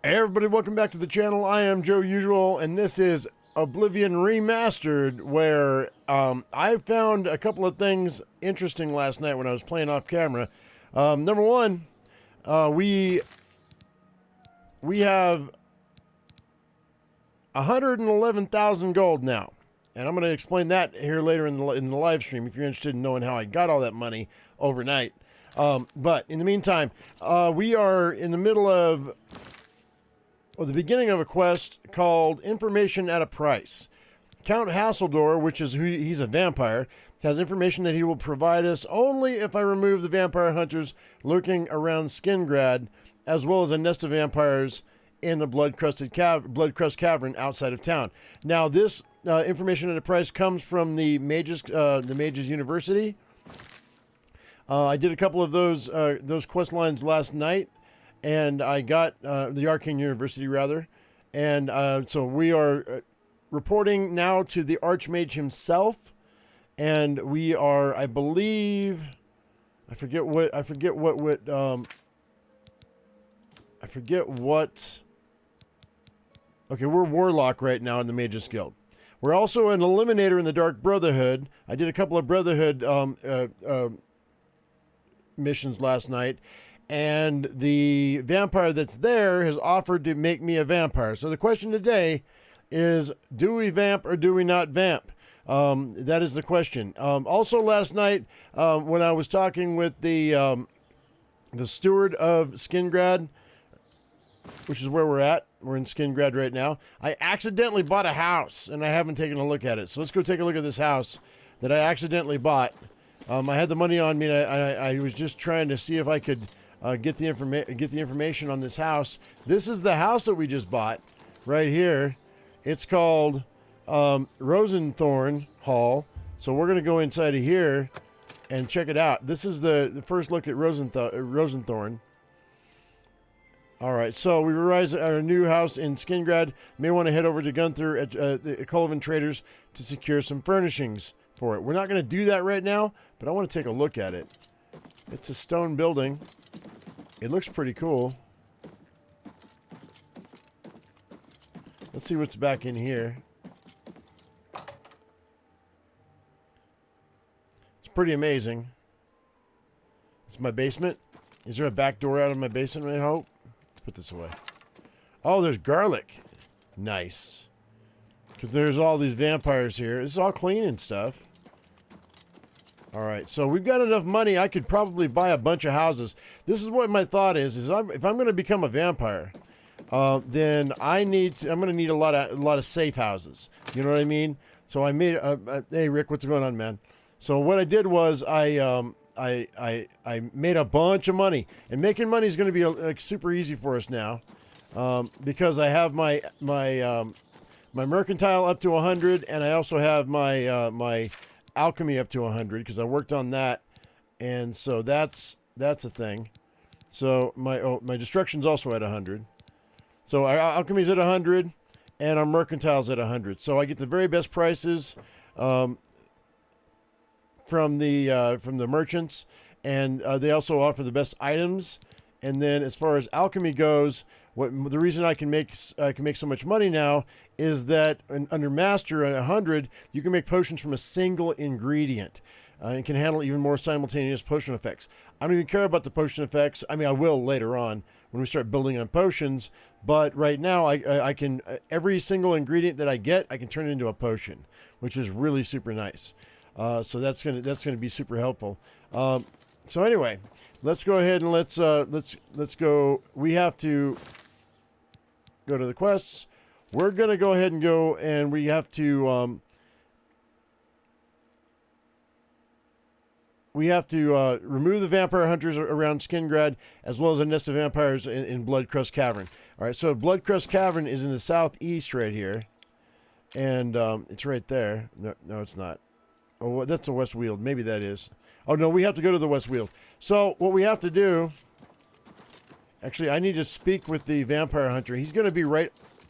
Hey everybody, welcome back to the channel. I am Joe Usual, and this is Oblivion Remastered, where I found a couple of things interesting last night when I was playing off camera. Number one, we have 111,000 gold now, and I'm going to explain that here later in the live stream if you're interested in knowing how I got all that money overnight. But in the meantime, we are in the middle of the beginning of a quest called Information at a Price. Count Hasseldor, which is he's a vampire, has information that he will provide us only if I remove the vampire hunters lurking around Skingrad, as well as a nest of vampires in the Bloodcrust Cavern outside of town. Now, this information at a price comes from the Mages University. I did a couple of those quest lines last night, and I got the Arcane University, rather. And so we are reporting now to the Archmage himself, and we are, I believe, I forget what, okay, we're Warlock right now in the Mages Guild. We're also an Eliminator in the Dark Brotherhood. I did a couple of Brotherhood missions last night, and the vampire that's there has offered to make me a vampire. So the question today is, do we vamp or do we not vamp? That is the question. Also last night, when I was talking with the steward of Skingrad, which is where we're at, we're in Skingrad right now, I accidentally bought a house, and I haven't taken a look at it. So let's go take a look at this house that I accidentally bought. I had the money on me, and I was just trying to see if I could get the information on this house. This is the house that we just bought right here. It's called Rosenthorn Hall. So we're going to go inside of here and check it out. This is the first look at Rosenthorn. All right, so we arrived at our new house in Skingrad. May want to head over to Gunther at the Cullivan Traders to secure some furnishings for it. We're not going to do that right now, but I want to take a look at it. It's a stone building. It looks pretty cool. Let's see what's back in here. It's pretty amazing. It's my basement. Is there a back door out of my basement, I hope? Let's put this away. Oh, there's garlic. Nice. Because there's all these vampires here. It's all clean and stuff. All right, so we've got enough money. I could probably buy a bunch of houses. This is what my thought is if I'm going to become a vampire, then I'm going to need a lot of safe houses. You know what I mean? So I made hey Rick, what's going on, man? So what I did was I made a bunch of money, and making money is going to be like super easy for us now, because I have my mercantile up to 100, and I also have my alchemy up to 100 because I worked on that, and so that's a thing. So my destruction's also at 100. So our alchemy's at 100, and our mercantile's at 100. So I get the very best prices from the merchants, and they also offer the best items. And then as far as alchemy goes, the reason I can make so much money now is that under Master at 100, you can make potions from a single ingredient, and can handle even more simultaneous potion effects. I don't even care about the potion effects. I mean, I will later on when we start building on potions, but right now I can every single ingredient that I get, I can turn it into a potion, which is really super nice. So that's gonna be super helpful. So anyway, let's go ahead and let's go. We have to go to the quests. We're gonna go ahead and go, and we have to remove the vampire hunters around Skingrad, as well as a nest of vampires in Bloodcrust Cavern. All right, so Bloodcrust Cavern is in the southeast right here, and it's right there. No, it's not. Oh, that's the West Weald. Maybe that is. Oh, no, we have to go to the West Weald. So what we have to do... Actually, I need to speak with the vampire hunter. He's going to be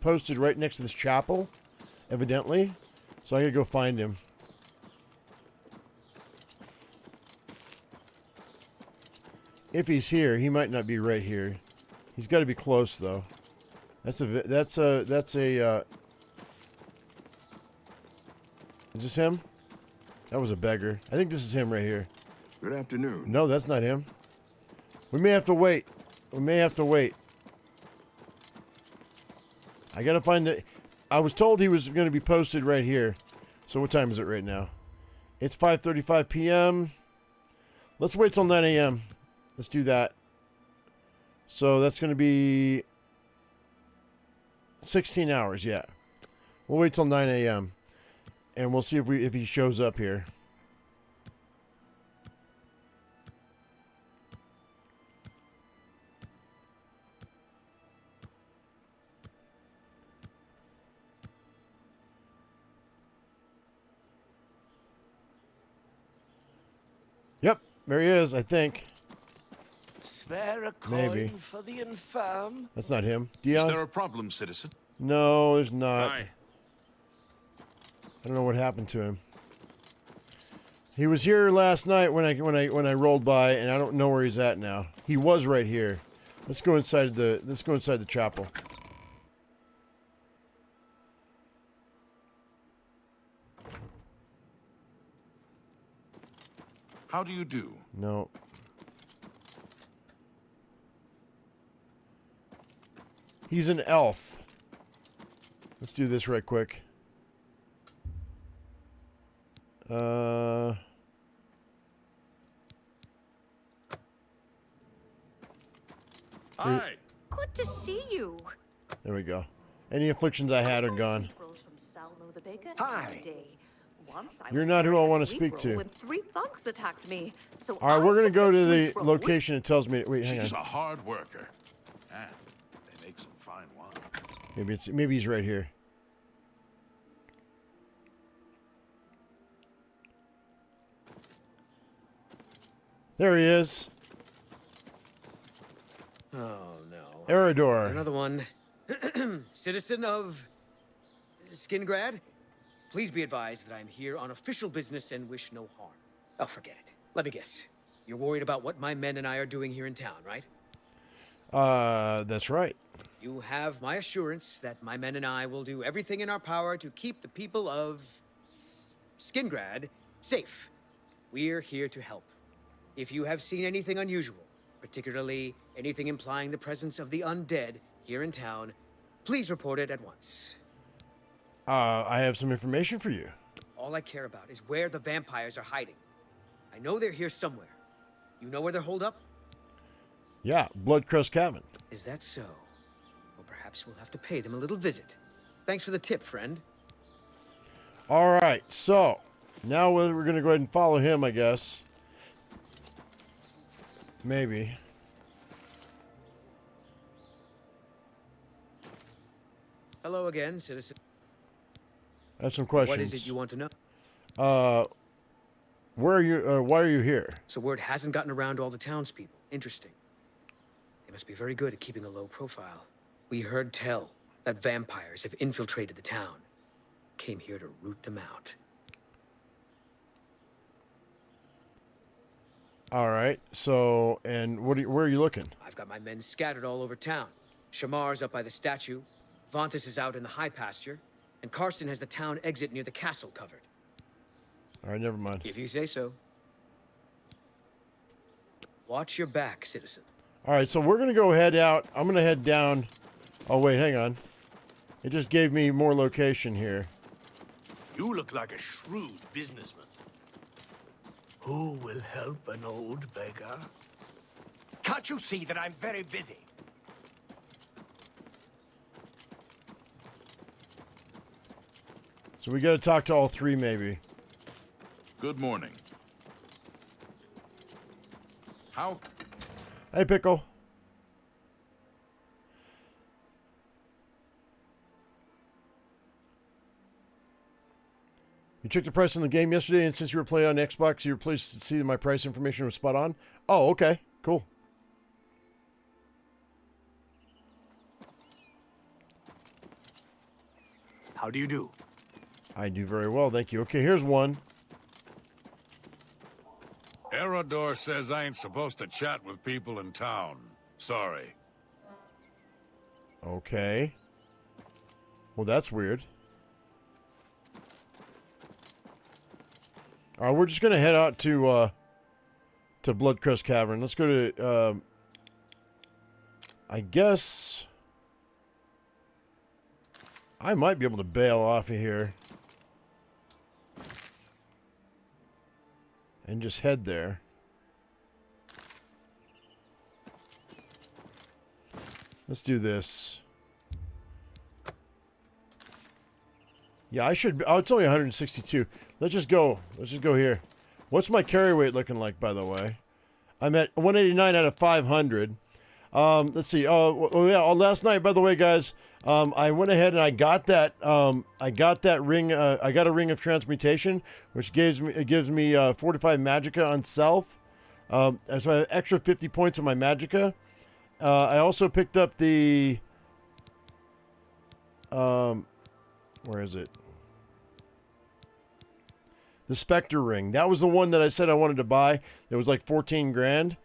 posted right next to this chapel, evidently. So I got to go find him. If he's here, he might not be right here. He's got to be close, though. That's a is this him? That was a beggar. I think this is him right here. Good afternoon. No, that's not him. We may have to wait. We may have to wait. I gotta find the... I was told he was going to be posted right here. So what time is it right now? It's 5:35 p.m. Let's wait till 9 a.m. Let's do that. So that's going to be 16 hours, yeah. We'll wait till 9 a.m. and we'll see if he shows up here. Yep, there he is, I think. Spare a coin Maybe. for the infirm? That's not him. Is Dion? there a problem, citizen? No, there's not. Aye. I don't know what happened to him. He was here last night when I rolled by, and I don't know where he's at now. He was right here. Let's go inside the chapel. How do you do? No. He's an elf. Let's do this right quick. Aye. Good to see you. There we go. Any afflictions I had are gone. Hi. You're not who I want to speak to. When 3 thugs attacked me. So All right, we're gonna took go to the sweet roll. location. It tells me. Wait, hang She's on. a hard worker. And they make some fine wine. Maybe he's right here. There he is. Oh, no. Eridor. Another one. Citizen of Skingrad, please be advised that I'm here on official business and wish no harm. Oh, forget it. Let me guess. You're worried about what my men and I are doing here in town, right? That's right. You have my assurance that my men and I will do everything in our power to keep the people of Skingrad safe. We're here to help. If you have seen anything unusual, particularly anything implying the presence of the undead here in town, please report it at once. I have some information for you. All I care about is where the vampires are hiding. I know they're here somewhere. You know where they're holed up? Yeah, Bloodcrust Cabin. Is that so? Well, perhaps we'll have to pay them a little visit. Thanks for the tip, friend. All right, so now we're going to go ahead and follow him, I guess. Maybe. Hello again, citizen. I have some questions. What is it you want to know? Where are you? Why are you here? So word hasn't gotten around to all the townspeople. Interesting. They must be very good at keeping a low profile. We heard tell that vampires have infiltrated the town. Came here to root them out. All right. So, and where are you looking? I've got my men scattered all over town. Shamar's up by the statue. Vontus is out in the high pasture. And Karsten has the town exit near the castle covered. All right, never mind. If you say so. Watch your back, citizen. All right, so we're going to go head out. I'm going to head down. Oh, wait, hang on. It just gave me more location here. You look like a shrewd businessman. Who will help an old beggar? Can't you see that I'm very busy? So we got to talk to all three, maybe. Good morning. How? Hey, Pickle. You checked the price on the game yesterday, and since you were playing on Xbox, you were pleased to see that my price information was spot on? Oh, okay. Cool. How do you do? I do very well, thank you. Okay, here's one. Eridor says I ain't supposed to chat with people in town. Sorry. Okay. Well, that's weird. All right, we're just gonna head out to Bloodcrest Cavern. Let's go to. I guess I might be able to bail off of here and just head there. Let's do this. Yeah, I should. Oh, it's only 162. Let's just go. Let's just go here. What's my carry weight looking like, by the way? I'm at 189 out of 500. Let's see. Oh yeah. Last night, by the way, guys, I went ahead and I got that. I got that ring. I got a ring of transmutation, which gives me 45 magicka on self. So I have extra 50 points of my magicka. I also picked up the. Where is it? The Spectre ring. That was the one that I said I wanted to buy. It was like 14 grand.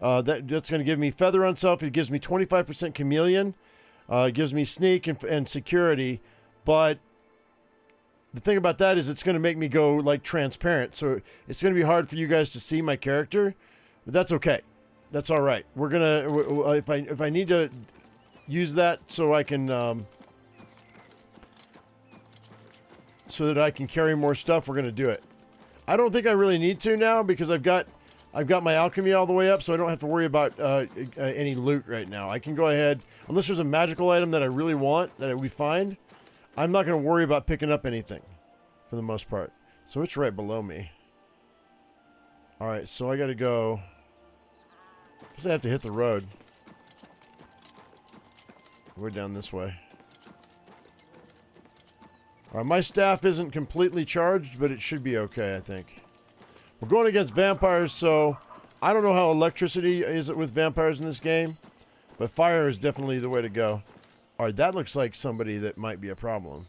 That's going to give me feather on self. It gives me 25% chameleon. It gives me sneak and security. But the thing about that is it's going to make me go like transparent. So it's going to be hard for you guys to see my character. But that's okay. That's all right. We're going to, if I need to use that so I can, so that I can carry more stuff, we're going to do it. I don't think I really need to now because I've got my alchemy all the way up, so I don't have to worry about any loot right now. I can go ahead, unless there's a magical item that I really want that we find, I'm not going to worry about picking up anything for the most part. So it's right below me. All right, so I got to go. I guess I have to hit the road. We're down this way. All right, my staff isn't completely charged, but it should be okay, I think. We're going against vampires, so I don't know how electricity is with vampires in this game, but fire is definitely the way to go. All right, that looks like somebody that might be a problem.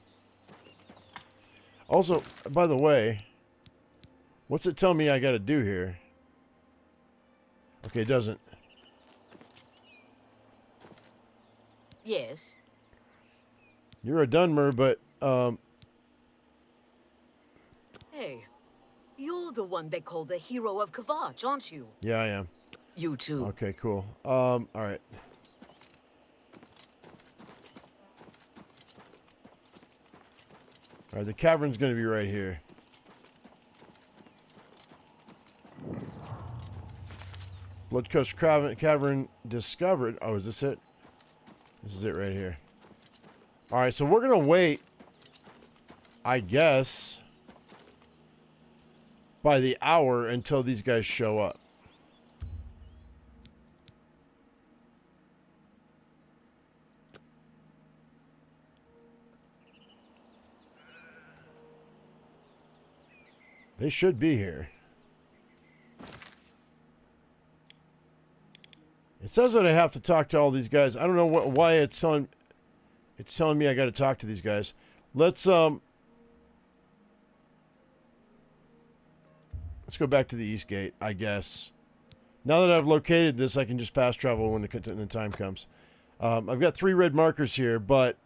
Also, by the way, what's it tell me I got to do here? Okay, it doesn't. Yes. You're a Dunmer, but Hey, you're the one they call the hero of Kavach, aren't you? yeah, I am. You too. Okay, cool. All right. All right, the cavern's going to be right here. Bloodcrest Cavern discovered. Oh, is this it? This is it right here. All right, so we're going to wait, I guess, by the hour until these guys show up. They should be here. It says that I have to talk to all these guys. I don't know why it's telling me I got to talk to these guys. Let's go back to the east gate, I guess. Now that I've located this, I can just fast travel when the time comes. I've got 3 red markers here, but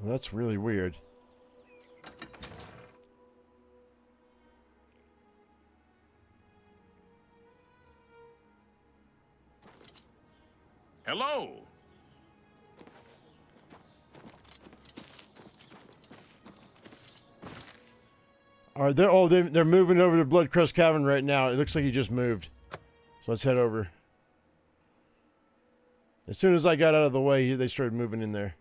well, that's really weird. Hello. All right, they're moving over to Bloodcrest Cavern right now. It looks like he just moved. So let's head over. As soon as I got out of the way, they started moving in there.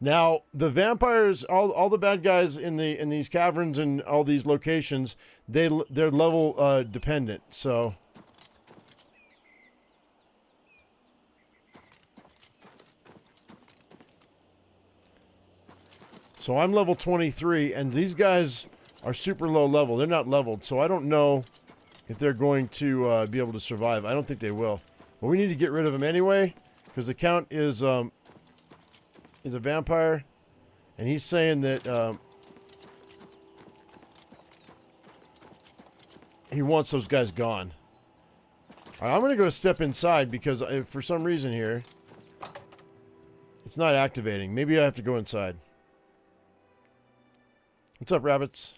Now, the vampires, all the bad guys in these caverns and all these locations, they're level dependent. So I'm level 23, and these guys are super low level. They're not leveled, so I don't know if they're going to be able to survive. I don't think they will. But we need to get rid of them anyway, because the Count is a vampire, and he's saying that he wants those guys gone. All right, I'm going to go step inside because for some reason here, it's not activating. Maybe I have to go inside. What's up, rabbits?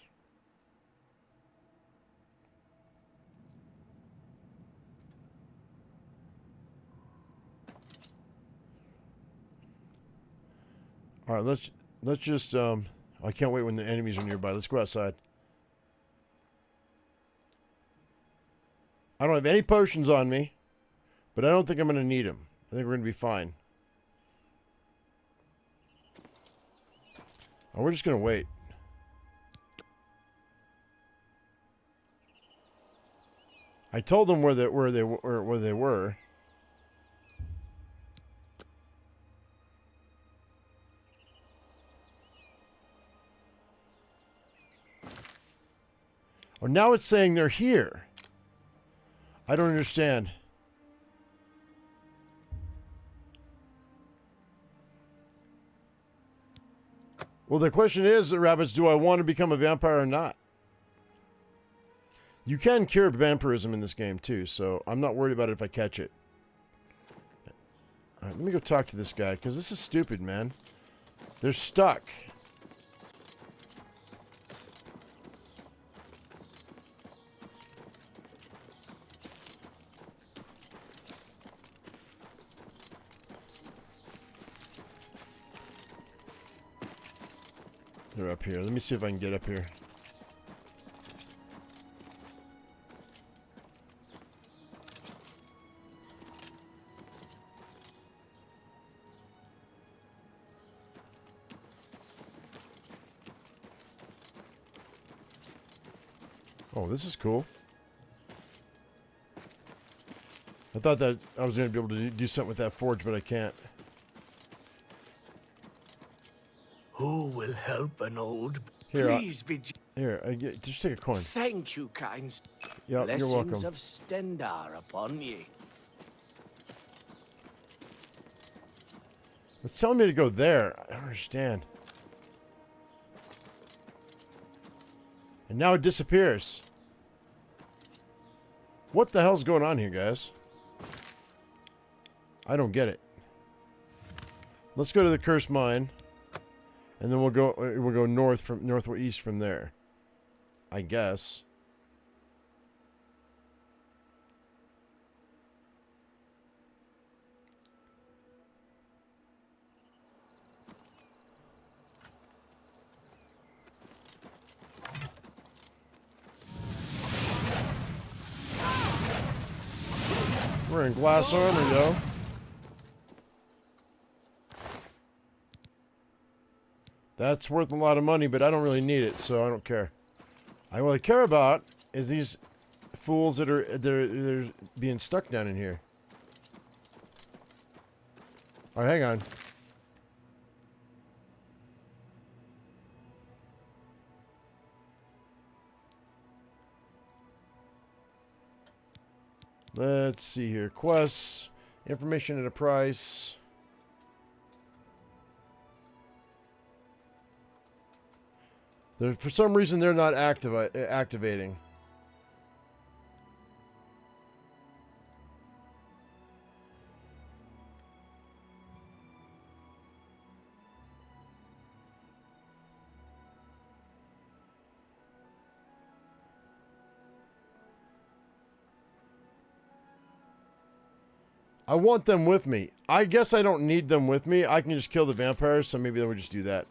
All right, let's just I can't wait when the enemies are nearby. Let's go outside. I don't have any potions on me, but I don't think I'm going to need them. I think we're going to be fine. Oh, we're just going to wait. I told them where they were. Oh, now it's saying they're here. I don't understand. Well, the question is, rabbits, do I want to become a vampire or not? You can cure vampirism in this game, too, so I'm not worried about it if I catch it. All right, let me go talk to this guy, because this is stupid, man. They're stuck. They're up here. Let me see if I can get up here. Oh, this is cool. I thought that I was going to be able to do something with that forge, but I can't. Who will help an old... Here, Please be... Here, just take a coin. Thank you, kind... Yep, Blessings you're welcome. of Stendar upon ye. It's telling me to go there. I don't understand. And now it disappears. What the hell's going on here, guys? I don't get it. Let's go to the cursed mine. And then we'll go northeast from there. I guess. We're in glass armor, yo. That's worth a lot of money, but I don't really need it, so I don't care. What I care about is these fools that are they're being stuck down in here. All right, hang on. Let's see here. Quests, information at a price. For some reason, they're not activating. I want them with me. I guess I don't need them with me. I can just kill the vampires, so maybe they would just do that.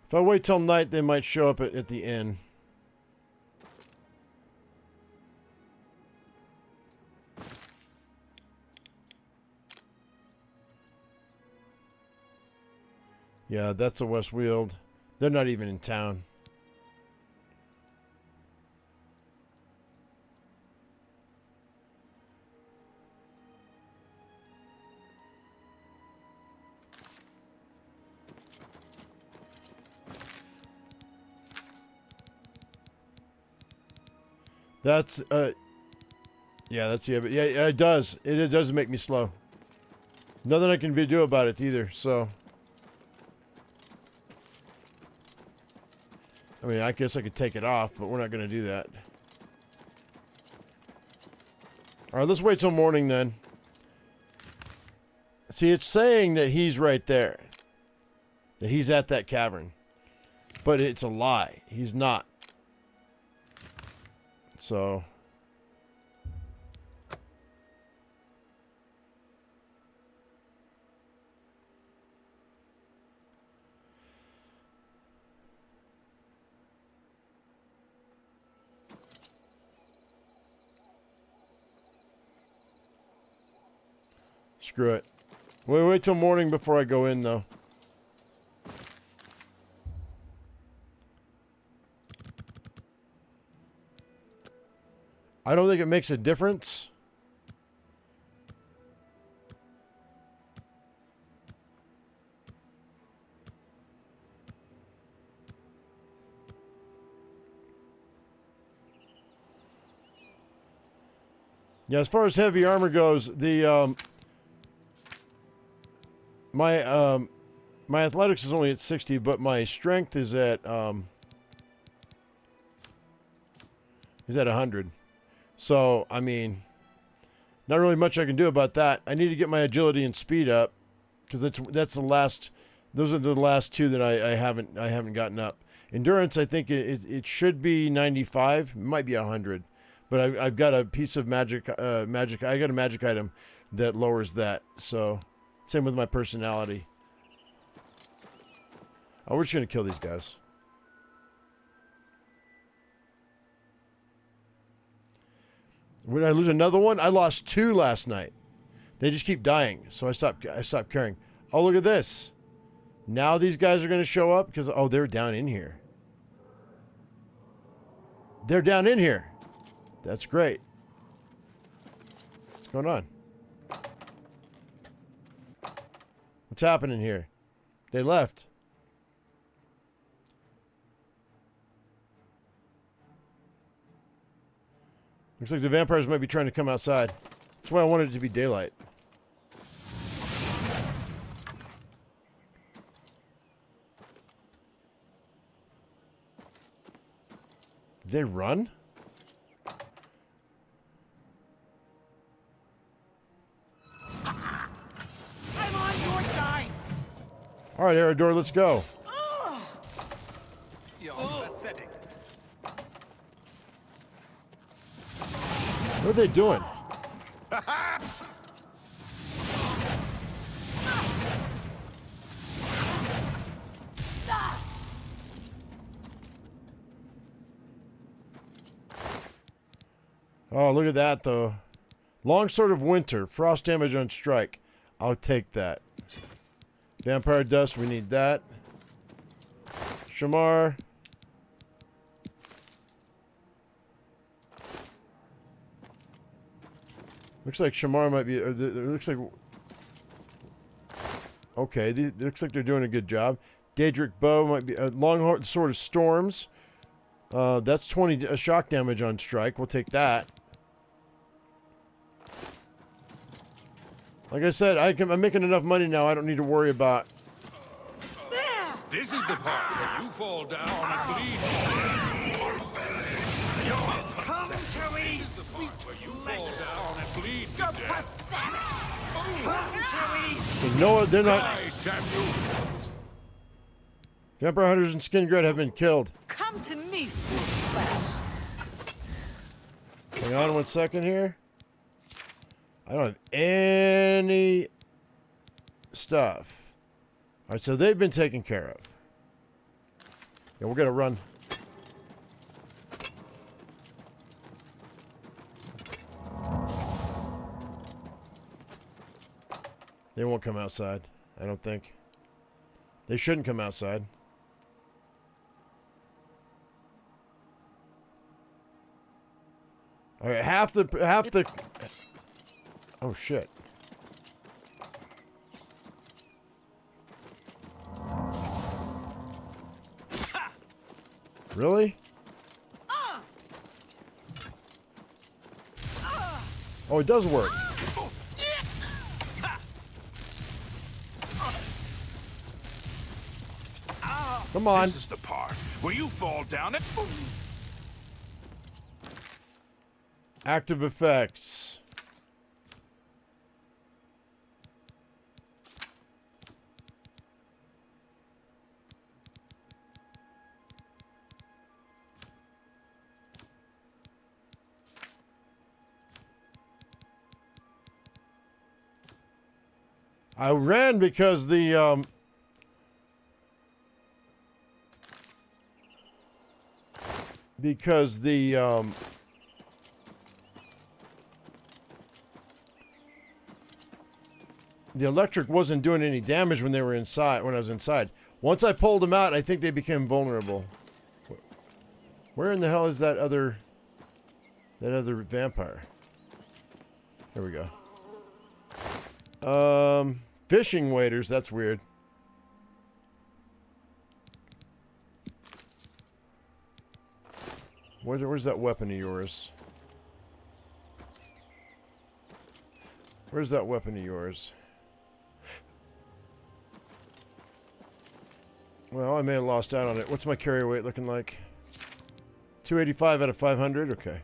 If I wait till night, they might show up at the inn. Yeah, that's the West Weald. They're not even in town. That's yeah, that's yeah, but yeah, it does. It does make me slow. Nothing I can do about it either. So, I mean, I guess I could take it off, but we're not going to do that. All right, let's wait till morning then. See, it's saying that he's right there, that he's at that cavern, but it's a lie. He's not. So. Screw it. Wait till morning before I go in, though. I don't think it makes a difference. Yeah, as far as heavy armor goes, the my athletics is only at 60, but my strength is at 100. So, I mean, not really much I can do about that. I need to get my agility and speed up, because that's the last. Those are the last two that I haven't gotten up. Endurance, I think it should be 95. It might be 100, but I've got a piece of magic. I got a magic item that lowers that. So, same with my personality. Oh, we're just gonna kill these guys. Would I lose another one? I lost 2 last night. They just keep dying, so I stopped caring. Oh, look at this. Now these guys are going to show up because, oh, they're down in here. They're down in here. That's great. What's going on? What's happening here? They left. Looks like the vampires might be trying to come outside. That's why I wanted it to be daylight. Did they run? I'm on your side. All right, Aerodor, let's go. You're pathetic. What are they doing? Oh, look at that, though. Longsword of Winter. Frost damage on strike. I'll take that. Vampire Dust, we need that. Shamar. Looks like Shamar might be... it looks like... Okay, it looks like they're doing a good job. Daedric Bow might be... Long Sword of Storms. That's 20 shock damage on strike. We'll take that. Like I said, I'm making enough money now. I don't need to worry about... This is the part where you fall down and bleed. Come to me, Where you fall down and bleed to You're death. pathetic. Come to me. No, they're not... Die, damn you! Vampire Hunters and Skingred have been killed. Come to me, sweet flesh. Hang on 1 second here. I don't have any stuff. All right, so they've been taken care of. Yeah, we're going to run. They won't come outside, I don't think. They shouldn't come outside. All right, half the. Oh shit. Really? Oh, it does work. Come on. This is the part where you fall down and boom. Active effects. I ran because the electric wasn't doing any damage when they were inside. When I was inside, once I pulled them out, I think they became vulnerable. Where in the hell is that other vampire? There we go. Fishing waders. That's weird. Where's that weapon of yours? Where's that weapon of yours? Well, I may have lost out on it. What's my carry weight looking like? 285 out of 500? Okay.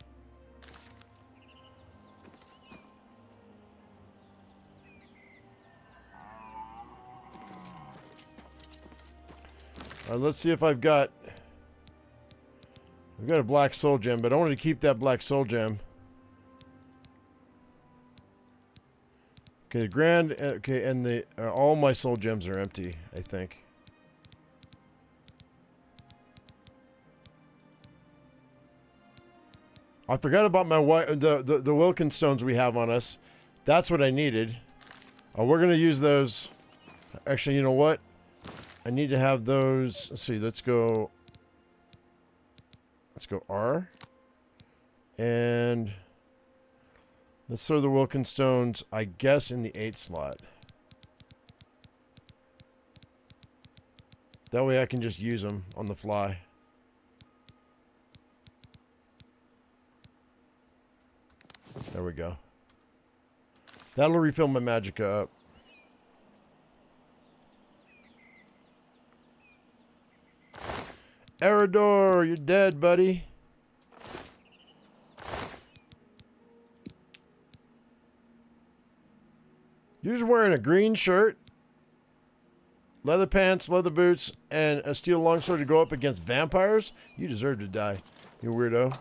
Let's see if I've got a black soul gem, but I wanted to keep that black soul gem. Okay, okay, and the all my soul gems are empty, I think. I forgot about my the Wilkin stones we have on us. That's what I needed. We're gonna use those. Actually, you know what? I need to have those. Let's see. Let's go R. And let's throw the Wilkin stones, I guess, in the 8 slot. That way I can just use them on the fly. There we go. That'll refill my magicka up. Eridor, you're dead, buddy. You're just wearing a green shirt, leather pants, leather boots, and a steel longsword to go up against vampires? You deserve to die, you weirdo.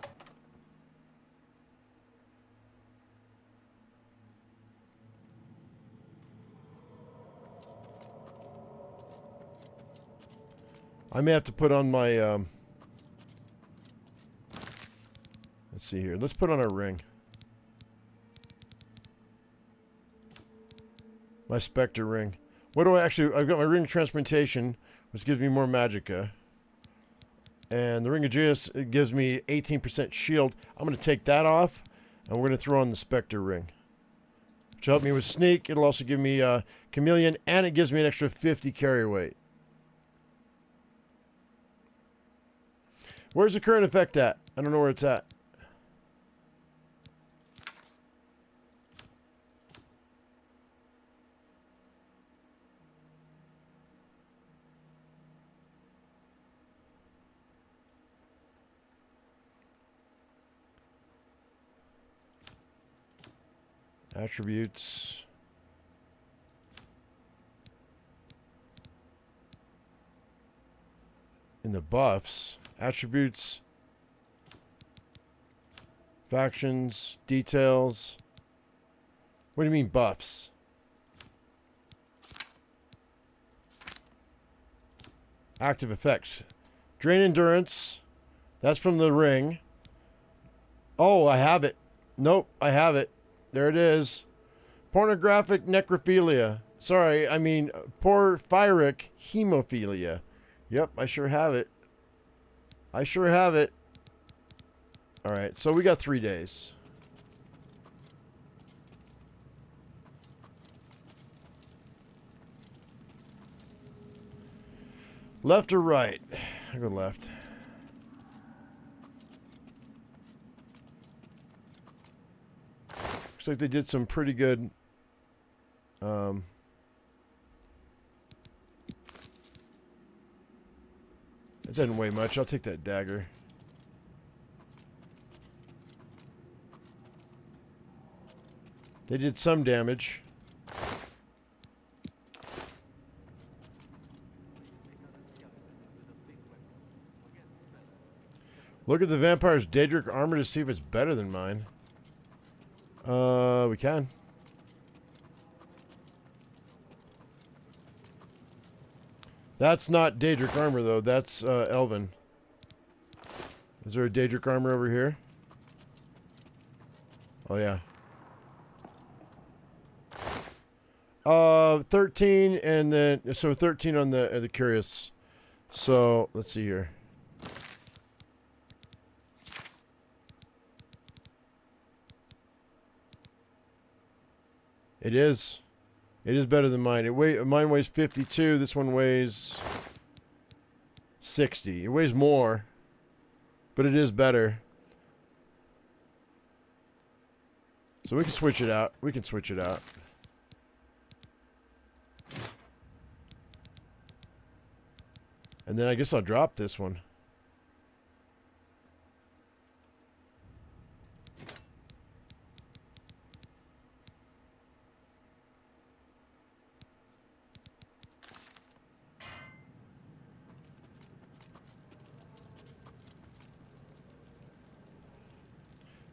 I may have to put on my, let's see here. Let's put on our ring. My Spectre ring. What do I actually, I've got my ring of transmutation, which gives me more magicka. And the ring of Geas, it gives me 18% shield. I'm going to take that off, and we're going to throw on the Spectre ring. Which will help me with sneak. It'll also give me chameleon, and it gives me an extra 50 carry weight. Where's the current effect at? I don't know where it's at. Attributes. In the buffs. Attributes, factions, details. What do you mean buffs? Active effects. Drain endurance. That's from the ring. Oh, I have it. Nope, I have it. There it is. Pornographic necrophilia. Sorry, I mean porphyric hemophilia. Yep, I sure have it. I sure have it. All right, so we got 3 days. Left or right? I go left. Looks like they did some pretty good. It doesn't weigh much. I'll take that dagger. They did some damage. Look at the vampire's Daedric armor to see if it's better than mine. We can. That's not Daedric armor, though. That's Elven. Is there a Daedric armor over here? Oh, yeah. 13, and then... So, 13 on the Curious. So, let's see here. It is. It is better than mine. Mine weighs 52. This one weighs 60. It weighs more, but it is better. So we can switch it out. We can switch it out. And then I guess I'll drop this one.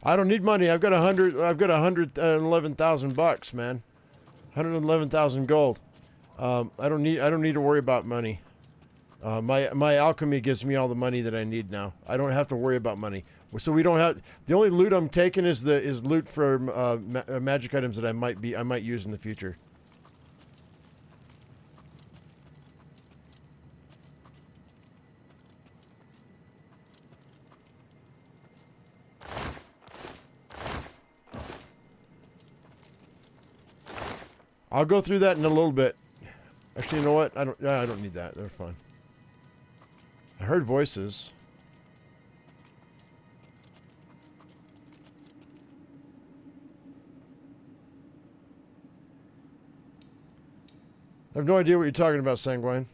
I don't need money. I've got 111,000 bucks, man. 111,000 gold. I don't need to worry about money. My alchemy gives me all the money that I need now. I don't have to worry about money. So we don't have. The only loot I'm taking is loot for magic items that I might use in the future. I'll go through that in a little bit. Actually, you know what? I don't need that. They're fine. I heard voices. I have no idea what you're talking about, Sanguine.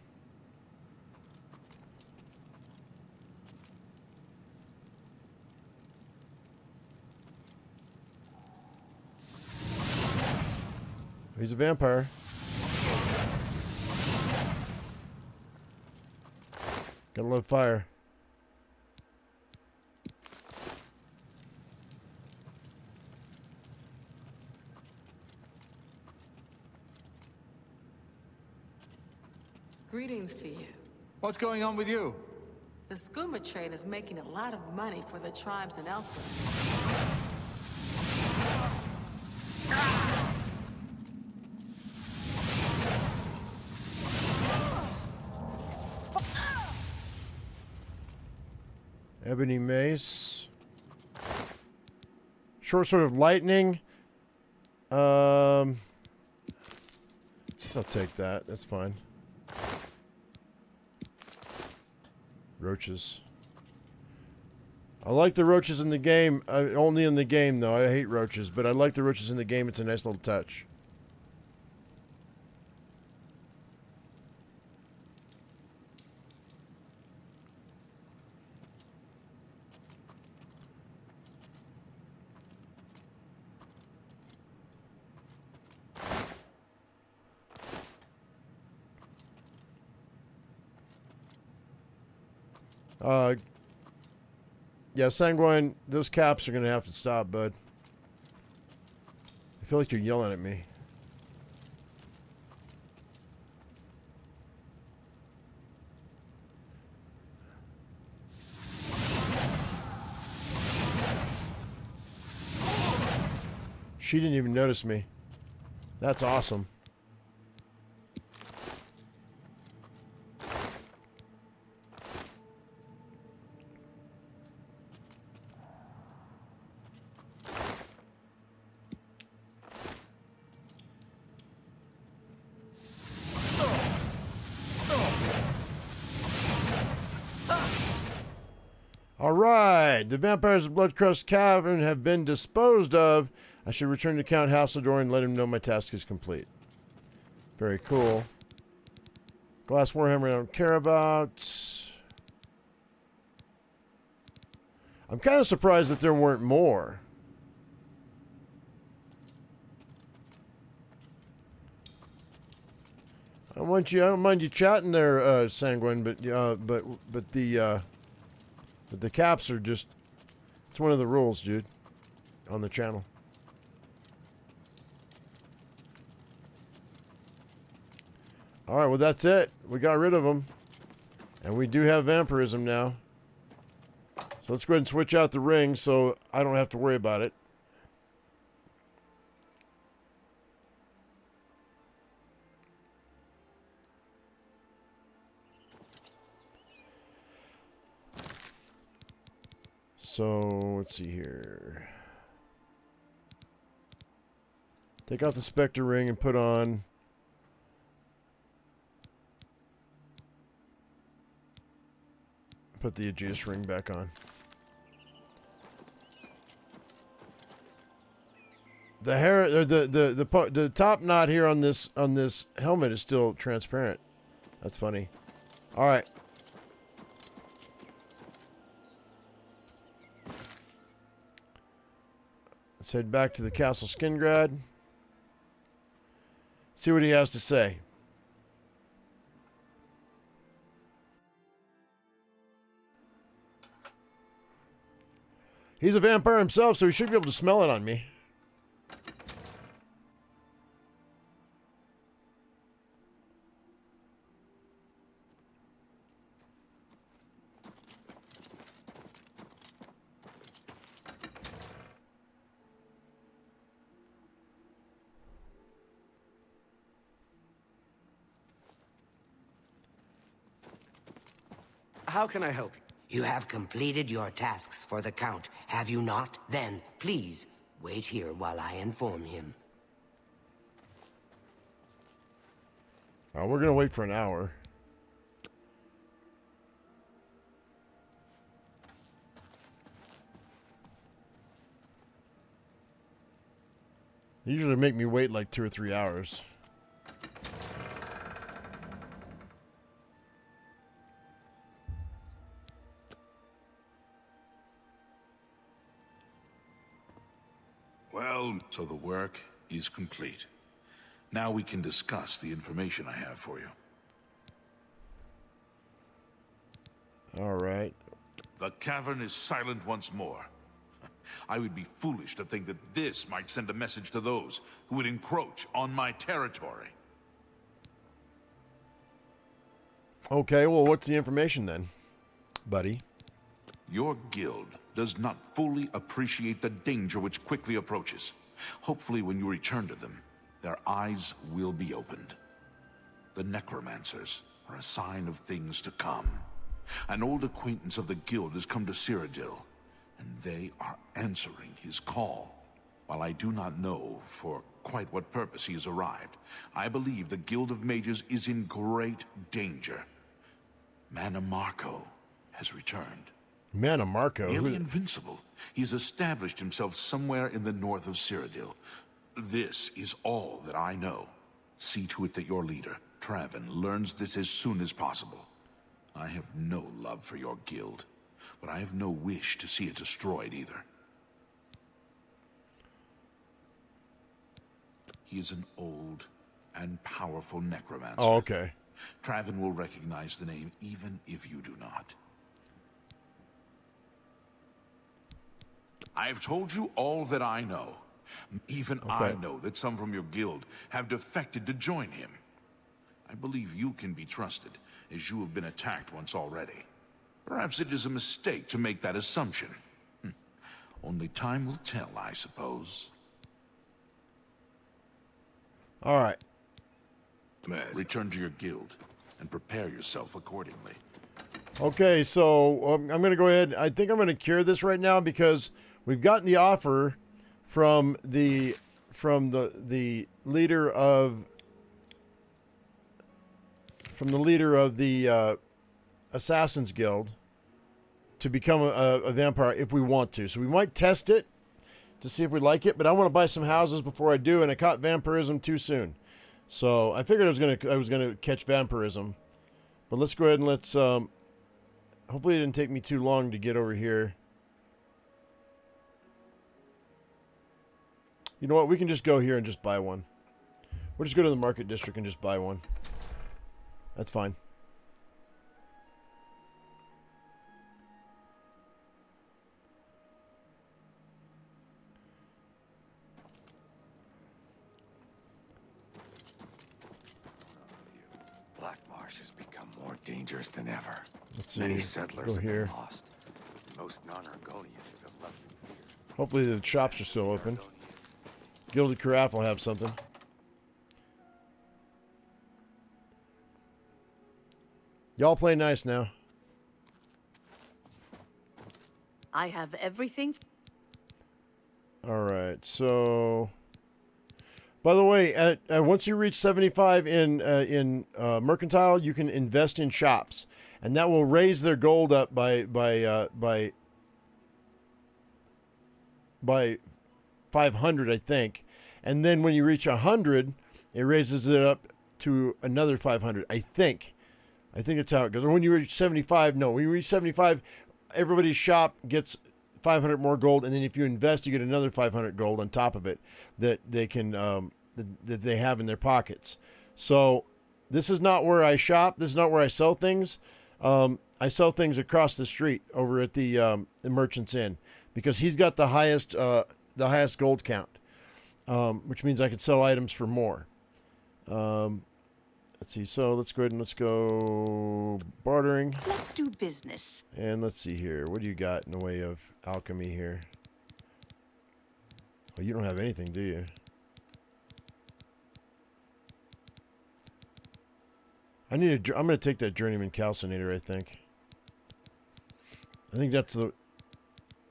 He's a vampire. Gotta love fire. Greetings to you. What's going on with you? The skooma trade is making a lot of money for the tribes and elsewhere. Ebony mace. Short sword of lightning. I'll take that. That's fine. Roaches. I like the roaches in the game. Only in the game, though. I hate roaches, but I like the roaches in the game. It's a nice little touch. Yeah, Sanguine, those caps are going to have to stop, bud. I feel like you're yelling at me. She didn't even notice me. That's awesome. All right. The vampires of Bloodcrust Cavern have been disposed of. I should return to Count Hassador and let him know my task is complete. Very cool. Glass Warhammer I don't care about. I'm kind of surprised that there weren't more. I don't mind you chatting there, Sanguine, but the caps are just, it's one of the rules, dude, on the channel. All right, well, that's it. We got rid of them, and we do have vampirism now. So let's go ahead and switch out the ring so I don't have to worry about it. So, let's see here. Take out the Spectre ring and put on... Put the Aegis ring back on. The hair, or the top knot here on this helmet is still transparent. That's funny. All right. Let's head back to the Castle Skingrad. See what he has to say. He's a vampire himself, so he should be able to smell it on me. How can I help you? You have completed your tasks for the Count, have you not? Then, please, wait here while I inform him. Oh, we're going to wait for an hour. They usually make me wait like 2 or 3 hours. Well, so the work is complete. Now we can discuss the information I have for you. All right. The cavern is silent once more. I would be foolish to think that this might send a message to those who would encroach on my territory. Okay, well, what's the information then, buddy? Your guild does not fully appreciate the danger which quickly approaches. Hopefully, when you return to them, their eyes will be opened. The necromancers are a sign of things to come. An old acquaintance of the guild has come to Cyrodiil, and they are answering his call. While I do not know for quite what purpose he has arrived, I believe the Guild of Mages is in great danger. Mannimarco has returned. Mannimarco? Nearly invincible, he has established himself somewhere in the north of Cyrodiil. This is all that I know. See to it that your leader, Traven, learns this as soon as possible. I have no love for your guild, but I have no wish to see it destroyed either. He is an old and powerful necromancer. Oh, okay. Traven will recognize the name even if you do not. I have told you all that I know. Even I know that some from your guild have defected to join him. I believe you can be trusted, as you have been attacked once already. Perhaps it is a mistake to make that assumption. Only time will tell, I suppose. All right. Return to your guild and prepare yourself accordingly. Okay, so I'm going to go ahead. I think I'm going to cure this right now because we've gotten the offer from the leader of the Assassin's Guild to become a vampire if we want to. So we might test it to see if we like it, but I want to buy some houses before I do, and I caught vampirism too soon. So I figured I was gonna catch vampirism. But let's go ahead and let's hopefully it didn't take me too long to get over here. You know what? We can just go here and just buy one. We'll just go to the market district and just buy one. That's fine. Black Marsh has become more dangerous than ever. Let's see. Many settlers Go here. have been lost. Most non-Argonians have left here. Hopefully the shops are still open. Gilded Carafe will have something. Y'all play nice now. I have everything. All right, so... By the way, once you reach 75 in Mercantile, you can invest in shops. And that will raise their gold up by 500, I think. And then when you reach 100, it raises it up to another 500, I think. I think that's how it goes. Or when you reach 75, no. When you reach 75, everybody's shop gets 500 more gold. And then if you invest, you get another 500 gold on top of it that they can that they have in their pockets. So this is not where I shop. This is not where I sell things. I sell things across the street over at the Merchant's Inn because he's got the highest gold count, which means I could sell items for more. Let's see. So let's go ahead and let's go bartering. Let's do business. And let's see here. What do you got in the way of alchemy here? Well, you don't have anything, do you? I'm going to take that journeyman calcinator, I think. I think that's the...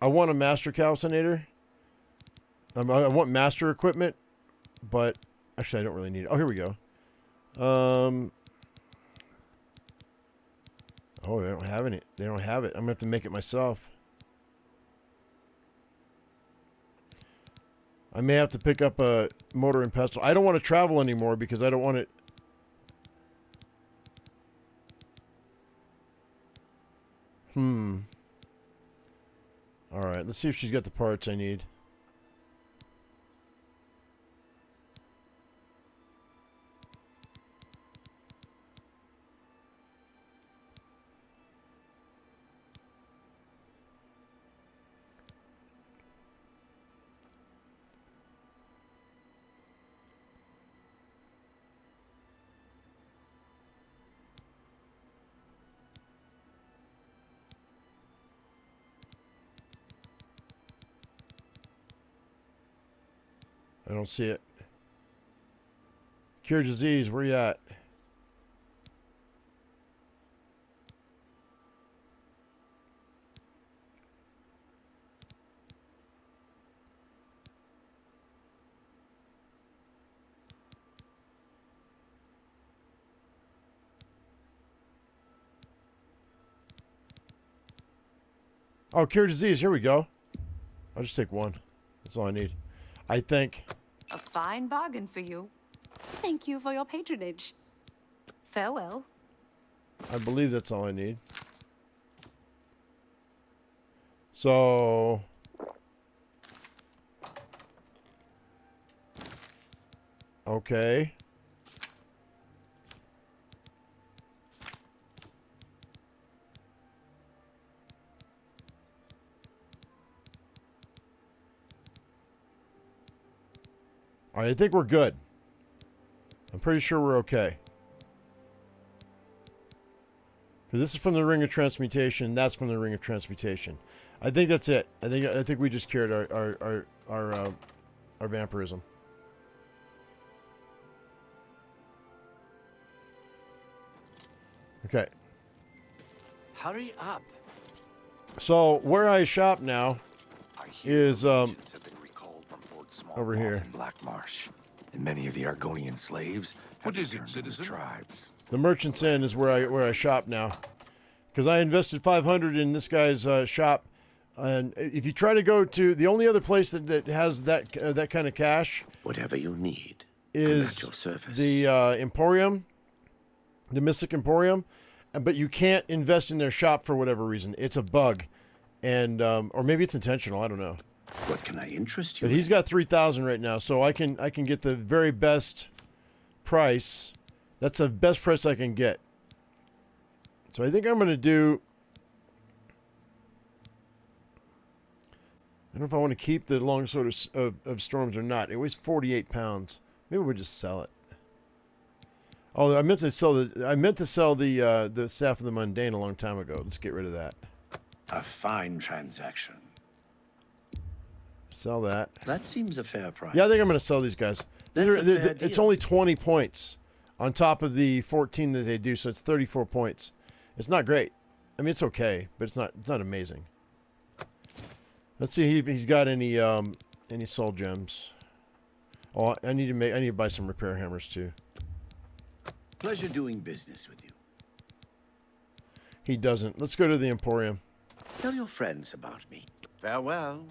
I want a master calcinator. I want master equipment, but actually I don't really need it. Oh, here we go. Oh, they don't have any. They don't have it. I'm going to have to make it myself. I may have to pick up a mortar and pestle. I don't want to travel anymore because I don't want it... Alright, let's see if she's got the parts I need. I don't see it. Cure disease, where you at? Oh, cure disease, here we go. I'll just take one. That's all I need. I think. A fine bargain for you. Thank you for your patronage. Farewell. I believe that's all I need. So... Okay. I think we're good. I'm pretty sure we're okay. Because this is from the Ring of Transmutation. That's from the Ring of Transmutation. I think that's it. I think we just cured our vampirism. Okay. Hurry up. So where I shop now is over here. Black Marsh, and many of the Argonian slaves. What is it, citizen? Tribes. The Merchant's Inn is where I shop now, because I invested 500 in this guy's shop. And if you try to go to the only other place that has that kind of cash, Whatever you need is your service. the Emporium, the Mystic Emporium, but you can't invest in their shop for whatever reason. It's a bug, and or maybe it's intentional. I don't know. What can I interest you But he's got 3,000 right now, so I can get the very best price. That's the best price I can get. So I think I'm going to do. I don't know if I want to keep the long sword of storms or not. It weighs 48 pounds. Maybe we'll just sell it. Oh, I meant to sell the staff of the mundane a long time ago. Let's get rid of that. A fine transaction. Sell that. That seems a fair price. Yeah, I think I'm going to sell these guys. It's only 20 points on top of the 14 that they do, so it's 34 points. It's not great. I mean, it's okay, but it's not amazing. Let's see if he's got any soul gems. Oh, I need to buy some repair hammers too. Pleasure doing business with you. He doesn't. Let's go to the Emporium. Tell your friends about me. Farewell.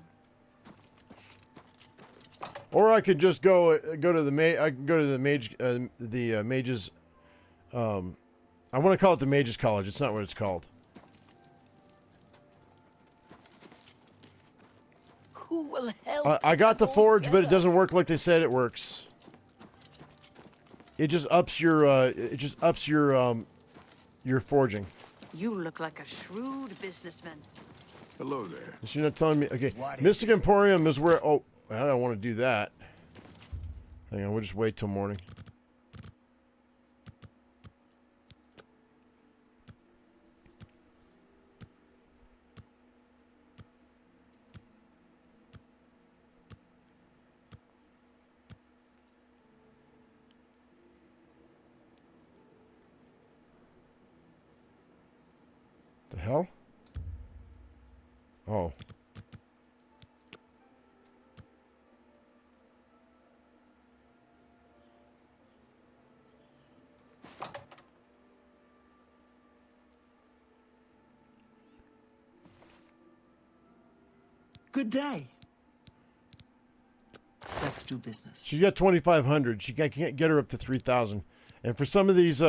Or I could just go to the I can go to the mages. I want to call it the Mages College. It's not what it's called. Who will help? I got the forge, but it doesn't work like they said it works. It just ups your your forging. You look like a shrewd businessman. Hello there. You're not telling me. Okay, Mystic Emporium is where. Oh, I don't want to do that. Hang on, we'll just wait till morning. The hell? Oh. Good day. Let's do business. She's got 2,500. I can't get her up to 3,000. And for some of these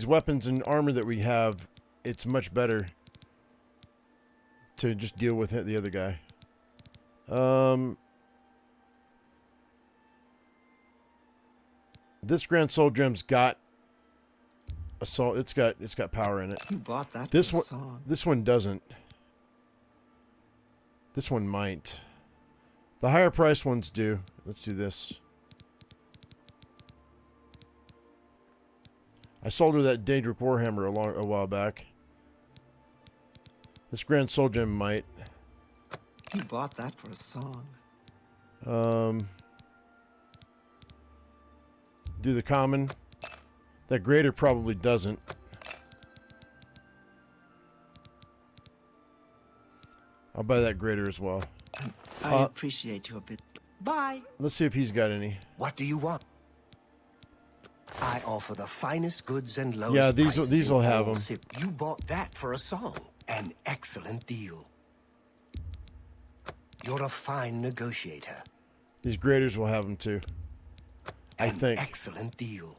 weapons and armor that we have, it's much better to just deal with the other guy. This Grand Soul Gem's got a soul. It's got power in it. You bought that. This for a one. song. This one doesn't. This one might. The higher price ones do. Let's do this. I sold her that Daedric Warhammer a while back. This Grand Soul Gem might. You bought that for a song. Do the common. That greater probably doesn't. I'll buy that greater as well. I appreciate your bit. Bye. Let's see if he's got any. What do you want? I offer the finest goods and lowest Yeah, prices these will in have all them. You bought that for a song. An excellent deal. You're a fine negotiator. These graders will have them too. I think. Excellent deal.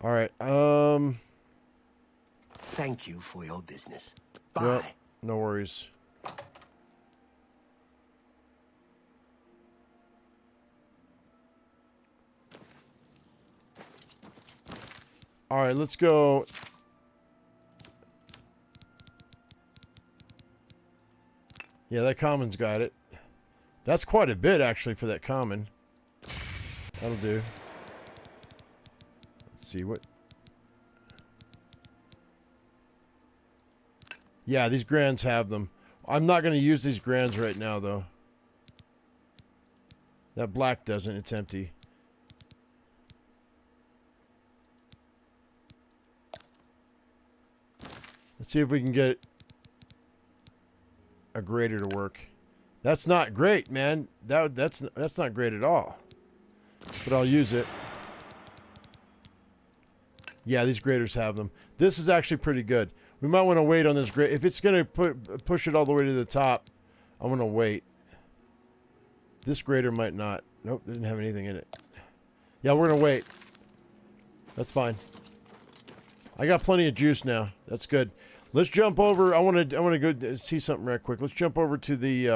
All right. Thank you for your business. Bye. Well, no worries. All right, let's go. Yeah, that common's got it. That's quite a bit, actually, for that common. That'll do. Let's see what... Yeah, these grands have them. I'm not going to use these grands right now, though. That black doesn't. It's empty. Let's see if we can get a grader to work. That's not great, man. That's not great at all. But I'll use it. Yeah, these graders have them. This is actually pretty good. We might want to wait on this grade. If it's going to push it all the way to the top, I'm going to wait. This grader might not. Nope, didn't have anything in it. Yeah, we're going to wait. That's fine. I got plenty of juice now. That's good. Let's jump over. I want to go see something right quick. Let's jump over to the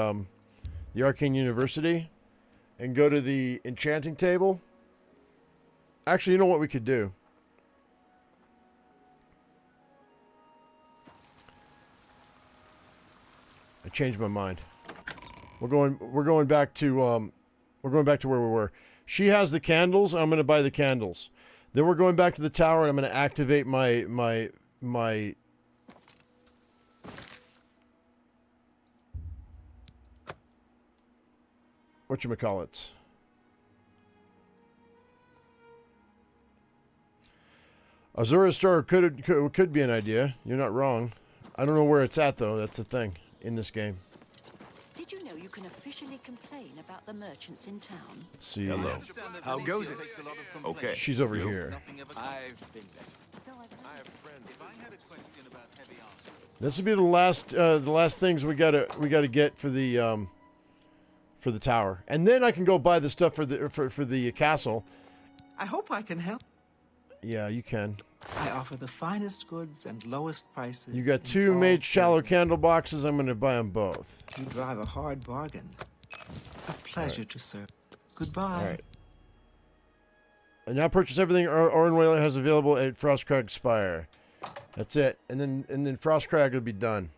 Arcane University and go to the enchanting table. Actually, you know what we could do? I changed my mind. We're going back to where we were. She has the candles. I'm going to buy the candles. Then we're going back to the tower, and I'm going to activate my whatchamacallits. Azura Star could be an idea. You're not wrong. I don't know where it's at, though. That's the thing in this game. Did you know you can officially complain about the merchants in town? See. Hello. How goes it? Okay. She's over here. I've been better. I have friends. If I had a question about heavy armor. This will be the last things we gotta get for the tower, and then I can go buy the stuff for the castle. I hope I can help. Yeah, you can. I offer the finest goods and lowest prices. You got 2 mage shallow candle boxes. I'm going to buy them both. You drive a hard bargain. A pleasure to serve. Goodbye. All right. And now purchase everything Orenweiler has available at Frostcrag Spire. That's it. And then Frostcrag will be done.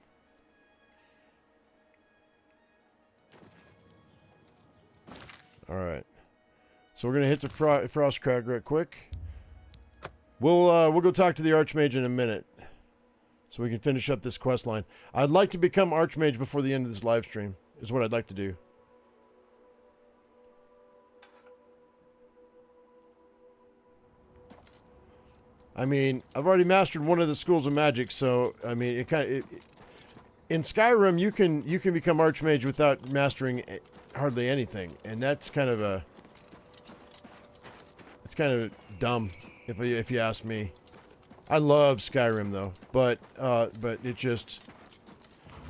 All right. So we're going to hit the Frostcrag right quick. We'll go talk to the Archmage in a minute, so we can finish up this quest line. I'd like to become Archmage before the end of this live stream, is what I'd like to do. I mean, I've already mastered one of the schools of magic, so I mean, in Skyrim you can become Archmage without mastering hardly anything, and that's kind of dumb. If you ask me. I love Skyrim though, but it's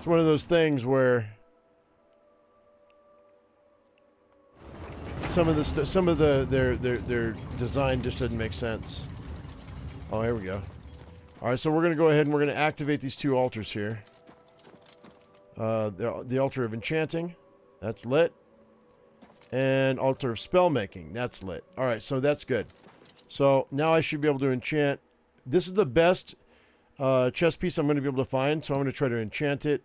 one of those things where some of their design just doesn't make sense. Oh, here we go. All right, so we're going to go ahead and we're going to activate these 2 altars here. The altar of enchanting, that's lit, and altar of spell making, that's lit. All right, so that's good. So now I should be able to enchant. This is the best chest piece I'm going to be able to find, so I'm going to try to enchant it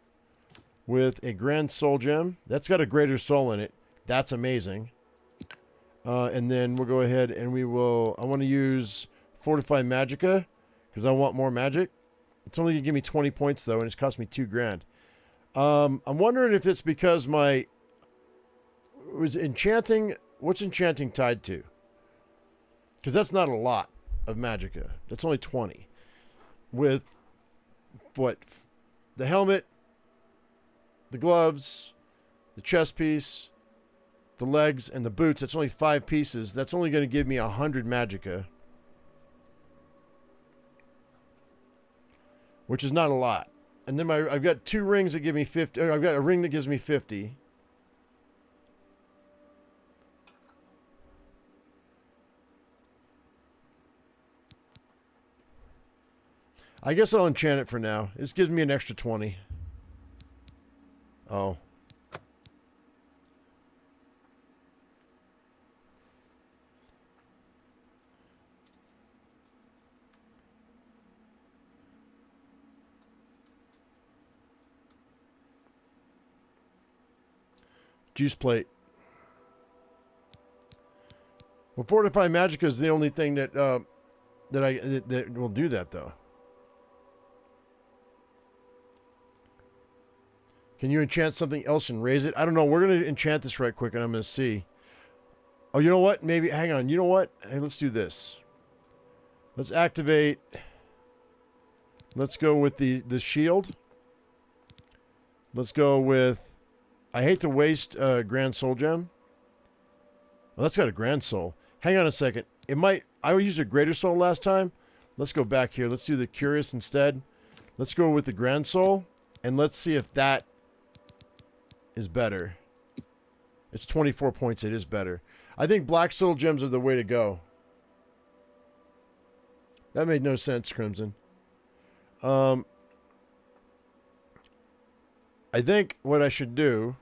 with a Grand Soul Gem. That's got a Greater Soul in it. That's amazing. And then we'll go ahead and I want to use Fortify Magicka because I want more magic. It's only going to give me 20 points, though, and it's cost me $2 grand. I'm wondering if it's because what's enchanting tied to? Because that's not a lot of magicka. That's only 20. With, what, the helmet, the gloves, the chest piece, the legs, and the boots, that's only 5 pieces. That's only going to give me 100 magicka. Which is not a lot. And then I've got 2 rings that give me 50. I've got a ring that gives me 50. I guess I'll enchant it for now. This gives me an extra 20. Oh. Juice plate. Well, Fortify Magicka is the only thing that that will do that, though. Can you enchant something else and raise it? I don't know. We're going to enchant this right quick, and I'm going to see. Oh, you know what? Maybe, hang on. You know what? Hey, let's do this. Let's activate. Let's go with the shield. Let's go with... I hate to waste Grand Soul Gem. Well, that's got a Grand Soul. Hang on a second. It might... I used a Greater Soul last time. Let's go back here. Let's do the Curious instead. Let's go with the Grand Soul, and let's see if that is better. It's 24 points. It is better. I think Black Soul Gems are the way to go. That made no sense, Crimson. I think what I should do...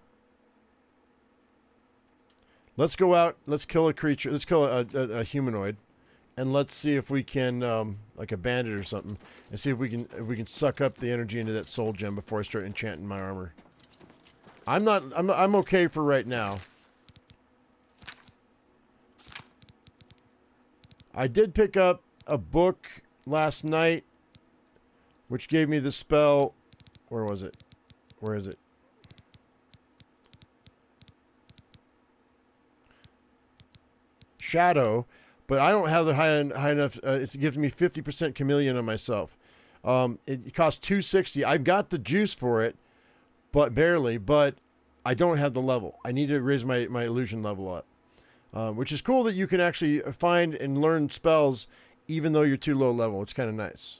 Let's go out. Let's kill a creature. Let's kill a humanoid. And let's see if we can, like a bandit or something, and see if we can suck up the energy into that soul gem before I start enchanting my armor. I'm okay for right now. I did pick up a book last night, which gave me the spell. Where was it? Where is it? Shadow. But I don't have the high enough. It gives me 50% chameleon on myself. It costs $260. I've got the juice for it, but barely. But I don't have the level. I need to raise my illusion level up, which is cool that you can actually find and learn spells even though you're too low level. It's kind of nice.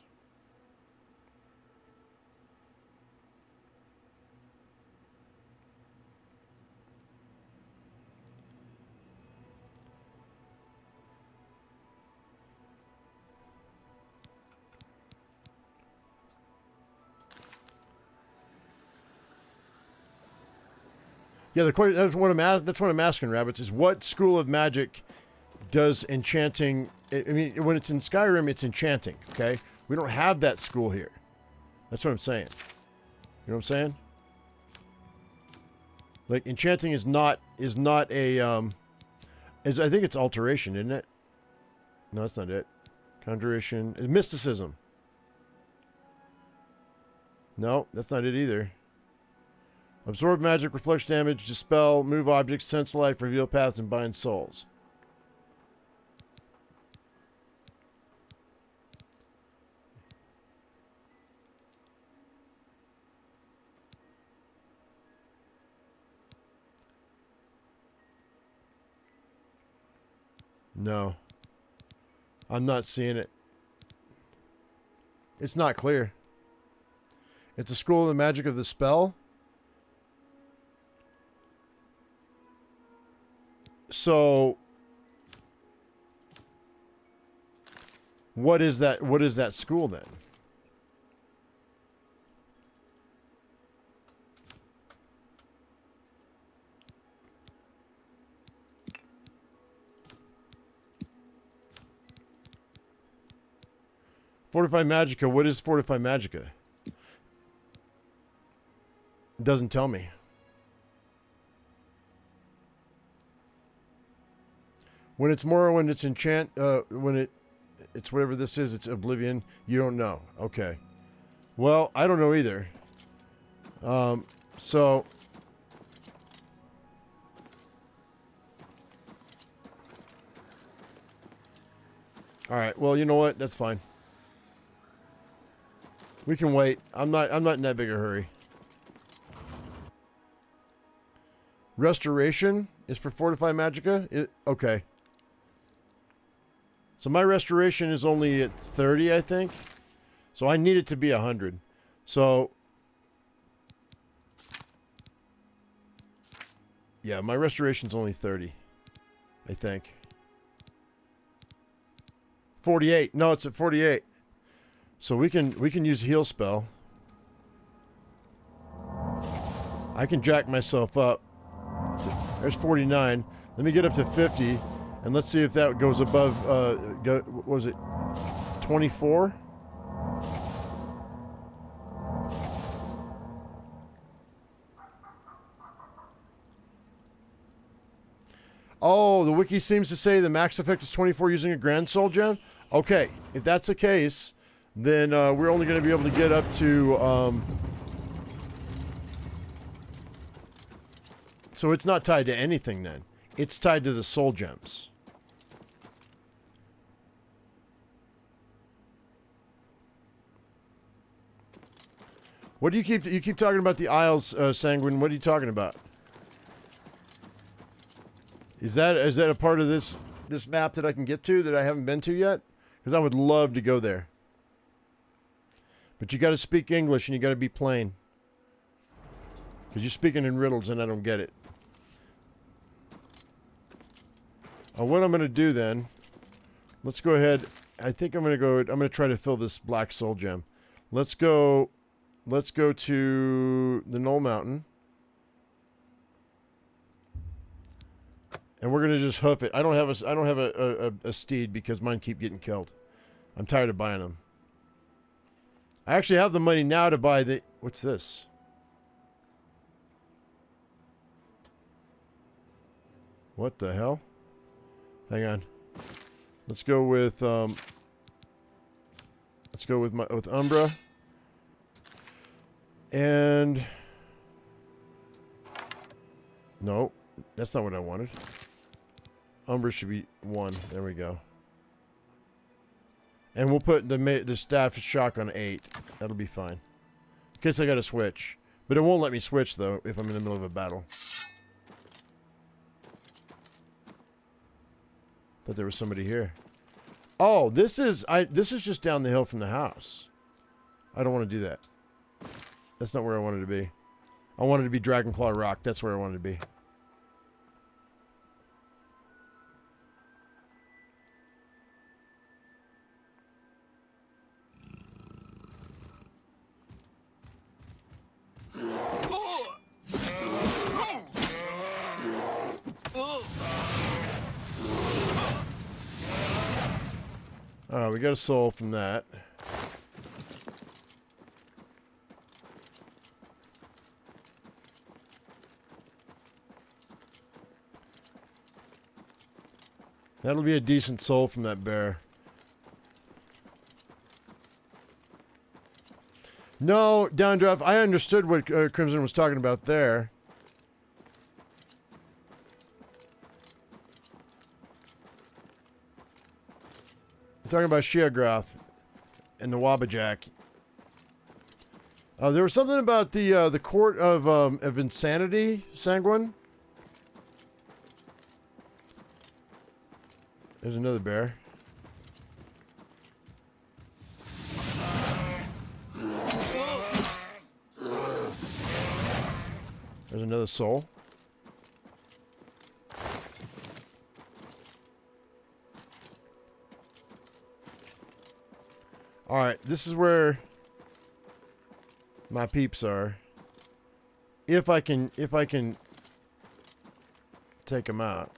Yeah, that's what I'm asking, Rabbits, is what school of magic does enchanting... I mean, when it's in Skyrim, it's enchanting, okay? We don't have that school here. That's what I'm saying. You know what I'm saying? Like, enchanting is not a... I think it's alteration, isn't it? No, that's not it. Conjuration. Mysticism. No, that's not it either. Absorb magic, reflect damage, dispel, move objects, sense life, reveal paths, and bind souls. No. I'm not seeing it. It's not clear. It's a school of the magic of the spell. So, what is that? What is that school then? Fortify Magica. What is Fortify Magica? It doesn't tell me. When it's when it's enchant, when it's whatever this is, it's Oblivion. You don't know. Okay. Well, I don't know either. So. All right. Well, you know what? That's fine. We can wait. I'm not in that big a hurry. Restoration is for Fortify Magica? Okay. So my restoration is only at 30, I think. So I need it to be 100. So, yeah, my restoration's only 30, I think. 48. No, it's at 48. So we can use heal spell. I can jack myself up. There's 49. Let me get up to 50. And let's see if that goes above, what was it, 24? Oh, the wiki seems to say the max effect is 24 using a Grand Soul Gem? Okay, if that's the case, then we're only going to be able to get up to... So it's not tied to anything then. It's tied to the Soul Gems. What do you keep talking about the Isles, Sanguine? What are you talking about? Is that a part of this map that I can get to that I haven't been to yet? Because I would love to go there. But you got to speak English and you got to be plain. Because you're speaking in riddles and I don't get it. What I'm going to do then, let's go ahead. I think I'm going to try to fill this black soul gem. Let's go to the Knoll Mountain. And we're going to just hoof it. I don't have a steed because mine keep getting killed. I'm tired of buying them. I actually have the money now to buy the... What's this? What the hell? Hang on. Let's go with Umbra. And no, that's not what I wanted. Umbra should be 1. There we go. And we'll put the staff shock on 8. That'll be fine. In case I got to switch. But it won't let me switch, though, if I'm in the middle of a battle. Thought there was somebody here. Oh, this is just down the hill from the house. I don't want to do that. That's not where I wanted to be. I wanted to be Dragonclaw Rock. That's where I wanted to be. Alright, we got a soul from that. That'll be a decent soul from that bear. No, Downdraft, I understood what Crimson was talking about there. I'm talking about Sheogroth and the Wabbajack. There was something about the Court of Insanity, Sanguine. There's another bear. There's another soul. All right, this is where my peeps are. If I can take them out.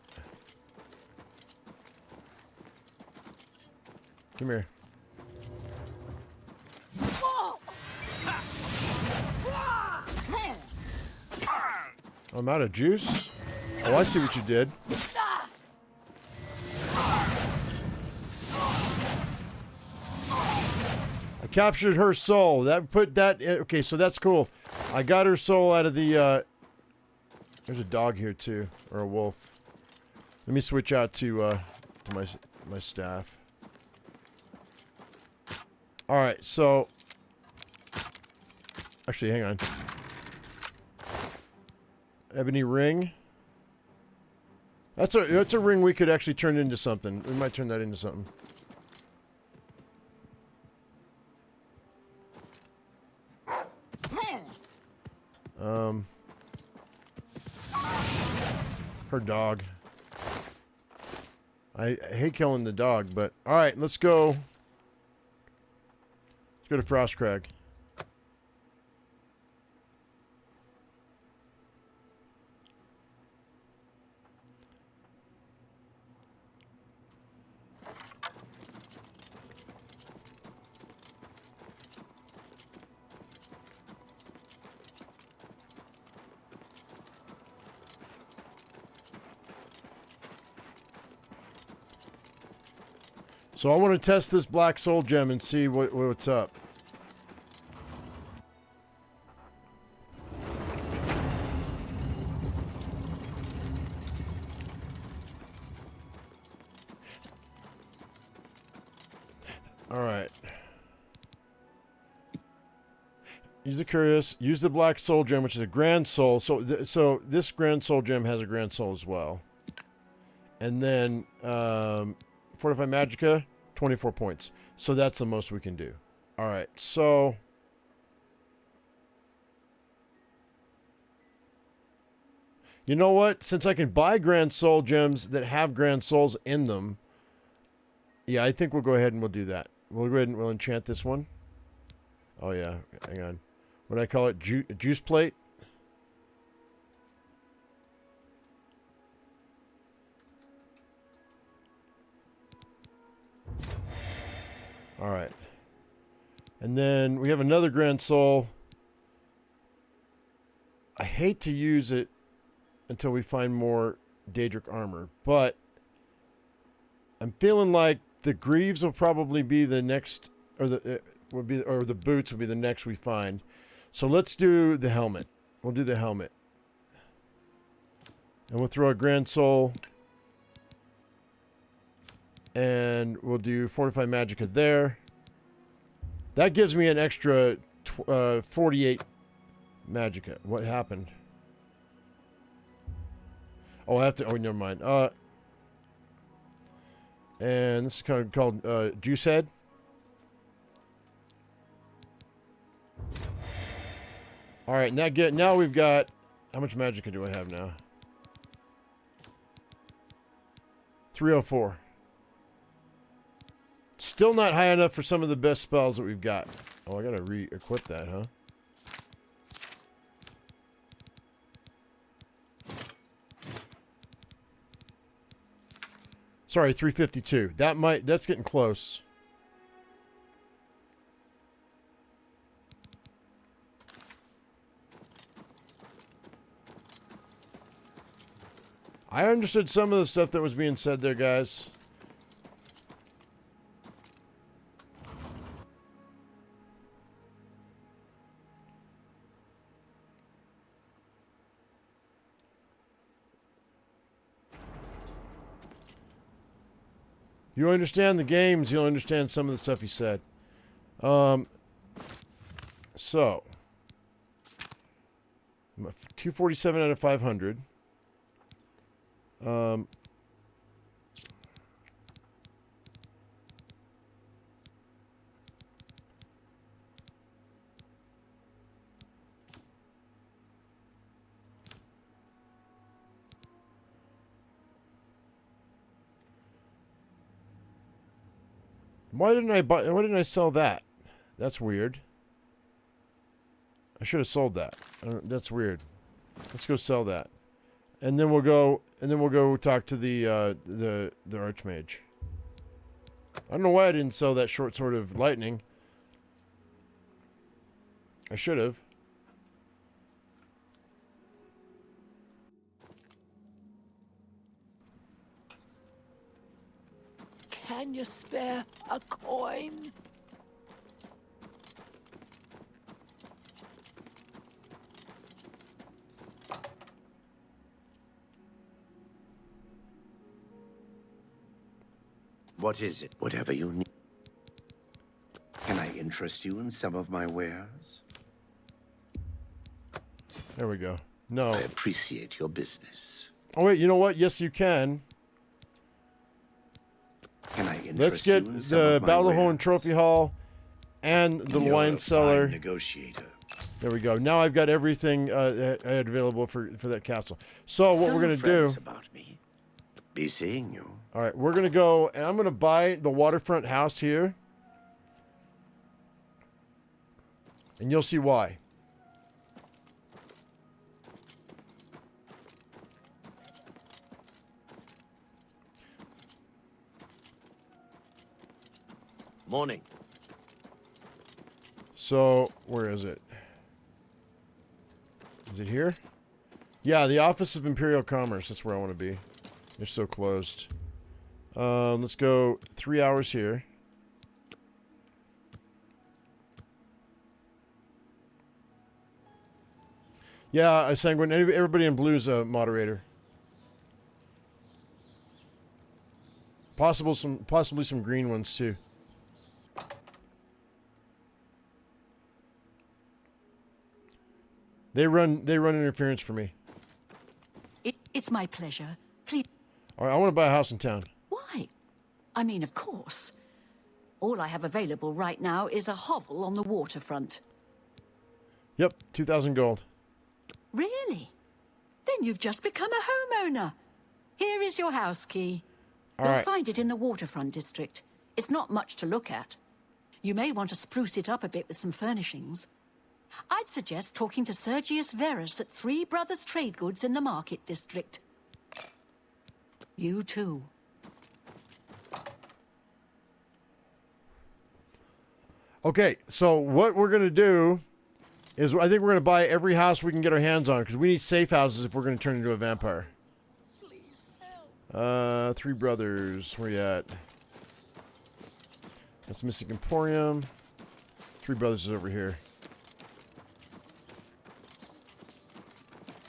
Come here. I'm out of juice. Oh, I see what you did. I captured her soul. That put that in, okay, so that's cool. I got her soul out of the there's a dog here too, or a wolf. Let me switch out to my staff. All right, so actually, hang on. Ebony ring. That's a ring we could actually turn into something. We might turn that into something. Her dog. I hate killing the dog, but all right, let's go. Let's go to Frostcrag. So I want to test this black soul gem and see what's up. All right. Use the curious. Use the black soul gem, which is a grand soul. So this grand soul gem has a grand soul as well. And then Fortify Magicka, 24 points. So that's the most we can do. All right, so You know what? Since I can buy Grand Soul gems that have Grand Souls in them, yeah, I think we'll go ahead and we'll do that. We'll go ahead and we'll enchant this one. Oh, yeah. Hang on. What do I call it? Juice plate? All right. And then we have another Grand Soul. I hate to use it until we find more Daedric armor, but I'm feeling like the greaves will probably be the next, or the boots will be the next we find. So let's do the helmet. We'll do the helmet, and we'll throw a Grand Soul, and we'll do Fortify Magicka there. That gives me an extra 48 Magicka. What happened? Oh, I have to. Oh, never mind. And this is kind of called Juice Head. All right, now we've got. How much Magicka do I have now? 304. Still not high enough for some of the best spells that we've got. Oh, I gotta re-equip that, huh? Sorry, 352. That's getting close. I understood some of the stuff that was being said there, guys. You understand the games, you'll understand some of the stuff he said. So, 247 out of 500. Why didn't I sell that? That's weird. I should have sold that. That's weird. Let's go sell that. And then we'll go talk to the Archmage. I don't know why I didn't sell that short sword of lightning. I should have. Can you spare a coin? What is it? Whatever you need. Can I interest you in some of my wares? There we go. No. I appreciate your business. Oh, wait, you know what? Yes, you can. Can I interest Let's get you in some the of my Battle wares? Horn Trophy Hall and the You're wine a cellar. fine negotiator. There we go. Now I've got everything I had available for that castle. So what we're going to do... About me. Be seeing you. All right, we're going to go, and I'm going to buy the waterfront house here. And you'll see why. Morning. So, where is it? Is it here? Yeah, the Office of Imperial Commerce. That's where I want to be. They're so closed. Let's go 3 hours here. Yeah, Sanguine. Everybody in blue's a moderator. Possibly some green ones too. They run interference for me. It's my pleasure. Please. All right, I want to buy a house in town. Why? I mean, of course. All I have available right now is a hovel on the waterfront. Yep, 2,000 gold. Really? Then Then you've just become a homeowner. Here is your house key. You'll right. find it in the waterfront district. It's not much to look at. You may want to spruce it up a bit with some furnishings. I'd suggest talking to Sergius Verus at Three Brothers Trade Goods in the Market District. You too. Okay, so what we're going to do is I think we're going to buy every house we can get our hands on because we need safe houses if we're going to turn into a vampire. Please help. Three Brothers. Where you at? That's Missing Emporium. Three Brothers is over here.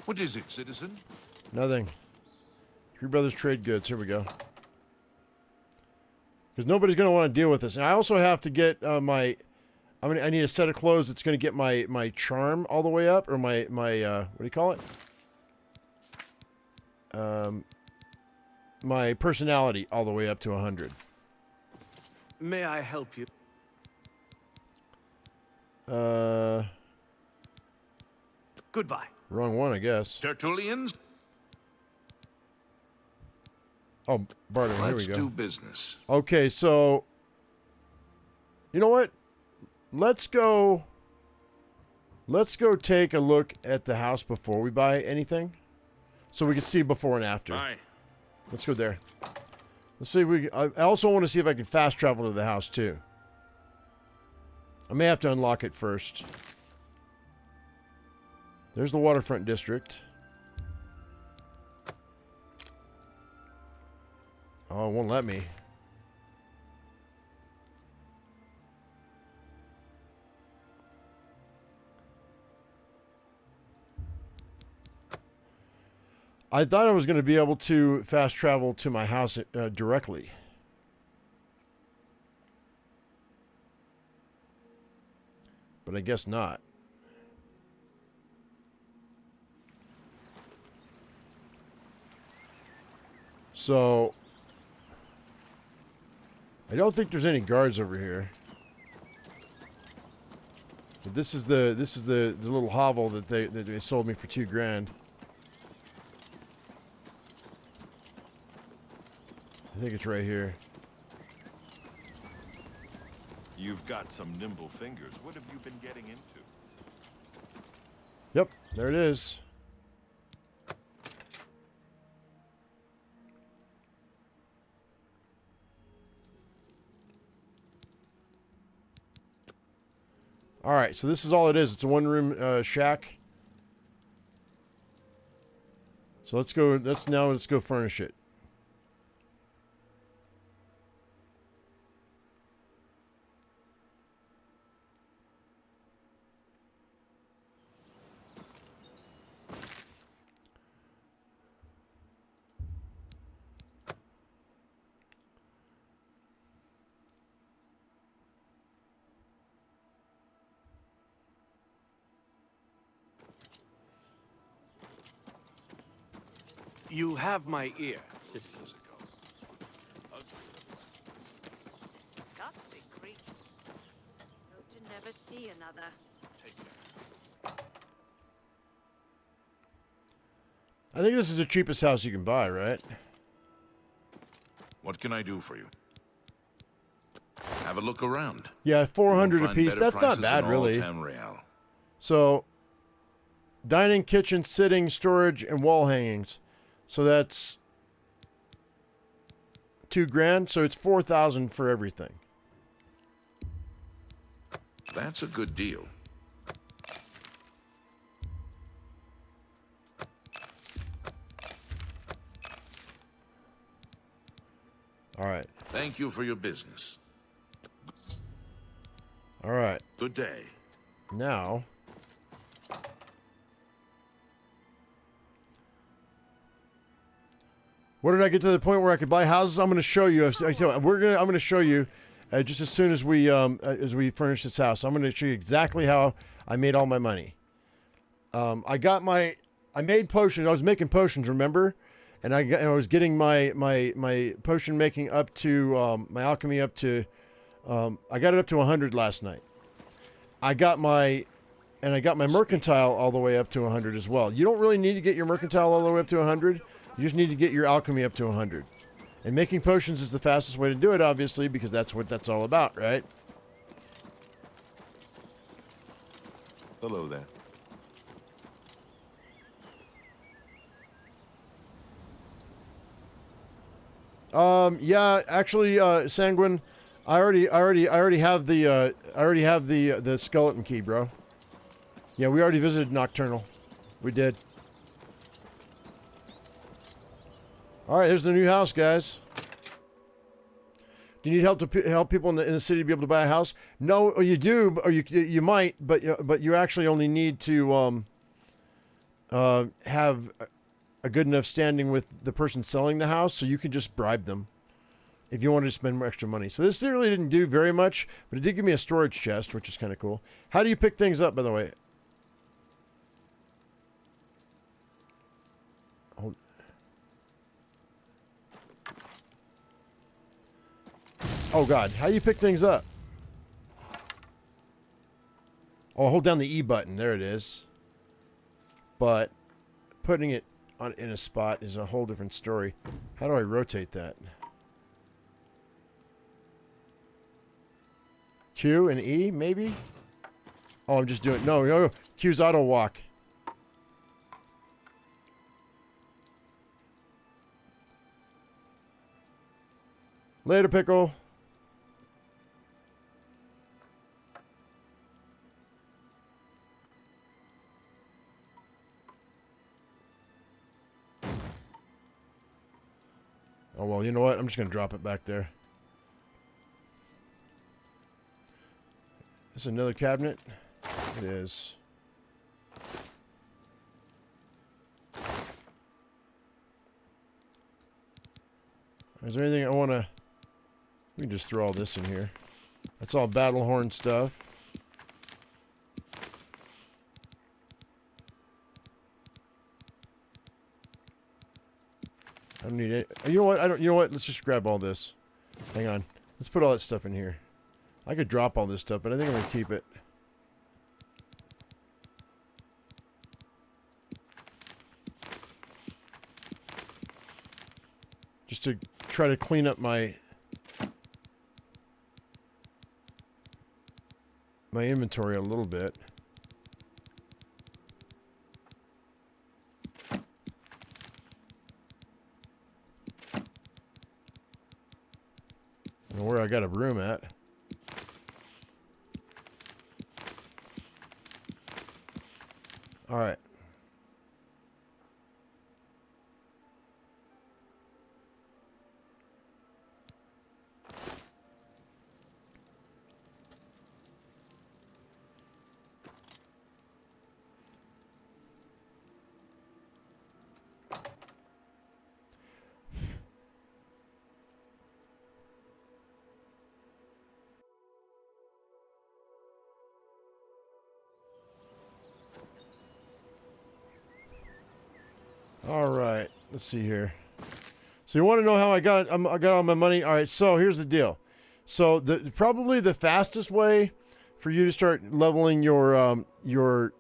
What is it, citizen? Nothing. Three Brothers Trade Goods. Here we go. Because nobody's going to want to deal with this. And I also have to get I need a set of clothes that's going to get my charm all the way up, or my what do you call it? My personality all the way up to 100. May I help you? Goodbye. Wrong one, I guess. Tertullians? Oh, barter. Here we Let's go. do business. Okay, so you know what? Let's go take a look at the house before we buy anything, so we can see before and after. Aye. Let's go there. Let's see. I also want to see if I can fast travel to the house too. I may have to unlock it first. There's the waterfront district. Oh, it won't let me. I thought I was going to be able to fast travel to my house directly. But I guess not. So I don't think there's any guards over here. But this is the little hovel that they sold me for $2,000. I think it's right here. You've got some nimble fingers. What have you been getting into? Yep, there it is. All right, so this is all it is. It's a one-room shack. So let's go furnish it. You have my ear, citizen. Disgusting creatures. Hope to never see another. I think this is the cheapest house you can buy, right? What can I do for you? Have a look around. Yeah, 400 You'll find apiece. better That's not prices bad, in all really. Tamriel. So, dining, kitchen, sitting, storage, and wall hangings. So that's $2,000. So it's $4,000 for everything. That's a good deal. All right. Thank you for your business. All right. Good day. Now, what did I get to the point where I could buy houses? I'm going to show you. I'm going to show you just as soon as we furnish this house. I'm going to show you exactly how I made all my money. I made potions. I was making potions, remember? And I was getting my potion making up to my alchemy up to I got it up to 100 last night. I got my And I got my mercantile all the way up to 100 as well. You don't really need to get your mercantile all the way up to 100. You just need to get your alchemy up to 100. And making potions is the fastest way to do it, obviously, because that's what that's all about, right? Hello there. Yeah, actually, Sanguine, I already have the skeleton key, bro. Yeah, we already visited Nocturnal. We did. All right, there's the new house, guys. Do you need help to help people in the city to be able to buy a house? No, or you do, or you might, but you actually only need to have a good enough standing with the person selling the house, so you can just bribe them if you wanted to spend more extra money. So this really didn't do very much, but it did give me a storage chest, which is kind of cool. How do you pick things up, by the way? Hold. Oh God, how do you pick things up? Oh, hold down the E button. There it is. But putting it in a spot is a whole different story. How do I rotate that? Q and E, maybe? Oh, I'm just doing... No, Q's auto walk. Later, Pickle. Oh, well, you know what? I'm just going to drop it back there. This is another cabinet? It is. Is there anything I want to... We can just throw all this in here. That's all battle horn stuff. I don't need it. You know what? You know what? Let's just grab all this. Hang on. Let's put all that stuff in here. I could drop all this stuff, but I think I'm going to keep it. Just to try to clean up my inventory a little bit. And where I got a broom at. All right. All right, let's see here. So you want to know how I got all my money? All right, so here's the deal. So probably the fastest way for you to start leveling your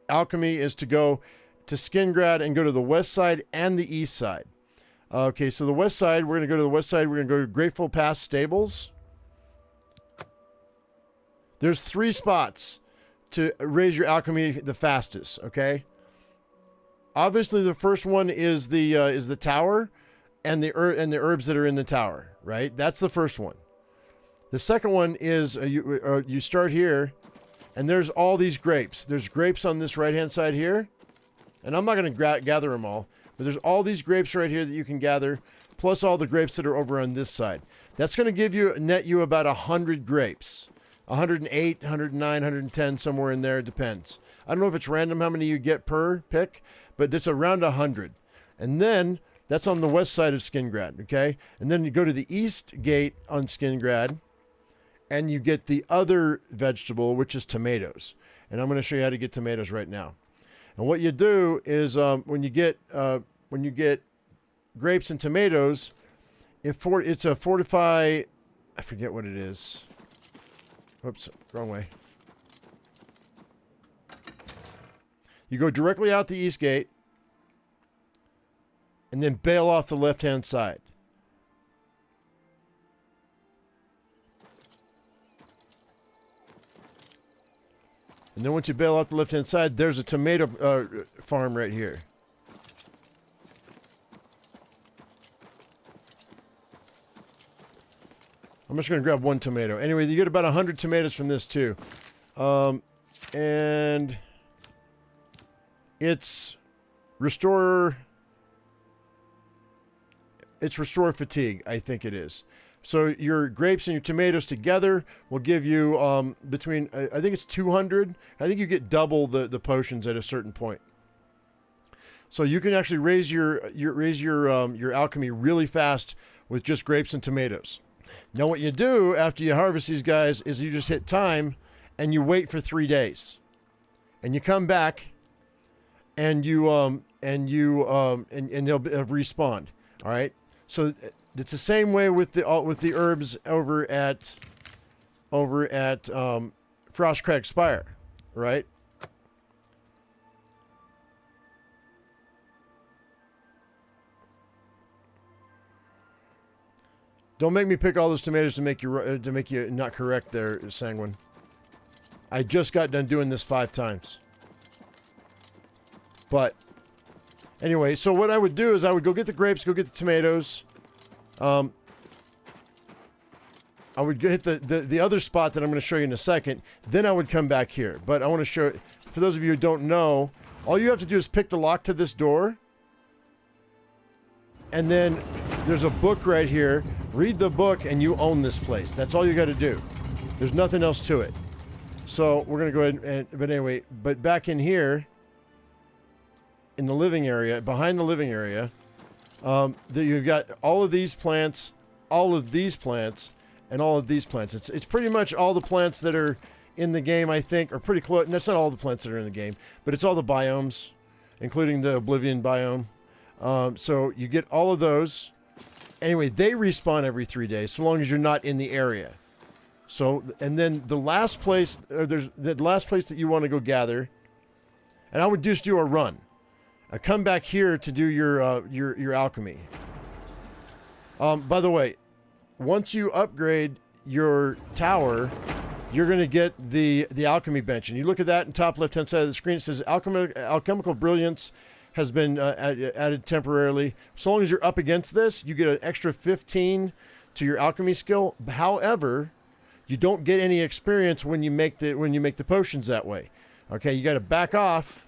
alchemy is to go to Skingrad and go to the west side and the east side. Okay, so the west side, we're going to go to the west side. We're going to go to Grateful Pass Stables. There's 3 spots to raise your alchemy the fastest, okay? Obviously, the first one is the tower, and the herbs that are in the tower. Right, that's the first one. The second one is you start here, and there's all these grapes. There's grapes on this right-hand side here, and I'm not going to gather them all, but there's all these grapes right here that you can gather, plus all the grapes that are over on this side. That's going to net you about 100 grapes, 108, 109, 110, somewhere in there. It depends. I don't know if it's random how many you get per pick, but it's around 100. And then that's on the west side of Skingrad, okay? And then you go to the east gate on Skingrad, and you get the other vegetable, which is tomatoes. And I'm going to show you how to get tomatoes right now. And what you do is when you get grapes and tomatoes, it's a fortify. I forget what it is. Oops, wrong way. You go directly out the east gate and then bail off the left-hand side. And then once you bail off the left-hand side, there's a tomato farm right here. I'm just going to grab one tomato. Anyway, you get about 100 tomatoes from this too. And it's restore fatigue, I think it is. So your grapes and your tomatoes together will give you between, I think it's 200. I think you get double the potions at a certain point. So you can actually raise your alchemy really fast with just grapes and tomatoes. Now what you do after you harvest these guys is you just hit time and you wait for 3 days. And you come back and they'll respawn. All right? So it's the same way with the herbs over at Frostcrag Spire, right? Don't make me pick all those tomatoes to make you not correct there, Sanguine. I just got done doing this 5 times. But anyway, so what I would do is I would go get the grapes, go get the tomatoes. I would hit the other spot that I'm going to show you in a second. Then I would come back here. But I want to show, for those of you who don't know, all you have to do is pick the lock to this door. And then there's a book right here. Read the book and you own this place. That's all you got to do. There's nothing else to it. So we're going to go ahead but anyway, but back in here, in the living area, behind the living area, you've got all of these plants, all of these plants, and all of these plants. It's pretty much all the plants that are in the game, I think, are pretty close. That's not all the plants that are in the game, but it's all the biomes, including the Oblivion biome. So you get all of those. Anyway, they respawn every 3 days, so long as you're not in the area. So, and then the last place, there's the last place that you want to go gather, and I would just do a run. I come back here to do your alchemy. By the way, once you upgrade your tower, you're going to get the alchemy bench, and you look at that in top left-hand side of the screen. It says alchemical brilliance has been added temporarily. So long as you're up against this, you get an extra 15 to your alchemy skill. However, you don't get any experience when you make the potions that way. Okay, you got to back off.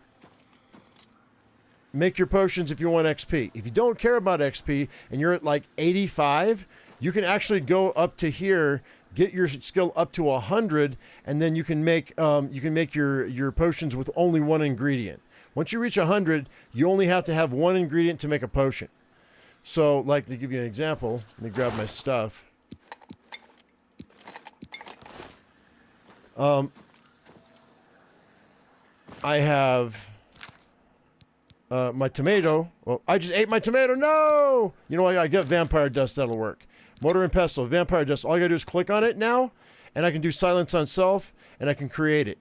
Make your potions if you want XP. If you don't care about XP and you're at like 85, you can actually go up to here, get your skill up to 100, and then you can make your potions with only one ingredient. Once you reach 100, you only have to have one ingredient to make a potion. So, like, to give you an example, let me grab my stuff. I have my tomato. Well, I just ate my tomato. No! You know what? I got vampire dust. That'll work. Mortar and pestle, vampire dust. All I gotta do is click on it now, and I can do silence on self, and I can create it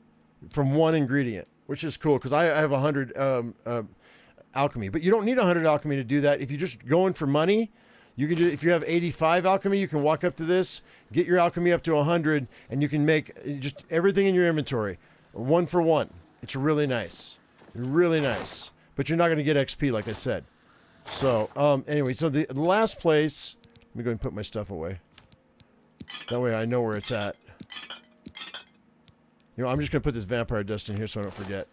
from one ingredient, which is cool because I have 100 alchemy. But you don't need 100 alchemy to do that. If you're just going for money, you can do. If you have 85 alchemy, you can walk up to this, get your alchemy up to 100, and you can make just everything in your inventory, 1 for 1. It's really nice, really nice. But you're not going to get XP, like I said. So anyway, so the last place. Let me go ahead and put my stuff away. That way I know where it's at. You know, I'm just going to put this vampire dust in here so I don't forget.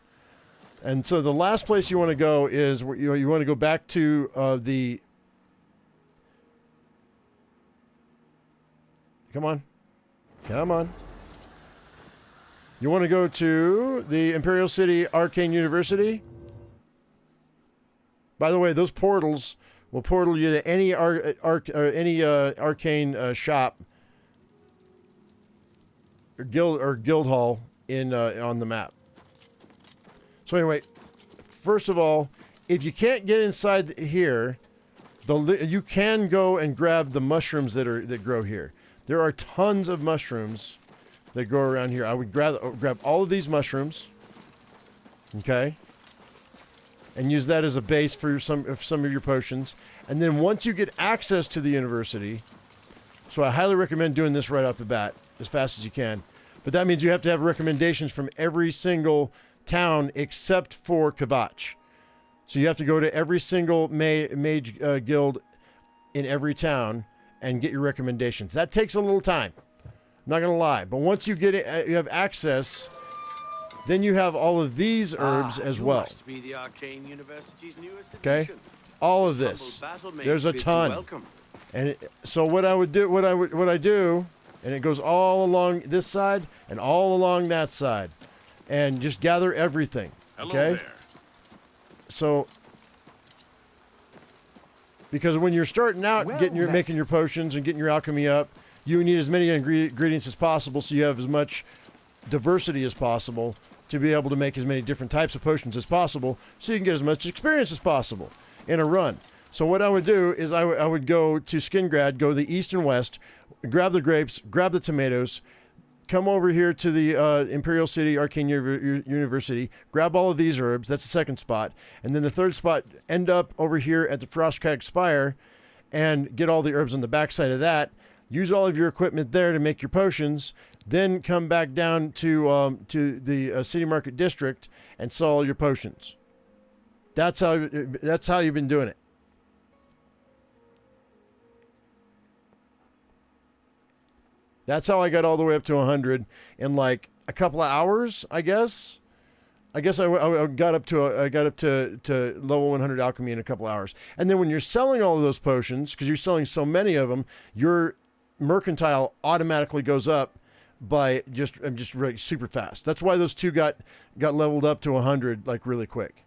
And so the last place you want to go is where you want to go back to the. Come on. Come on. You want to go to the Imperial City Arcane University. By the way, those portals will portal you to any arcane shop or guild hall in on the map. So anyway, first of all, if you can't get inside here, you can go and grab the mushrooms that grow here. There are tons of mushrooms that grow around here. I would grab all of these mushrooms. Okay. and use that as a base for some of your potions. And then once you get access to the university, so I highly recommend doing this right off the bat as fast as you can. But that means you have to have recommendations from every single town except for Kvatch. So you have to go to every single mage guild in every town and get your recommendations. That takes a little time. I'm not going to lie. But once you get it, you have access, then you have all of these herbs as well. Must be the Arcane University's newest Okay? edition. All of this. There's a ton. And so what I would do, what I do, and it goes all along this side and all along that side, and just gather everything. Hello Okay. there. So, because when you're starting out, making your potions and getting your alchemy up, you need as many ingredients as possible, so you have as much diversity as possible to be able to make as many different types of potions as possible, so you can get as much experience as possible in a run. So what I would do is I would go to Skingrad, go the east and west, grab the grapes, grab the tomatoes, come over here to the Imperial City Arcane University, grab all of these herbs. That's the second spot. And then the third spot, end up over here at the Frostcrag Spire and get all the herbs on the backside of that. Use all of your equipment there to make your potions. Then come back down to the City Market District and sell all your potions. That's how you've been doing it. That's how I got all the way up to 100 in like a couple of hours, I guess. I got up to level 100 alchemy in a couple of hours. And then when you're selling all of those potions, because you're selling so many of them, your mercantile automatically goes up by just really super fast. That's why those two got leveled up to 100 like really quick.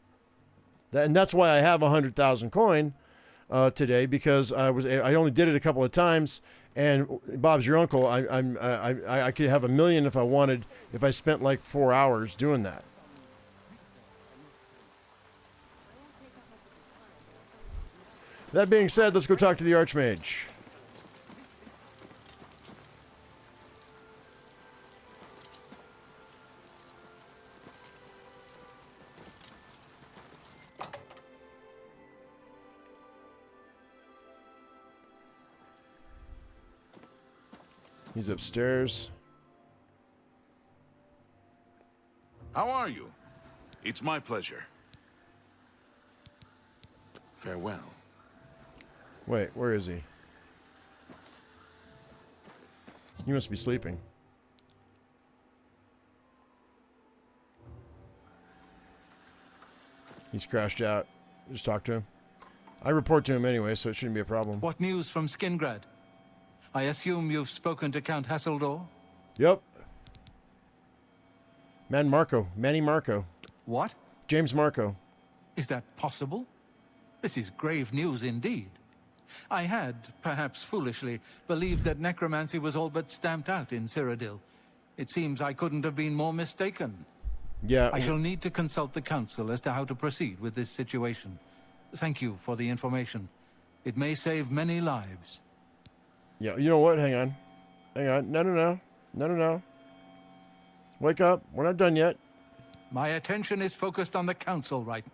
And that's why I have 100,000 coin today, because I only did it a couple of times. And Bob's your uncle. I could have 1 million if I wanted, if I spent like 4 hours doing that. That being said, let's go talk to the Archmage. He's upstairs. How are you? It's my pleasure. Farewell. Wait, where is he? He must be sleeping. He's crashed out. Just talk to him. I report to him anyway, so it shouldn't be a problem. What news from Skingrad? I assume you've spoken to Count Hasseldor? Yep. Manny Marco. What? James Marco. Is that possible? This is grave news indeed. I had, perhaps foolishly, believed that necromancy was all but stamped out in Cyrodiil. It seems I couldn't have been more mistaken. Yeah. I shall need to consult the council as to how to proceed with this situation. Thank you for the information. It may save many lives. Yeah, you know what? Hang on. No. Wake up. We're not done yet. My attention is focused on the council right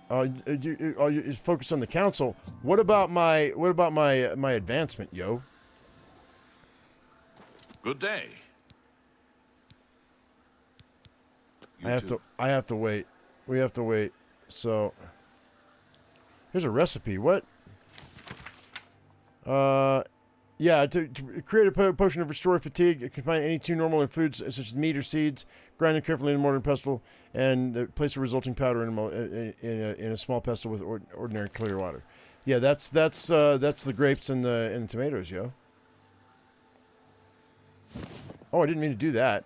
now. You focus on the council. What about my advancement, yo? Good day. I have to wait. We have to wait. So here's a recipe. What? Yeah, to create a potion of restore fatigue, it can find any two normal foods such as meat or seeds, grind them carefully in a mortar and pestle, and place the resulting powder in a small pestle with ordinary clear water. Yeah, that's the grapes and the tomatoes, yo. Oh, I didn't mean to do that.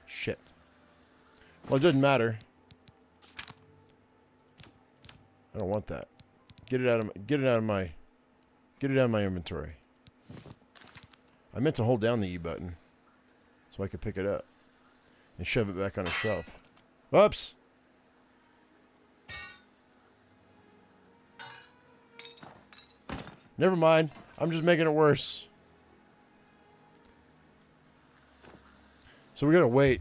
Shit. Well, it doesn't matter. I don't want that. Get it out of my inventory. I meant to hold down the E button so I could pick it up and shove it back on a shelf. Whoops! Never mind. I'm just making it worse. So we gotta wait.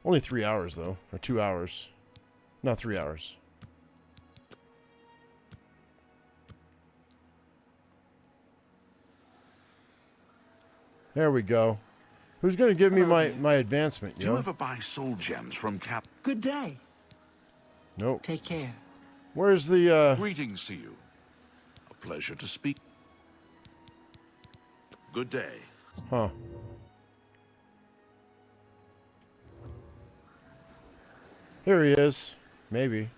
Only 3 hours though, or 2 hours. Not 3 hours. There we go. Who's going to give me my advancement, Do you ever buy soul gems from Cap? Good day. Nope. Take care. Where's the, Greetings to you. A pleasure to speak. Good day. Huh. Here he is. Maybe.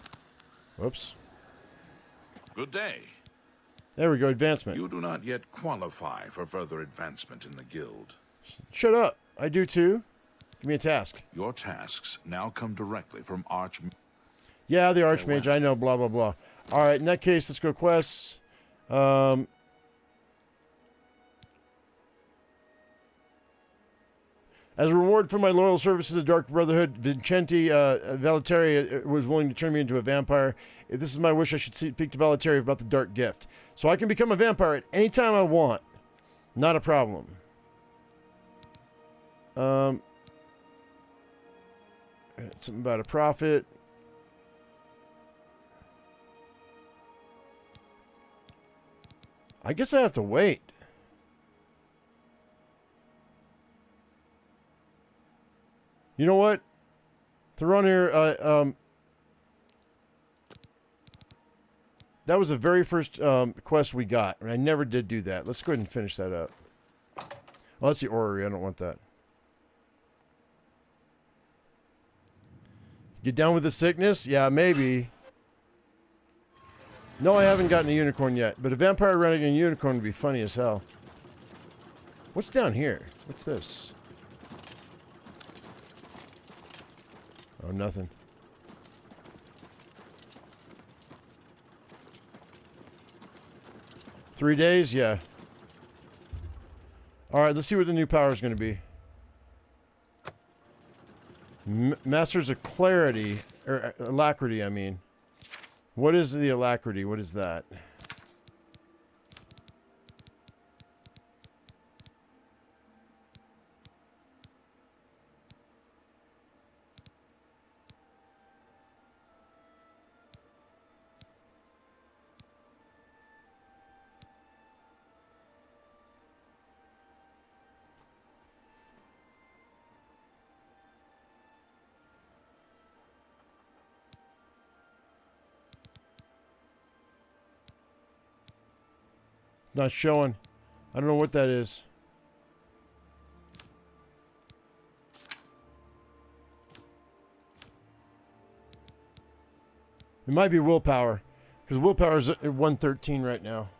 Whoops. Good day. There we go, advancement. You do not yet qualify for further advancement in the guild. Shut up. I do too. Give me a task. Your tasks now come directly from Yeah, the Archmage. I know, blah, blah, blah. All right, in that case, let's go quests. As a reward for my loyal service to the Dark Brotherhood, Vincenti Valenteri was willing to turn me into a vampire. If this is my wish, I should speak to Valenteri about the Dark Gift. So I can become a vampire at any time I want. Not a problem. Something about a prophet. I guess I have to wait. You know what? They're on here. That was the very first quest we got, and I never did do that. Let's go ahead and finish that up. Oh, that's the Aurora. I don't want that. Get down with the sickness? Yeah, maybe. No, I haven't gotten a unicorn yet, but a vampire running a unicorn would be funny as hell. What's down here? What's this? Oh, nothing. Three days? Yeah. All right, let's see what the new power is going to be. Masters of Clarity, or Alacrity, I mean. What is the Alacrity? What is that? Not showing. I don't know what that is. It might be willpower, because willpower is at 113 right now.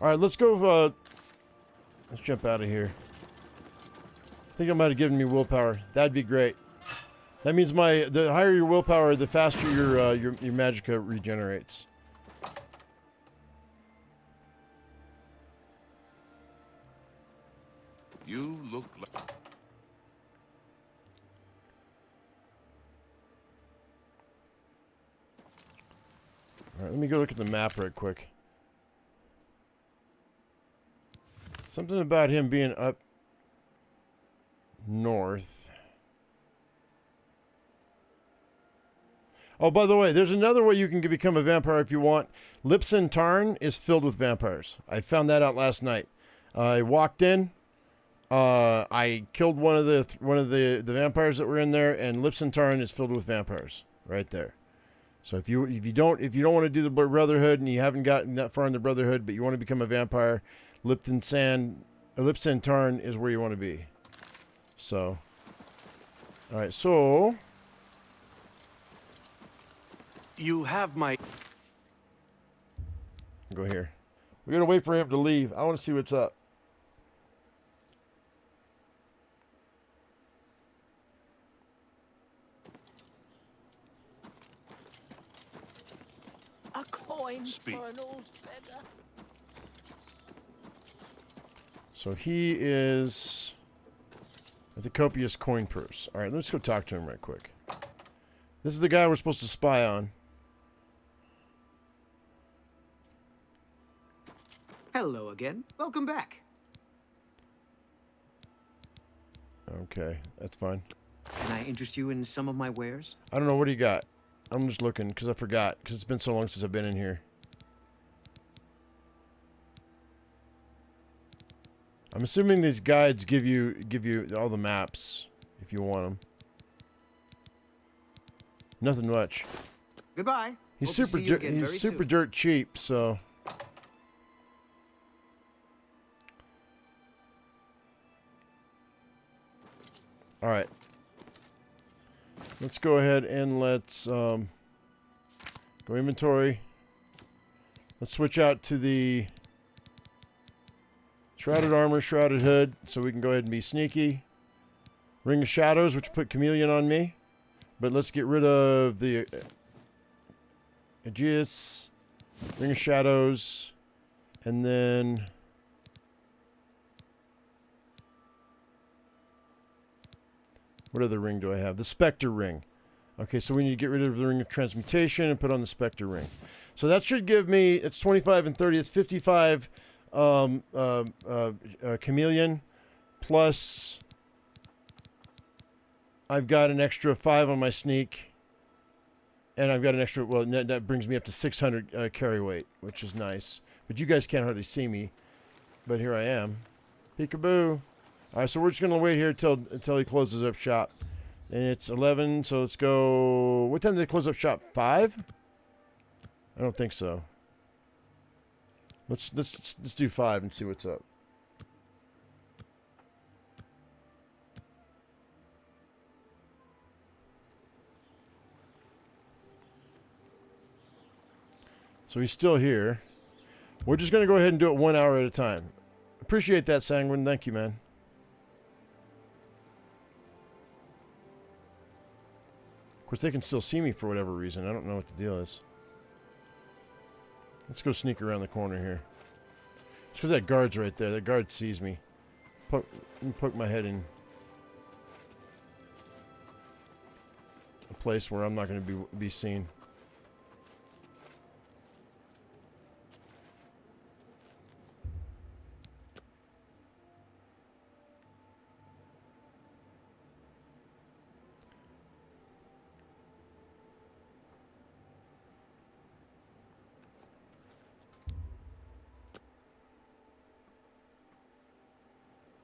All right, let's go. Let's jump out of here. I think I might have given me willpower. That'd be great. That means the higher your willpower, the faster your magicka regenerates. You look like... All right, let me go look at the map right quick. Something about him being up north. Oh, by the way, there's another way you can become a vampire if you want. Lipson Tarn is filled with vampires. I found that out last night. I walked in. I killed one of the vampires that were in there, and Lipson Tarn is filled with vampires right there. So if you don't want to do the Brotherhood and you haven't gotten that far in the Brotherhood, but you want to become a vampire, Lipton Tarn is where you want to be. So, all right, so. You have my... Go here. We gotta wait for him to leave. I want to see what's up. A coin Speak. for an old beggar. So he is at the copious coin purse. All right, let's go talk to him right quick. This is the guy we're supposed to spy on. Hello again. Welcome back. Okay, that's fine. Can I interest you in some of my wares? I don't know, what do you got? I'm just looking because I forgot because it's been so long since I've been in here. I'm assuming these guides give you all the maps if you want them. Nothing much. Goodbye. He's Hope to see you again very super soon. dirt cheap, so. All right. Let's go ahead and let's go inventory. Let's switch out to the shrouded armor, shrouded hood, so we can go ahead and be sneaky. Ring of Shadows, which put Chameleon on me. But let's get rid of the Aegis, Ring of Shadows, and then what other ring do I have? The Spectre ring. Okay, so we need to get rid of the Ring of Transmutation and put on the Spectre ring. So that should give me, it's 25 and 30, it's 55 Chameleon, plus I've got an extra 5 on my sneak, and I've got an extra, well, that brings me up to 600 carry weight, which is nice. But you guys can't hardly see me, but here I am. Peekaboo. All right, so we're just going to wait here until he closes up shop. And it's 11, so let's go, what time did they close up shop? 5? I don't think so. Let's do 5 and see what's up. So he's still here. We're just going to go ahead and do it 1 hour at a time. Appreciate that, Sanguine. Thank you, man. Of course, they can still see me for whatever reason. I don't know what the deal is. Let's go sneak around the corner here. It's because that guard's right there. That guard sees me. Let me poke my head in a place where I'm not going to be seen.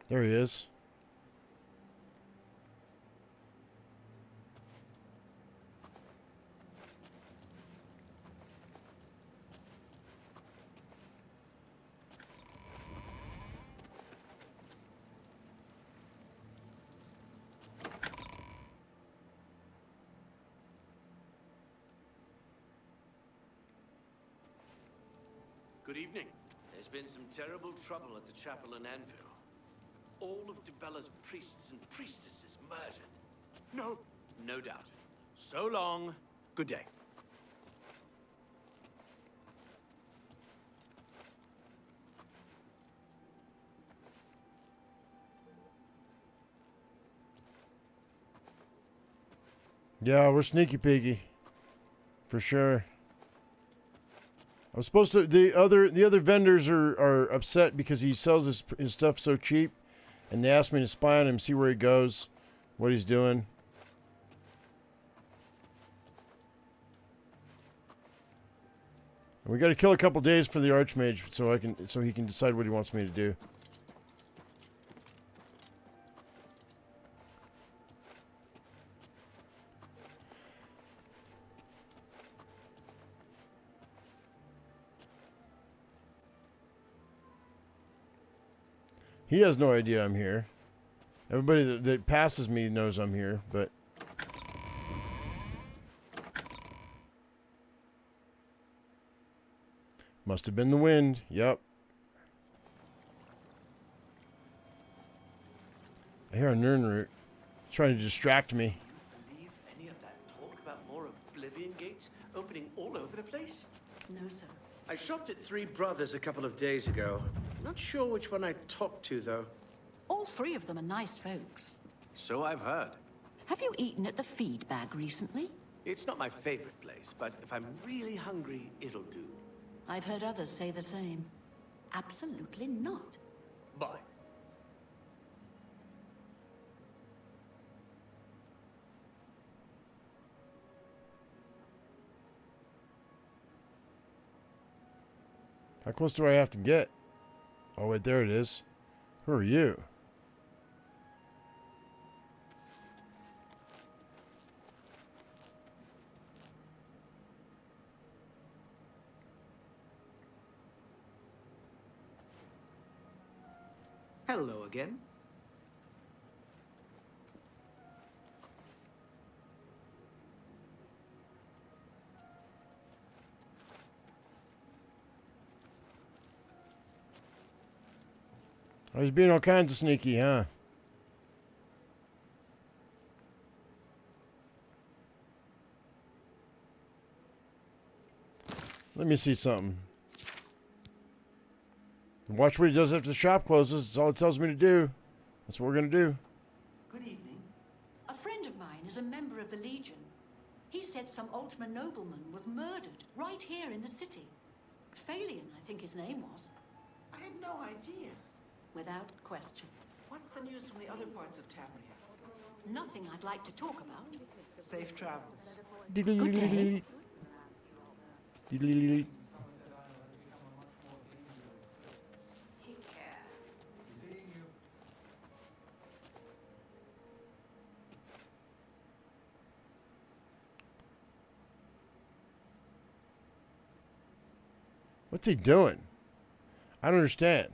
There he is. Good evening. There's been some terrible trouble at the chapel in Anvil. All of Dibella's priests and priestesses murdered. No. No doubt. So long. Good day. Yeah, we're sneaky peeky. For sure. I was supposed to, the other vendors are upset because he sells his stuff so cheap. And they asked me to spy on him, see where he goes, what he's doing. And we got to kill a couple days for the Archmage so he can decide what he wants me to do. He has no idea I'm here. Everybody that passes me knows I'm here, but... Must have been the wind. Yep. I hear a Nirnroot trying to distract me. Believe any of that talk about more Oblivion gates opening all over the place? No, sir. I shopped at Three Brothers a couple of days ago. Not sure which one I talked to, though. All 3 of them are nice folks. So I've heard. Have you eaten at the feed bag recently? It's not my favorite place, but if I'm really hungry, it'll do. I've heard others say the same. Absolutely not. Bye. How close do I have to get? Oh, wait, there it is. Who are you? Hello again. I was being all kinds of sneaky, huh? Let me see something. Watch what he does after the shop closes. That's all it tells me to do. That's what we're going to do. Good evening. A friend of mine is a member of the Legion. He said some Altman nobleman was murdered right here in the city. Phalion, I think his name was. I had no idea. Without question. What's the news from the other parts of Tamriel? Nothing I'd like to talk about. Safe travels. Good day. Take care. What's he doing? I don't understand.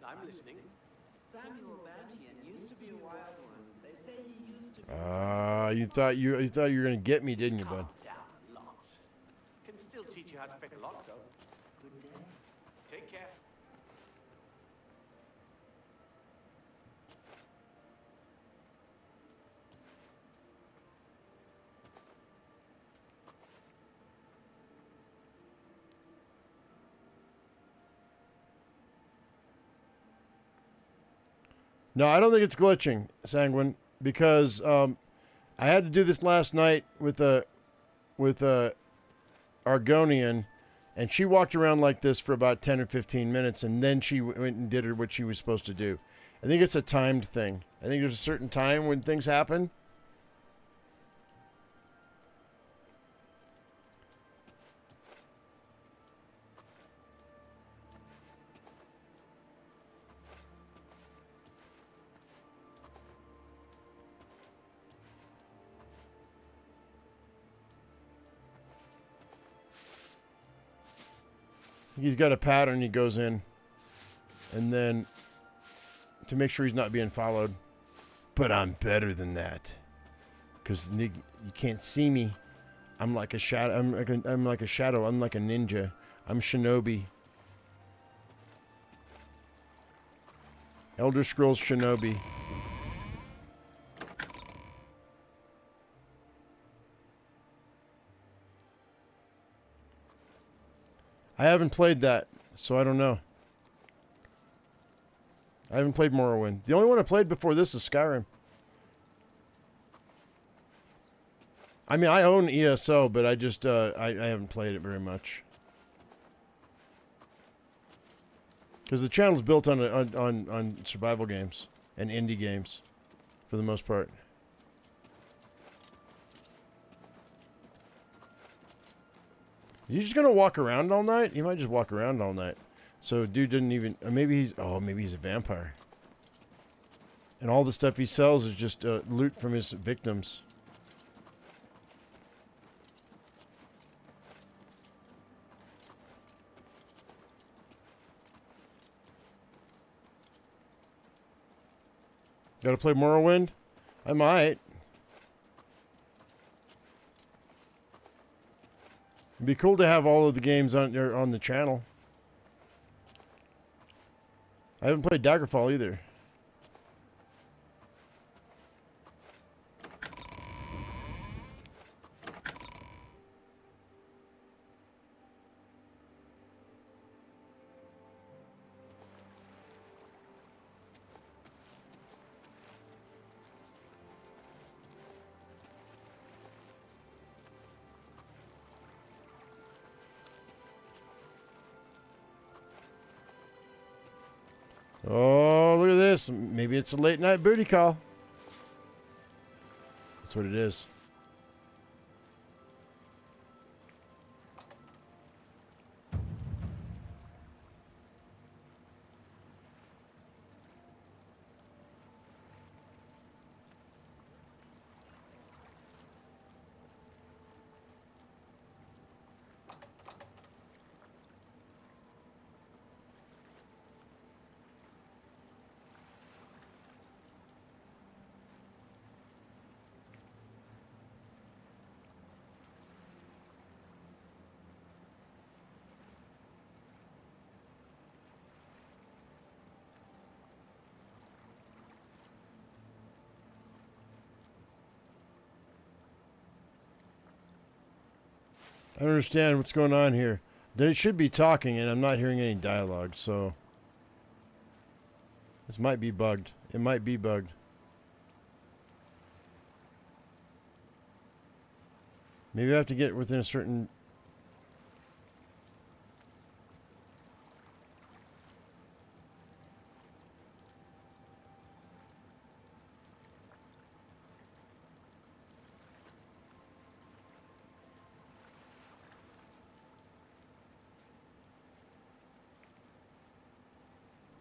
I'm listening. Samuel Bantian used to be a wild one. They say he used to be... You thought you were gonna get me, didn't you, bud? Down, lots. Can still teach you how to pick a lock, though. Good day. Take care. No, I don't think it's glitching, Sanguine, because I had to do this last night with a Argonian, and she walked around like this for about 10 or 15 minutes, and then she went and did what she was supposed to do. I think it's a timed thing. I think there's a certain time when things happen. He's got a pattern he goes in, and then to make sure he's not being followed. But I'm better than that, because you can't see me. I'm like a shadow. I'm like a shadow. I'm like a ninja. I'm shinobi. Elder Scrolls Shinobi. I haven't played that, so I don't know. I haven't played Morrowind. The only one I played before this is Skyrim. I mean, I own ESO, but I just I haven't played it very much. Because the channel's built on survival games and indie games, for the most part. You just gonna walk around all night? He might just walk around all night. So dude didn't even. Maybe he's a vampire. And all the stuff he sells is just loot from his victims. Gotta play Morrowind? I might. It'd be cool to have all of the games on the channel. I haven't played Daggerfall either. Oh, look at this. Maybe it's a late night booty call. That's what it is. I don't understand what's going on here. They should be talking, and I'm not hearing any dialogue, so... This might be bugged. It might be bugged. Maybe I have to get within a certain...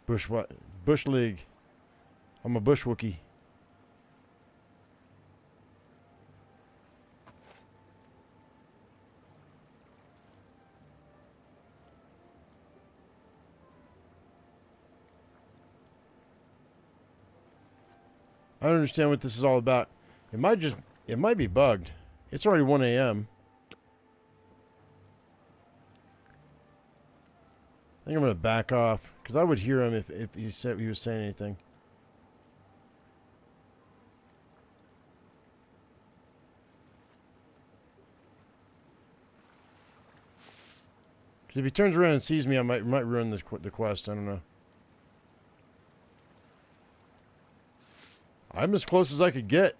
Bush what? Bush League. I'm a Bush Wookie. I don't understand what this is all about. It might be bugged. It's already 1 a.m. I think I'm gonna back off because I would hear him if he said he was saying anything. Because if he turns around and sees me, I might ruin the quest. I don't know. I'm as close as I could get,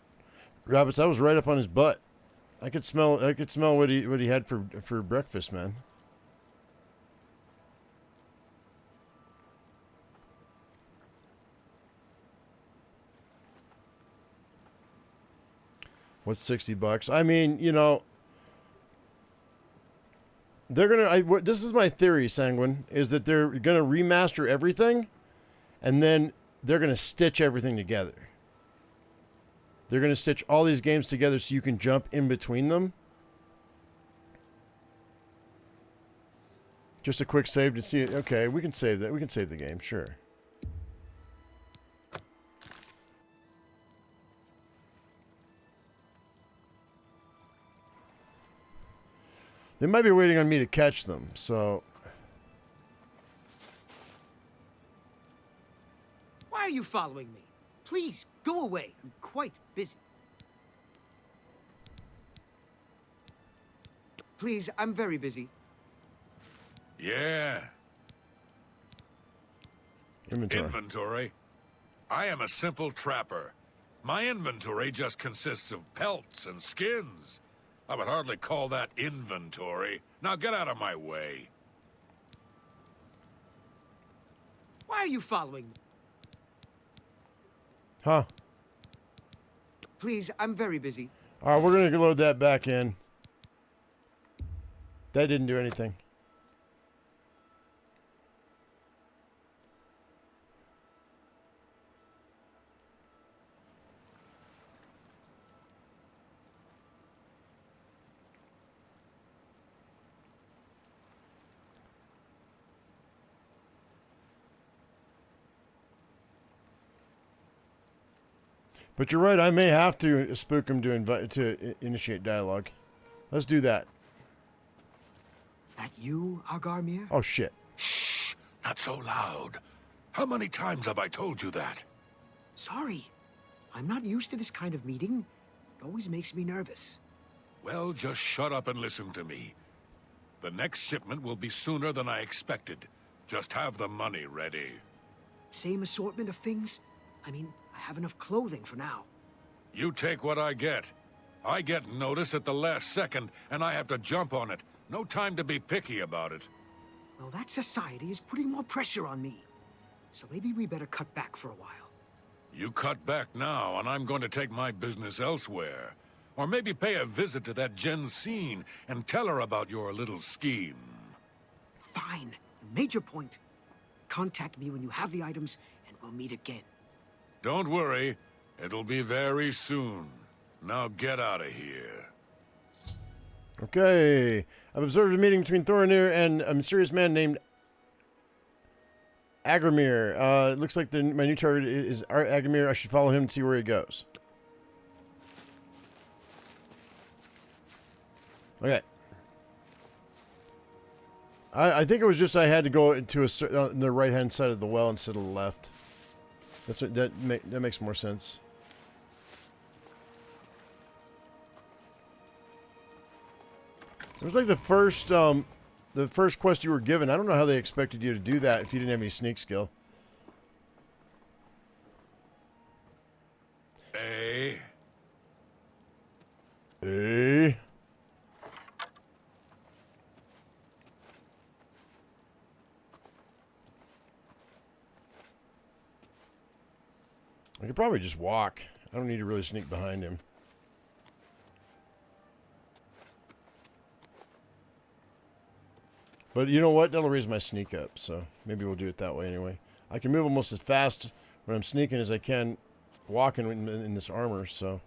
Rabbits. I was right up on his butt. I could smell what he had for breakfast, man. What's $60? I mean, you know, they're gonna. This is my theory, Sanguine, is that they're gonna remaster everything, and then they're gonna stitch everything together. They're gonna stitch all these games together so you can jump in between them. Just a quick save to see it. Okay, we can save that. We can save the game, sure. They might be waiting on me to catch them, so... Why are you following me? Please, go away. I'm quite busy. Please, I'm very busy. Yeah. Inventory. I am a simple trapper. My inventory just consists of pelts and skins. I would hardly call that inventory. Now get out of my way. Why are you following me? Huh. Please, I'm very busy. All right, we're going to load that back in. That didn't do anything. But you're right. I may have to spook him to initiate dialogue. Let's do that. That you, Agarmir? Oh shit! Shh! Not so loud. How many times have I told you that? Sorry. I'm not used to this kind of meeting. It always makes me nervous. Well, just shut up and listen to me. The next shipment will be sooner than I expected. Just have the money ready. Same assortment of things? I mean, I have enough clothing for now. You take what I get. I get notice at the last second, and I have to jump on it. No time to be picky about it. Well, that society is putting more pressure on me. so maybe we better cut back for a while. You cut back now, and I'm going to take my business elsewhere. Or maybe pay a visit to that Jensine and tell her about your little scheme. Fine. You made your point. Contact me when you have the items, and we'll meet again. Don't worry. It'll be very soon. Now get out of here. Okay. I've observed a meeting between Thorinir and a mysterious man named Agramir. It looks like my new target is Agramir. I should follow him and see where he goes. Okay. I think it was just I had to go to the right-hand side of the well instead of the left. That's what, that makes more sense. It was like the first quest you were given. I don't know how they expected you to do that if you didn't have any sneak skill. Eh? Eh? I could probably just walk. I don't need to really sneak behind him. But you know what? That'll raise my sneak up, so maybe we'll do it that way anyway. I can move almost as fast when I'm sneaking as I can walking in this armor, so...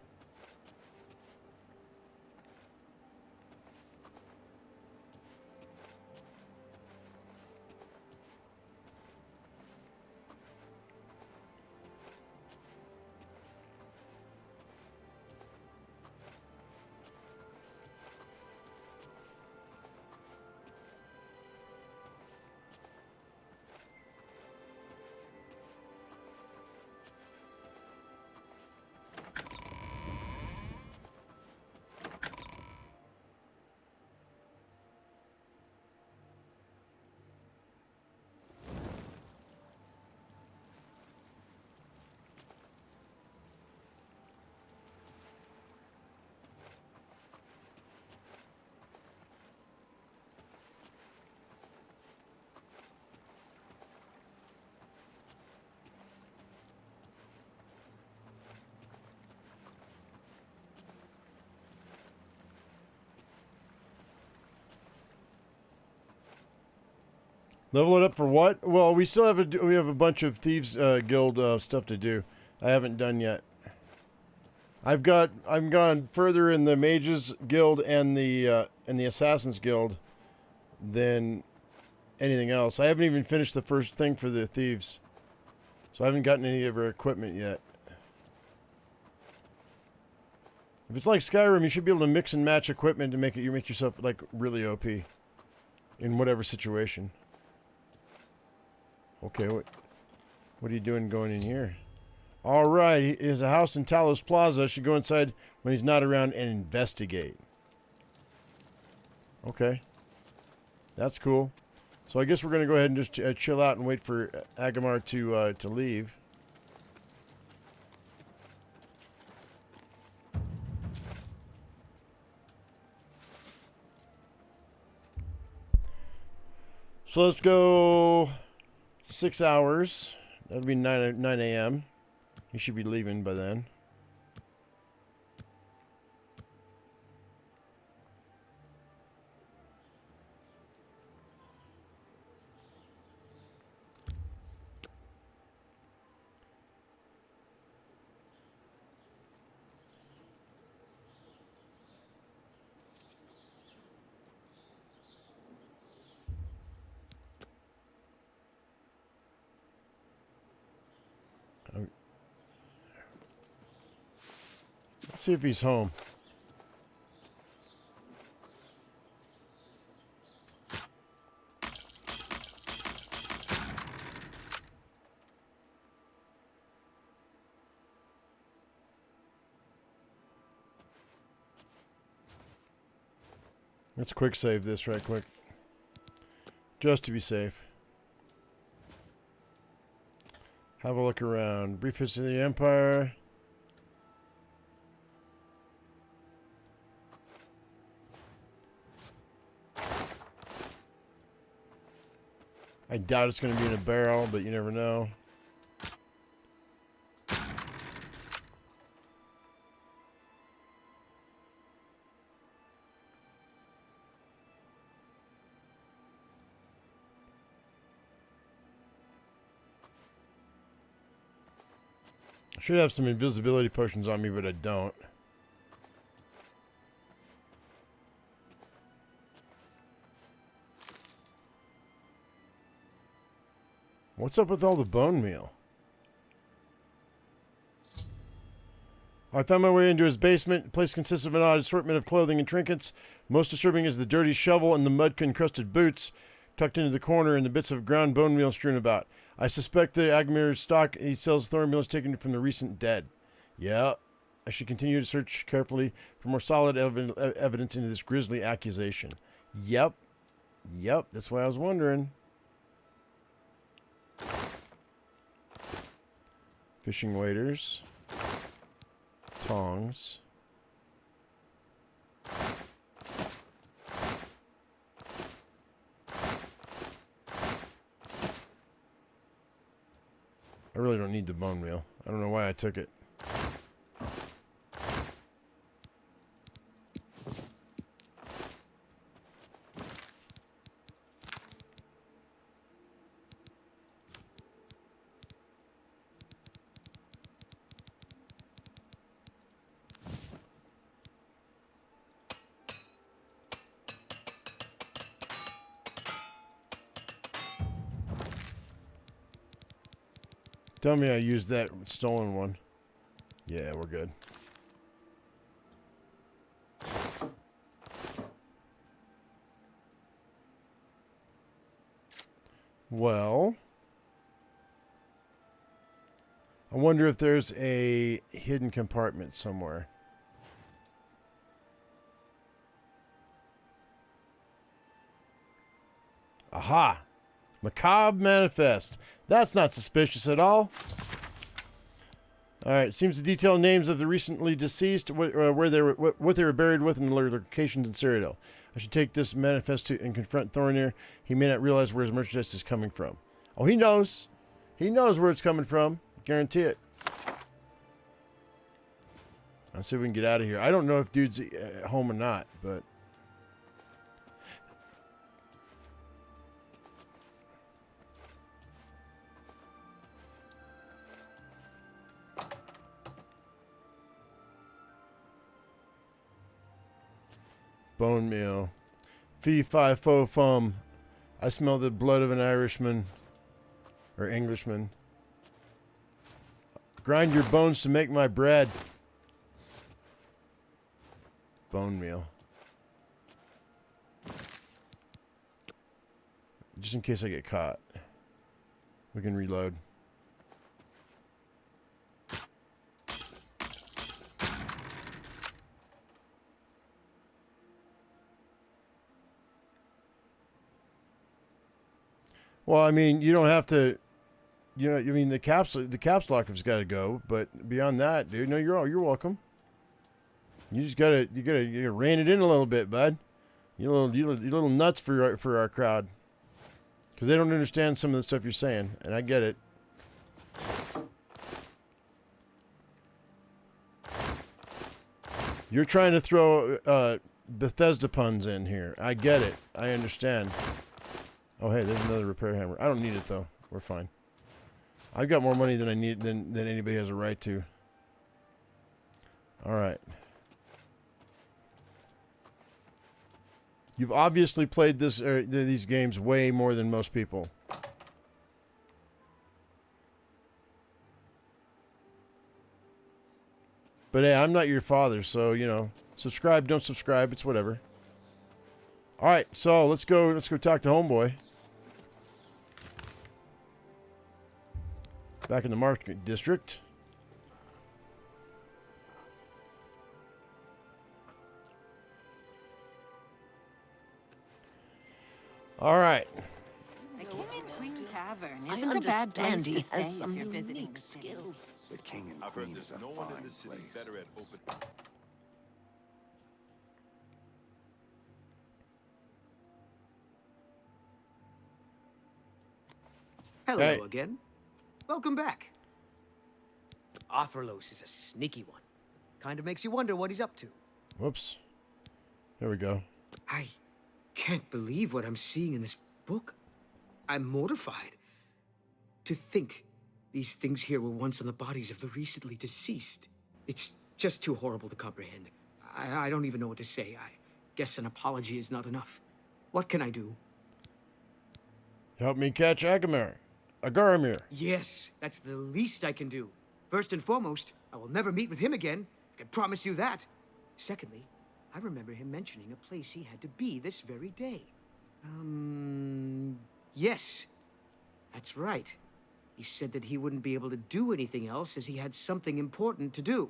Level it up for what? Well, we still have a bunch of Thieves Guild stuff to do. I haven't done yet. I've gone further in the Mages Guild and the Assassins Guild than anything else. I haven't even finished the first thing for the Thieves, so I haven't gotten any of her equipment yet. If it's like Skyrim, you should be able to mix and match equipment to make yourself like really OP in whatever situation. Okay, what are you doing going in here? All right, he has a house in Talos Plaza. I should go inside when he's not around and investigate. Okay, that's cool. So I guess we're gonna go ahead and just chill out and wait for Agamar to leave. So let's go 6 hours. That'll be 9 a.m. He should be leaving by then. Let's see if he's home. Let's quick save this right quick. Just to be safe. Have a look around. Brief history of the Empire. I doubt it's going to be in a barrel, but you never know. I should have some invisibility potions on me, but I don't. What's up with all the bone meal? I found my way into his basement. The place consists of an odd assortment of clothing and trinkets. Most disturbing is the dirty shovel and the mud-encrusted boots tucked into the corner and the bits of ground bone meal strewn about. I suspect the Agmir's stock he sells thorn meal is taken from the recent dead. Yeah, I should continue to search carefully for more solid evidence into this grisly accusation. Yep, that's why I was wondering. Fishing waders. Tongs. I really don't need the bone meal. I don't know why I took it. Tell me I used that stolen one. Yeah, we're good. Well, I wonder if there's a hidden compartment somewhere. Aha! Macabre Manifest. That's not suspicious at all. Alright, seems to detail names of the recently deceased, what they were buried with, and their locations in Cyrodiil. I should take this manifest and confront Thornir. He may not realize where his merchandise is coming from. Oh, he knows. He knows where it's coming from. Guarantee it. Let's see if we can get out of here. I don't know if dude's at home or not, but... Bone meal. Fee, fi, fo, fum. I smell the blood of an Irishman. Or Englishman. Grind your bones to make my bread. Bone meal. Just in case I get caught. We can reload. Well, I mean, you don't have to, you know, I mean, the caps lock has got to go, but beyond that, dude, no, you're welcome. You just gotta rein it in a little bit, bud. You little nuts for our crowd, because they don't understand some of the stuff you're saying, and I get it. You're trying to throw Bethesda puns in here. I get it. I understand. Oh, hey, there's another repair hammer. I don't need it, though. We're fine. I've got more money than I need than anybody has a right to. All right. You've obviously played these games way more than most people. But hey, I'm not your father, so, you know, subscribe, don't subscribe, it's whatever. All right, so let's go talk to homeboy. Back in the market district. All right. The King and Queen Tavern isn't a bad place to stay if you're visiting the city. The king and queen is a fine place. Better at open. Hello Hey. again. Welcome back. Arthurlos is a sneaky one. Kind of makes you wonder what he's up to. Whoops. There we go. I can't believe what I'm seeing in this book. I'm mortified. To think these things here were once on the bodies of the recently deceased. It's just too horrible to comprehend. I don't even know what to say. I guess an apology is not enough. What can I do? Help me catch Agaramir. Yes, that's the least I can do. First and foremost, I will never meet with him again. I can promise you that. Secondly, I remember him mentioning a place he had to be this very day. Yes. That's right. He said that he wouldn't be able to do anything else as he had something important to do.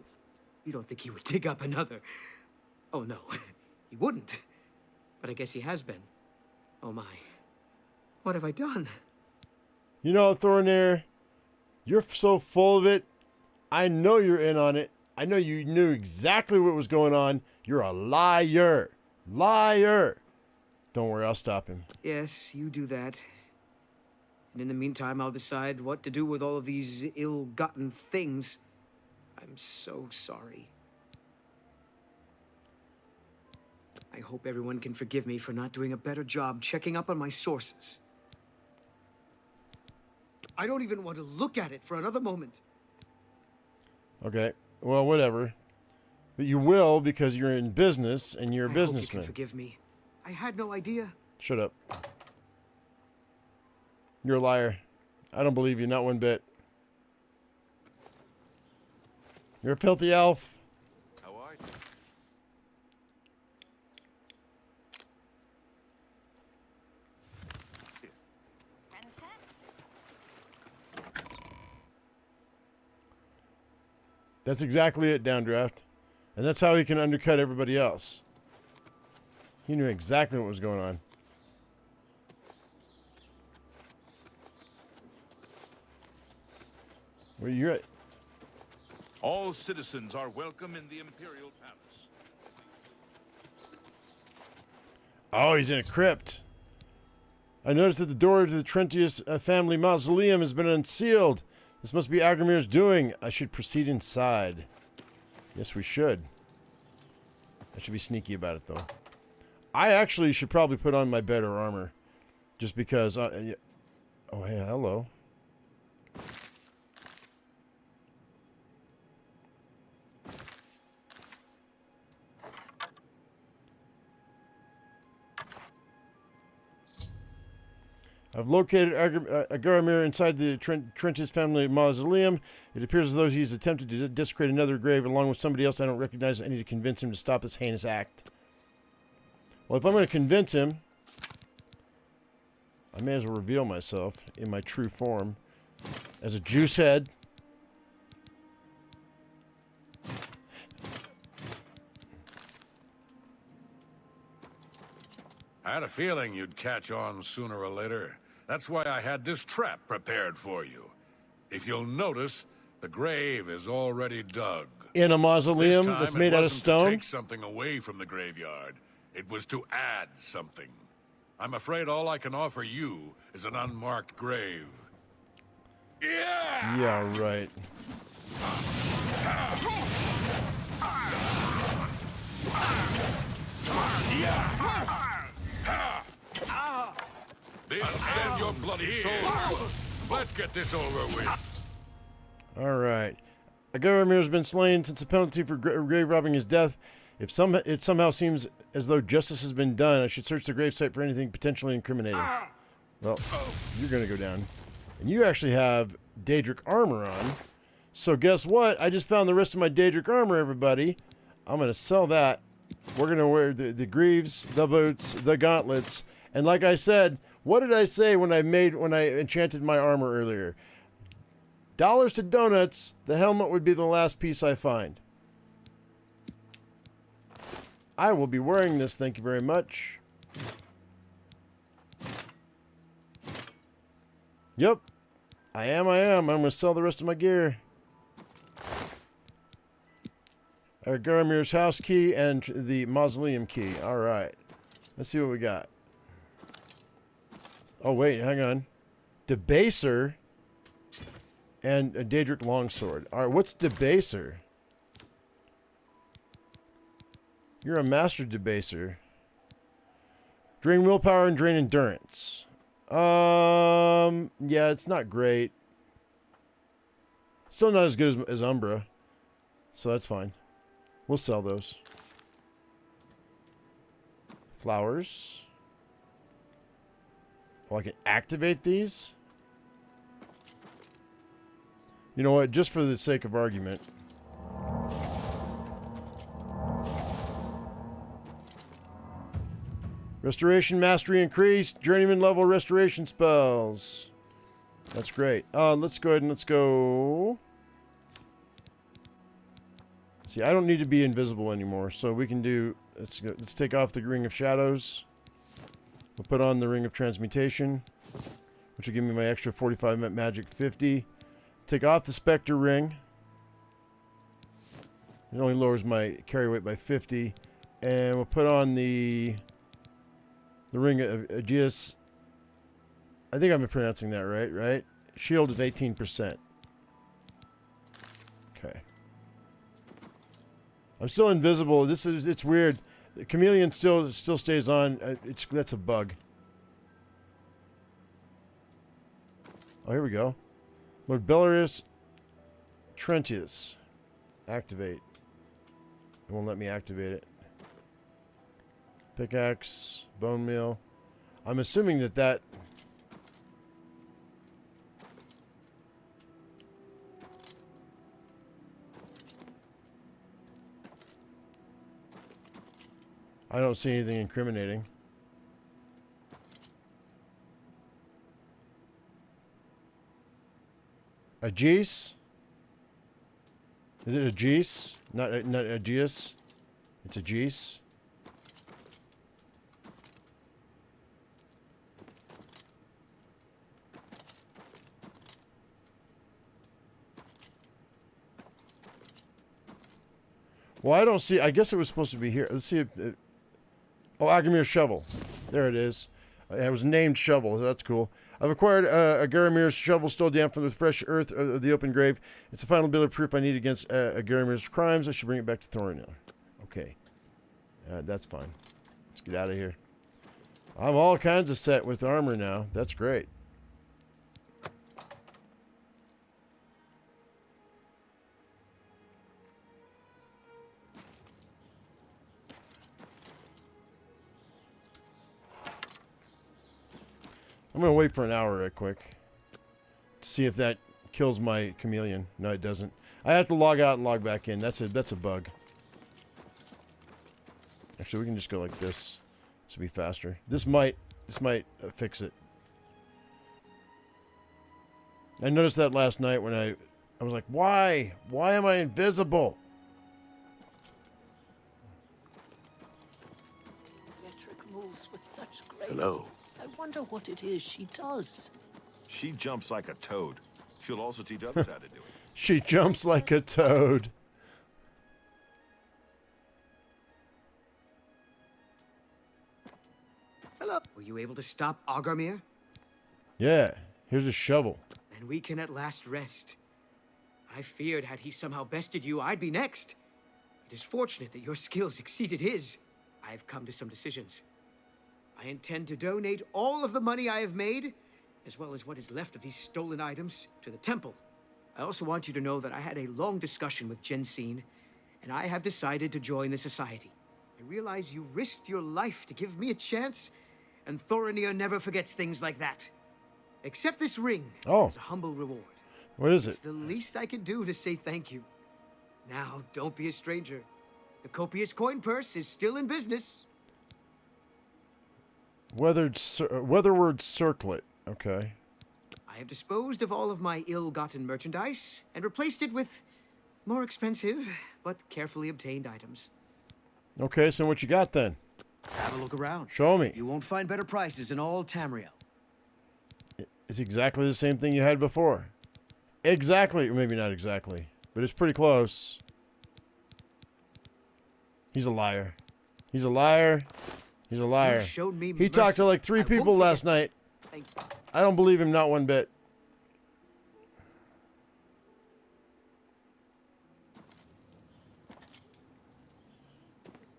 You don't think he would dig up another... Oh, no. He wouldn't. But I guess he has been. Oh, my. What have I done? You know, Thornair, you're so full of it. I know you're in on it. I know you knew exactly what was going on. You're a liar. Liar. Don't worry, I'll stop him. Yes, you do that. And in the meantime, I'll decide what to do with all of these ill-gotten things. I'm so sorry. I hope everyone can forgive me for not doing a better job checking up on my sources. I don't even want to look at it for another moment. Okay, well, whatever. But you will because you're in business and you're a businessman. I hope you can forgive me. I had no idea. Shut up. You're a liar. I don't believe you, not one bit. You're a filthy elf. How are you? That's exactly it, Downdraft. And that's how he can undercut everybody else. He knew exactly what was going on. Where you at? All citizens are welcome in the Imperial Palace. Oh, he's in a crypt. I noticed that the door to the Trentius family mausoleum has been unsealed. This must be Agramir's doing. I should proceed inside. Yes, we should. I should be sneaky about it, though. I actually should probably put on my better armor. Just because... oh, hey, hello. I've located Agaramir inside the Trentius family mausoleum. It appears as though he's attempted to desecrate another grave along with somebody else I don't recognize. I need to convince him to stop this heinous act. Well, if I'm going to convince him, I may as well reveal myself in my true form as a juice head. I had a feeling you'd catch on sooner or later. That's why I had this trap prepared for you. If you'll notice, the grave is already dug. In a mausoleum This time that's made out of it wasn't stone? to take something away from the graveyard. It was to add something. I'm afraid all I can offer you is an unmarked grave. Yeah! Yeah, right. This send your bloody soul. Let's get this over with. All right. Agaramir has been slain since the penalty for grave robbing is death. If it somehow seems as though justice has been done, I should search the gravesite for anything potentially incriminating. Well, you're going to go down. And you actually have Daedric armor on. So guess what? I just found the rest of my Daedric armor, everybody. I'm going to sell that. We're going to wear the greaves, the boots, the gauntlets. And like I said, what did I say when I enchanted my armor earlier? Dollars to donuts, the helmet would be the last piece I find. I will be wearing this, thank you very much. Yep. I am. I'm going to sell the rest of my gear. Garamir's house key and the mausoleum key. All right. Let's see what we got. Oh, wait. Hang on. Debaser and a Daedric Longsword. All right, what's Debaser? You're a master Debaser. Drain willpower and drain endurance. Yeah, it's not great. Still not as good as Umbra. So that's fine. We'll sell those. Flowers. Oh, I can activate these? You know what? Just for the sake of argument. Restoration mastery increased. Journeyman level restoration spells. That's great. Let's go ahead and let's go. See, I don't need to be invisible anymore, so we can do. Let's take off the Ring of Shadows. We'll put on the Ring of Transmutation, which will give me my extra 45 magic 50. Take off the Spectre Ring. It only lowers my carry weight by 50. And we'll put on the Ring of Aegeus. I think I'm pronouncing that right? Shield is 18%. Okay. I'm still invisible. It's weird. The chameleon still stays on. That's a bug. Oh, here we go. Lord Belarus Trentius. Activate. It won't let me activate it. Pickaxe, bone meal. I'm assuming that I don't see anything incriminating. Aegeus? Is it Aegeus? Not Aegeus? It's Aegeus. Well, I don't see. I guess it was supposed to be here. Let's see if. Oh, Agamir's shovel. There it is. It was named shovel. That's cool. I've acquired Agaramir's shovel, stole down from the fresh earth of the open grave. It's the final bit of proof I need against Agaramir's crimes. I should bring it back to Thorinil. Okay. That's fine. Let's get out of here. I'm all kinds of set with armor now. That's great. I'm going to wait for an hour right quick to see if that kills my chameleon. No, it doesn't. I have to log out and log back in. That's a bug. Actually, we can just go like this. This will be faster. This might fix it. I noticed that last night when I was like, why? Why am I invisible? Metric moves with such grace. Hello. I wonder what it is she does. She jumps like a toad. She'll also teach others how to do it. She jumps like a toad. Hello. Were you able to stop Agarmir? Yeah. Here's a shovel. And we can at last rest. I feared had he somehow bested you, I'd be next. It is fortunate that your skills exceeded his. I've come to some decisions. I intend to donate all of the money I have made, as well as what is left of these stolen items, to the temple. I also want you to know that I had a long discussion with Jensine, and I have decided to join the society. I realize you risked your life to give me a chance, and Thorinir never forgets things like that. Accept this ring as a humble reward. What is it? It's the least I can do to say thank you. Now, don't be a stranger. The copious coin purse is still in business. Weatherward circlet. Okay. I have disposed of all of my ill-gotten merchandise and replaced it with more expensive but carefully obtained items. Okay, so what you got then? Have a look around. Show me. You won't find better prices in all Tamriel. It's exactly the same thing you had before. Exactly. Maybe not exactly, but it's pretty close. He's a liar. He's a liar. He's a liar. He talked to like 3 people last night. Thank you. I don't believe him, not one bit.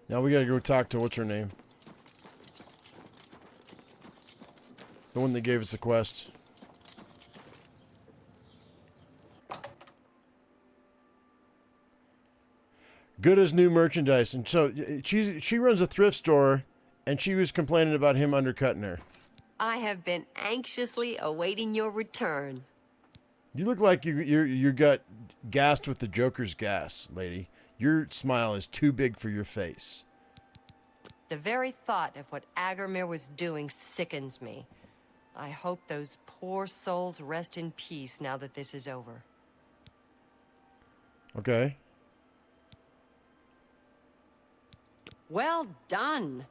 Now we gotta go talk to what's her name? The one that gave us the quest. Good as new merchandise. And so she runs a thrift store, and she was complaining about him undercutting her. I have been anxiously awaiting your return. You look like you got gassed with the Joker's gas, lady. Your smile is too big for your face. The very thought of what Agarmir was doing sickens me. I hope those poor souls rest in peace now that this is over. Okay. Well done.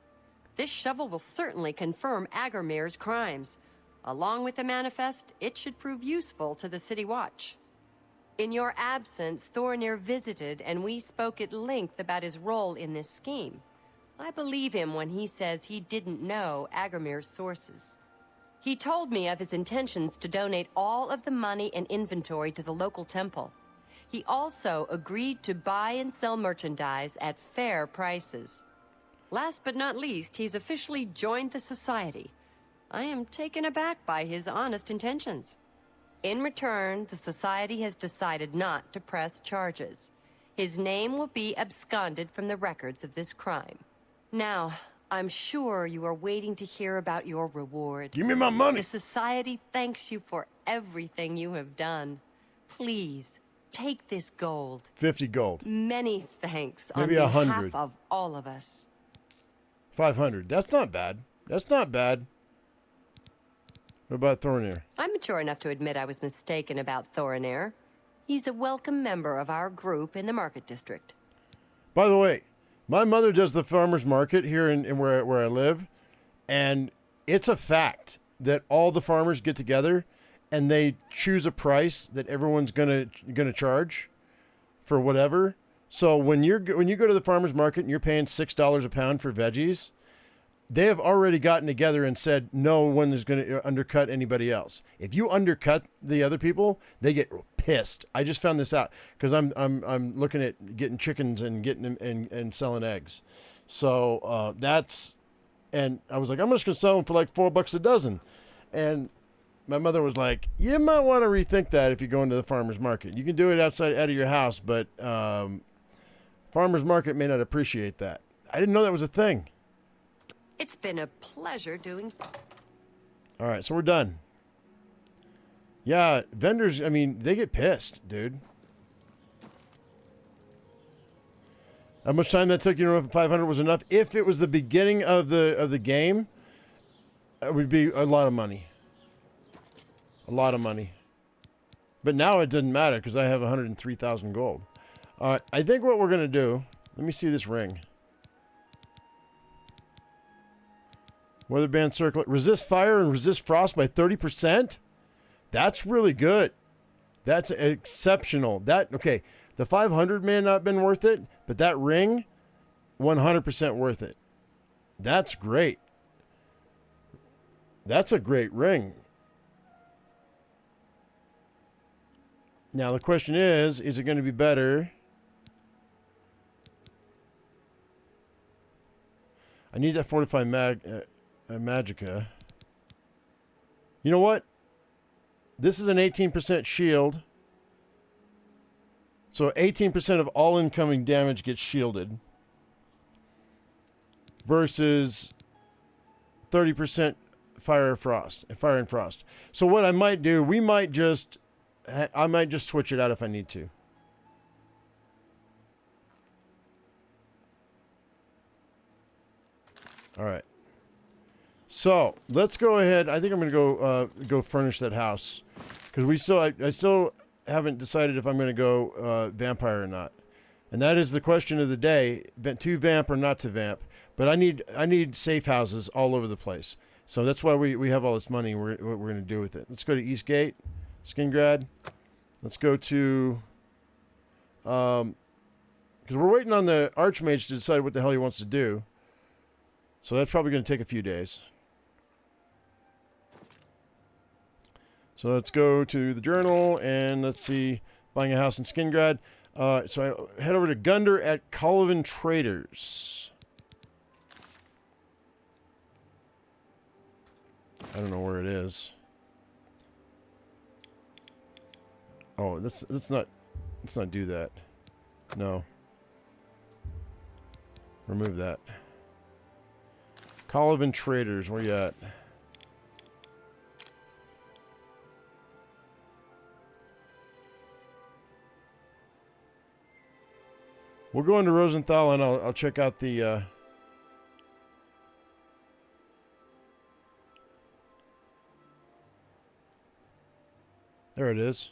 This shovel will certainly confirm Agarmir's crimes. Along with the manifest, it should prove useful to the City Watch. In your absence, Thornir visited, and we spoke at length about his role in this scheme. I believe him when he says he didn't know Agarmir's sources. He told me of his intentions to donate all of the money and inventory to the local temple. He also agreed to buy and sell merchandise at fair prices. Last but not least, he's officially joined the Society. I am taken aback by his honest intentions. In return, the Society has decided not to press charges. His name will be absconded from the records of this crime. Now, I'm sure you are waiting to hear about your reward. Give me my money! The Society thanks you for everything you have done. Please, take this gold. 50 gold. Many thanks Maybe on 100. behalf of all of us. 500. That's not bad. That's not bad. What about Thornir? I'm mature enough to admit I was mistaken about Thornir. He's a welcome member of our group in the Market District. By the way, my mother does the farmer's market here in where I live, and it's a fact that all the farmers get together and they choose a price that everyone's gonna charge for whatever. So when you go to the farmer's market and you're paying $6 a pound for veggies, they have already gotten together and said no one is going to undercut anybody else. If you undercut the other people, they get pissed. I just found this out because I'm looking at getting chickens and getting them and selling eggs. So and I was like, I'm just going to sell them for like $4 a dozen. And my mother was like, you might want to rethink that if you go into the farmer's market. You can do it out of your house, but farmer's market may not appreciate that. I didn't know that was a thing. It's been a pleasure doing... All right, so we're done. Yeah, vendors, I mean, they get pissed, dude. How much time that took? You know if 500 was enough? If it was the beginning of the game, it would be a lot of money. A lot of money. But now it doesn't matter because I have 103,000 gold. All right, I think what we're going to do... Let me see this ring. Weatherband circlet. Resist fire and resist frost by 30%? That's really good. That's exceptional. Okay, the 500 may not have been worth it, but that ring, 100% worth it. That's great. That's a great ring. Now the question is it going to be better? I need that fortified Magica. You know what? This is an 18% shield. So 18% of all incoming damage gets shielded. Versus 30% fire and frost. So what I might do, I might just switch it out if I need to. All right. So let's go ahead. I think I'm going to go furnish that house because I still haven't decided if I'm going to go vampire or not, and that is the question of the day: to vamp or not to vamp. But I need safe houses all over the place, so that's why we have all this money. What we're going to do with it? Let's go to Eastgate, Skingrad. Let's go to because we're waiting on the Archmage to decide what the hell he wants to do. So that's probably going to take a few days. So let's go to the journal and let's see, buying a house in Skingrad. So I head over to Gunder at Oblivion Traders. I don't know where it is. Oh, let's not do that. No. Remove that. Oblivion Traders, where you at? We'll go into Rosenthal and I'll check out the there it is.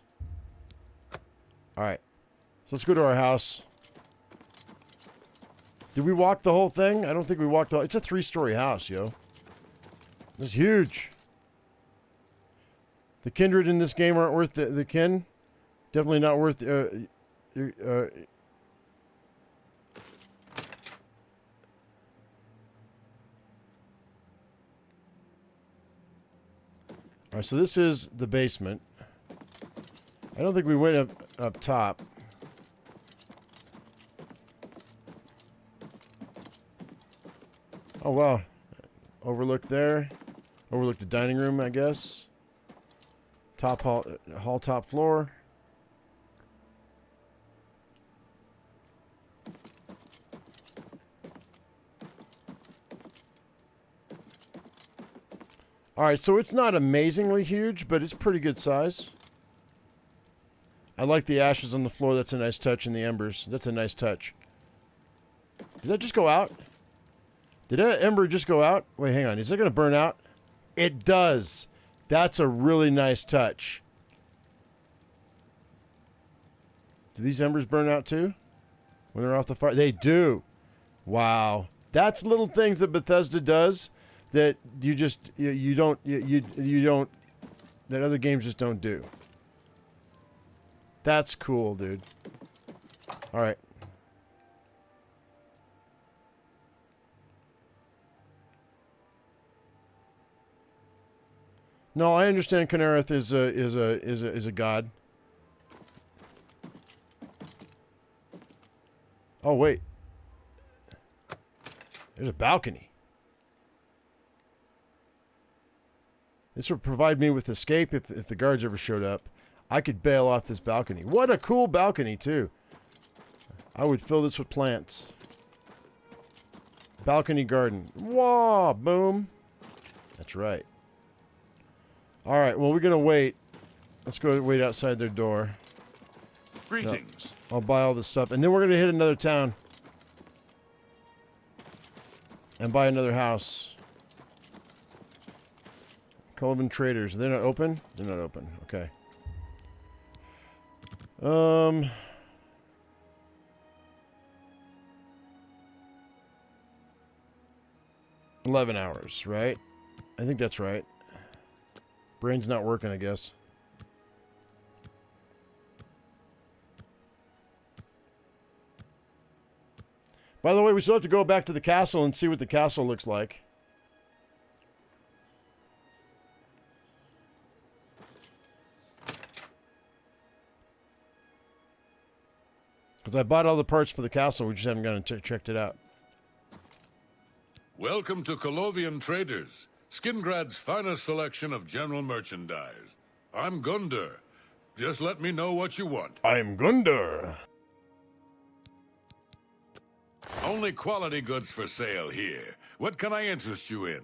Alright. So let's go to our house. Did we walk the whole thing? I don't think we walked all. It's a 3-story house, yo. It's huge. The kindred in this game aren't worth the kin. Definitely not worth Alright, so this is the basement. I don't think we went up top. Oh, wow. Overlook there. Overlook the dining room, I guess. Top hall top floor. Alright, so it's not amazingly huge, but it's pretty good size. I like the ashes on the floor. That's a nice touch, and the embers. That's a nice touch. Did that just go out? Did that ember just go out? Wait, hang on. Is it going to burn out? It does. That's a really nice touch. Do these embers burn out too? When they're off the fire? They do. Wow. That's little things that Bethesda does that you just, you don't, that other games just don't do. That's cool, dude. All right. No, I understand Kynareth is a god. Oh wait, there's a balcony. This would provide me with escape if the guards ever showed up. I could bail off this balcony. What a cool balcony too. I would fill this with plants. Balcony garden. Whoa, boom. That's right. All right, well, we're going to wait. Let's go wait outside their door. Greetings. No, I'll buy all this stuff. And then we're going to hit another town. And buy another house. Oblivion Traders. They're not open? They're not open. Okay. 11 hours, right? I think that's right. Brain's not working, I guess. By the way, we still have to go back to the castle and see what the castle looks like. Because I bought all the parts for the castle, we just haven't gone and checked it out. Welcome to Oblivion Traders, Skingrad's finest selection of general merchandise. I'm Gunder. Just let me know what you want. I'm Gunder. Only quality goods for sale here. What can I interest you in?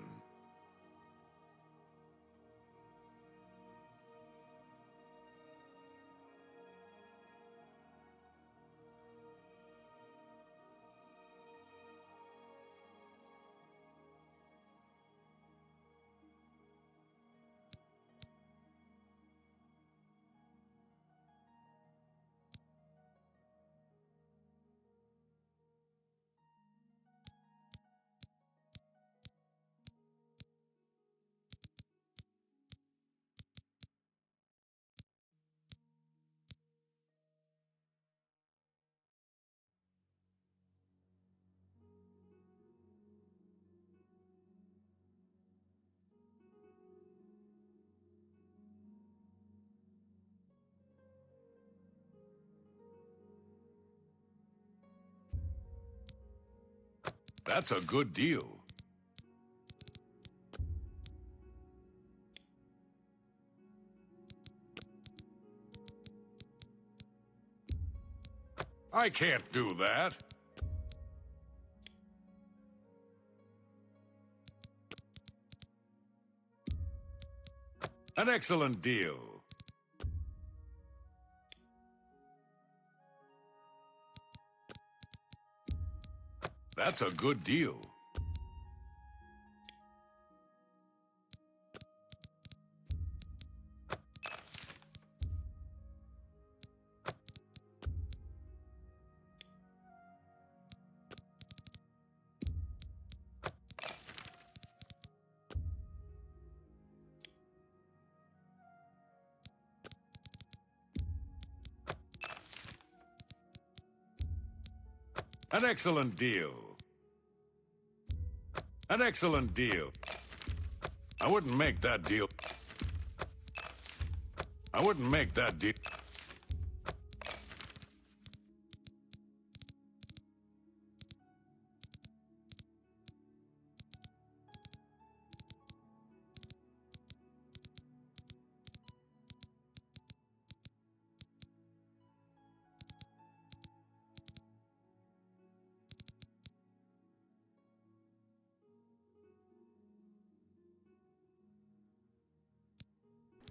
That's a good deal. I can't do that. An excellent deal. That's a good deal. An excellent deal. An excellent deal. I wouldn't make that deal. I wouldn't make that deal.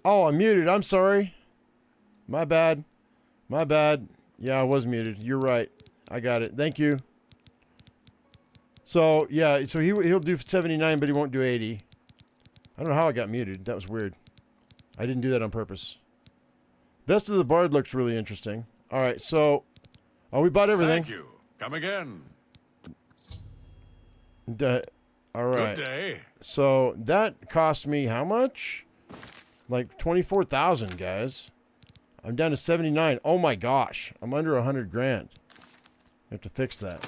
Oh, I'm muted. I'm sorry. My bad. My bad. Yeah, I was muted. You're right. I got it. Thank you. So, yeah, so he'll do 79, but he won't do 80. I don't know how I got muted. That was weird. I didn't do that on purpose. Best of the Bard looks really interesting. All right, so... Oh, we bought everything. Thank you. Come again. All right. Good day. So, that cost me how much? Like 24,000, guys. I'm down to 79. Oh my gosh. I'm under 100 grand. I have to fix that.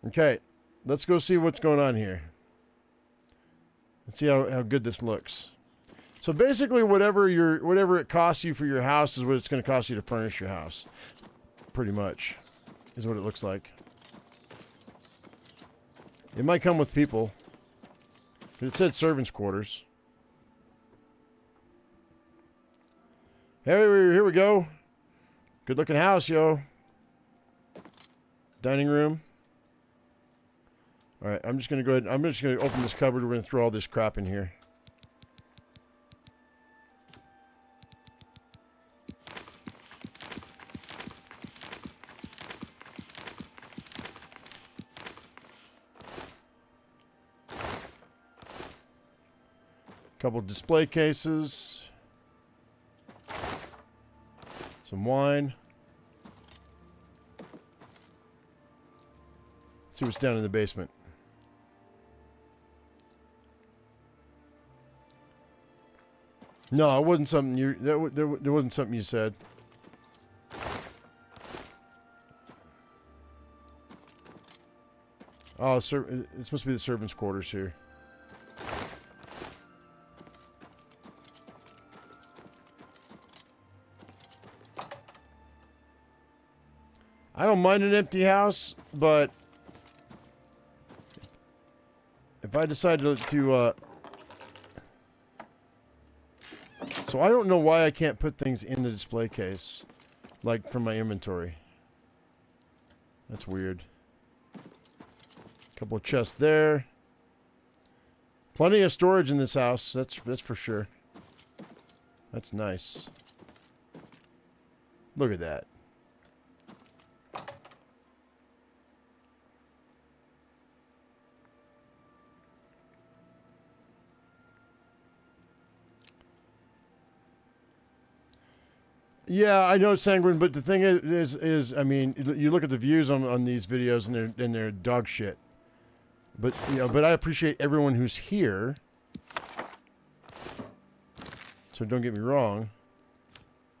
Okay. Let's go see what's going on here. Let's see how good this looks. So basically whatever it costs you for your house is what it's going to cost you to furnish your house. Pretty much is what it looks like. It might come with people. It said servants' quarters. Hey, here we go. Good looking house, yo. Dining room. All right, I'm just going to go ahead. I'm just going to open this cupboard. We're going to throw all this crap in here. Couple display cases. Some wine. See what's down in the basement. No, it wasn't something you. There wasn't something you said. Oh, it's supposed to be the servants' quarters here. I don't mind an empty house, but if I decide to so I don't know why I can't put things in the display case, like from my inventory. That's weird. Couple of chests there. Plenty of storage in this house. That's for sure. That's nice. Look at that. Yeah, I know, Sanguine, but the thing is, I mean, you look at the views on these videos and they're dog shit. But but I appreciate everyone who's here. So don't get me wrong.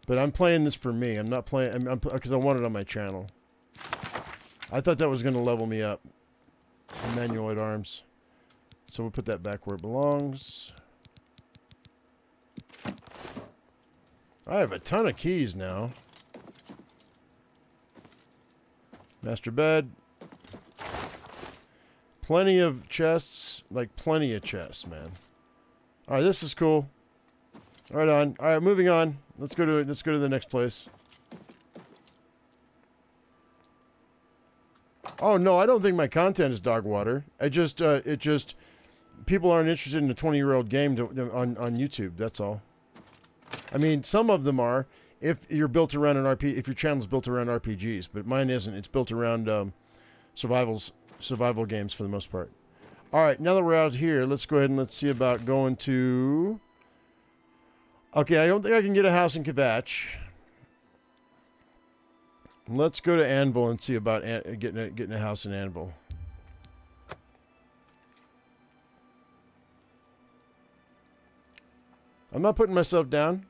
But I'm playing this for me. I'm not playing because I want it on my channel. I thought that was going to level me up. Manualoid arms. So we'll put that back where it belongs. I have a ton of keys now. Master bed. Plenty of chests, like plenty of chests, man. All right, this is cool. Right on. All right, moving on. Let's go to the next place. Oh no, I don't think my content is dog water. It just people aren't interested in a 20-year-old game on YouTube. That's all. I mean, some of them are if you're built around an RP. If your channel's built around RPGs, but mine isn't. It's built around survival games for the most part. All right, now that we're out here, let's go ahead and let's see about going to. Okay, I don't think I can get a house in Kvatch. Let's go to Anvil and see about getting a house in Anvil. I'm not putting myself down.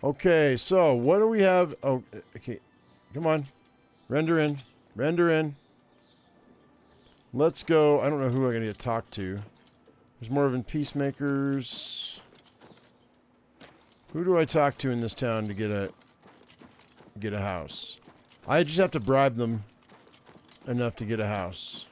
Okay, so what do we have? Oh, okay. Come on. Render in. Render in. Let's go. I don't know who I'm going to talk to. There's Morven Peacemakers. Who do I talk to in this town to get a house? I just have to bribe them enough to get a house.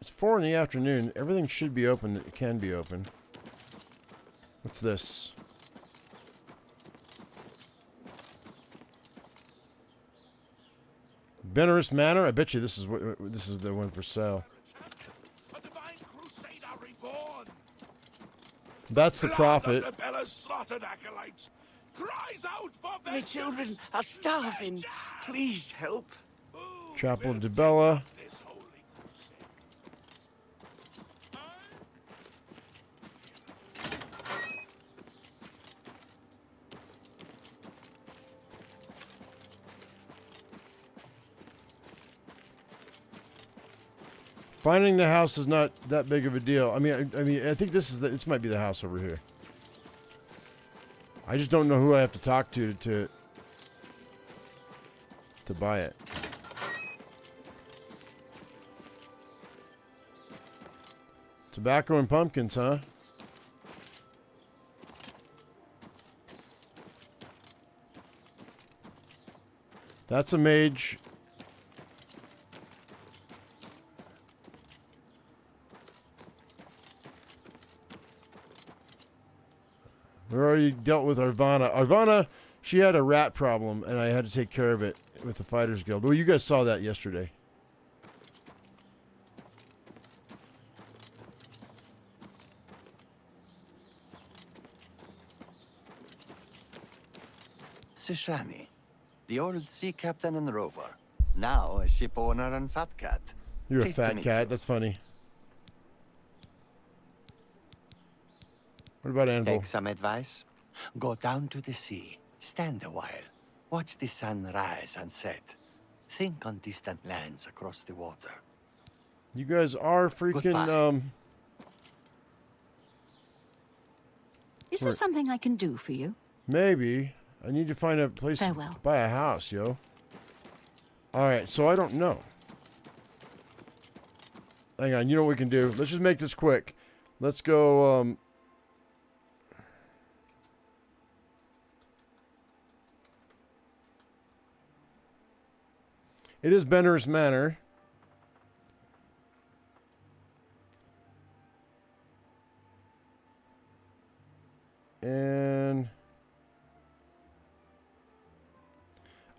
It's 4 in the afternoon. Everything should be open. It can be open. What's this? Benaris Manor. I bet you this is the one for sale. That's the prophet. My children are starving. Please help. Chapel de Bella. Finding the house is not that big of a deal. I mean, I think this might be the house over here. I just don't know who I have to talk to buy it. Tobacco and pumpkins, huh? That's a mage. We already dealt with Arvana. Arvana, she had a rat problem, and I had to take care of it with the Fighters Guild. Well, you guys saw that yesterday. Sishani, the old sea captain and rover, now a ship owner and fat cat. You're Pleased a to fat meet cat. you. That's funny. What about Anvil? Take some advice. Go down to the sea, stand a while, watch the sun rise and set. Think on distant lands across the water. You guys are freaking, Is there something I can do for you? Maybe. I need to find a place to buy a house, yo. Alright, so I don't know. Hang on, you know what we can do? Let's just make this quick. Let's go, It is Benner's Manor. And...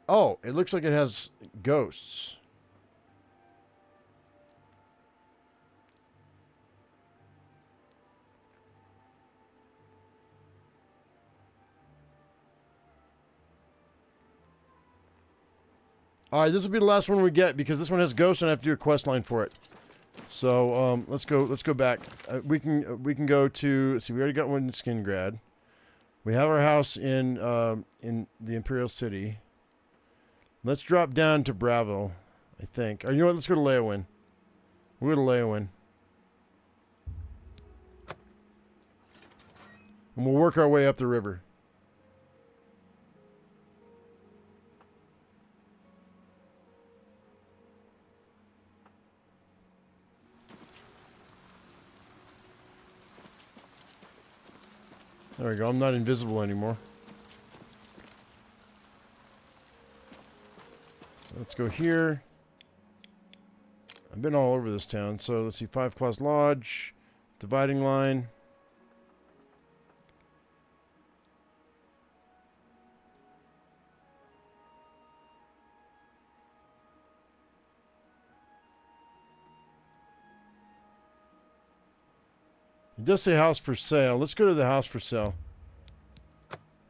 oh, it looks like it has ghosts. All right, this will be the last one we get because this one has ghosts and I have to do a quest line for it. So let's go back. We can go to. See, we already got one in Skingrad. We have our house in the Imperial City. Let's drop down to Bravo, I think. Or you know what? Let's go to Leowin. We'll go to Leowin. And we'll work our way up the river. There we go. I'm not invisible anymore. Let's go here. I've been all over this town. So let's see. 5 Claws Lodge. Dividing line. It does say house for sale. Let's go to the house for sale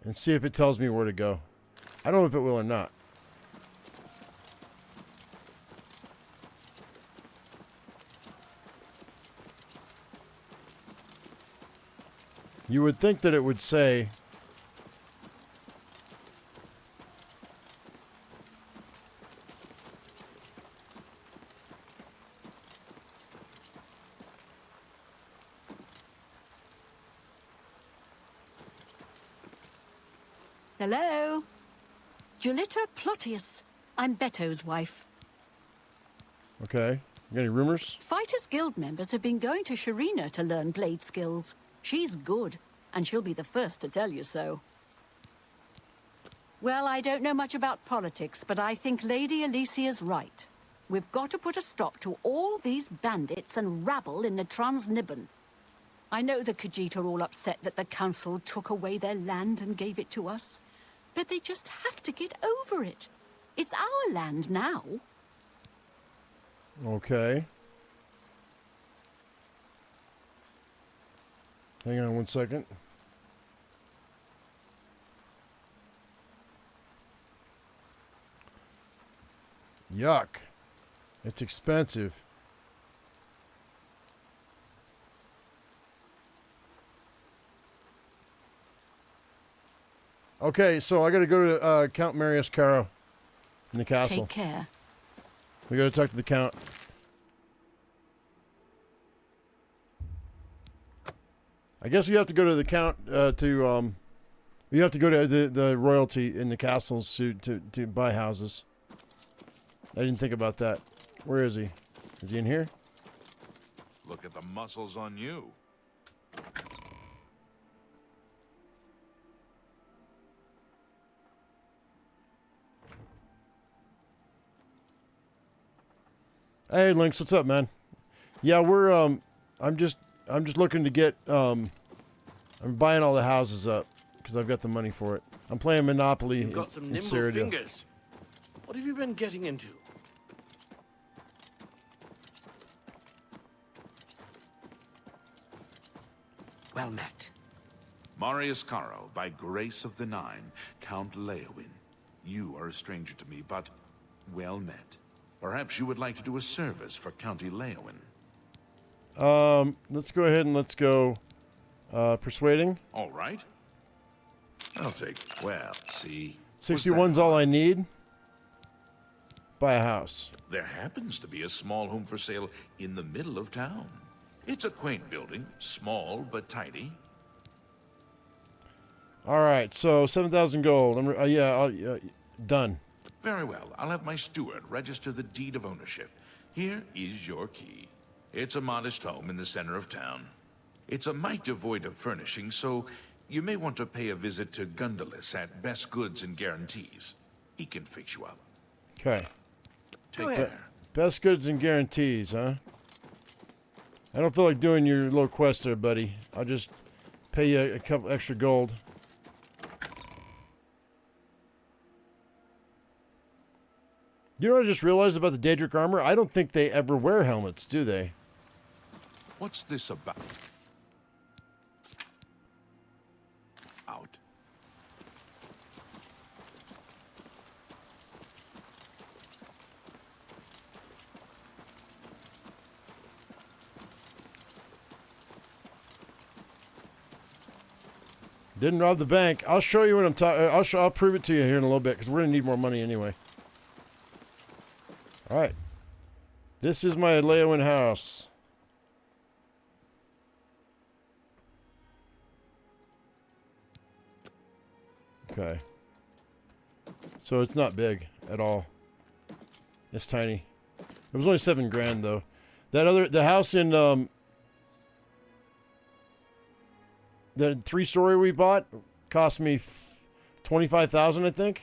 and see if it tells me where to go. I don't know if it will or not. You would think that it would say Hello? Julita Plotius. I'm Beto's wife. Okay. You got any rumors? Fighters Guild members have been going to Sharina to learn blade skills. She's good, and she'll be the first to tell you so. Well, I don't know much about politics, but I think Lady Alicia's right. We've got to put a stop to all these bandits and rabble in the Transnibbon. I know the Khajiit are all upset that the Council took away their land and gave it to us. But they just have to get over it. It's our land now. Okay. Hang on one second. Yuck. It's expensive. Okay, so I got to go to Count Marius Caro in the castle. Take care. We got to talk to the Count. I guess we have to go to the Count we have to go to the royalty in the castles to buy houses. I didn't think about that. Where is he? Is he in here? Look at the muscles on you. Hey Lynx, what's up, man? Yeah, we're I'm just looking to get I'm buying all the houses up because I've got the money for it. I'm playing Monopoly You've got some in nimble Cyrodiil. fingers. What have you been getting into? Well met. Marius Caro, by grace of the Nine, Count Leowin. You are a stranger to me, but well met. Perhaps you would like to do a service for County Leowin. Let's go ahead and let's go persuading. All right. I'll take, well, see. 61's all I need. Buy a house. There happens to be a small home for sale in the middle of town. It's a quaint building, small but tidy. All right, so 7,000 gold. Done. Very well. I'll have my steward register the deed of ownership. Here is your key. It's a modest home in the center of town. It's a mite devoid of furnishings, so you may want to pay a visit to Gundalis at Best Goods and Guarantees. He can fix you up. Okay. Take care. Best goods and guarantees, huh? I don't feel like doing your little quest there, buddy. I'll just pay you a couple extra gold. You know what I just realized about the Daedric armor? I don't think they ever wear helmets, do they? What's this about? Out. Didn't rob the bank. I'll show you when I'm talking. I'll prove it to you here in a little bit because we're gonna need more money anyway. All right. This is my Leowin house. Okay. So it's not big at all. It's tiny. It was only 7 grand though. The house in The 3-story we bought cost me $25,000, I think.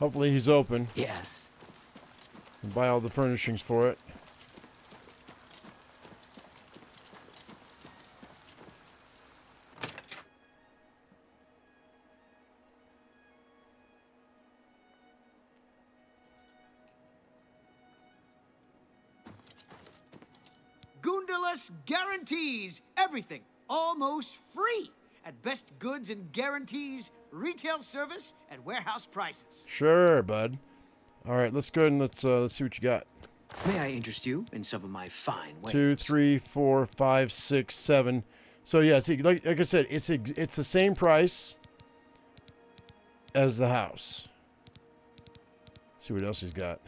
Hopefully he's open. Yes. And buy all the furnishings for it. Goondalus guarantees everything almost free at best goods and guarantees retail service at warehouse prices. Sure, bud. All right, let's go ahead and let's see what you got. May I interest you in some of my fine wares? 2, 3, 4, 5, 6, 7. So yeah, see, like I said, it's the same price as the house. See what else he's got.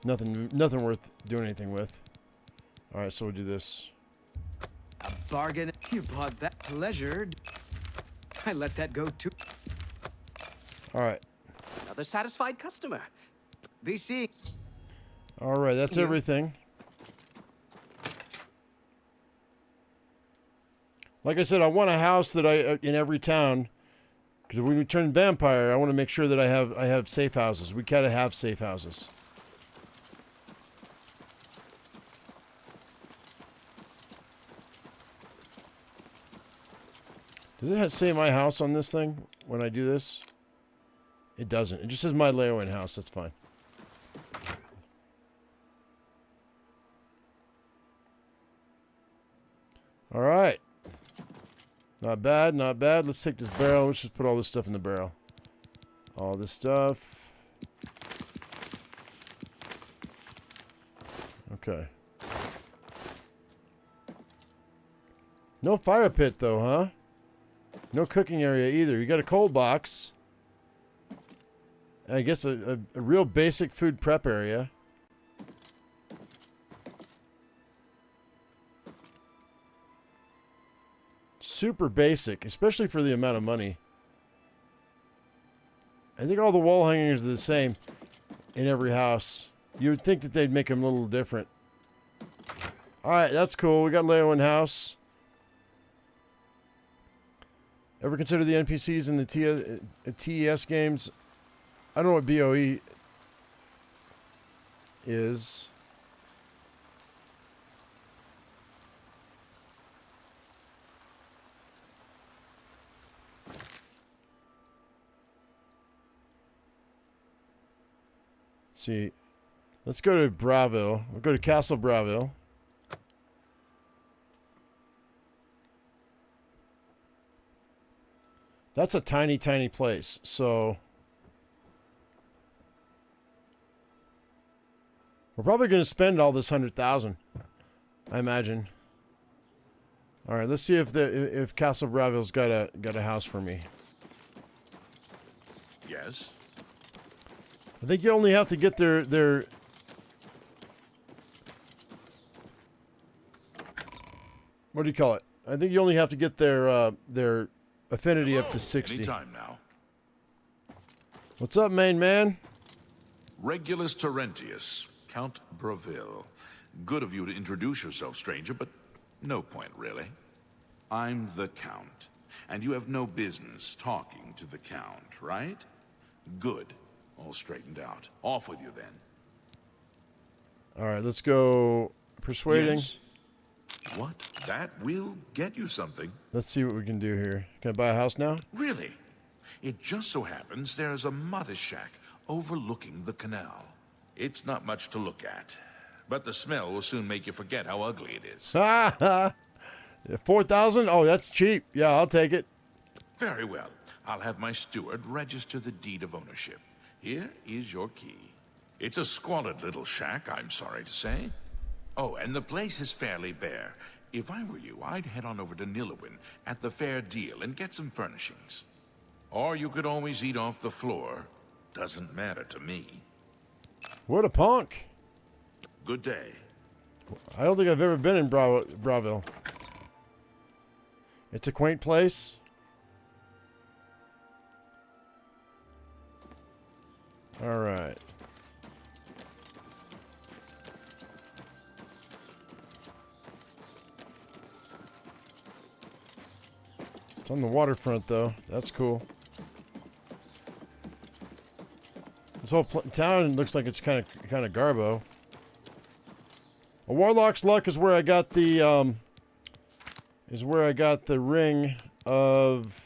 Nothing worth doing anything with. All right, so we'll do this. A bargain. You bought that pleasure. I let that go too. All right. Another satisfied customer. Be seeing. All right, that's everything. Like I said, I want a house that in every town, because when we turn vampire, I want to make sure that I have safe houses. We gotta have safe houses. Does it say my house on this thing when I do this? It doesn't. It just says my Leowen house. That's fine. All right. Not bad, not bad. Let's take this barrel. Let's just put all this stuff in the barrel. All this stuff. Okay. No fire pit, though, huh? No cooking area either. You got a cold box. I guess a real basic food prep area. Super basic, especially for the amount of money. I think all the wall hangers are the same in every house. You would think that they'd make them a little different. Alright, that's cool. We got Leowen house. Ever consider the NPCs in the TES games? I don't know what BOE is. See, let's go to Braville. We'll go to Castle Braville. That's a tiny, tiny place. So we're probably going to spend all this 100,000, I imagine. All right, let's see if Castle Braville's got a house for me. Yes. I think you only have to get their what do you call it? I think you only have to get their affinity up to 60. Anytime now. What's up, main man? Regulus Terentius, Count Braville. Good of you to introduce yourself, stranger, but no point, really. I'm the Count, and you have no business talking to the Count, right? Good. All straightened out. Off with you, then. All right, let's go persuading. Yes. What? That will get you something. Let's see what we can do here. Can I buy a house now? Really? It just so happens there's a modish shack overlooking the canal. It's not much to look at, but the smell will soon make you forget how ugly it is. 4,000? Oh, that's cheap. Yeah, I'll take it. Very well. I'll have my steward register the deed of ownership. Here is your key. It's a squalid little shack, I'm sorry to say. Oh, and the place is fairly bare. If I were you, I'd head on over to Nilowin at the Fair Deal and get some furnishings. Or you could always eat off the floor. Doesn't matter to me. What a punk. Good day. I don't think I've ever been in Braville. It's a quaint place. All right. It's on the waterfront, though. That's cool. This whole town looks like it's kind of garbo. A Warlock's Luck is where I got the ring of,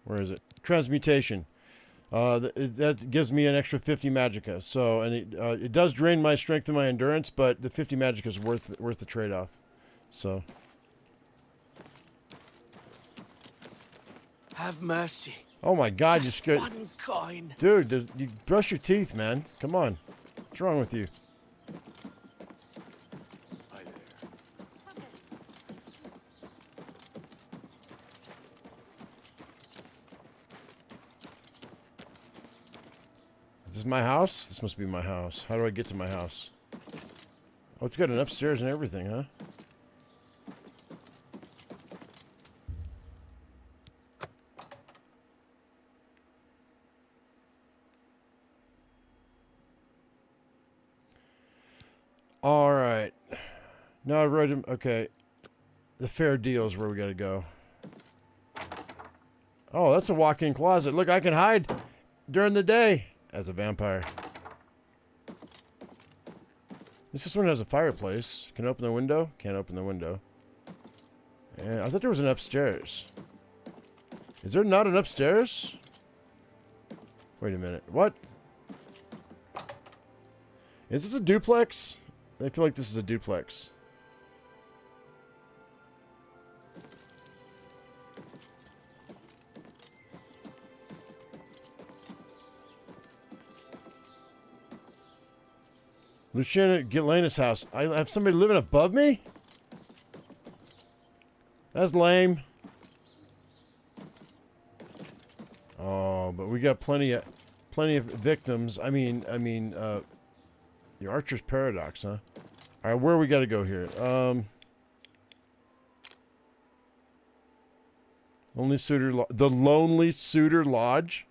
where is it? Transmutation. That gives me an extra 50 magicka. So, and it does drain my strength and my endurance, but the 50 magicka is worth the trade-off. So. Have mercy. Oh my God! Just you one coin. Dude, you brush your teeth, man. Come on. What's wrong with you? Is this my house? This must be my house. How do I get to my house? Oh, it's got an upstairs and everything, huh? All right. Now I wrote him. Okay. The fair deal is where we got to go. Oh, that's a walk-in closet. Look, I can hide during the day as a vampire. This one has a fireplace. Can I open the window? Can't open the window. And I thought there was an upstairs. Is there not an upstairs? Wait a minute. What? Is this a duplex? I feel like this is a duplex. Luciana Gelena's house. I have somebody living above me? That's lame. Oh, but we got plenty of victims. I mean, the Archer's Paradox, huh? All right, where we got to go here? The Lonely Suitor Lodge.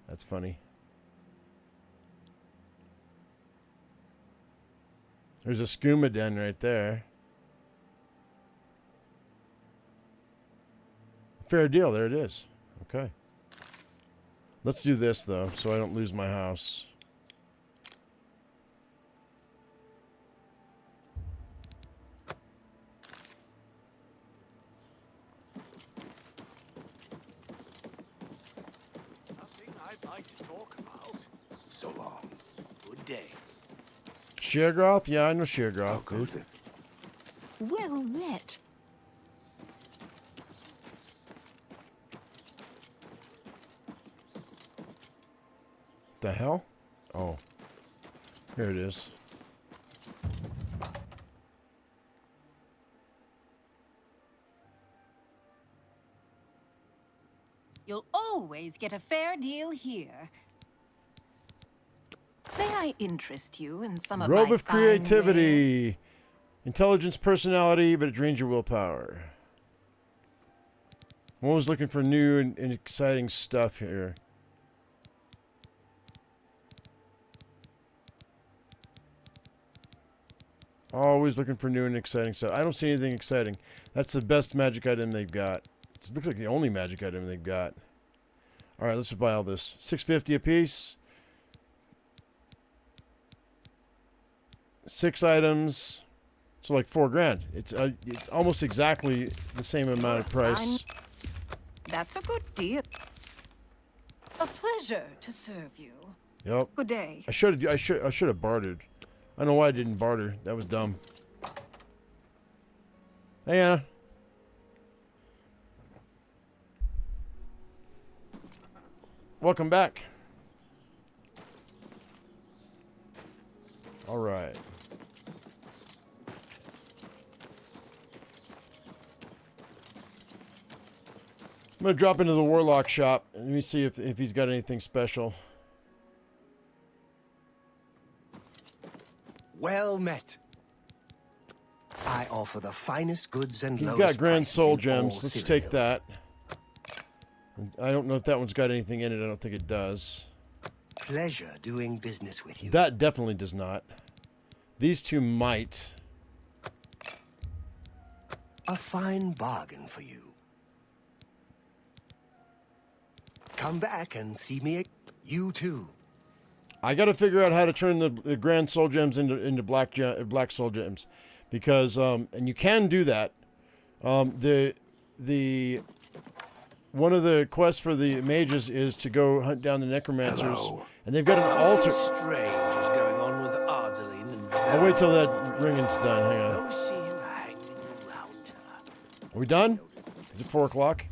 That's funny. There's a skooma den right there. Fair deal. There it is. Okay. Let's do this, though, so I don't lose my house. Nothing I'd like to talk about. So long. Good day. Sheergroth? Yeah, I know Sheergroth. How goes it? Well met. The hell? Oh. Here it is. You'll always get a fair deal here. May I interest you in some of Robe my of fine creativity. wares? Intelligence, personality, but it drains your willpower. I'm always looking for new and exciting stuff here. Always looking for new and exciting stuff. I don't see anything exciting. That's the best magic item they've got. It looks like the only magic item they've got. All right, let's buy all this. $6.50 a piece. 6 items. So like $4 grand. It's almost exactly the same amount of price. That's a good deal. A pleasure to serve you. Yep. Good day. I should have bartered. I don't know why I didn't barter. That was dumb. Hey, Anna. Welcome back. All right. going to drop into the Warlock shop. Let me see if he's got anything special. Well met. I offer the finest goods and He's lowest got grand prices soul in gems. all Let's Cyrodiil. take that. I don't know if that one's got anything in it. I don't think it does. Pleasure doing business with you. That definitely does not. These two might. A fine bargain for you. Come back and see me. You too. I got to figure out how to turn the grand soul gems into black soul gems, because and you can do that. The one of the quests for the mages is to go hunt down the necromancers, and they've got an altar. Something strange is going on with Ardeline and I'll wait till that ringing's done. Hang on. Go see him hanging around her. Are we done? Is it 4 o'clock?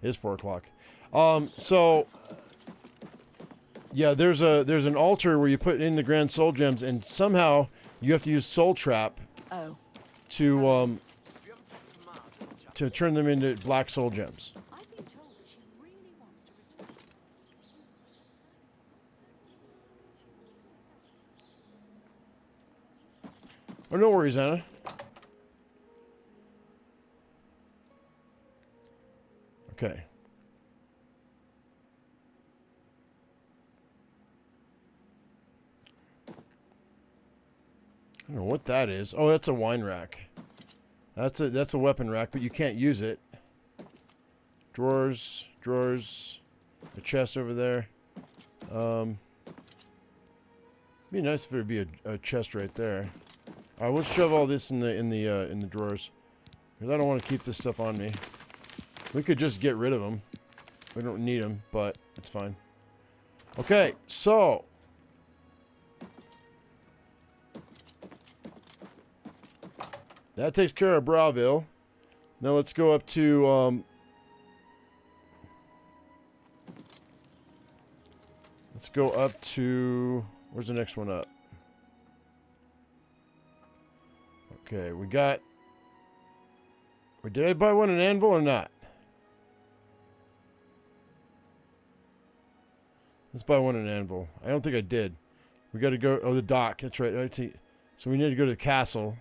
It is 4 o'clock. So yeah, there's an altar where you put in the grand soul gems, and somehow you have to use soul trap to turn them into black soul gems. Oh, no worries, Anna. Okay. I don't know what that is. Oh, that's a wine rack. That's a weapon rack, but you can't use it. Drawers, a chest over there. Be nice if there'd be a chest right there. All right, we'll shove all this in the drawers, because I don't want to keep this stuff on me. We could just get rid of them. We don't need them, but it's fine. Okay, so that takes care of Browville. Now let's go up to where's the next one up? Okay, we got. Did I buy one in Anvil or not? Let's buy one in Anvil. I don't think I did. We got to go. Oh, the dock. That's right. Let's see. So we need to go to the castle.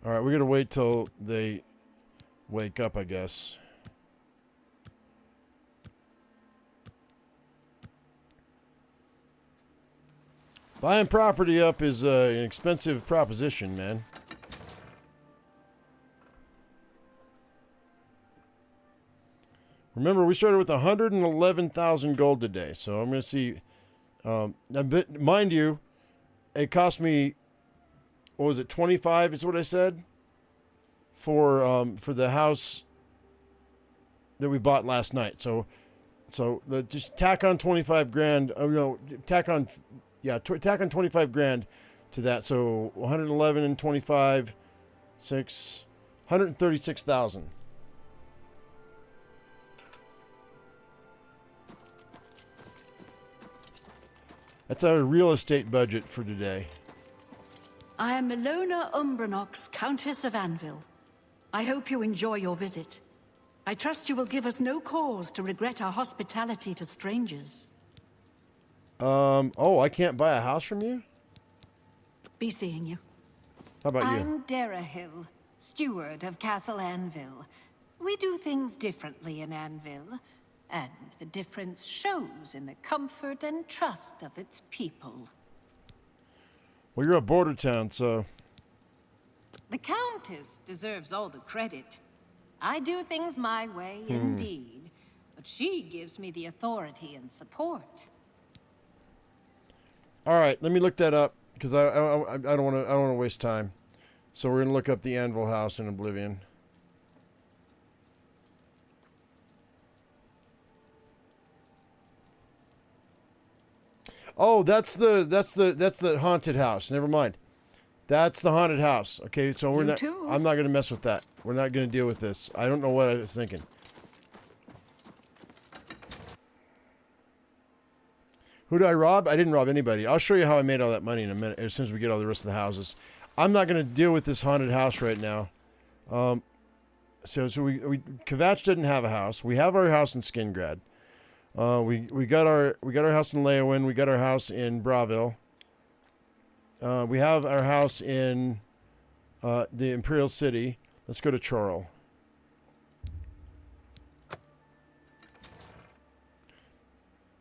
All right, we got to wait till they wake up, I guess. Buying property up is an expensive proposition, man. Remember, we started with 111,000 gold today, so I'm going to see. Mind you, it cost me, what was it, 25 is what I said? For the house that we bought last night. So just tack on 25 grand. Oh, no, tack on 25 grand to that. So 111 and 25, 136,000. That's our real estate budget for today. I am Milona Umbranox, Countess of Anvil. I hope you enjoy your visit. I trust you will give us no cause to regret our hospitality to strangers. Oh, I can't buy a house from you? Be seeing you. How about you? I'm Darahill, steward of Castle Anvil. We do things differently in Anvil, and the difference shows in the comfort and trust of its people. Well, you're a border town, so... The Countess deserves all the credit. I do things my way, indeed, but she gives me the authority and support. All right, let me look that up, because I don't want to waste time. So we're gonna look up the Anvil House in Oblivion. Oh, that's the haunted house. Never mind. That's the haunted house. Okay, so we're You not. too. I'm not going to mess with that. We're not going to deal with this. I don't know what I was thinking. Who did I rob? I didn't rob anybody. I'll show you how I made all that money in a minute, as soon as we get all the rest of the houses. I'm not going to deal with this haunted house right now. So Kvatch didn't have a house. We have our house in Skingrad. We got our house in Leowin. We got our house in Bravil. We have our house in the Imperial City. Let's go to Chorrol.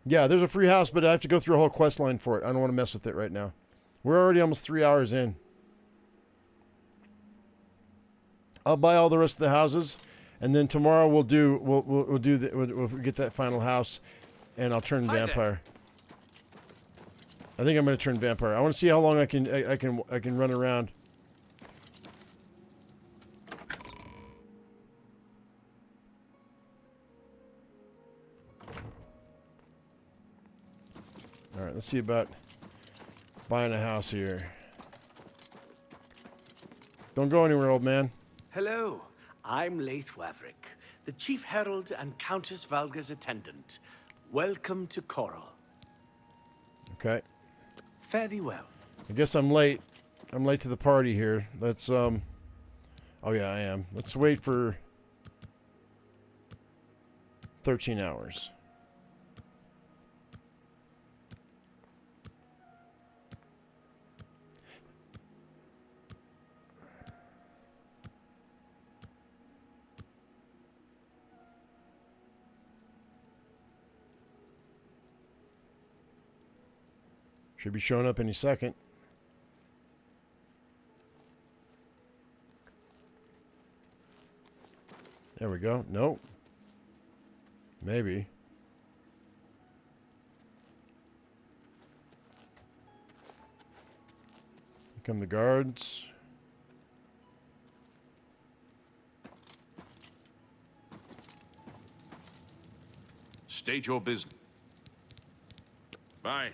Yeah, there's a free house, but I have to go through a whole quest line for it. I don't want to mess with it right now. We're already almost 3 hours in. I'll buy all the rest of the houses, and then tomorrow we'll get that final house, and I'll turn vampire. I think I'm going to turn vampire. I want to see how long I can run around. All right, let's see about buying a house here. Don't go anywhere, old man. Hello, I'm Leith Waverick, the Chief Herald and Countess Valga's attendant. Welcome to Coral. Okay. Fare thee well. I guess I'm late. I'm late to the party here. Let's, oh yeah, I am. Let's wait for 13 hours. Should be showing up any second. There we go. Nope. Maybe. Here come the guards. State your business. Bye.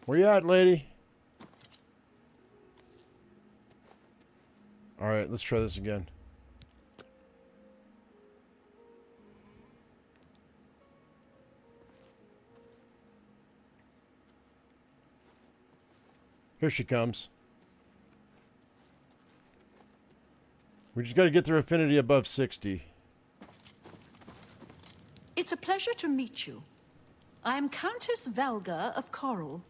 Where you at, lady? All right, let's try this again. Here she comes. We just got to get their affinity above 60. It's a pleasure to meet you. I am Countess Valga of Coral.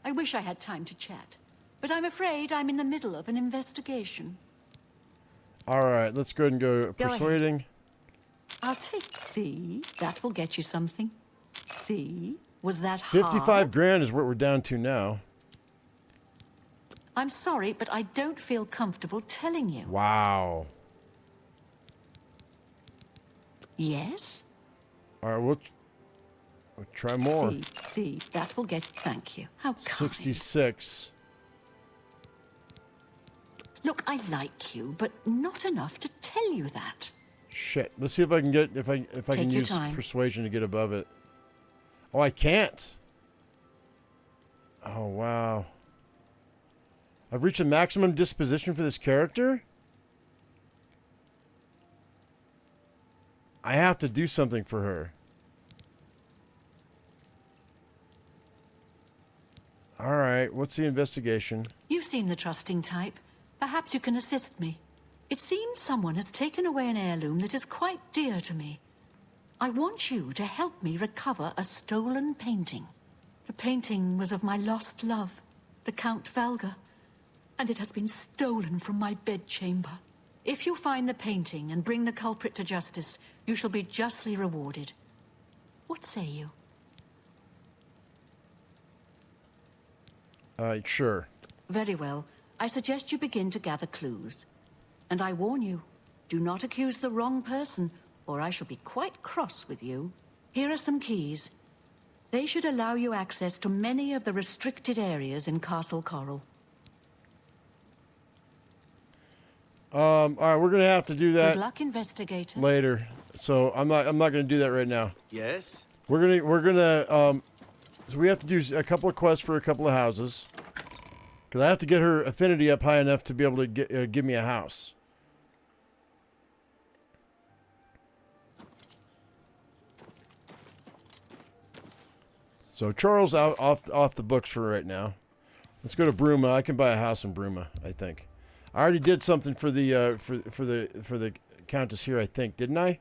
I wish I had time to chat, but I'm afraid I'm in the middle of an investigation. All right, let's go ahead and go Go persuading. ahead. I'll take C. That will get you something. C. Was that hard? 55 grand is what we're down to now. I'm sorry, but I don't feel comfortable telling you. Wow. Yes? All right, we'll try more. C. That will get... Thank you. How kind. 66. Look, I like you, but not enough to tell you that. Shit. Let's see if I can get if I can your use time. persuasion to get above it. Oh, I can't. Oh, wow. I've reached a maximum disposition for this character? I have to do something for her. All right, what's the investigation? You seem the trusting type. Perhaps you can assist me. It seems someone has taken away an heirloom that is quite dear to me. I want you to help me recover a stolen painting. The painting was of my lost love, the Count Valga, and it has been stolen from my bedchamber. If you find the painting and bring the culprit to justice, you shall be justly rewarded. What say you? Sure. Very well. I suggest you begin to gather clues. And I warn you, do not accuse the wrong person, or I shall be quite cross with you. Here are some keys. They should allow you access to many of the restricted areas in Castle Coral. All right, we're gonna have to do that. Good luck, investigator. Later. So I'm not gonna do that right now. Yes? We're gonna So we have to do a couple of quests for a couple of houses. Because I have to get her affinity up high enough to be able to give me a house. So Charles out off the books for right now. Let's go to Bruma. I can buy a house in Bruma, I think. I already did something for the for the Countess here, I think, didn't I?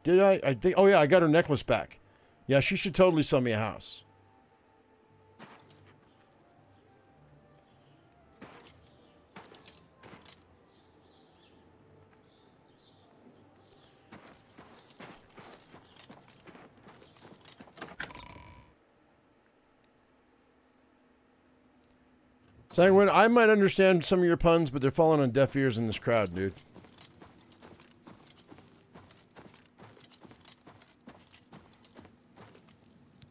Did I? I think. Oh yeah, I got her necklace back. Yeah, she should totally sell me a house. Sanguine, I might understand some of your puns, but they're falling on deaf ears in this crowd, dude.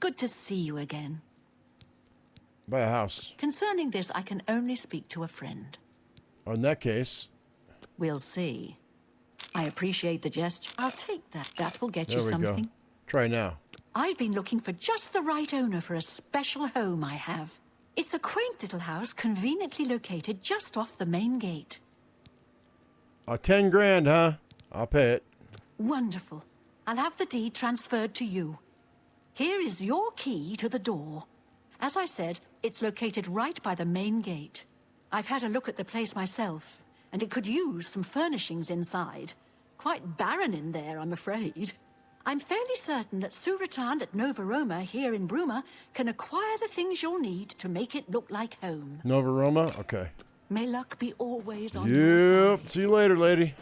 Good to see you again. Buy a house. Concerning this, I can only speak to a friend. Oh, in that case... We'll see. I appreciate the gesture. I'll take that. That will get There you we something. go. Try now. I've been looking for just the right owner for a special home I have. It's a quaint little house conveniently located just off the main gate. 10 grand, huh? I'll pay it. Wonderful. I'll have the deed transferred to you. Here is your key to the door. As I said, it's located right by the main gate. I've had a look at the place myself, and it could use some furnishings inside. Quite barren in there, I'm afraid. I'm fairly certain that Suratan at Nova Roma here in Bruma can acquire the things you'll need to make it look like home. Nova Roma? Okay. May luck be always on your side. Yep. See you later, lady.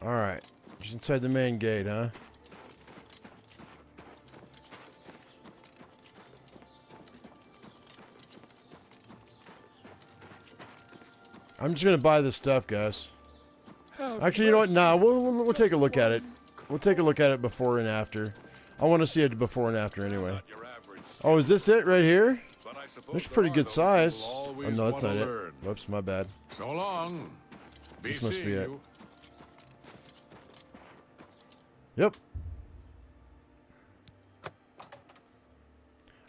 All right. Just inside the main gate, huh? I'm just gonna buy this stuff, guys. Actually, you know what? Nah, we'll take a look at it. We'll take a look at it before and after. I want to see it before and after anyway. Oh, is this it right here? It's pretty good size. Oh no, that's not it. Whoops, my bad. So long. This must be it. Yep.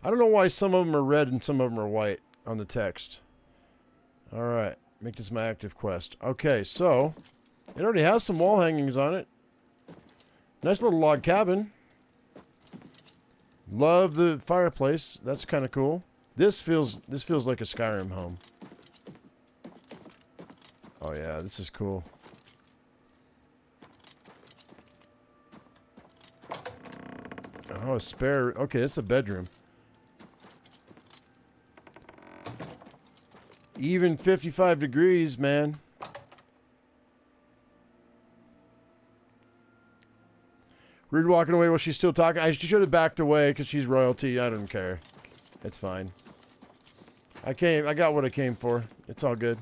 I don't know why some of them are red and some of them are white on the text. All right. Make this my active quest. Okay, so it already has some wall hangings on it. Nice little log cabin. Love the fireplace. That's kind of cool. This feels like a Skyrim home. Oh yeah, this is cool. Oh, a spare. Okay, it's a bedroom. Even 55 degrees, man. Rude walking away while she's still talking. I should have backed away because she's royalty. I don't care. It's fine. I got what I came for. It's all good.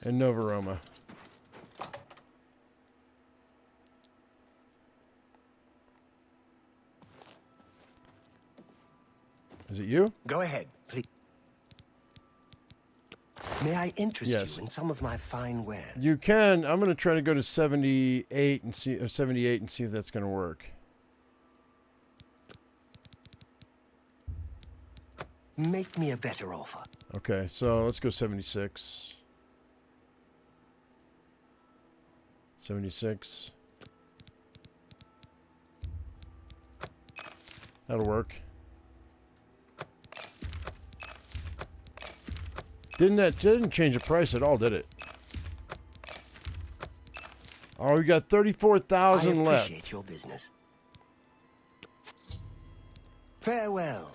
And Nova Roma. Is it you? Go ahead, please. May I interest Yes. you in some of my fine wares? You can. I'm going to try to go to 78 and see if that's going to work. Make me a better offer. Okay, so let's go 76. 76. That'll work. Didn't change the price at all, did it? Oh, we got 34,000 left. I appreciate your business. Farewell.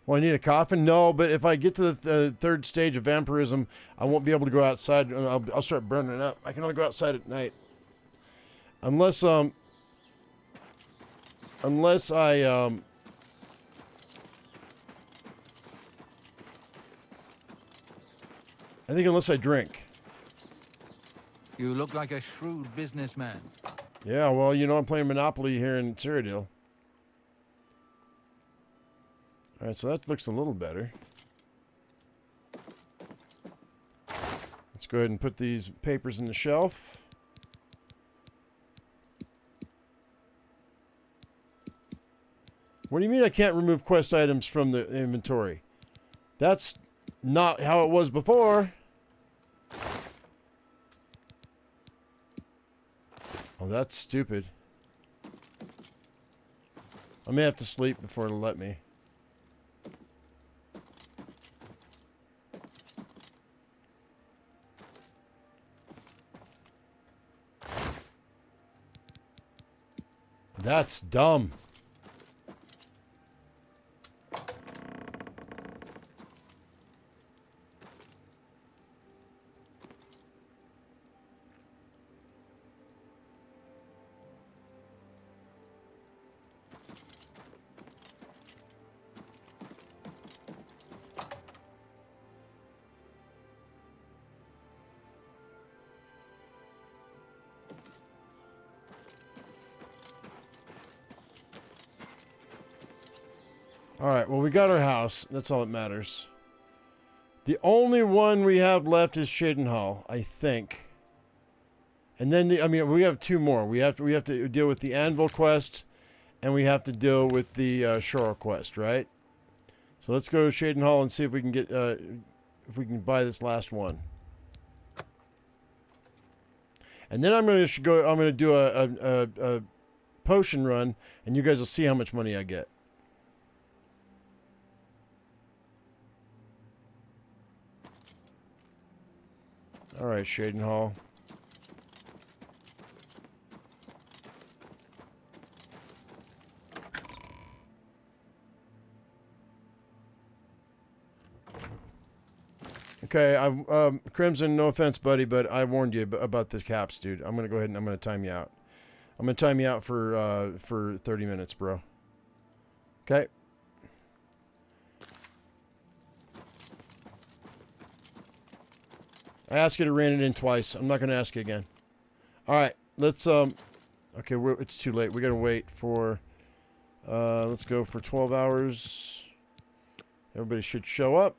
Well, I need a coffin? No, but if I get to the third stage of vampirism, I won't be able to go outside. I'll start burning up. I can only go outside at night. Unless I think unless I drink. You look like a shrewd businessman. Yeah, well, you know, I'm playing Monopoly here in Cyrodiil. All right, so that looks a little better. Let's go ahead and put these papers in the shelf. What do you mean I can't remove quest items from the inventory? That's not how it was before. Oh, that's stupid. I may have to sleep before it'll let me. That's dumb. Alright, well, we got our house. That's all that matters. The only one we have left is Cyrodiil, I think. And then, we have two more. We have to deal with the Anvil quest, and we have to deal with the Shore quest, right? So let's go to Cyrodiil and see if we can get, if we can buy this last one. And then I'm going to do a potion run, and you guys will see how much money I get. All right, Cyrodiil. Okay, Crimson, no offense, buddy, but I warned you about the caps, dude. I'm gonna go ahead and I'm gonna time you out. I'm gonna time you out for 30 minutes, bro. Okay. I asked you to rein it in twice. I'm not going to ask you again. All right, let's, okay, it's too late. We got to wait for, let's go for 12 hours. Everybody should show up.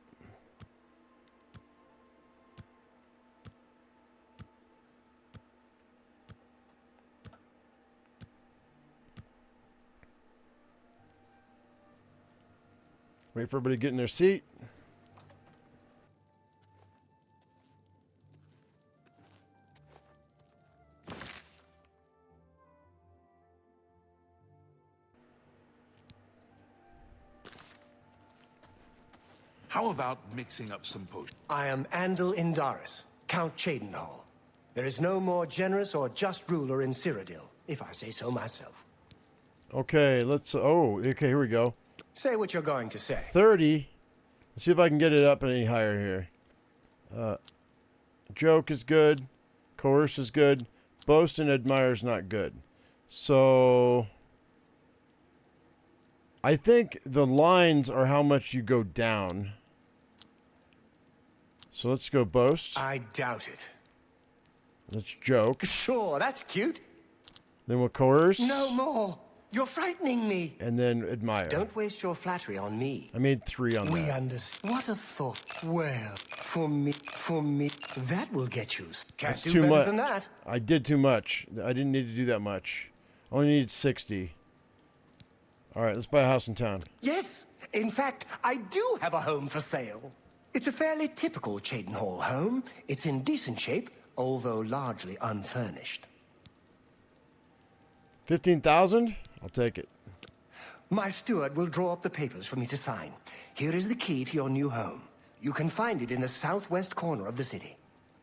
Wait for everybody to get in their seat. How about mixing up some potions? I am Andal Indaris, Count Cyrodiil. There is no more generous or just ruler in Cyrodiil, if I say so myself. Okay, let's, okay, here we go. Say what you're going to say. 30. Let's see if I can get it up any higher here. Joke is good. Coerce is good. Boast and admire is not good. So I think the lines are how much you go down. So let's go boast. I doubt it. Let's joke. Sure, that's cute. Then we'll coerce. No more. You're frightening me. And then admire. Don't waste your flattery on me. I made 3 on that. We understand. What a thought. Well, for me, that will get you. Can't That's do too better much. than that. I did too much. I didn't need to do that much. I only needed 60. All right, let's buy a house in town. Yes. In fact, I do have a home for sale. It's a fairly typical Cyrodiil home. It's in decent shape, although largely unfurnished. 15,000? I'll take it. My steward will draw up the papers for me to sign. Here is the key to your new home. You can find it in the southwest corner of the city.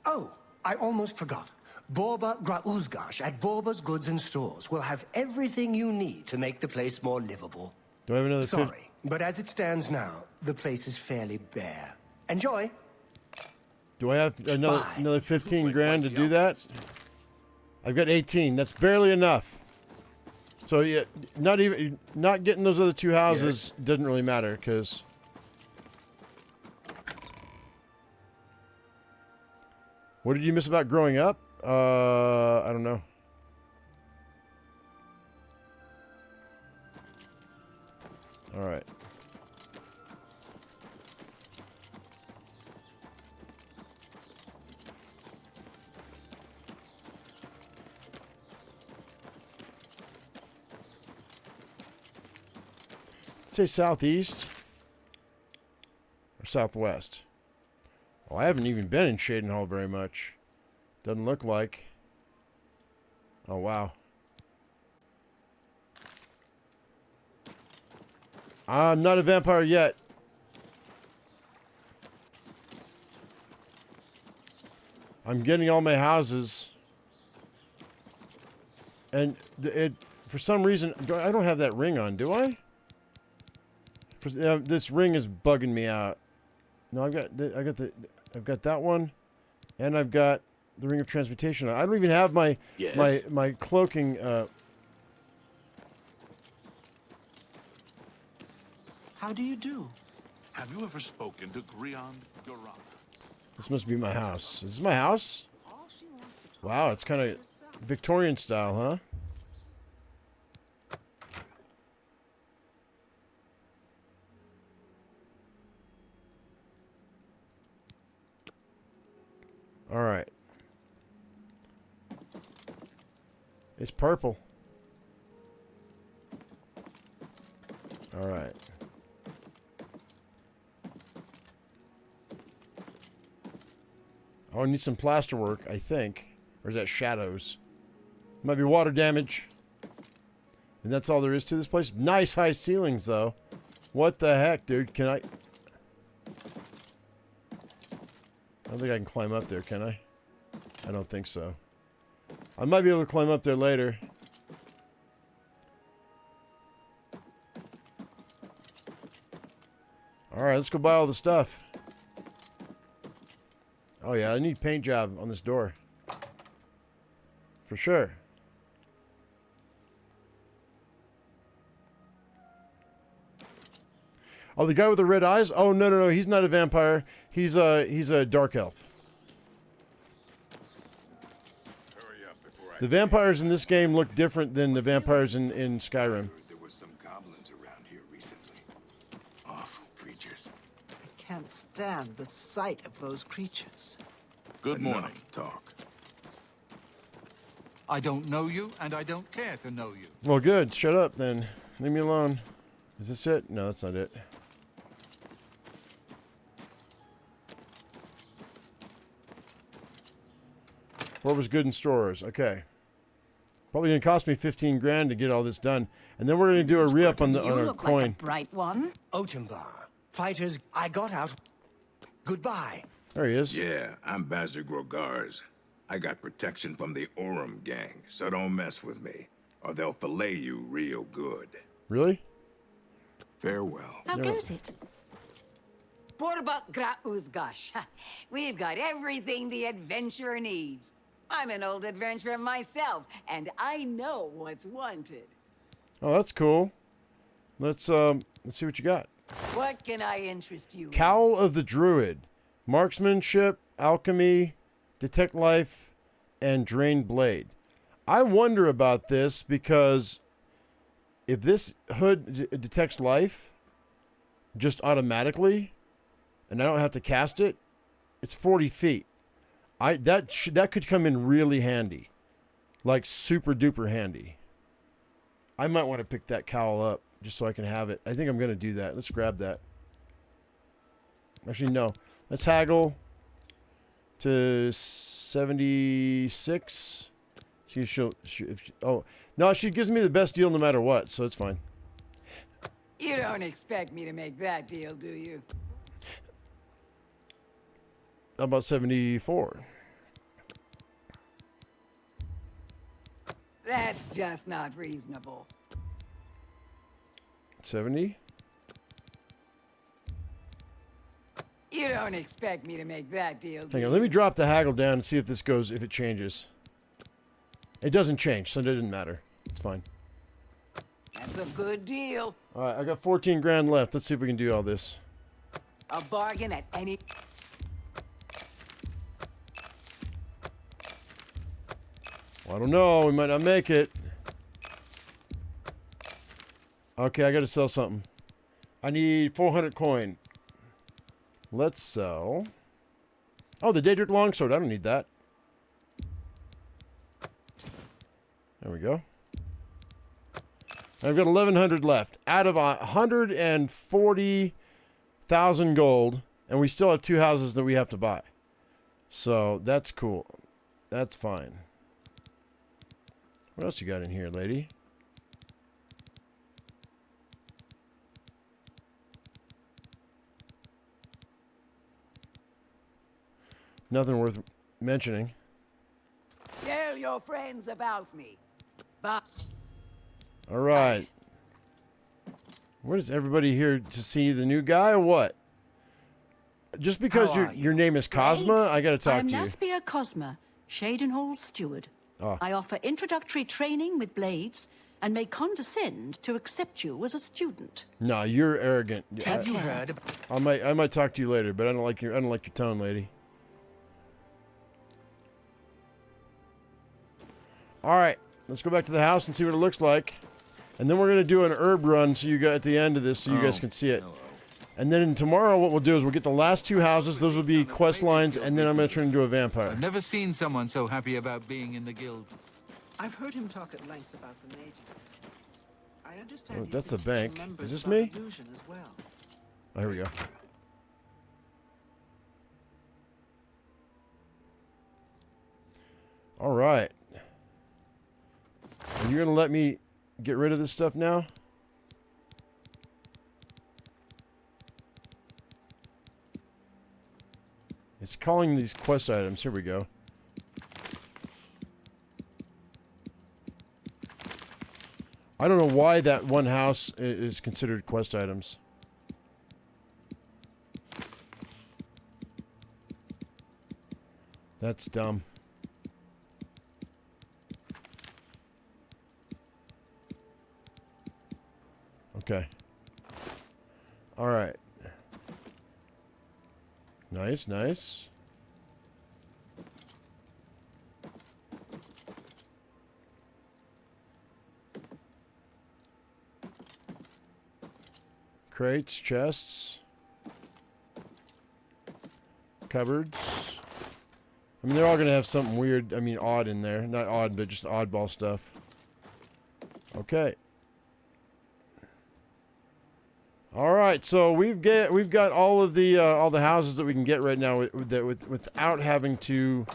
Oh, I almost forgot. Borba Grauzgash at Borba's Goods and Stores will have everything you need to make the place more livable. Do I have another? Sorry, but as it stands now, the place is fairly bare. Enjoy. Do I have another 15 grand to do that? I've got 18. That's barely enough. So yeah, not getting those other 2 houses doesn't really matter because what did you miss about growing up? I don't know. All right. Say southeast or southwest. Oh, I haven't even been in Shadenhall very much. Doesn't look like. Oh, wow. I'm not a vampire yet. I'm getting all my houses. And for some reason, I don't have that ring on, do I? This ring is bugging me out. No, I've got that one, and I've got the ring of transmutation. I don't even have my my cloaking. How do you do? Have you ever spoken to Griand Gorana? This must be my house. Is this my house? Wow, it's kind of Victorian style, huh? All right. It's purple. All right. Oh, I need some plaster work, I think. Or is that shadows? Might be water damage. And that's all there is to this place. Nice high ceilings, though. What the heck, dude? Can I... I don't think I can climb up there, can I? I don't think so. I might be able to climb up there later. Alright, let's go buy all the stuff. Oh yeah, I need paint job on this door. For sure. Oh, the guy with the red eyes? Oh, no. He's not a vampire. He's a dark elf. The vampires in this game look different than the vampires in Skyrim. There were some goblins around here recently. Awful creatures. I can't stand the sight of those creatures. Good morning. Talk. I don't know you, and I don't care to know you. Well, good. Shut up, then. Leave me alone. Is this it? No, that's not it. What was good in stores? Okay. Probably gonna cost me 15 grand to get all this done, and then we're gonna do a re-up on our coin. Like a bright one. Otembar. Fighters, I got out. Goodbye. There he is. Yeah, I'm Bazir Grogars. I got protection from the Orem gang, so don't mess with me, or they'll fillet you real good. Really? Farewell. How goes it? Borbak gra uzgash. We've got everything the adventurer needs. I'm an old adventurer myself, and I know what's wanted. Oh, that's cool. Let's see what you got. What can I interest you in? Cowl of the Druid, marksmanship, alchemy, detect life, and drained blade. I wonder about this because if this hood detects life just automatically, and I don't have to cast it, it's 40 feet. That could come in really handy, like super duper handy. I might want to pick that cowl up just so I can have it. I think I'm going to do that. Let's grab that. Actually, no. Let's haggle to 76. See if oh, no, she gives me the best deal no matter what, so it's fine. You don't expect me to make that deal, do you? How about 74? That's just not reasonable. 70? You don't expect me to make that deal, do Hang you? on, let me drop the haggle down and see if this goes, if it changes. It doesn't change, so it doesn't matter. It's fine. That's a good deal. All right, I got 14 grand left. Let's see if we can do all this. A bargain at any... Well, I don't know. We might not make it. Okay, I got to sell something. I need 400 coin. Let's sell. Oh, the Daedric Longsword. I don't need that. There we go. I've got 1,100 left out of 140,000 gold, and we still have 2 houses that we have to buy. So that's cool. That's fine. What else you got in here, lady? Nothing worth mentioning. Tell your friends about me. Bye. All right. What is everybody here to see the new guy or what? Just because your name is Cosma, I got to talk I'm to you. Naspia Cosma, Shadenhall's steward. Oh. I offer introductory training with blades and may condescend to accept you as a student. No, you're arrogant. Have you heard of... I might talk to you later, but I don't like your tone, lady. All right, let's go back to the house and see what it looks like. And then we're going to do an herb run so you got at the end of this so you guys can see it. And then tomorrow what we'll do is we'll get the last 2 houses. Those will be quest lines, and then I'm going to turn into a vampire. I've never seen someone so happy about being in the guild. I've heard him talk at length about the mages. I understand Oh, he's that's been the bank. teaching members Is this about me? illusion as well. Oh, here we go. All right. Are you going to let me get rid of this stuff now? It's calling these quest items. Here we go. I don't know why that one house is considered quest items. That's dumb. Okay. All right. Nice, nice. Crates, chests, cupboards. I mean, they're all going to have something weird, I mean, odd in there. Not odd, but just oddball stuff. Okay. All right, so we've got all the houses that we can get right now without having to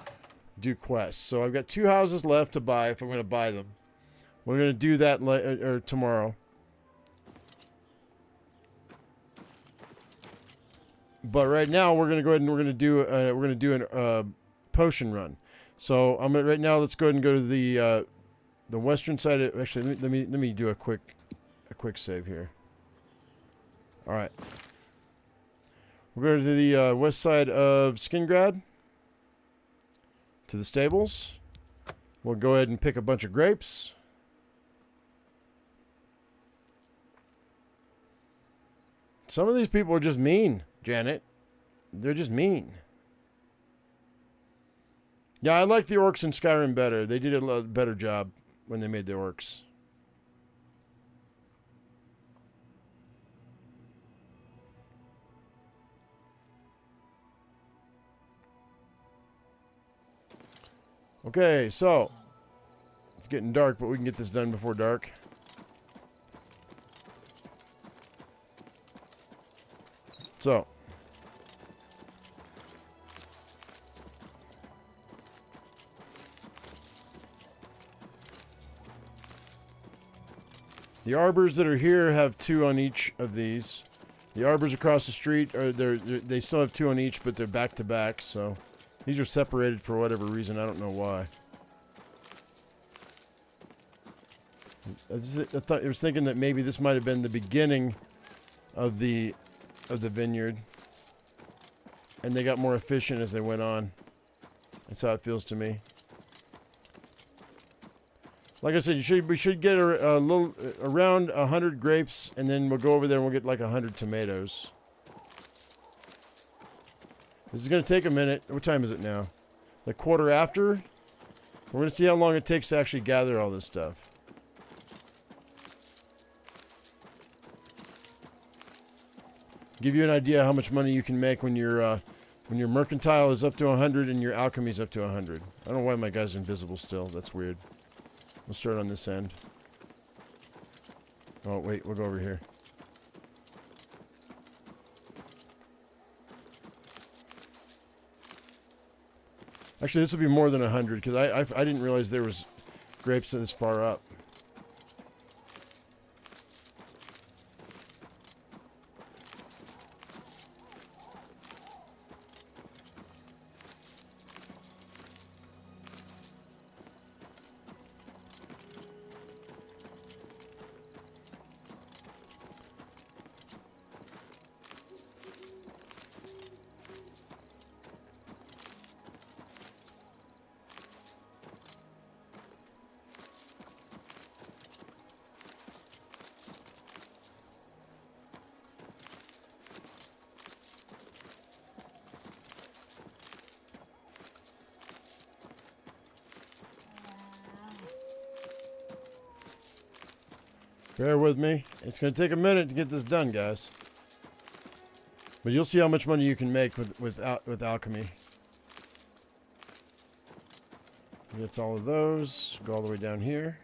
do quests. So I've got 2 houses left to buy if I'm going to buy them. We're going to do that tomorrow. But right now we're going to go ahead and we're going to do a potion run. So right now. Let's go ahead and go to the western side. Actually, let me do a quick save here. All right. We're going to the west side of Skingrad, to the stables. We'll go ahead and pick a bunch of grapes. Some of these people are just mean, Janet. They're just mean. Yeah, I like the orcs in Skyrim better. They did a better job when they made the orcs. Okay, so it's getting dark, but we can get this done before dark. So the arbors that are here have 2 on each of these. The arbors across the street they still have 2 on each, but they're back to back, so these are separated for whatever reason. I don't know why. I was thinking that maybe this might have been the beginning of the vineyard, and they got more efficient as they went on. That's how it feels to me. Like I said, we should get a little around 100 grapes, and then we'll go over there and we'll get like 100 tomatoes. This is going to take a minute. What time is it now? Like quarter after? We're going to see how long it takes to actually gather all this stuff. Give you an idea how much money you can make when your mercantile is up to 100 and your alchemy is up to 100. I don't know why my guy's invisible still. That's weird. We'll start on this end. Oh, wait. We'll go over here. Actually, this will be more than 100 because I didn't realize there was grapes this far up. Bear with me. It's going to take a minute to get this done, guys. But you'll see how much money you can make with alchemy. Gets all of those. Go all the way down here.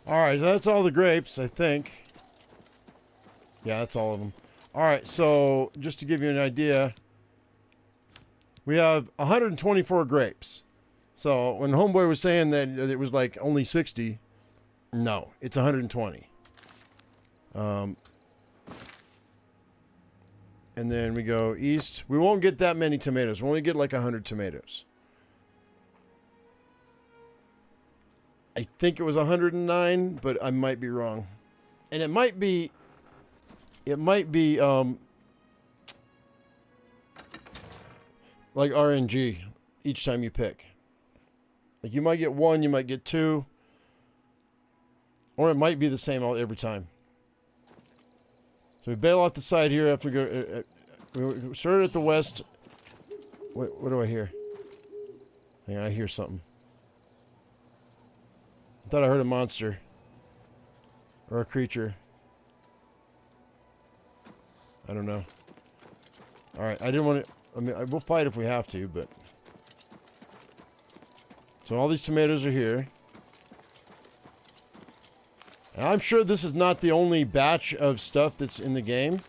Alright, so that's all the grapes, I think. Yeah, that's all of them. Alright, so just to give you an idea, we have 124 grapes. So when Homeboy was saying that it was like only 60, no, it's 120. And then we go east. We won't get that many tomatoes. We'll only get like 100 tomatoes. I think it was 109, but I might be wrong. And it might be like RNG each time you pick. Like you might get one, you might get two, or it might be the same every time. So we bail off the side here after we go. We started at the west. What do I hear? Hang on, I hear something. I thought I heard a monster. Or a creature. I don't know. Alright, I didn't want to... I mean, we'll fight if we have to, but... So all these tomatoes are here. And I'm sure this is not the only batch of stuff that's in the game.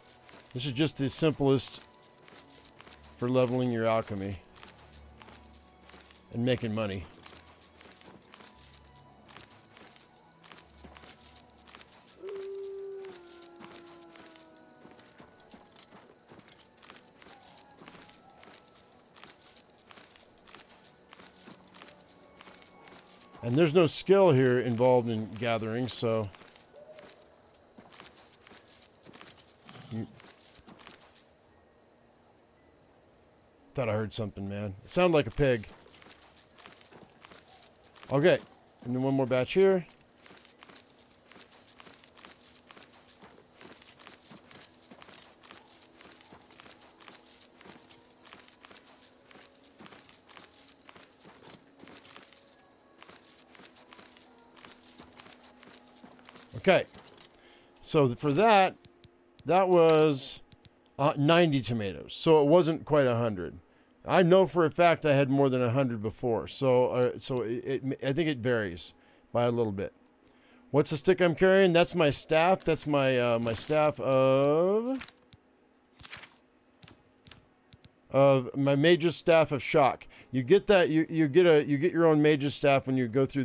This is just the simplest for leveling your alchemy. And making money. And there's no skill here involved in gathering, so... Thought I heard something, man. It sounded like a pig. Okay. And then one more batch here. Okay, so for that was 90 tomatoes. So it wasn't quite 100. I know for a fact I had more than 100 before. So I think it varies by a little bit. What's the stick I'm carrying? That's my staff. That's my my staff of my mage's staff of shock. You get that you get your own mage's staff when you go through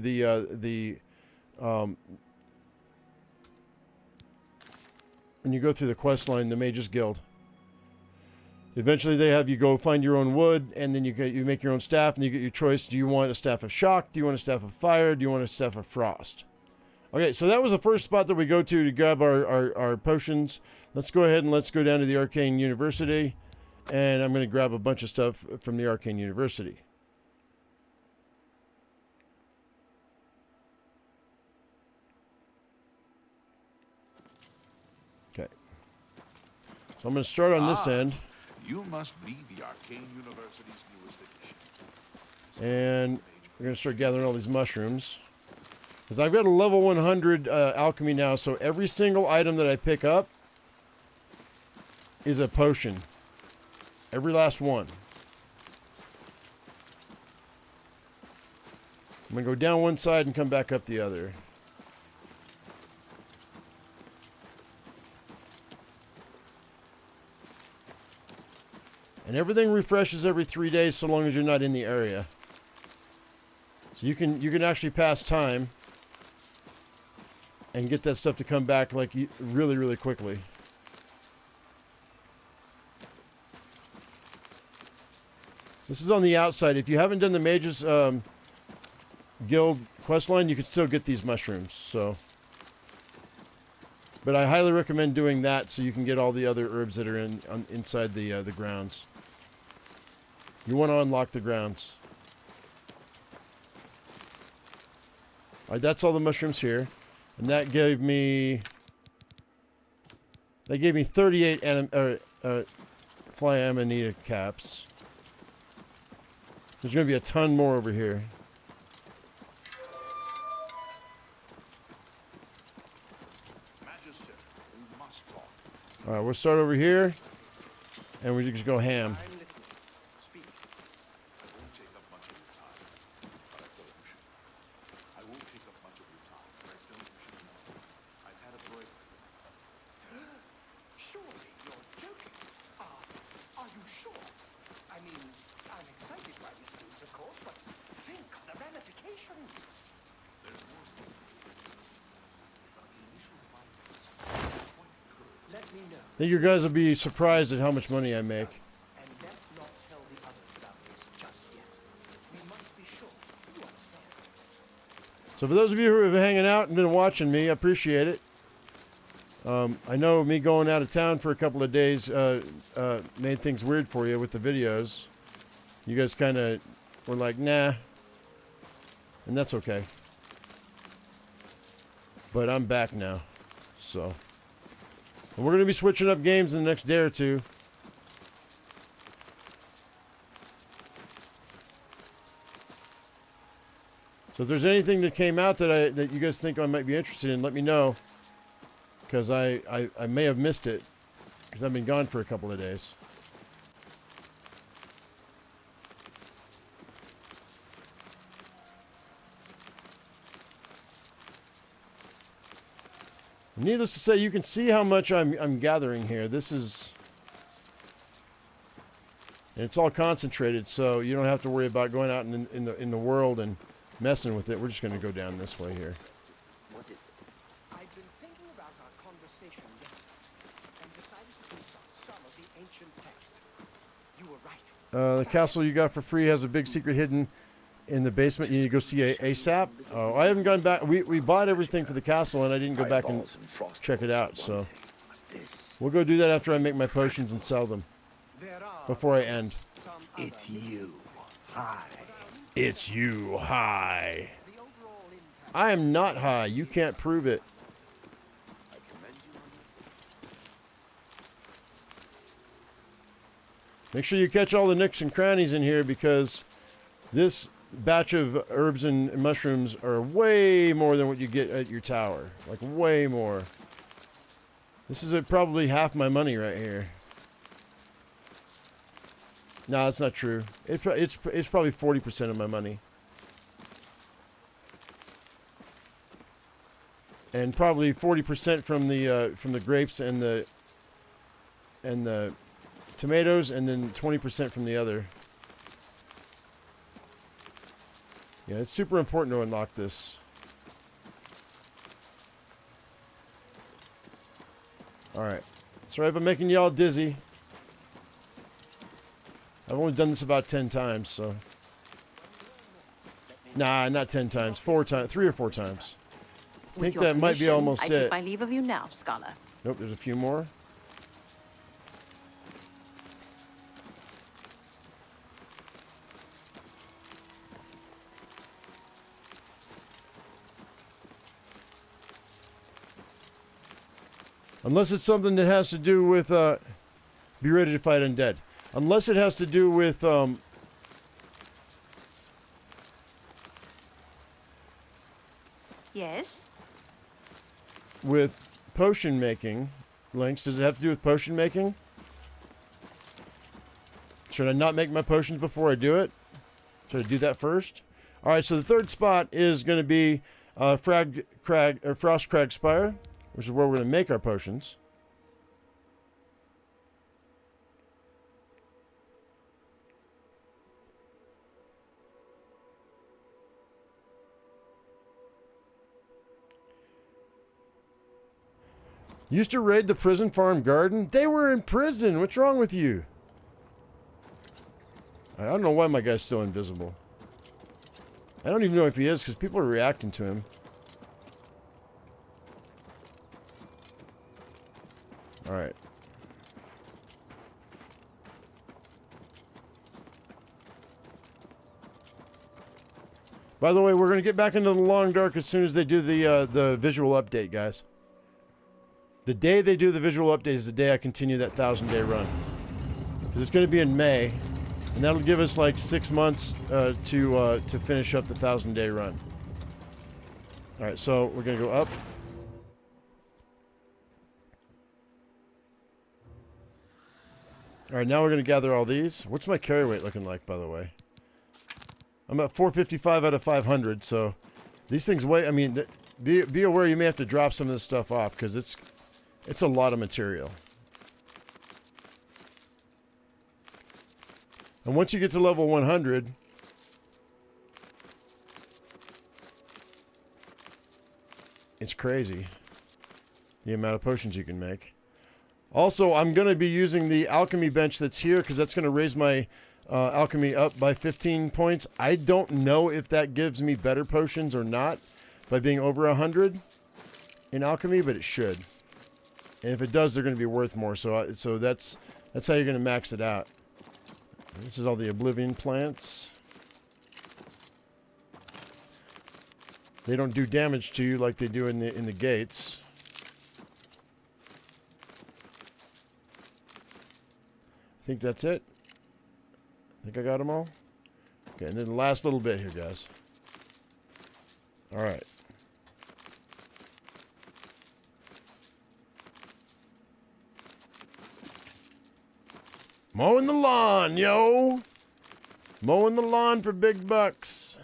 when you go through the quest line, the Mage's Guild. Eventually they have you go find your own wood, and then you make your own staff, and you get your choice. Do you want a staff of shock? Do you want a staff of fire? Do you want a staff of frost? Okay, so that was the first spot that we go to grab our potions. Let's go ahead and let's go down to the Arcane University. And I'm going to grab a bunch of stuff from the Arcane University. Okay. So I'm going to start on this end. You must be the Arcane University's newest addition. And we're going to start gathering all these mushrooms. Because I've got a level 100 alchemy now, so every single item that I pick up is a potion. Every last one. I'm going to go down one side and come back up the other. And everything refreshes every 3 days so long as you're not in the area. So you can actually pass time and get that stuff to come back like really, really quickly. This is on the outside. If you haven't done the Mages Guild questline, you can still get these mushrooms. So, but I highly recommend doing that so you can get all the other herbs that are inside the grounds. You want to unlock the grounds. All right, that's all the mushrooms here, and that gave me 38 fly amanita caps. There's going to be a ton more over here. Magister, we must talk. All right, we'll start over here, and we just go ham. I'm listening. Speak. I won't take up much of your time, but I thought you should. I won't take up much of your time, but I felt you should know. I've had a breakthrough. Surely you're joking. Are you sure? I mean, I'm excited by this news, of course, but think of the ramifications. There's more research to do. But the initial findings are quite encouraging. Let me know. I think you guys will be surprised at how much money I make. And best not tell the others about this just yet. We must be sure. You understand? So for those of you who have been hanging out and been watching me, I appreciate it. I know me going out of town for a couple of days made things weird for you with the videos. You guys kind of were like, nah. And that's okay. But I'm back now. So. And we're going to be switching up games in the next day or two. So if there's anything that came out that you guys think I might be interested in, let me know. Because I may have missed it. Because I've been gone for a couple of days. Needless to say, you can see how much I'm gathering here. This is... And it's all concentrated, so you don't have to worry about going out in the world and messing with it. We're just going to go down this way here. What is it? I've been thinking about our conversation yesterday and decided to consult some of the ancient text. You were right. The castle you got for free has a big secret hidden in the basement. You need to go see ASAP. Oh, I haven't gone back. We bought everything for the castle, and I didn't go back and check it out. So we'll go do that after I make my potions and sell them. Before I end. It's you. Hi. It's you. Hi. I am not high. You can't prove it. Make sure you catch all the nooks and crannies in here because this batch of herbs and mushrooms are way more than what you get at your tower. Like way more. This is probably half my money right here. No, that's not true. It's probably 40% of my money. And probably 40% from the grapes and the tomatoes, and then 20% from the other. Yeah, it's super important to unlock this. Alright. Sorry if I'm making y'all dizzy. I've only done this about 10 times, so. Nah, not 10 times. 4 times. 3 or 4 times. I think that might be almost I it. take my leave of you now, Scholar. Nope, there's a few more. Unless it's something that has to do with, be ready to fight undead. Unless it has to do with, Yes? with potion making. Lynx, does it have to do with potion making? Should I not make my potions before I do it? Should I do that first? All right, so the third spot is going to be Frost Crag Spire, which is where we're going to make our potions. Used to raid the prison farm garden? They were in prison. What's wrong with you? I don't know why my guy's still invisible. I don't even know if he is because people are reacting to him. Alright. By the way, we're going to get back into the Long Dark as soon as they do the visual update, guys. The day they do the visual update is the day I continue that 1,000-day run. Because it's going to be in May. And that'll give us like 6 months to finish up the 1,000-day run. Alright, so we're going to go up. Alright, now we're going to gather all these. What's my carry weight looking like, by the way? I'm at 455 out of 500, so these things weigh... I mean, be aware you may have to drop some of this stuff off, because it's a lot of material. And once you get to level 100... it's crazy, the amount of potions you can make. Also, I'm going to be using the alchemy bench that's here because that's going to raise my alchemy up by 15 points. I don't know if that gives me better potions or not by being over 100 in alchemy, but it should. And if it does, they're going to be worth more. So that's how you're going to max it out. This is all the Oblivion plants. They don't do damage to you like they do in the gates. I think that's it. I think I got them all. Okay, and then the last little bit here, guys. All right. Mowing the lawn, yo! Mowing the lawn for big bucks.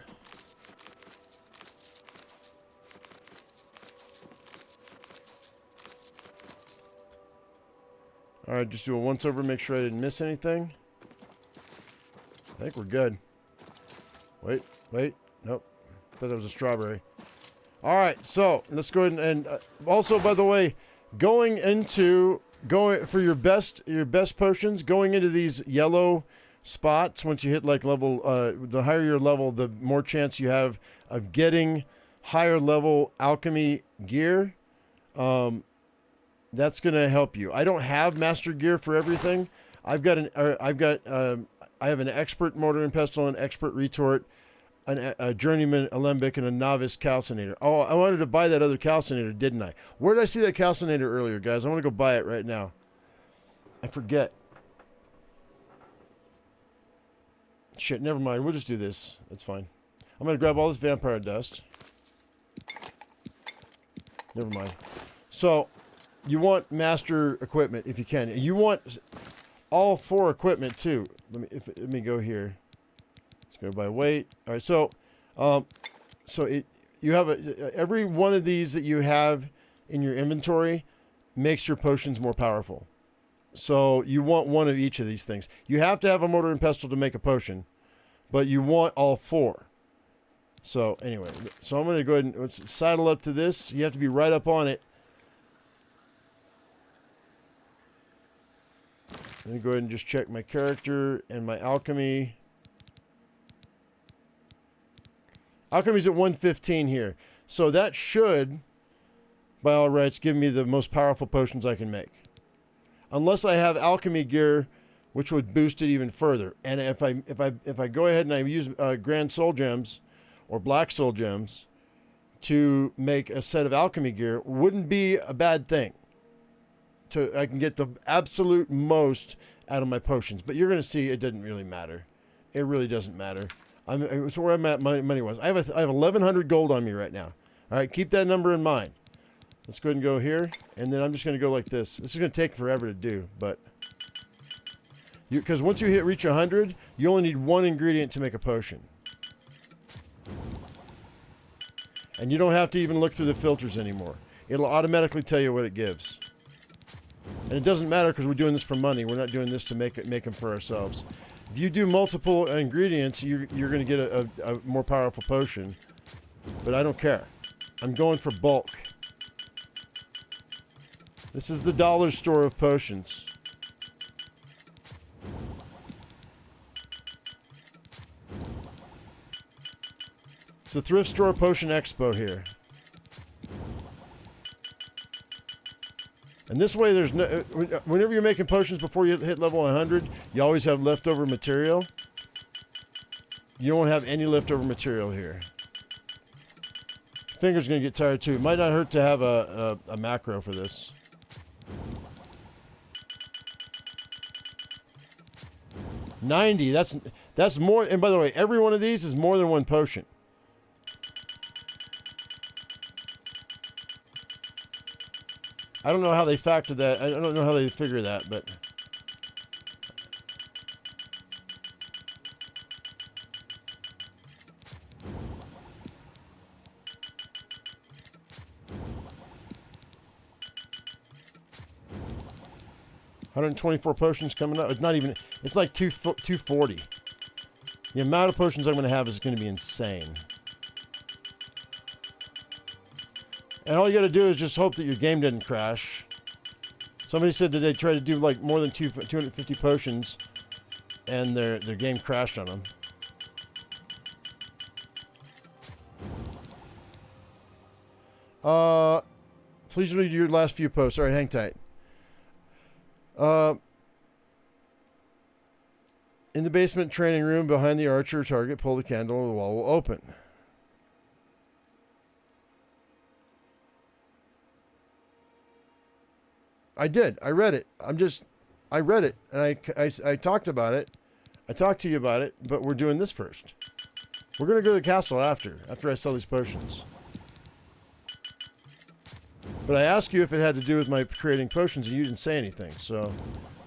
All right, just do a once over, make sure I didn't miss anything. I think we're good. Wait, nope. Thought that was a strawberry. All right, so let's go ahead and also, by the way, going for your best potions, going into these yellow spots. Once you hit like level, the higher your level, the more chance you have of getting higher level alchemy gear. That's going to help you. I don't have master gear for everything. I have an expert mortar and pestle, an expert retort, a journeyman alembic, and a novice calcinator. Oh, I wanted to buy that other calcinator, didn't I? Where did I see that calcinator earlier, guys? I want to go buy it right now. I forget. Shit, never mind. We'll just do this. That's fine. I'm going to grab all this vampire dust. Never mind. So... you want master equipment if you can. You want all 4 equipment too. Let me go here. Let's go by weight. All right, so you have every one of these that you have in your inventory makes your potions more powerful. So you want one of each of these things. You have to have a mortar and pestle to make a potion, but you want all 4. So anyway, so I'm going to go ahead and let's saddle up to this. You have to be right up on it. Let me go ahead and just check my character and my alchemy. Alchemy's at 115 here. So that should by all rights, give me the most powerful potions I can make. Unless I have alchemy gear, which would boost it even further. And if I go ahead and I use Grand Soul Gems or Black Soul Gems to make a set of alchemy gear, wouldn't be a bad thing. I can get the absolute most out of my potions. But you're going to see it doesn't really matter. It really doesn't matter. So where I'm at money-wise. I have 1,100 gold on me right now. All right, keep that number in mind. Let's go ahead and go here, and then I'm just going to go like this. This is going to take forever to do, but because once you reach 100, you only need one ingredient to make a potion. And you don't have to even look through the filters anymore. It'll automatically tell you what it gives. And it doesn't matter because we're doing this for money. We're not doing this to make them for ourselves. If you do multiple ingredients, you're going to get a more powerful potion. But I don't care. I'm going for bulk. This is the dollar store of potions. It's the Thrift Store Potion Expo here. And this way, there's no. Whenever you're making potions before you hit level 100, you always have leftover material. You won't have any leftover material here. Finger's gonna get tired too. It might not hurt to have a macro for this. $90. That's more. And by the way, every one of these is more than one potion. I don't know how they factor that. I don't know how they figure that, but $124 potions coming up. It's not even. It's like 240. The amount of potions I'm going to have is going to be insane. And all you got to do is just hope that your game didn't crash. Somebody said that they tried to do like more than 250 potions, and their game crashed on them. Please read your last few posts. All right, hang tight. In the basement training room behind the archer target, pull the candle and the wall will open. I did. I read it. I read it, and I talked about it. I talked to you about it, but we're doing this first. We're going to go to the castle after I sell these potions. But I asked you if it had to do with my creating potions, and you didn't say anything. So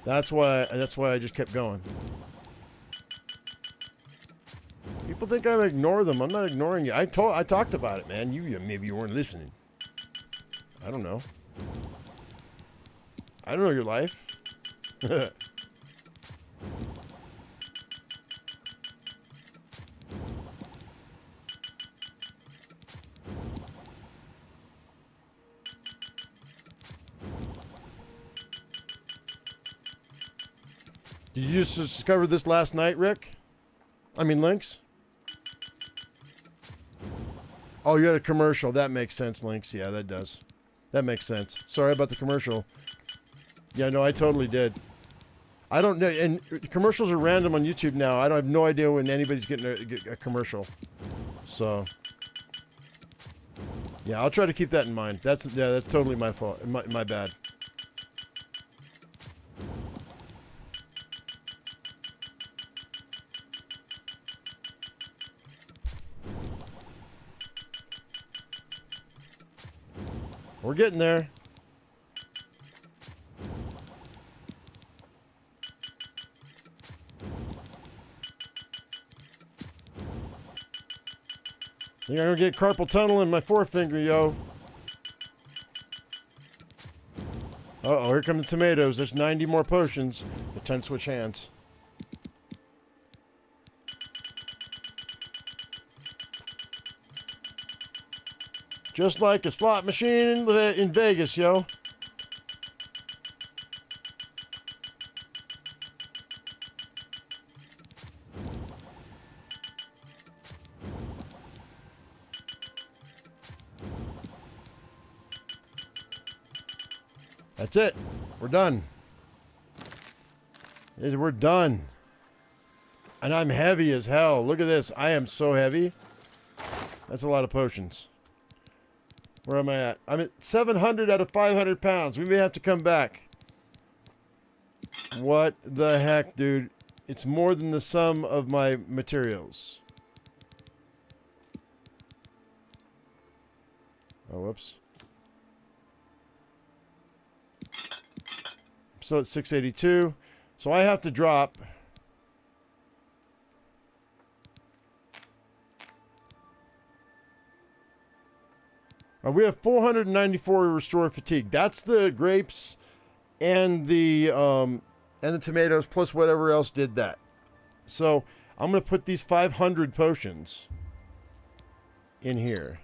that's why I just kept going. People think I ignore them. I'm not ignoring you. I talked about it, man. Maybe you weren't listening. I don't know. I don't know your life. Did you just discover this last night, Rick? I mean, Lynx? Oh, you had a commercial. That makes sense, Lynx. Yeah, that does. That makes sense. Sorry about the commercial. Yeah, no, I totally did. I don't know, and commercials are random on YouTube now. I have no idea when anybody's getting a commercial. So, yeah, I'll try to keep that in mind. That's totally my fault. My bad. We're getting there. I think I'm gonna get carpal tunnel in my forefinger, yo. Uh-oh, here come the tomatoes. There's 90 more potions. The 10 switch hands. Just like a slot machine in Vegas, yo. That's it. We're done. We're done. And I'm heavy as hell. Look at this. I am so heavy. That's a lot of potions. Where am I at? I'm at 700 out of 500 pounds. We may have to come back. What the heck, dude? It's more than the sum of my materials. Oh, whoops. So it's 682. So I have to drop. We have 494 restore fatigue. That's the grapes and the tomatoes plus whatever else did that. So I'm going to put these 500 potions in here.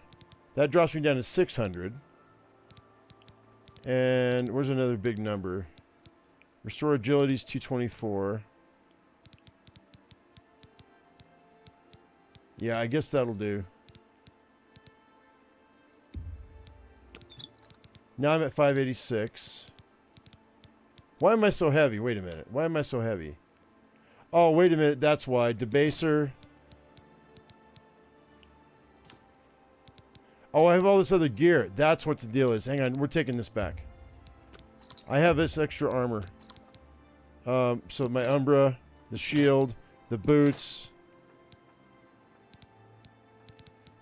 That drops me down to 600. And where's another big number? Restore agility is 224. Yeah, I guess that'll do. Now I'm at 586. Why am I so heavy? Wait a minute. Why am I so heavy? Oh, wait a minute. That's why. Debaser. Oh, I have all this other gear. That's what the deal is. Hang on. We're taking this back. I have this extra armor. So my Umbra, the shield, the boots,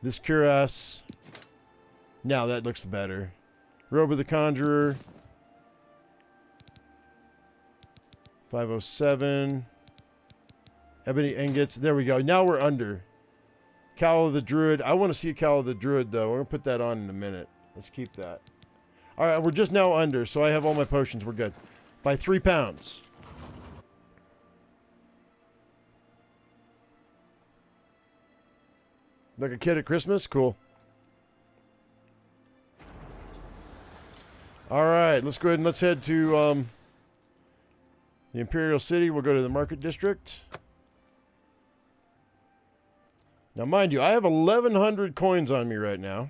this cuirass. Now that looks better. Robe of the Conjurer. 507. Ebony ingots. There we go. Now we're under. Cowl of the Druid. I want to see a Cowl of the Druid, though. We're going to put that on in a minute. Let's keep that. All right, we're just now under, so I have all my potions. We're good. By 3 pounds. Like a kid at Christmas? Cool. All right, let's go ahead and let's head to the Imperial City. We'll go to the Market District. Now, mind you, I have 1,100 coins on me right now.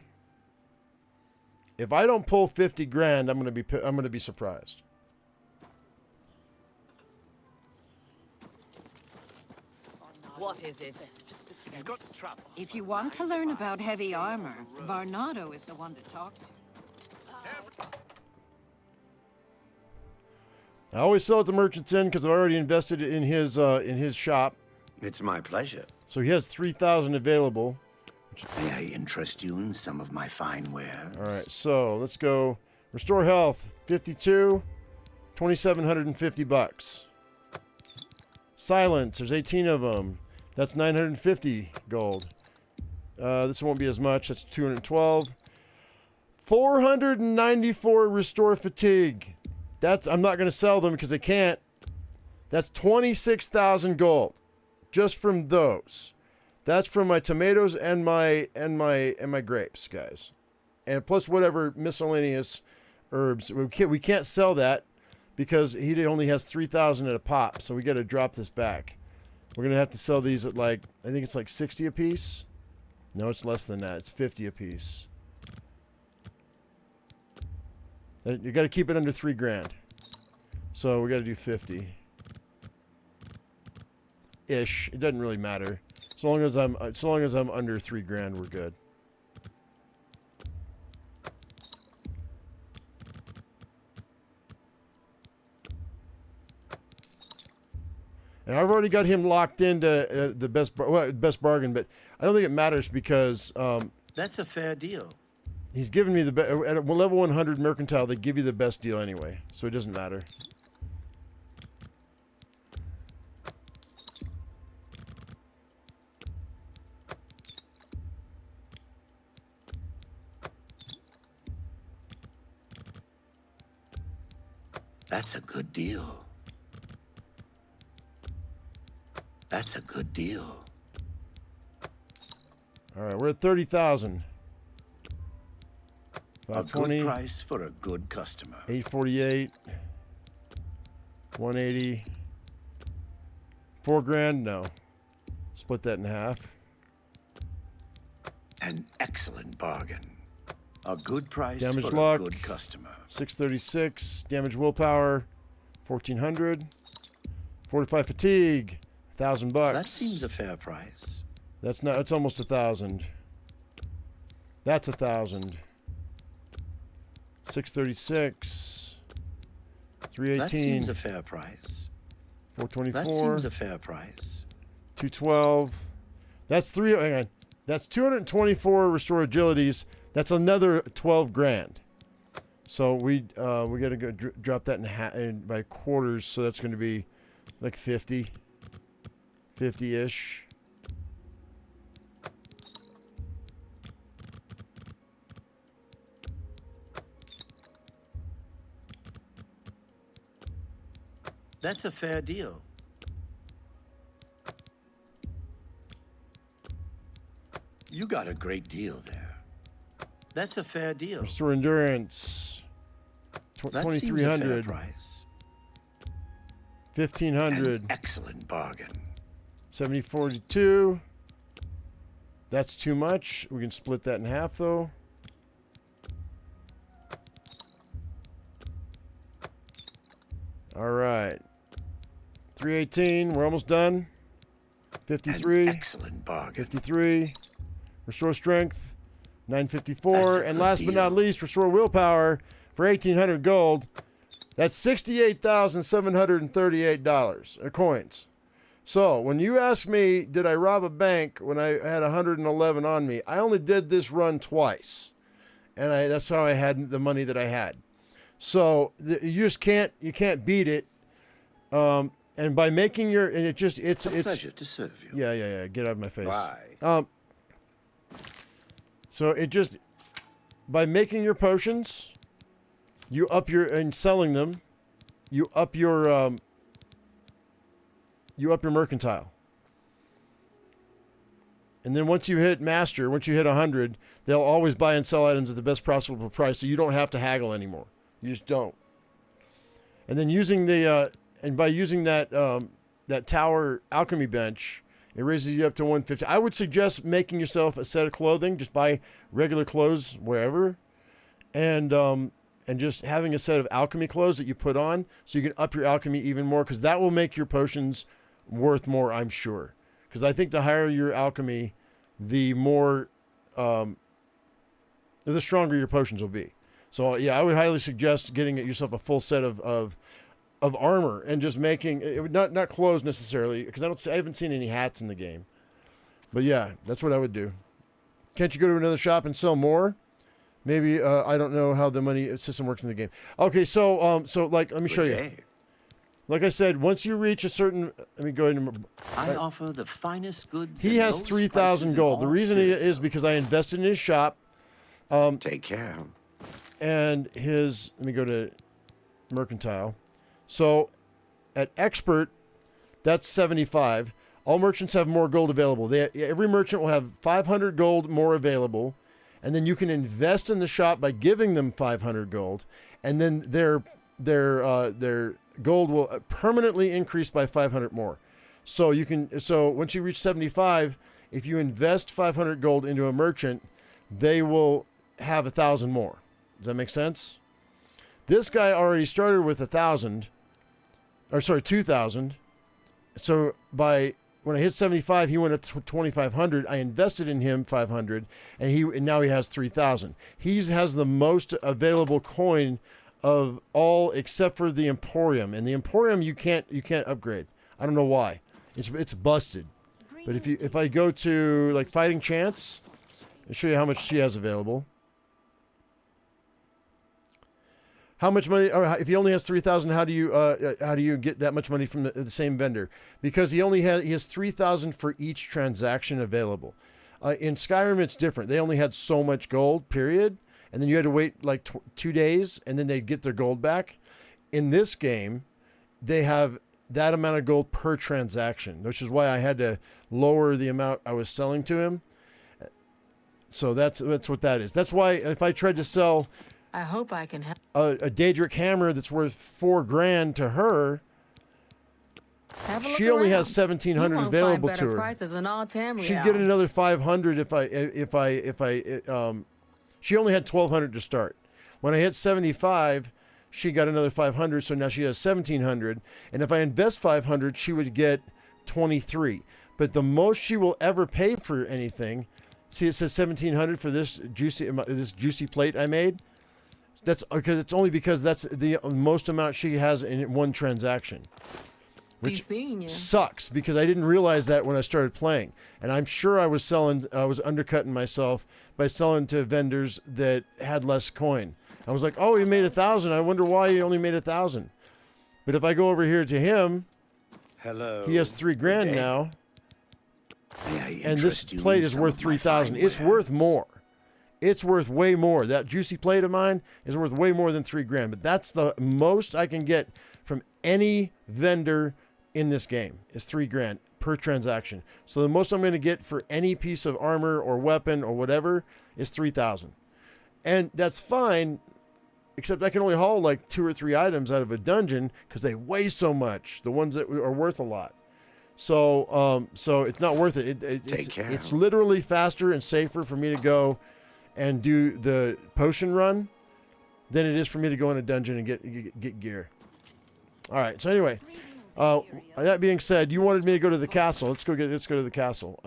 If I don't pull 50 grand, I'm gonna be surprised. What is it? You've got trouble. If you want to learn about heavy armor, Varnado is the one to talk to. I always sell at the Merchant's Inn because I've already invested in his shop. It's my pleasure. So he has 3,000 available. May I interest you in some of my fine wares? All right, so let's go. Restore health, 52, 2,750 bucks. Silence, there's 18 of them. That's 950 gold. This won't be as much. That's 212. 494 restore fatigue. I'm not going to sell them because I can't. That's 26,000 gold, just from those. That's from my tomatoes and my grapes, guys, and plus whatever miscellaneous herbs. We can't sell that because he only has 3,000 at a pop. So we got to drop this back. We're gonna have to sell these at I think it's like 60 a piece. No, it's less than that. It's 50 a piece. You got to keep it under 3 grand. So we got to do 50 ish. It doesn't really matter. So long as I'm under 3 grand, we're good. And I've already got him locked into the best bargain, but I don't think it matters because That's a fair deal. he's giving me the at level 100 mercantile. They give you the best deal anyway, so it doesn't matter. That's a good deal. That's a good deal. All right, we're at 30,000. A good price for a good customer. 848. 180. 4 grand? No. Split that in half. An excellent bargain. A good price Damage for luck. a good customer. 636. Damage willpower. 1400. 45 fatigue. $1,000 bucks. That seems a fair price. That's not. It's almost 1,000. That's 1,000. 636. 318. That seems a fair price. 424. That seems a fair price. 212. That's three. Hang on. That's 224 restore agilities. That's another 12 grand. So we got to go drop that by quarters. So that's going to be like 50-ish. That's a fair deal. You got a great deal there. That's a fair deal. Restore endurance. That seems a fair 2,300. price. 1,500. An excellent bargain. 7042. That's too much. We can split that in half, though. All right. 318. We're almost done. 53. An excellent bargain. 53. Restore strength. 954. That's a And good last but not deal. least, restore willpower for 1,800 gold. That's $68,738 coins. So when you ask me, did I rob a bank when I had 111 on me? I only did this run twice, and that's how I had the money that I had. So you just can't beat it. And by making your it's a pleasure to serve you. Yeah. Get out of my face. Why? So it just by making your potions, you up your and selling them, you up your mercantile. And then once you hit master, once you hit 100, they'll always buy and sell items at the best possible price, so you don't have to haggle anymore. You just don't. And then using the by using that tower alchemy bench, it raises you up to 150. I would suggest making yourself a set of clothing. Just buy regular clothes wherever, and just having a set of alchemy clothes that you put on, so you can up your alchemy even more, because that will make your potions worth more, I'm sure. Because I think the higher your alchemy, the more, the stronger your potions will be. So yeah, I would highly suggest getting yourself a full set of armor and just making not clothes necessarily, because I haven't seen any hats in the game. But yeah, that's what I would do. Can't you go to another shop and sell more? Maybe I don't know how the money system works in the game. Okay, so like let me show you. Like I said, once you reach a certain, let me go ahead and. I offer the finest goods. He has 3,000 gold. The reason is because I invested in his shop. Take care. And his, let me go to mercantile. So at expert, that's 75. All merchants have more gold available. Every merchant will have 500 gold more available. And then you can invest in the shop by giving them 500 gold. And then their gold will permanently increase by 500 more. So once you reach 75, if you invest 500 gold into a merchant, they will have 1,000 more. Does that make sense? This guy already started with 2,000. So when I hit 75, he went up to 2,500. I invested in him 500, and now he has 3,000. He has the most available coin of all except for the Emporium, and the Emporium you can't upgrade. I don't know why. It's busted. But if I go to like Fighting Chance, I'll show you how much she has available. How much money? Or if he only has 3,000, how do you get that much money from the same vendor? Because he has 3,000 for each transaction available. In Skyrim, it's different. They only had so much gold, period, and then you had to wait like 2 days, and then they'd get their gold back. In this game, they have that amount of gold per transaction, which is why I had to lower the amount I was selling to him. So that's what that is. That's why if I tried to sell. I hope I can help. A Daedric hammer that's worth $4 grand to her. She only has 1,700 available to her. Prices in all Tamriel. She'd get another 500 if She only had 1,200 to start. When I hit 75, she got another 500, so now she has 1,700. And if I invest 500, she would get 23. But the most she will ever pay for anything, see it says 1,700 for this juicy plate I made? That's because that's the most amount she has in one transaction. Which sucks because I didn't realize that when I started playing. And I'm sure I was undercutting myself by selling to vendors that had less coin. I was like, oh, he made 1,000. I wonder why he only made 1,000. But if I go over here to him, he has 3 grand now. And this plate is worth 3,000. It's worth more. It's worth way more. That juicy plate of mine is worth way more than 3 grand. But that's the most I can get from any vendor in this game is 3 grand per transaction. So the most I'm going to get for any piece of armor or weapon or whatever is 3,000. And that's fine, except I can only haul like 2 or 3 items out of a dungeon because they weigh so much. The ones that are worth a lot. So it's not worth it. It's literally faster and safer for me to go and do the potion run than it is for me to go in a dungeon and get gear. All right. So anyway, that being said, you wanted me to go to the castle. Let's go to the castle.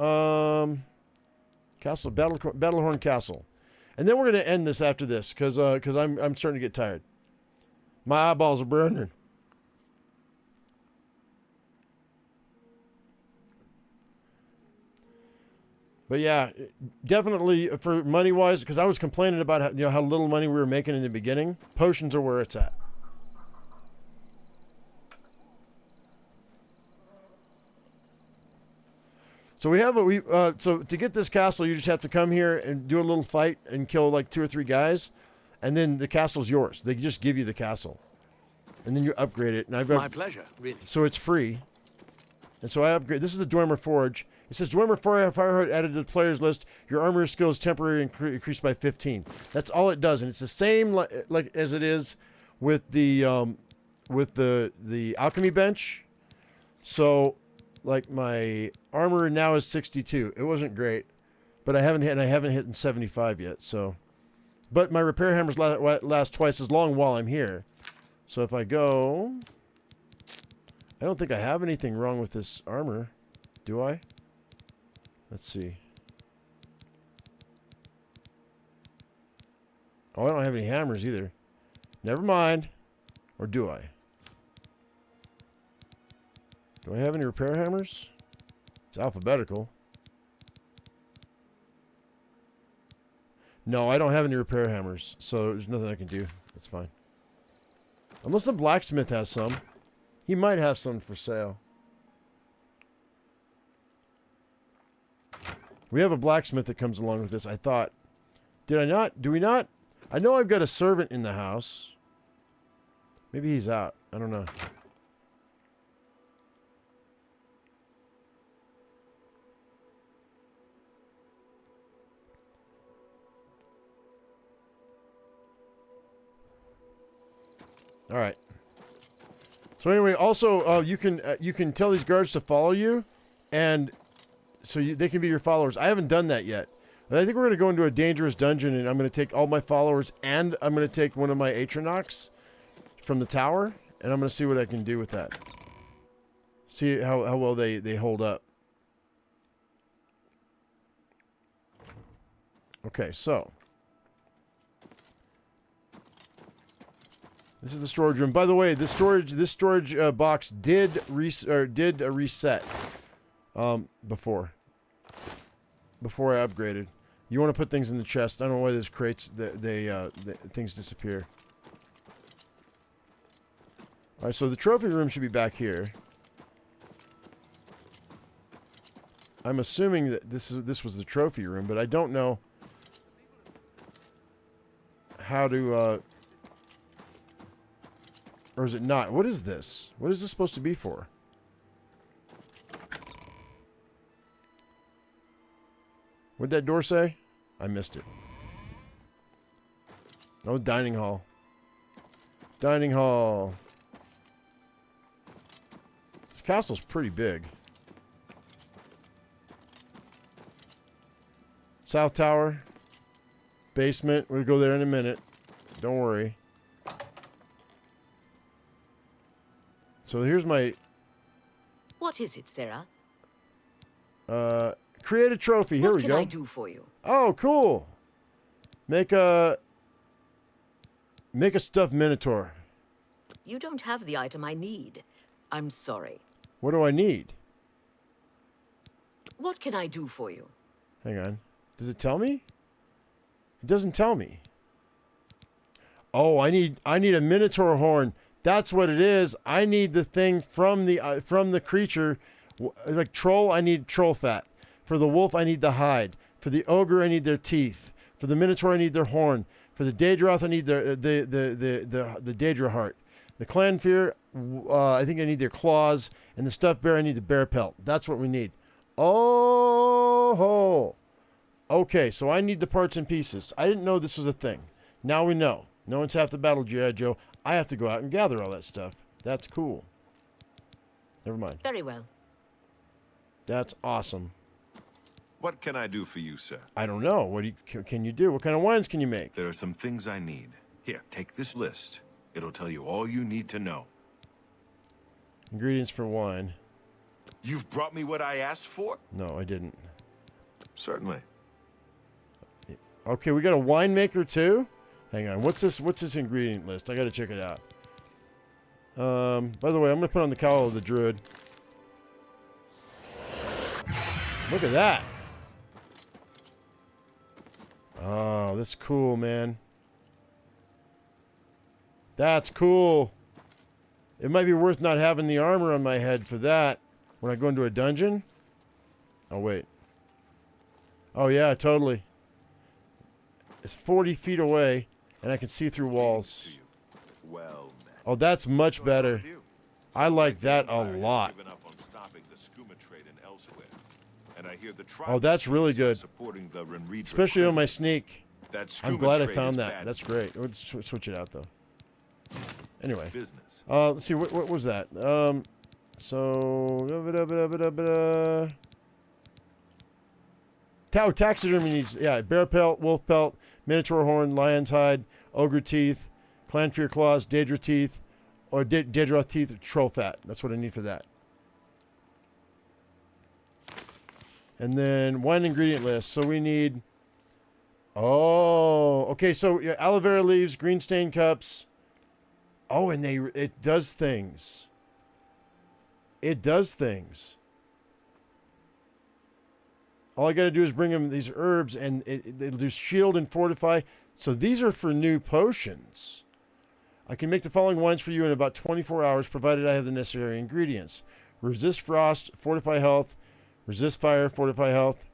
Battlehorn Castle, and then we're going to end this after this because I'm starting to get tired. My eyeballs are burning. But yeah, definitely for money-wise, because I was complaining about how little money we were making in the beginning. Potions are where it's at. So so to get this castle, you just have to come here and do a little fight and kill like 2 or 3 guys, and then the castle's yours. They just give you the castle, and then you upgrade it. And My pleasure. Really. So it's free. And so I upgrade. This is the Dwemer Forge. It says Dwemer Fireheart added to the player's list. Your armor skills temporarily increased by 15. That's all it does, and it's the same like as it is with the alchemy bench. So, like my armor now is 62. It wasn't great, but I haven't hit in 75 yet. So, but my repair hammers last twice as long while I'm here. So if I go, I don't think I have anything wrong with this armor, do I? Let's see. Oh, I don't have any hammers either. Never mind. Or do I? Do I have any repair hammers? It's alphabetical. No, I don't have any repair hammers, so there's nothing I can do. That's fine. Unless the blacksmith has some. He might have some for sale. We have a blacksmith that comes along with this, I thought. Did I not? Do we not? I know I've got a servant in the house. Maybe he's out. I don't know. All right. So anyway, also you can tell these guards to follow you, and so they can be your followers. I haven't done that yet. But I think we're going to go into a dangerous dungeon, and I'm going to take all my followers, and I'm going to take one of my Atronox from the tower, and I'm going to see what I can do with that. See how well they hold up. Okay, so this is the storage room. By the way, this storage box did reset before I upgraded. You want to put things in the chest. I don't know why this crates things disappear. All right, so the trophy room should be back here. I'm assuming that this was the trophy room, but I don't know how to or is it not? What is this? What is this supposed to be for? What'd that door say? I missed it. Oh, dining hall. Dining hall. This castle's pretty big. South Tower. basement. We'll go there in a minute. Don't worry. So here's my... What is it, Sarah? Create a trophy. Here we go. What can I do for you? Oh, cool. Make a stuffed minotaur. You don't have the item I need. I'm sorry. What do I need? What can I do for you? Hang on. Does it tell me? It doesn't tell me. Oh, I need a minotaur horn. That's what it is. I need the thing from the creature. Like troll, I need troll fat. For the wolf, I need the hide. For the ogre, I need their teeth. For the minotaur, I need their horn. For the Daedroth, I need the Daedra heart. The Clanfear, I think I need their claws. And the stuffed bear, I need the bear pelt. That's what we need. Oh, okay. So I need the parts and pieces. I didn't know this was a thing. Now we know. No one's half the battle, G.I. Joe. I have to go out and gather all that stuff. That's cool. Never mind. Very well. That's awesome. What can I do for you, sir? I don't know. What can you do? What kind of wines can you make? There are some things I need. Here, take this list. It'll tell you all you need to know. Ingredients for wine. You've brought me what I asked for? No, I didn't. Certainly. Okay, we got a winemaker too? Hang on. What's this ingredient list? I got to check it out. By the way, I'm going to put on the cowl of the druid. Look at that. Oh, that's cool, man. That's cool. It might be worth not having the armor on my head for that when I go into a dungeon. Oh, wait. Oh, yeah, totally. It's 40 feet away, and I can see through walls. Well, oh, that's much better. I like that a lot. Oh, that's really good. Especially on my sneak. I'm glad I found that. That's great. Let's switch it out, though. Anyway. Let's see. What was that? Taxidermy needs, yeah, bear pelt, wolf pelt, minotaur horn, lion's hide, ogre teeth, clanfear claws, Daedra teeth, or Daedroth teeth, troll fat. That's what I need for that. And then wine ingredient list. So we need, oh, okay. So yeah, aloe vera leaves, green stain cups. Oh, and it does things. It does things. All I got to do is bring them these herbs, and it'll do shield and fortify. So these are for new potions. I can make the following wines for you in about 24 hours, provided I have the necessary ingredients. Resist frost, fortify health. Resist fire, fortify health.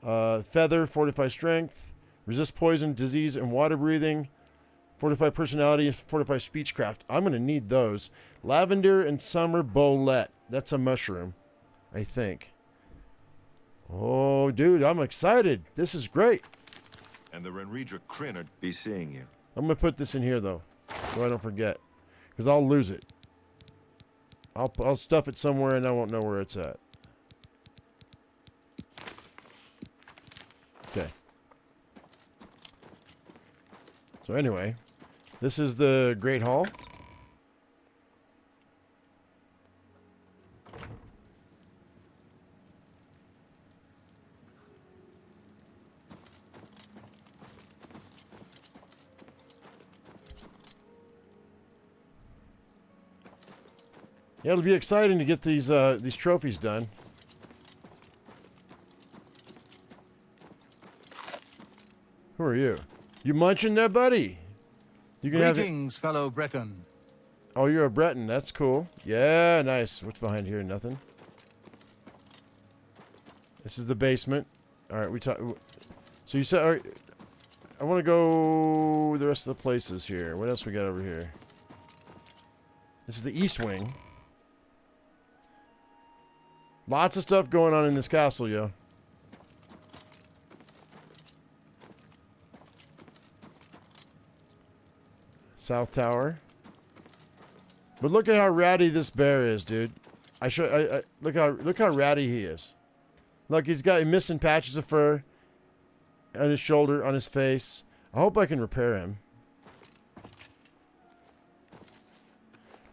Feather, fortify strength. Resist poison, disease, and water breathing. Fortify personality, fortify speechcraft. I'm going to need those. Lavender and summer bolette. That's a mushroom, I think. Oh, dude, I'm excited. This is great. And the Renredra Kryn are be seeing you. I'm going to put this in here, though, so I don't forget. Because I'll lose it. I'll stuff it somewhere, and I won't know where it's at. Okay. So anyway, this is the Great Hall. Yeah, it'll be exciting to get these trophies done. Who are you? You munching there, buddy? You can Greetings, fellow Breton. Oh, you're a Breton. That's cool. Yeah, nice. What's behind here? Nothing. This is the basement. All right, we talk. So you said, all right, I want to go the rest of the places here. What else we got over here? This is the East Wing. Lots of stuff going on in this castle, yo. South Tower. But look at how ratty this bear is, dude. Look how ratty he is. Look, he's missing patches of fur on his shoulder, on his face. I hope I can repair him.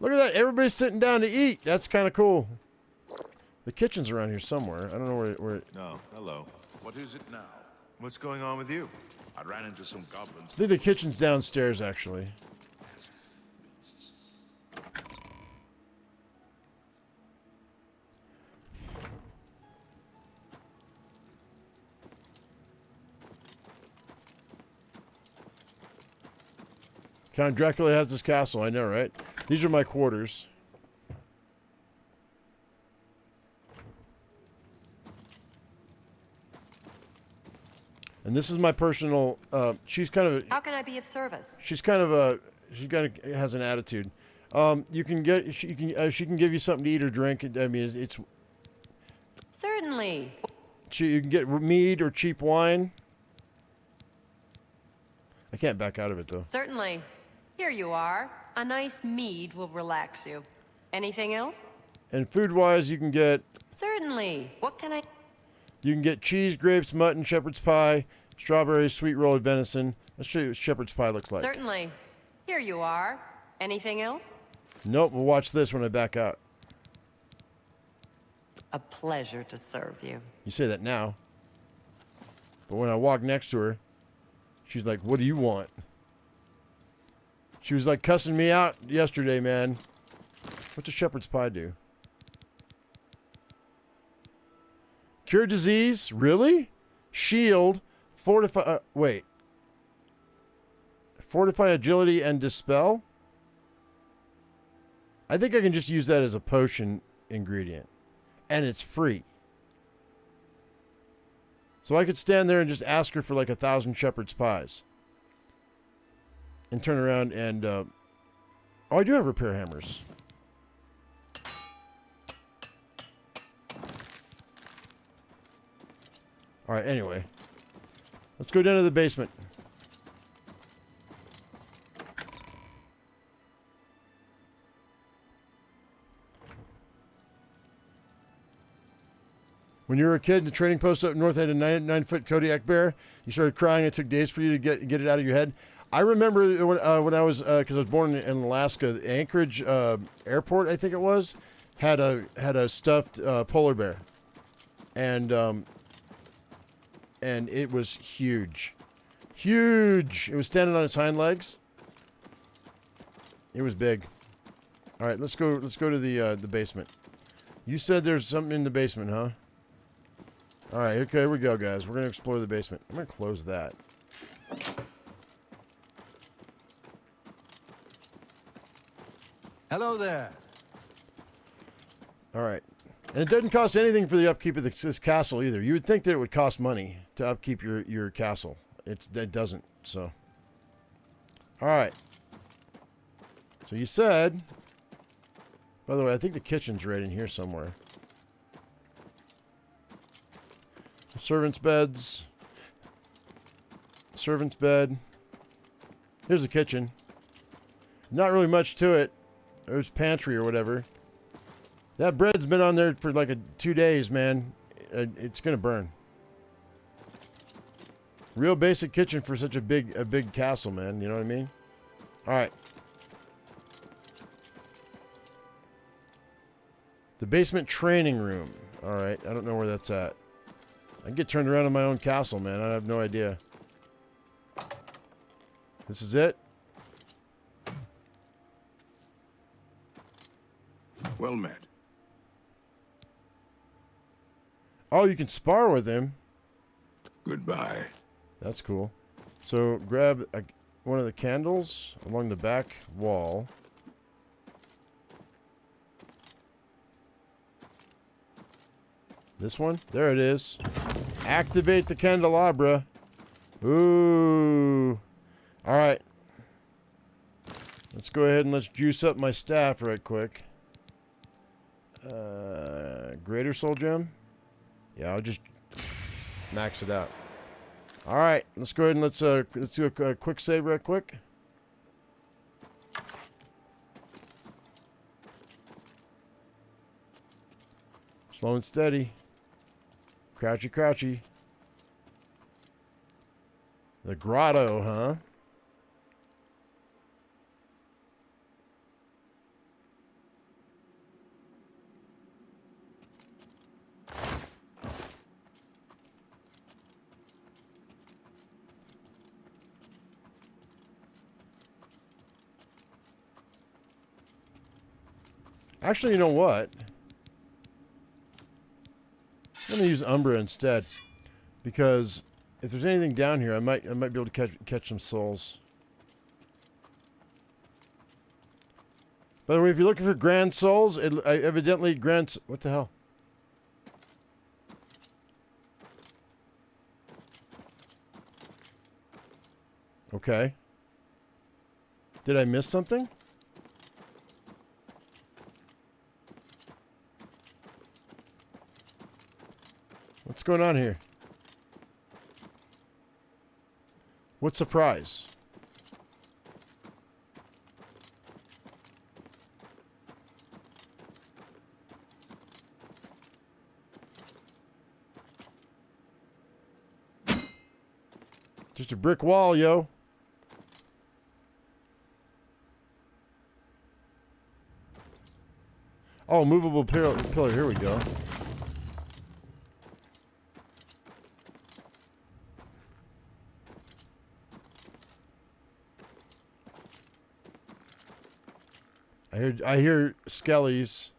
Look at that. Everybody's sitting down to eat. That's kind of cool. The kitchen's around here somewhere. I don't know where No, hello. What is it now? What's going on with you? I ran into some goblins. I think the kitchen's downstairs, actually. Count Dracula has this castle, I know, right? These are my quarters. And this is my personal, she's kind of... How can I be of service? She kind of has an attitude. You can get, she can give you something to eat or drink. I mean, it's... Certainly. You can get mead or cheap wine. I can't back out of it, though. Certainly. Here you are. A nice mead will relax you. Anything else? And food-wise, you can get... Certainly. What can I... You can get cheese, grapes, mutton, shepherd's pie, strawberries, sweet rolled venison. Let's show you what shepherd's pie looks like. Certainly. Here you are. Anything else? Nope, we'll watch this when I back out. A pleasure to serve you. You say that now. But when I walk next to her, she's like, what do you want? She was like cussing me out yesterday, man. What's a shepherd's pie do? Cure disease? Really? Shield. Fortify... wait. Fortify agility and dispel? I think I can just use that as a potion ingredient. And it's free. So I could stand there and just ask her for like 1,000 shepherd's pies. And turn around and... oh, I do have repair hammers. Alright, anyway. Let's go down to the basement. When you were a kid and the training post up north had a 9-foot Kodiak bear, you started crying. It took days for you to get it out of your head. I remember when I was, because I was born in Alaska, the Anchorage Airport, I think it was, had a stuffed polar bear, and it was huge, huge. It was standing on its hind legs. It was big. All right, let's go to the basement. You said there's something in the basement, huh? All right, okay, here we go, guys. We're gonna explore the basement. I'm gonna close that. Hello there. All right. And it doesn't cost anything for the upkeep of this castle either. You would think that it would cost money to upkeep your castle. It doesn't, so. All right. So you said... By the way, I think the kitchen's right in here somewhere. Servants' beds. Servants' bed. Here's the kitchen. Not really much to it. There's pantry or whatever. That bread's been on there for like 2 days, man. It's gonna burn. Real basic kitchen for such a big castle, man. You know what I mean? All right. The basement training room. All right. I don't know where that's at. I can get turned around in my own castle, man. I have no idea. This is it. Well met. Oh, you can spar with him. Goodbye. That's cool. So grab one of the candles along the back wall. This one? There it is. Activate the candelabra. Ooh. All right. Let's go ahead and let's juice up my staff right quick. Greater soul gem? Yeah, I'll just max it out. All right, let's go ahead and let's do a quick save right quick. Slow and steady. Crouchy, crouchy. The grotto, huh? Actually, you know what? I'm gonna use Umbra instead, because if there's anything down here, I might be able to catch some souls. By the way, if you're looking for grand souls, evidently grants. What the hell? Okay. Did I miss something? What's going on here? What's the prize? Just a brick wall, yo. Oh, movable pillar. Here we go. I hear skellies.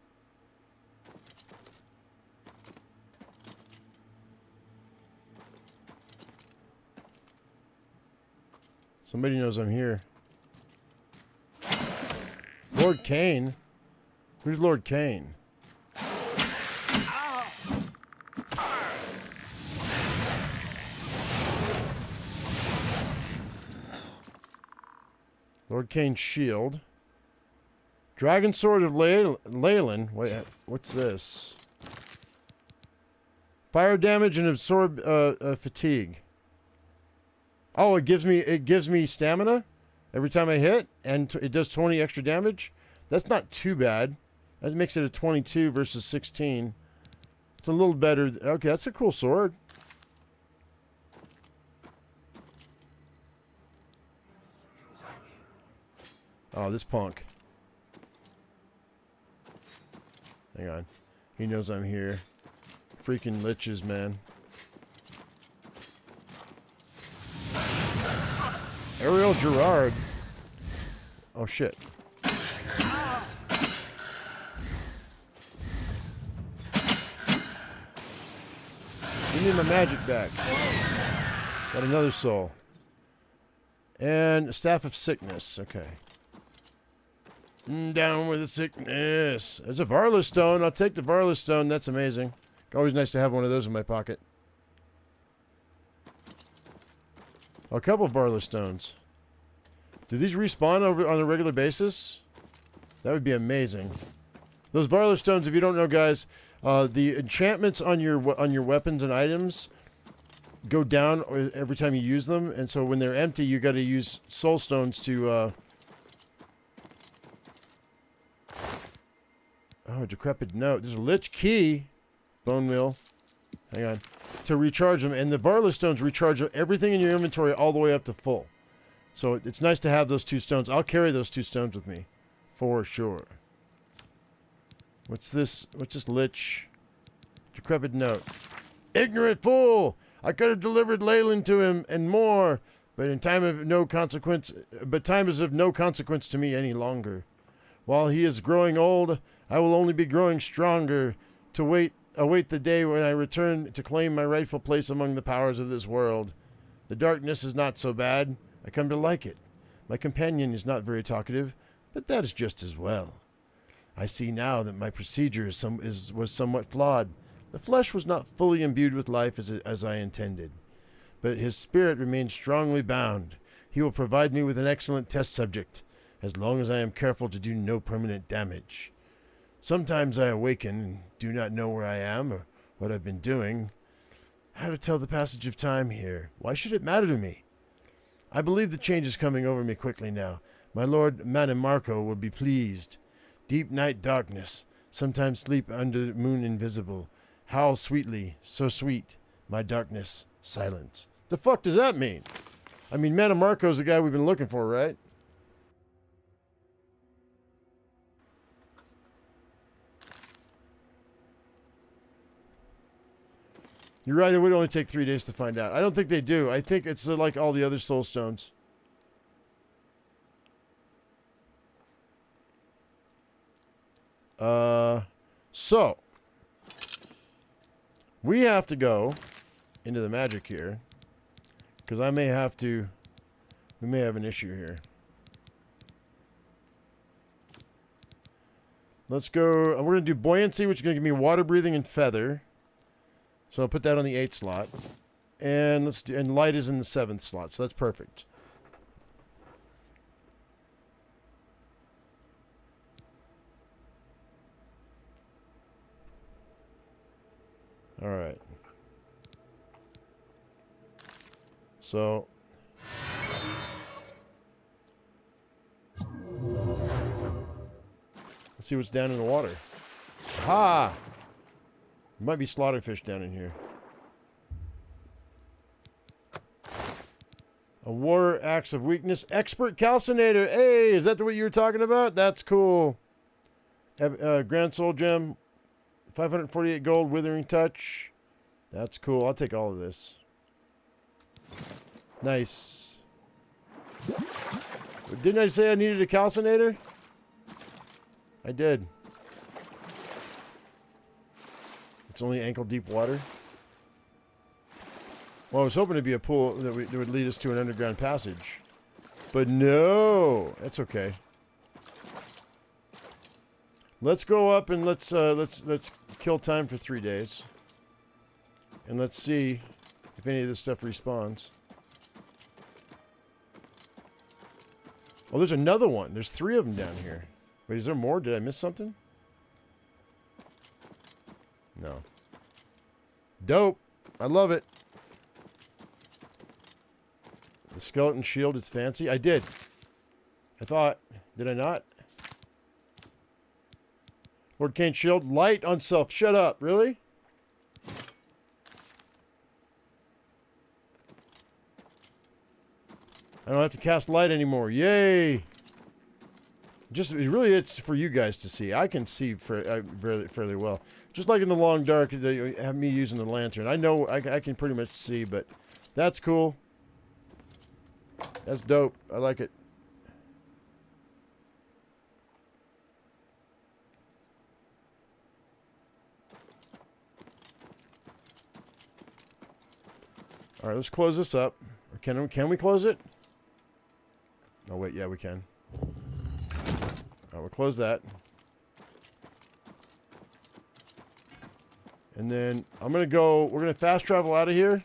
Somebody knows I'm here. Lord Cain? Who's Lord Cain? Lord Cain's shield. Dragon Sword of Leyland. Wait, what's this? Fire damage and absorb fatigue. Oh, it gives me stamina every time I hit, and it does 20 extra damage. That's not too bad. That makes it a 22 versus 16. It's a little better. Okay, that's a cool sword. Oh, this punk. Hang on. He knows I'm here. Freaking liches, man. Ariel Gerard. Oh, shit. Give me my magic back. Got another soul. And a Staff of Sickness. Okay. Down with the sickness. There's a Varla Stone. I'll take the Varla Stone. That's amazing. Always nice to have one of those in my pocket. A couple of Varla Stones. Do these respawn on a regular basis? That would be amazing. Those Varla Stones, if you don't know, guys, the enchantments on your weapons and items go down every time you use them, and so when they're empty, you got to use Soul Stones to. Oh, decrepit note. There's a Lich Key, Bone Wheel. Hang on. To recharge them, and the Varla Stones recharge everything in your inventory all the way up to full. So it's nice to have those two stones. I'll carry those two stones with me, for sure. What's this? What's this Lich? Decrepit note. Ignorant fool! I could have delivered Leyland to him and more, but time is of no consequence to me any longer. While he is growing old, I will only be growing stronger to await the day when I return to claim my rightful place among the powers of this world. The darkness is not so bad. I come to like it. My companion is not very talkative, but that is just as well. I see now that my procedure was somewhat flawed. The flesh was not fully imbued with life as I intended, but his spirit remains strongly bound. He will provide me with an excellent test subject, as long as I am careful to do no permanent damage. Sometimes I awaken and do not know where I am or what I've been doing. How to tell the passage of time here? Why should it matter to me? I believe the change is coming over me quickly now. My lord Manimarco will be pleased. Deep night darkness, sometimes sleep under moon invisible. Howl sweetly, so sweet, my darkness silence. The fuck does that mean? I mean, Manamarco's the guy we've been looking for, right? You're right, it would only take 3 days to find out. I don't think they do. I think it's like all the other soul stones. So we have to go into the magic here, because we may have an issue here. Let's go. We're going to do buoyancy, which is going to give me water breathing and feather. So I'll put that on the 8th slot. And and light is in the 7th slot, so that's perfect. All right. So let's see what's down in the water. Ah! There might be slaughterfish down in here. A war axe of weakness. Expert calcinator. Hey, is that what you were talking about? That's cool. Grand Soul Gem. 548 gold. Withering Touch. That's cool. I'll take all of this. Nice. Didn't I say I needed a calcinator? I did. It's only ankle deep water. Well, I was hoping to be a pool that would lead us to an underground passage, but no, that's okay. Let's go up and let's kill time for 3 days, and let's see if any of this stuff respawns. Oh, there's another one. There's 3 of them down here. Wait, is there more? Did I miss something? No. Dope. I love it. The skeleton shield is fancy. I did. I thought. Did I not? Lord Kane's shield. Light on self. Shut up. Really? I don't have to cast light anymore. Yay! Just really, it's for you guys to see. I can see fairly well. Just like in the long dark, they have me using the lantern. I know I can pretty much see, but that's cool. That's dope. I like it. All right, let's close this up. Or can we close it? Oh wait, yeah, we can. All right, we'll close that. And then I'm gonna go. We're gonna fast travel out of here.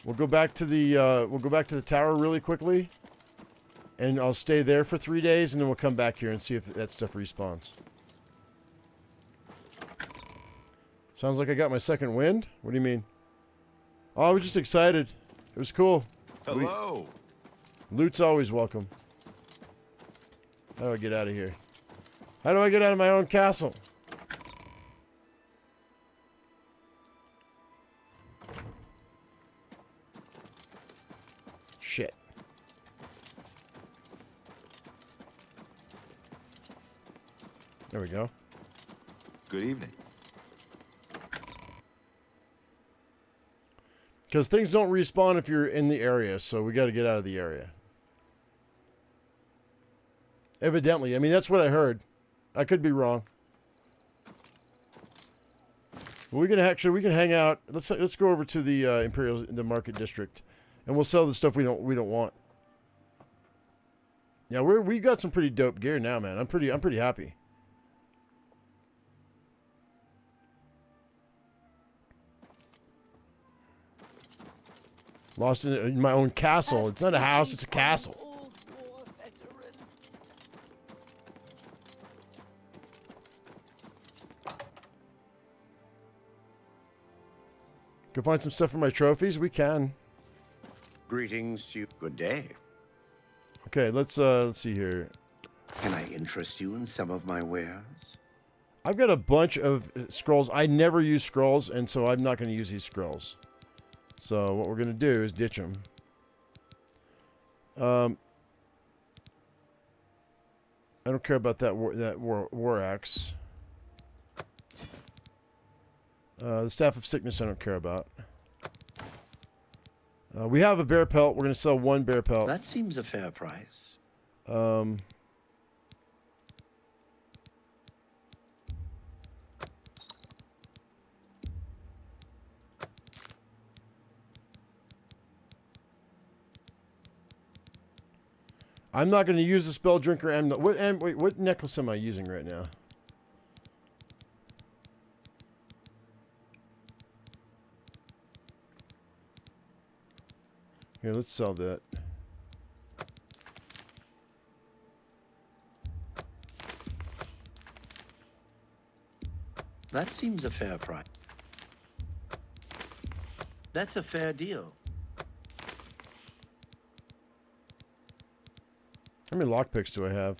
We'll go back to the tower really quickly, and I'll stay there for 3 days, and then we'll come back here and see if that stuff respawns. Sounds like I got my second wind. What do you mean? Oh, I was just excited. It was cool. Hello. Loot's always welcome. How do I get out of here? How do I get out of my own castle? Shit. There we go. Good evening. Because things don't respawn if you're in the area, so we got to get out of the area. Evidently. I mean, that's what I heard. I could be wrong. Well, we can hang out. Let's go over to the the market district, and we'll sell the stuff we don't want. Yeah, we got some pretty dope gear now, man. I'm pretty happy. Lost in my own castle. It's not a house, it's a castle. Go find some stuff for my trophies? We can. Greetings to you. Good day. Okay, let's see here. Can I interest you in some of my wares? I've got a bunch of scrolls. I never use scrolls, and so I'm not going to use these scrolls. So what we're going to do is ditch them. I don't care about that war axe. The Staff of Sickness I don't care about. We have a bear pelt. We're going to sell 1 bear pelt. That seems a fair price. I'm not going to use the spell drinker amulet. Wait, what necklace am I using right now? Here, let's sell that. That seems a fair price. That's a fair deal. How many lockpicks do I have?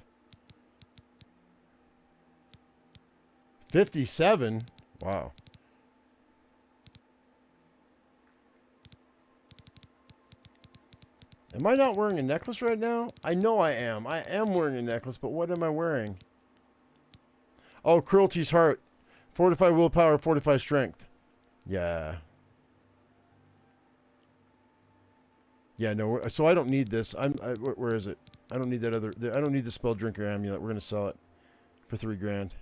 57? Wow. Am I not wearing a necklace right now? I know I am. I am wearing a necklace, but what am I wearing? Oh, Cruelty's Heart. Fortify willpower, fortify strength. Yeah. Yeah, no, so I don't need this. Where is it? I don't need that other... I don't need the spell drinker amulet. We're going to sell it for 3 grand.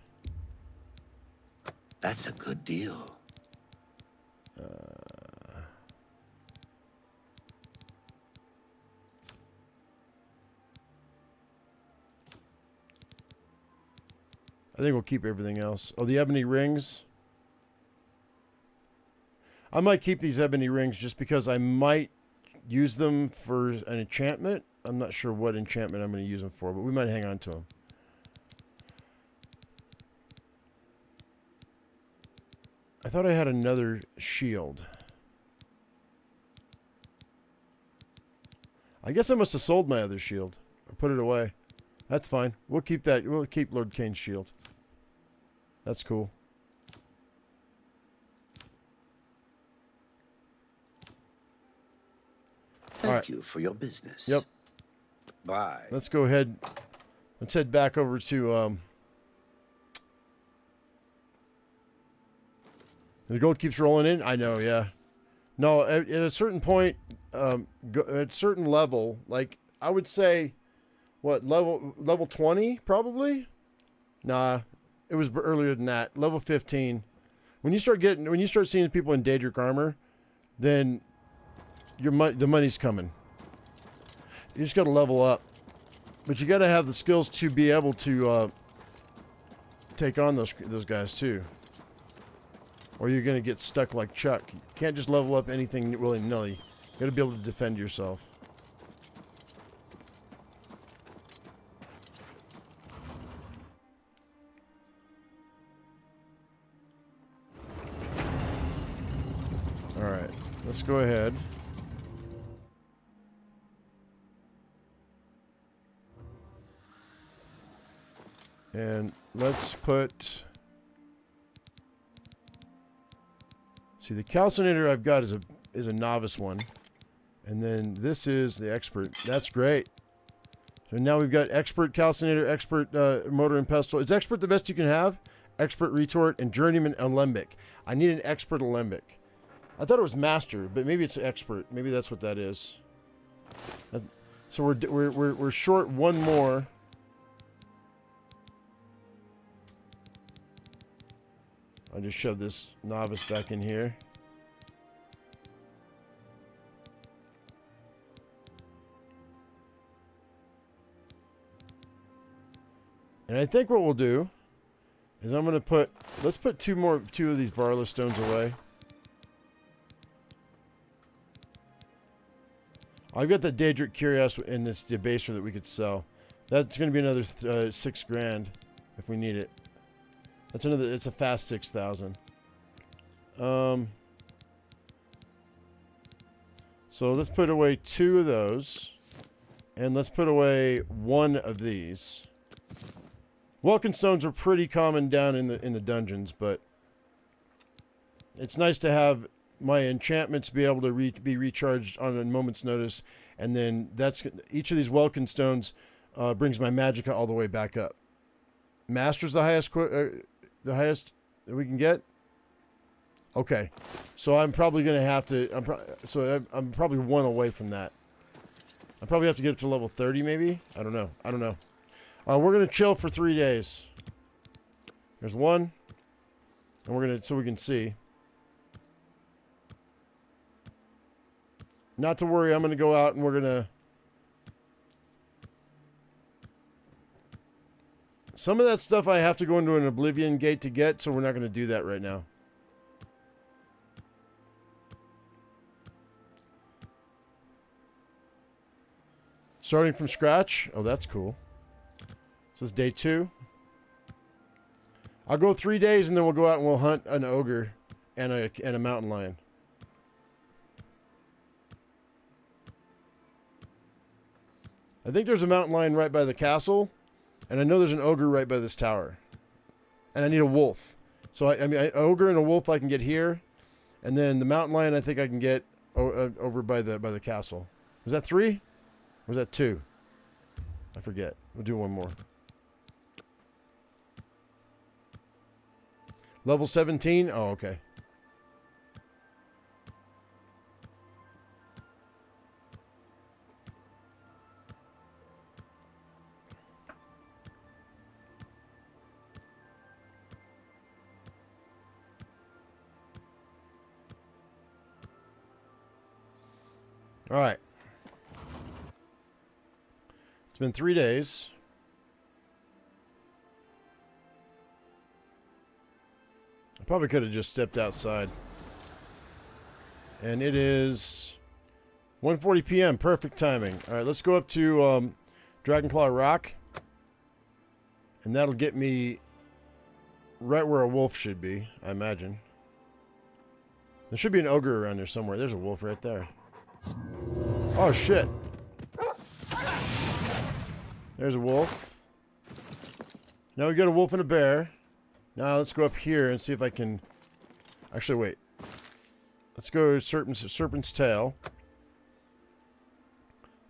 That's a good deal. I think we'll keep everything else. Oh, the ebony rings. I might keep these ebony rings just because I might use them for an enchantment. I'm not sure what enchantment I'm going to use them for, but we might hang on to them. I thought I had another shield. I guess I must have sold my other shield or put it away. That's fine. We'll keep that. We'll keep Lord Kane's shield. That's cool. Thank you for your business. Yep. Bye. Let's go ahead. Let's head back over to... The gold keeps rolling in? I know, yeah. No, at a certain point, at a certain level, like, I would say, what, level 20, probably? Nah, it was earlier than that. Level 15. When you start seeing people in Daedric armor, then the money's coming. You just got to level up. But you got to have the skills to be able to take on those guys, too. Or you're going to get stuck like Chuck. You can't just level up anything willy-nilly. You got to be able to defend yourself. All right, let's go ahead. And let's put... See, the calcinator I've got is a novice one. And then this is the expert. That's great. So now we've got expert calcinator, expert motor and pestle. Is expert the best you can have? Expert retort and journeyman alembic. I need an expert alembic. I thought it was master, but maybe it's expert. Maybe that's what that is. So we're short one more. I'll just shove this novice back in here. And I think what we'll do is I'm going to let's put two of these Varla stones away. I've got the Daedric Curios in this debaser that we could sell. That's going to be another 6 grand if we need it. It's a fast 6,000. So let's put away 2 of those. And let's put away 1 of these. Welkin stones are pretty common down in the dungeons, but it's nice to have my enchantments be able to be recharged on a moment's notice, And then each of these Welkin stones brings my magicka all the way back up. Master's the highest that we can get. Okay, so I'm probably gonna have to. I'm probably one away from that. I probably have to get up to level 30, maybe. I don't know. We're gonna chill for 3 days. There's one, and we're gonna so we can see. Not to worry, I'm gonna go out and we're gonna. Some of that stuff I have to go into an Oblivion gate to get, so we're not gonna do that right now. Starting from scratch? Oh, that's cool. So it's day 2. I'll go 3 days and then we'll go out and we'll hunt an ogre and a mountain lion. I think there's a mountain lion right by the castle, and I know there's an ogre right by this tower. And I need a wolf. So I mean, an ogre and a wolf I can get here, and then the mountain lion I think I can get over by the castle. Was that 3? Or was that 2? I forget. We'll do one more. Level 17? Oh, okay. All right. It's been 3 days. I probably could have just stepped outside. And it is 1:40 p.m. Perfect timing. All right, let's go up to Dragonclaw Rock. And that'll get me right where a wolf should be, I imagine. There should be an ogre around there somewhere. There's a wolf right there. Oh, shit. There's a wolf. Now we got a wolf and a bear. Now let's go up here and see if I can... Actually, wait. Let's go to Serpent's Tail.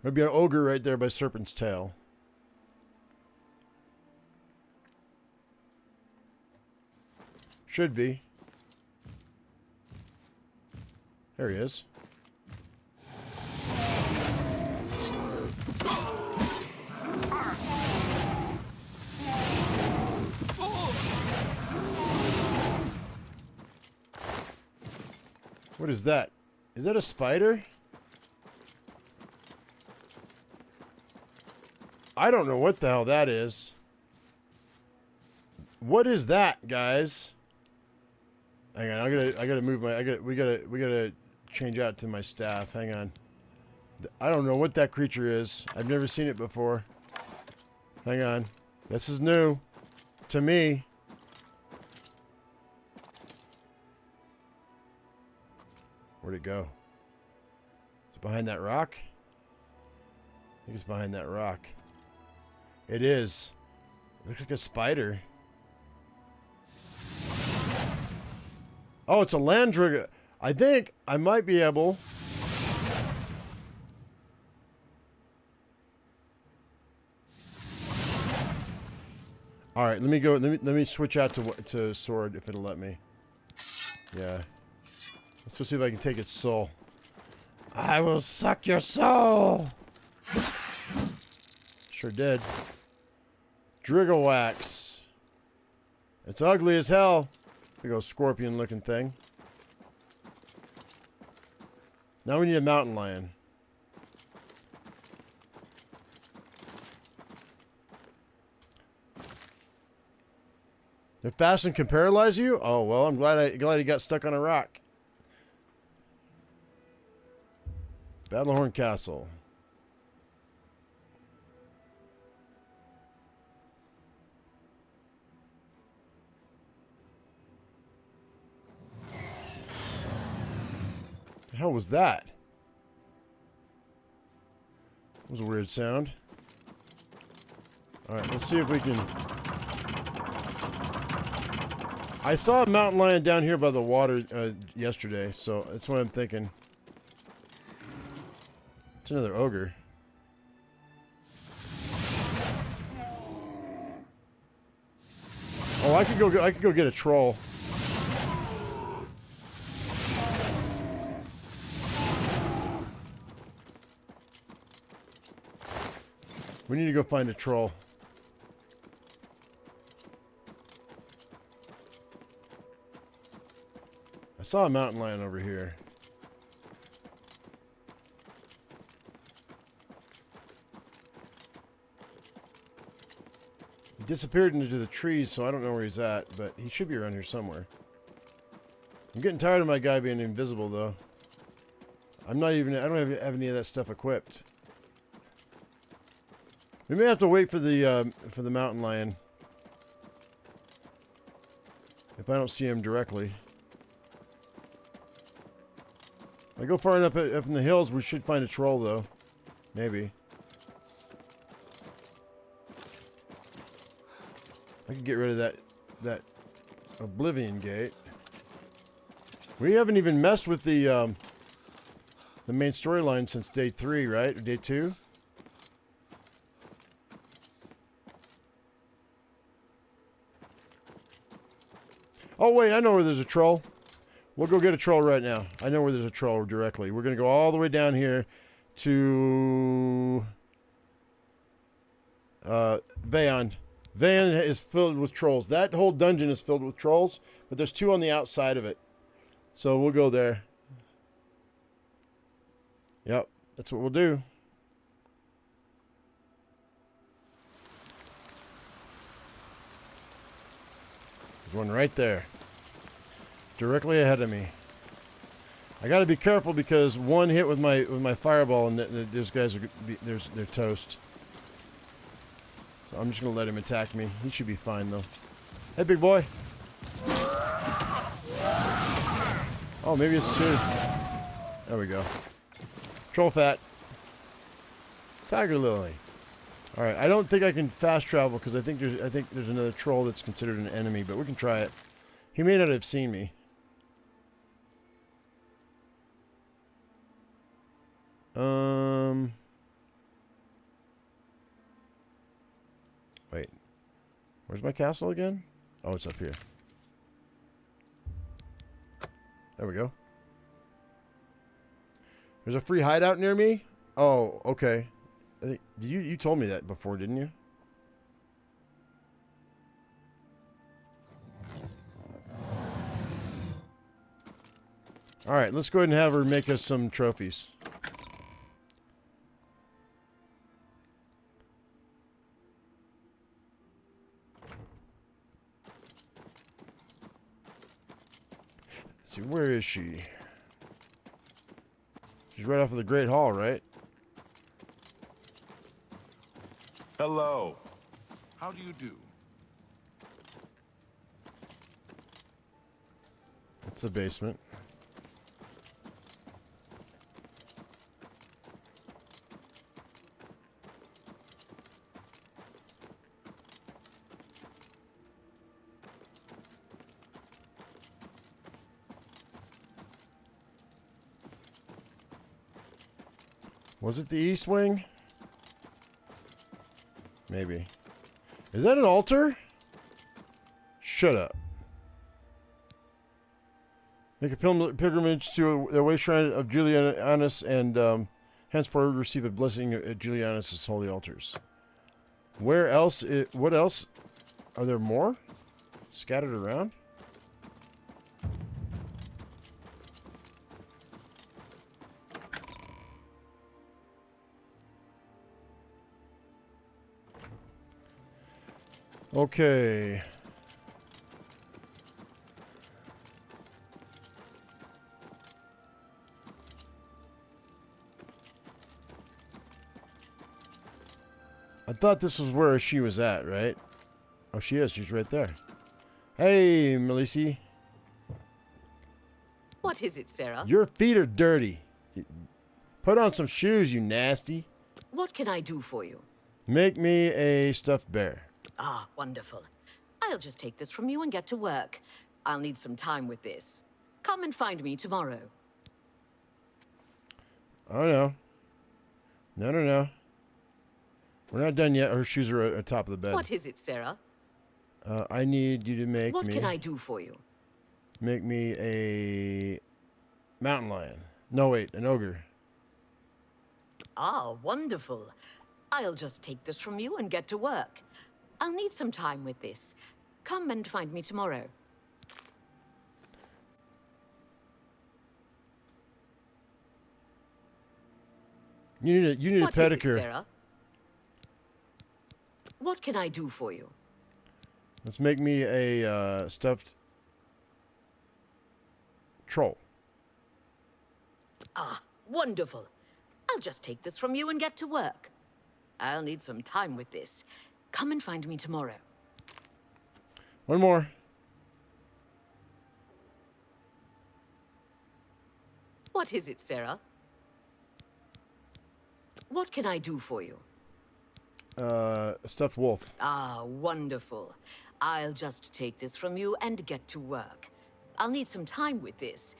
There'll be an ogre right there by Serpent's Tail. Should be. There he is. What is that? Is that a spider? I don't know what the hell that is. What is that, guys? Hang on, I gotta move my we gotta change out to my staff. Hang on. I don't know what that creature is. I've never seen it before. Hang on. This is new to me. Where'd it go? Is it behind that rock? I think it's behind that rock. It is. It looks like a spider. Oh, it's a landrigger. I think I might be able... All right, let me go. Let me switch out to sword if it'll let me. Yeah. Let's just see if I can take its soul. I will suck your soul. Sure did. Drigglewax. It's ugly as hell. Big old scorpion-looking thing. Now we need a mountain lion. They're fast and can paralyze you? Oh, well, I'm glad he got stuck on a rock. Battlehorn Castle. The hell was that? That was a weird sound. Alright, let's see if we can... I saw a mountain lion down here by the water yesterday, so that's what I'm thinking. It's another ogre. Oh, I could go get a troll. We need to go find a troll. I saw a mountain lion over here. He disappeared into the trees, so I don't know where he's at, but he should be around here somewhere. I'm getting tired of my guy being invisible, though. I don't have any of that stuff equipped. We may have to wait for the mountain lion. If I don't see him directly. If I go far enough up in the hills, we should find a troll, though. Maybe. I could get rid of that Oblivion gate. We haven't even messed with the main storyline since day 3, right? Or day 2? Oh, wait, I know where there's a troll. We'll go get a troll right now. I know where there's a troll directly. We're going to go all the way down here to Vaon. Vaon is filled with trolls. That whole dungeon is filled with trolls, but there's 2 on the outside of it. So we'll go there. Yep, that's what we'll do. There's one right there. Directly ahead of me. I got to be careful because one hit with my fireball and those guys are they're toast. So I'm just going to let him attack me. He should be fine though. Hey big boy. Oh, maybe it's 2. There we go. Troll fat. Tiger lily. All right, I don't think I can fast travel because I think there's another troll that's considered an enemy, but we can try it. He may not have seen me. Wait. Where's my castle again? Oh, it's up here. There we go. There's a free hideout near me? Oh, okay. I think you told me that before, didn't you? All right, let's go ahead and have her make us some trophies. Let's see, where is she? She's right off of the Great Hall, right? Hello. How do you do? That's the basement. Was it the east wing? Maybe. Is that an altar? Shut up. Make a pilgrimage to the way shrine of Julianus and henceforth receive a blessing at Julianus' holy altars. Where else? What else? Are there more? Scattered around? Okay. I thought this was where she was at, right? Oh, she is. She's right there. Hey, Melissy. What is it, Sarah? Your feet are dirty. Put on some shoes, you nasty. What can I do for you? Make me a stuffed bear. Ah, wonderful. I'll just take this from you and get to work. I'll need some time with this. Come and find me tomorrow. I know. No, no, no. We're not done yet. Her shoes are at top of the bed. What is it, Sarah? I need you to make What me... can I do for you? Make me a mountain lion. No, wait, an ogre. Ah, wonderful. I'll just take this from you and get to work. I'll need some time with this. Come and find me tomorrow. You need a pedicure. What is it, Sarah? What can I do for you? Let's make me a stuffed troll. Ah, wonderful. I'll just take this from you and get to work. I'll need some time with this. Come and find me tomorrow. One more. What is it, Sarah? What can I do for you? A stuffed wolf. Ah, wonderful. I'll just take this from you and get to work. I'll need some time with this.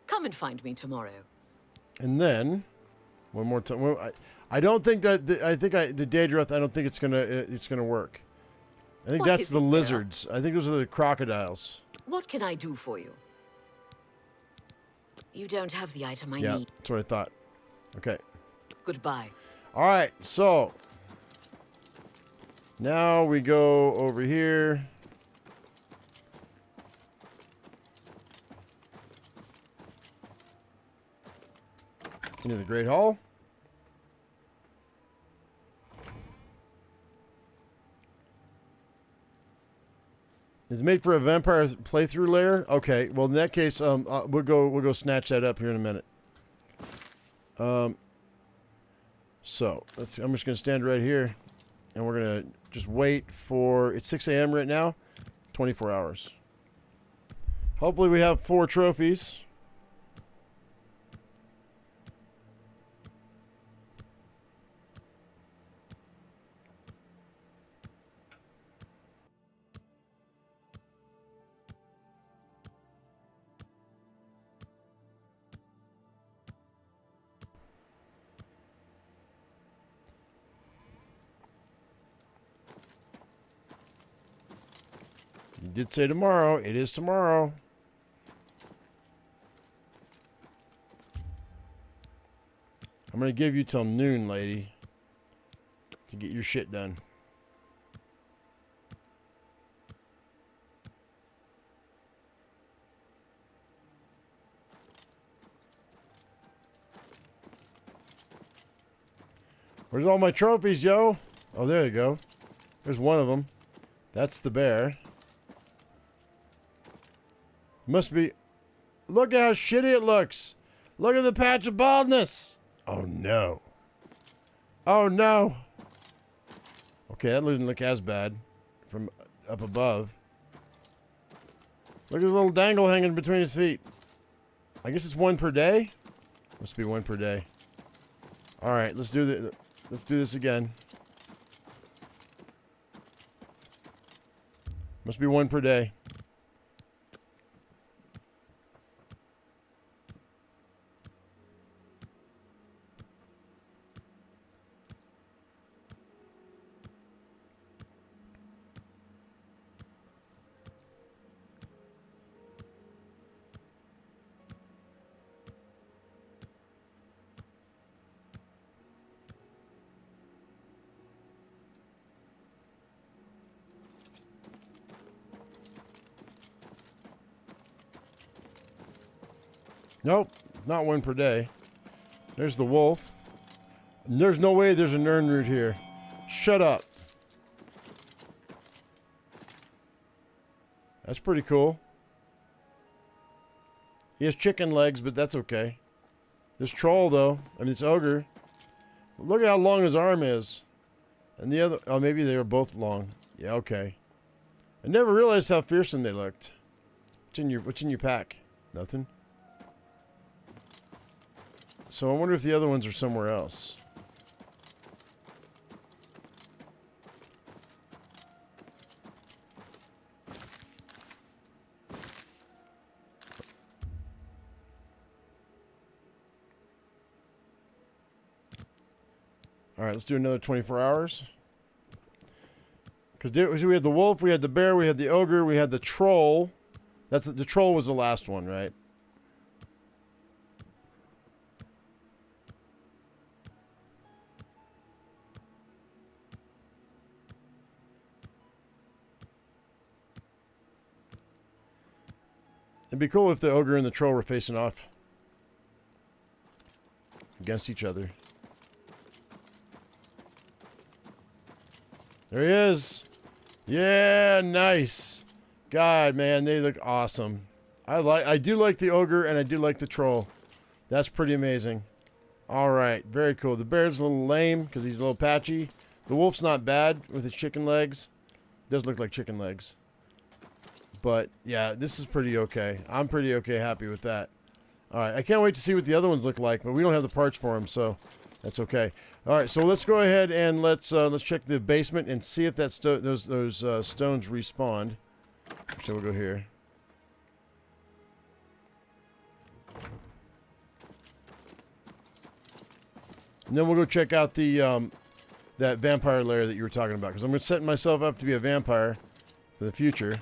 Come and find me tomorrow. And then, one more time. Well, I don't think that the Daedroth. I don't think it's gonna work. I think What that's is the it, Sarah? lizards. I think those are the crocodiles. What can I do for you? You don't have the item I Yeah, need. that's what I thought. Okay. Goodbye. All right. So now we go over here. Into the Great Hall. Is it made for a vampire playthrough layer? Okay, well in that case, we'll go snatch that up here in a minute. So I'm just gonna stand right here, and we're gonna just wait for. It's 6 a.m. right now. 24 hours. Hopefully we have 4 trophies. You did say tomorrow. It is tomorrow. I'm going to give you till noon, lady, to get your shit done. Where's all my trophies, yo? Oh, there you go. There's one of them. That's the bear. Must be... Look how shitty it looks. Look at the patch of baldness. Oh, no. Oh, no. Okay, that doesn't look as bad from up above. Look at his little dangle hanging between his feet. I guess it's 1 per day? Must be 1 per day. All right, let's do this again. Must be 1 per day. Nope, not 1 per day. There's the wolf. There's no way there's an urn root here. Shut up. That's pretty cool. He has chicken legs, but that's okay. This troll, though, I mean, this ogre. Look at how long his arm is. And the other, oh, maybe they were both long. Yeah, okay. I never realized how fearsome they looked. What's in your pack? Nothing? So I wonder if the other ones are somewhere else. All right, let's do another 24 hours. Because we had the wolf, we had the bear, we had the ogre, we had the troll. The troll was the last one, right? It'd be cool if the ogre and the troll were facing off against each other. There he is. Yeah, nice. God, man, they look awesome. I do like the ogre and I do like the troll. That's pretty amazing. All right, very cool. The bear's a little lame because he's a little patchy. The wolf's not bad with his chicken legs. Does look like chicken legs. But yeah, this is pretty okay. I'm pretty okay, happy with that. All right, I can't wait to see what the other ones look like, but we don't have the parts for them, so that's okay. All right, so let's go ahead and let's check the basement and see if that those stones respawned. So we'll go here. And then we'll go check out the that vampire lair that you were talking about, because I'm going to set myself up to be a vampire for the future.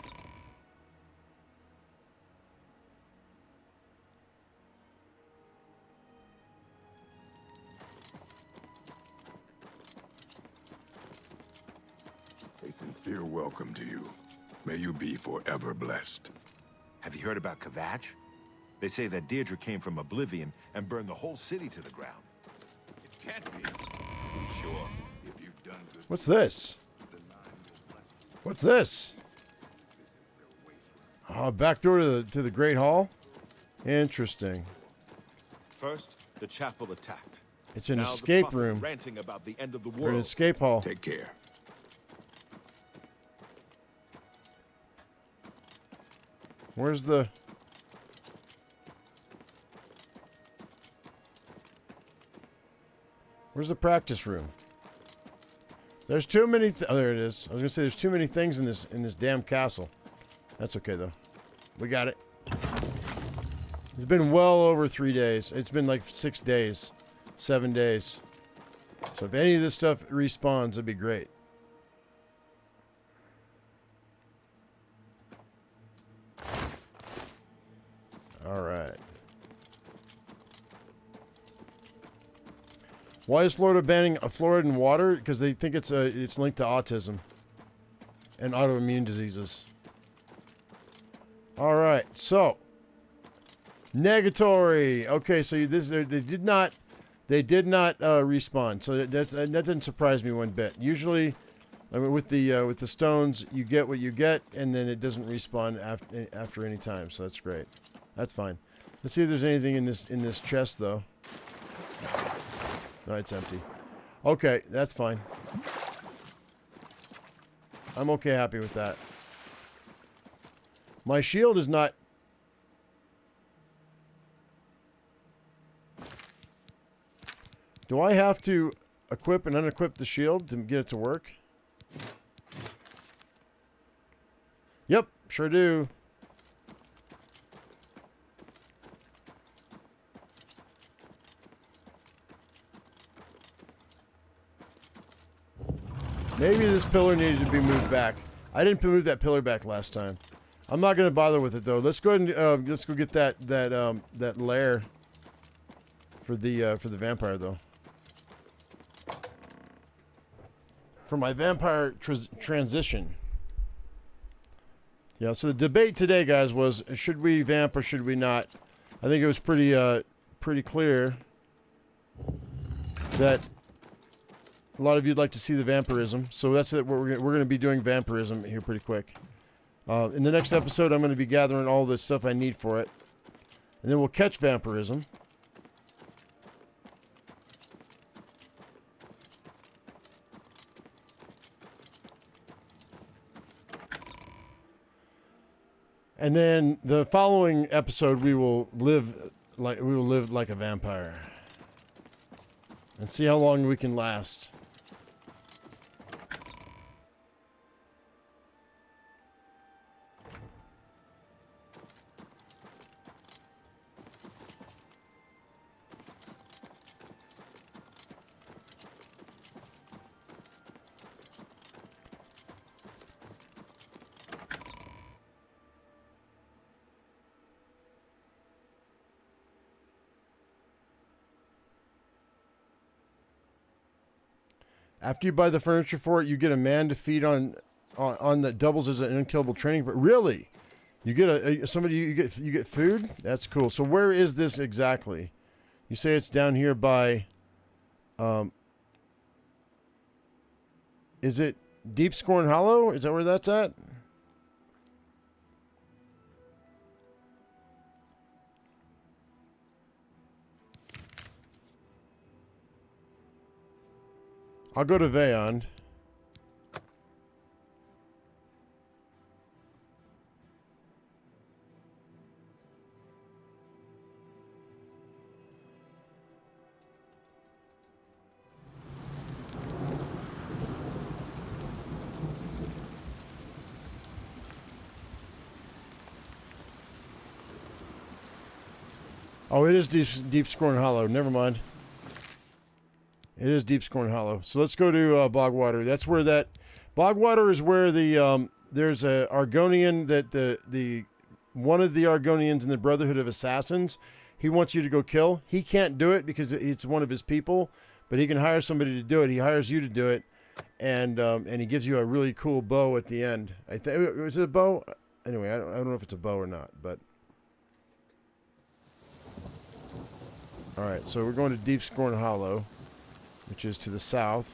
A sincere welcome to you. May you be forever blessed. Have you heard about Kvatch? They say that Deirdre came from Oblivion and burned the whole city to the ground. It can't be. Sure, if you've done good. What's this? What's this? Oh, back door to the Great Hall? Interesting. First, the chapel attacked. It's an Now the escape prophet room. ranting about the end of the Or world. an escape hall. Take care. Where's the... Where's the practice room? There's too many... oh, there it is. I was going to say there's too many things in this damn castle. That's okay, though. We got it. It's been well over 3 days. It's been like 6 days. 7 days. So if any of this stuff respawns, it'd be great. All right. Why is Florida banning fluoride in water? Because they think it's linked to autism and autoimmune diseases. All right, so negatory. Okay, so they did not respawn. So that doesn't surprise me one bit. Usually, I mean, with the stones, you get what you get, and then it doesn't respawn after any time. So that's great. That's fine. Let's see if there's anything in this chest though. No, it's empty. Okay, that's fine. I'm okay, happy with that. My shield is not... Do I have to equip and unequip the shield to get it to work? Yep, sure do. Maybe this pillar needed to be moved back. I didn't move that pillar back last time. I'm not going to bother with it though. Let's go ahead and let's go get that lair for the vampire though. For my vampire transition. Yeah. So the debate today, guys, was should we vamp or should we not? I think it was pretty clear that a lot of you'd like to see the vampirism, so that's it. We're going to be doing vampirism here pretty quick. In the next episode, I'm going to be gathering all the stuff I need for it, and then we'll catch vampirism. And then the following episode, we will live like a vampire, and see how long we can last. After you buy the furniture for it, you get a man to feed on that doubles as an unkillable training. But really, you get somebody. You get food. That's cool. So where is this exactly? You say it's down here by. Is it Deep Scorn Hollow? Is that where that's at? I'll go to Vaon. Oh, it is Deep Scorn Hollow. Never mind. It is Deep Scorn Hollow. So let's go to Bogwater. That's where that... Bogwater is where the... there's a Argonian that the one of the Argonians in the Brotherhood of Assassins, he wants you to go kill. He can't do it because it's one of his people, but he can hire somebody to do it. He hires you to do it, and he gives you a really cool bow at the end. I think... Is it a bow? Anyway, I don't know if it's a bow or not, but... Alright, so we're going to Deep Scorn Hollow, which is to the south.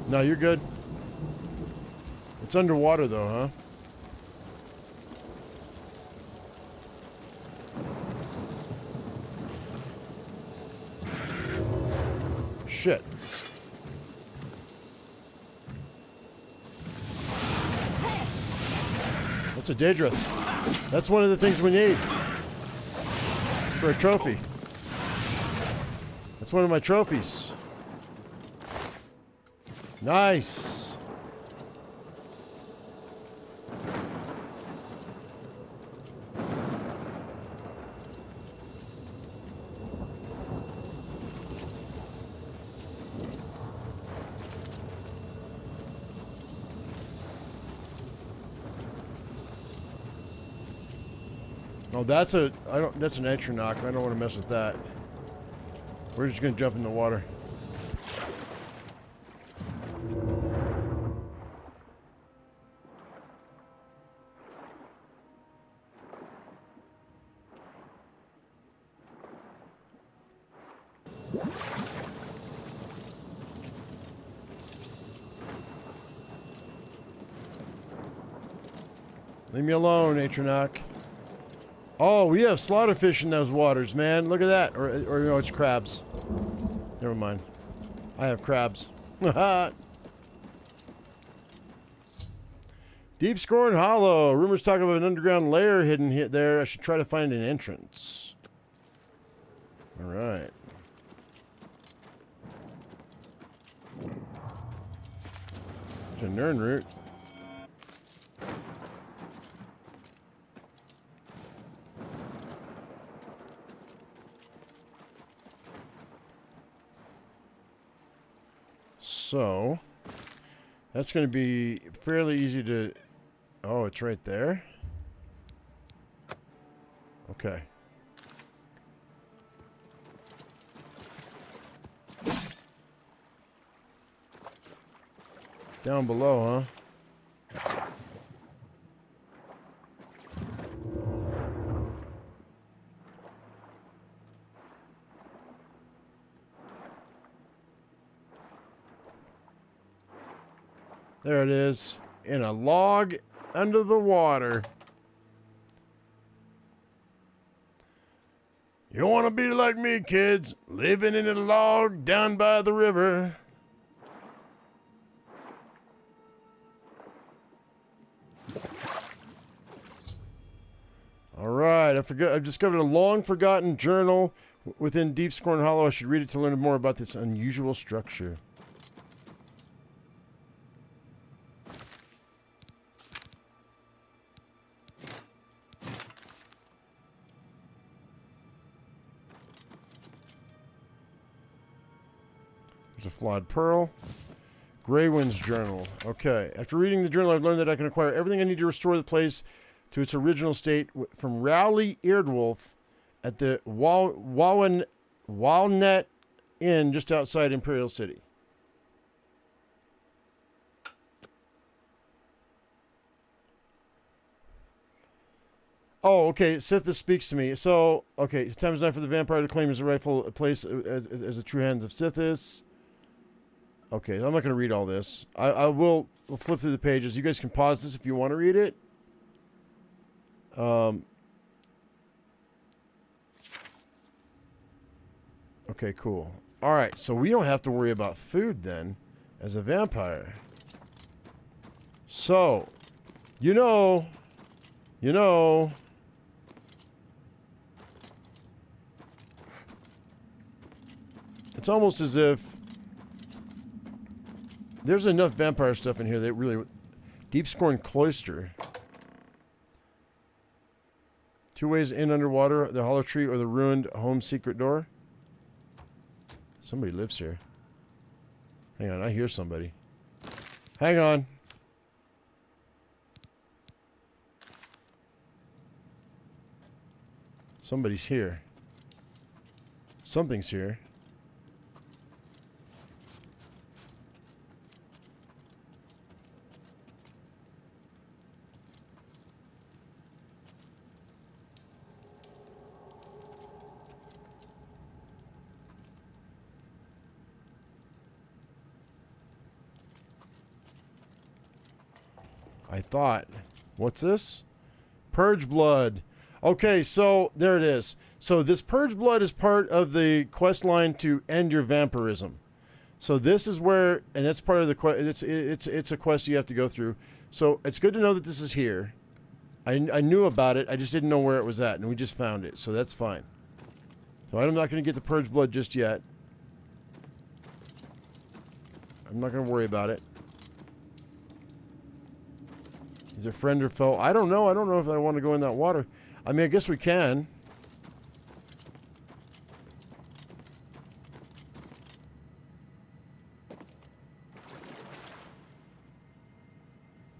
No, you're good. It's underwater though, huh? Shit. That's a Daedrith. That's one of the things we need for a trophy. That's one of my trophies. Nice. Oh, that's an Atronach. I don't want to mess with that. We're just gonna jump in the water. Leave me alone, Atronach. Oh, we have slaughterfish in those waters, man. Look at that. Or no, it's crabs. Never mind. I have crabs. Deep Scorn Hollow. Rumors talk of an underground lair hidden there. I should try to find an entrance. All right. There's a Nern root. So, that's going to be fairly easy to... Oh, it's right there? Okay. Down below, huh? There it is, in a log under the water. You want to be like me, kids, living in a log down by the river. All right, I've discovered a long-forgotten journal within Deep Scorn Hollow. I should read it to learn more about this unusual structure. A flawed pearl. Greywind's journal. Okay. After reading the journal, I've learned that I can acquire everything I need to restore the place to its original state from Rowley Eardwolf at the Walnut Inn just outside Imperial City. Oh, okay. Sithis speaks to me. So, okay. Time is now for the vampire to claim his rightful place as the true hands of Sithis. Okay, I'm not going to read all this. We'll flip through the pages. You guys can pause this if you want to read it. Okay, cool. All right, so we don't have to worry about food then as a vampire. So, you know, it's almost as if there's enough vampire stuff in here that really... Deep Scorn Cloister. 2 ways in underwater, the hollow tree or the ruined home secret door. Somebody lives here. Hang on, I hear somebody. Hang on. Somebody's here. Something's here. I thought. What's this? Purge blood. Okay, so there it is. So this purge blood is part of the quest line to end your vampirism. So this is where, and that's part of the quest. It's a quest you have to go through. So it's good to know that this is here. I knew about it. I just didn't know where it was at, and we just found it. So that's fine. So I'm not going to get the purge blood just yet. I'm not going to worry about it. Is it friend or foe? I don't know. I don't know if I want to go in that water. I mean, I guess we can.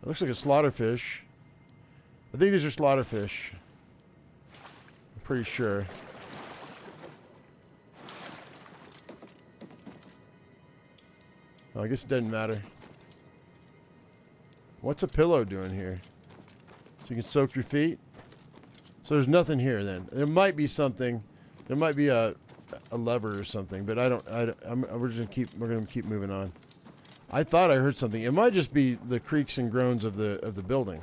It looks like a slaughterfish. I think these are slaughterfish. I'm pretty sure. Oh, I guess it doesn't matter. What's a pillow doing here? So you can soak your feet? So there's nothing here then. There might be something. There might be a lever or something, but we're gonna keep moving on. I thought I heard something. It might just be the creaks and groans of the building.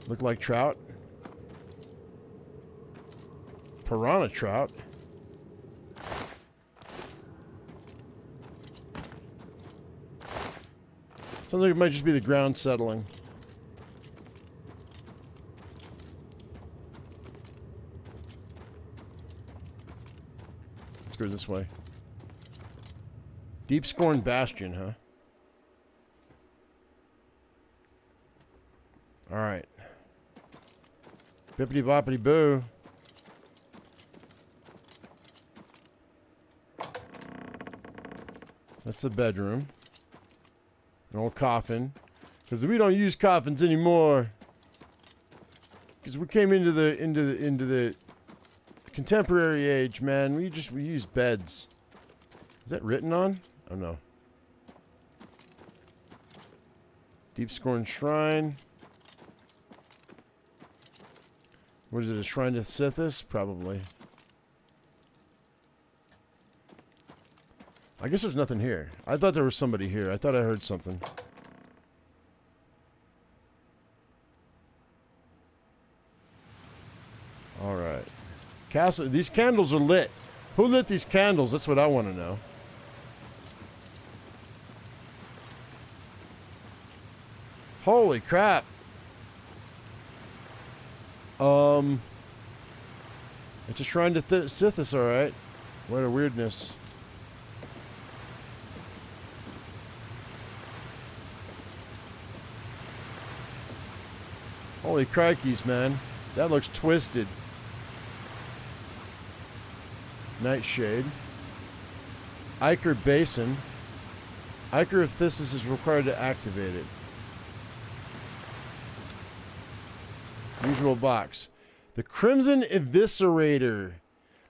Look like trout. Piranha trout. Sounds like it might just be the ground settling. Let's go this way. Deep Scorn Bastion, huh? Alright. Bippity boppity boo. That's the bedroom. An old coffin. Because we don't use coffins anymore. Because we came into the contemporary age, man. We use beds. Is that written on? Oh no. Deep Scorn Shrine. What is it, a shrine to Sithis? Probably. I guess there's nothing here. I thought there was somebody here. I thought I heard something. Alright. Castle. These candles are lit. Who lit these candles? That's what I want to know. Holy crap. It's a shrine to Sithis, alright. What a weirdness. Holy crikeys, man. That looks twisted. Nightshade. Ichor Basin. Ichor of Thistis is required to activate it. Usual box. The Crimson Eviscerator.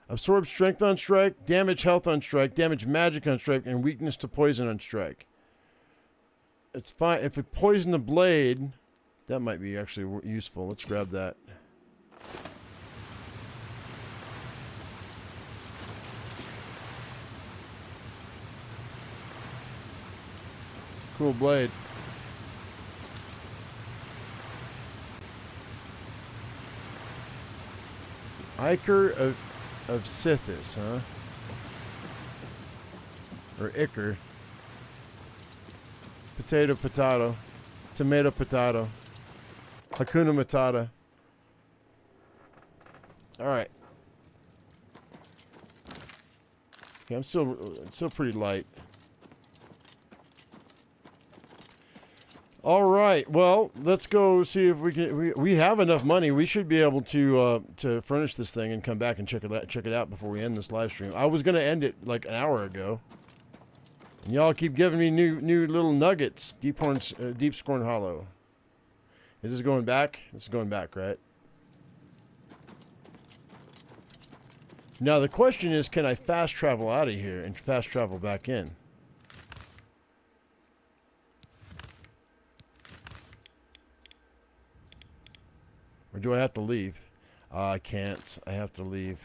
Absorb strength on strike, damage health on strike, damage magic on strike, and weakness to poison on strike. It's fine. If it poisoned the blade, that might be actually useful. Let's grab that. Cool blade. Ichor of Sithis, huh? Or Ichor. Potato, potato. Tomato, potato. Hakuna Matata. Alright. Okay, I'm still pretty light. All right. Well, let's go see if we can. We have enough money. We should be able to furnish this thing and come back and check it out before we end this live stream. I was gonna end it like an hour ago, and y'all keep giving me new little nuggets. Deep Scorn Hollow. Is this going back? This is going back, right? Now the question is, can I fast travel out of here and fast travel back in? Or do I have to leave? I can't. I have to leave.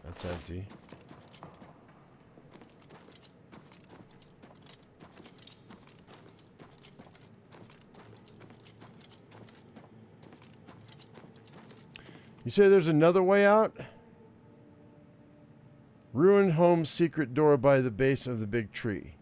That's empty. You say there's another way out? Ruined home secret door by the base of the big tree.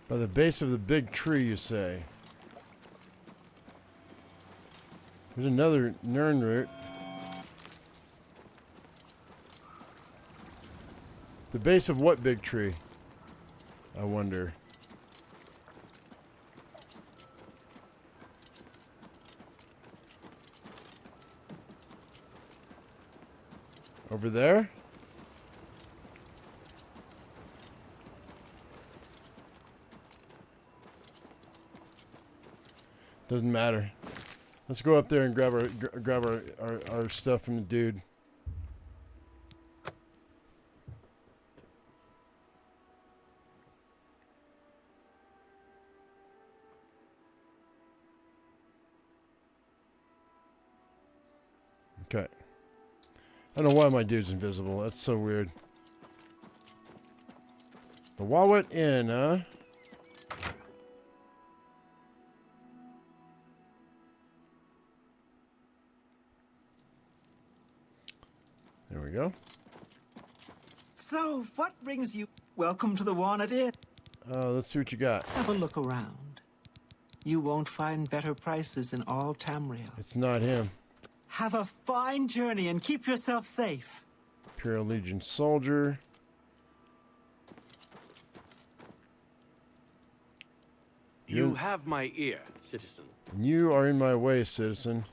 By the base of the big tree, you say? There's another Nern root. The base of what big tree? I wonder. Over there? Doesn't matter. Let's go up there and grab our stuff from the dude. Okay. I don't know why my dude's invisible. That's so weird. The Wawet Inn, huh? There we go. So, what brings you? Welcome to the Walnut Inn. Let's see what you got. Have a look around. You won't find better prices in all Tamriel. It's not him. Have a fine journey and keep yourself safe. Imperial Legion soldier. You have my ear, citizen. You are in my way, citizen.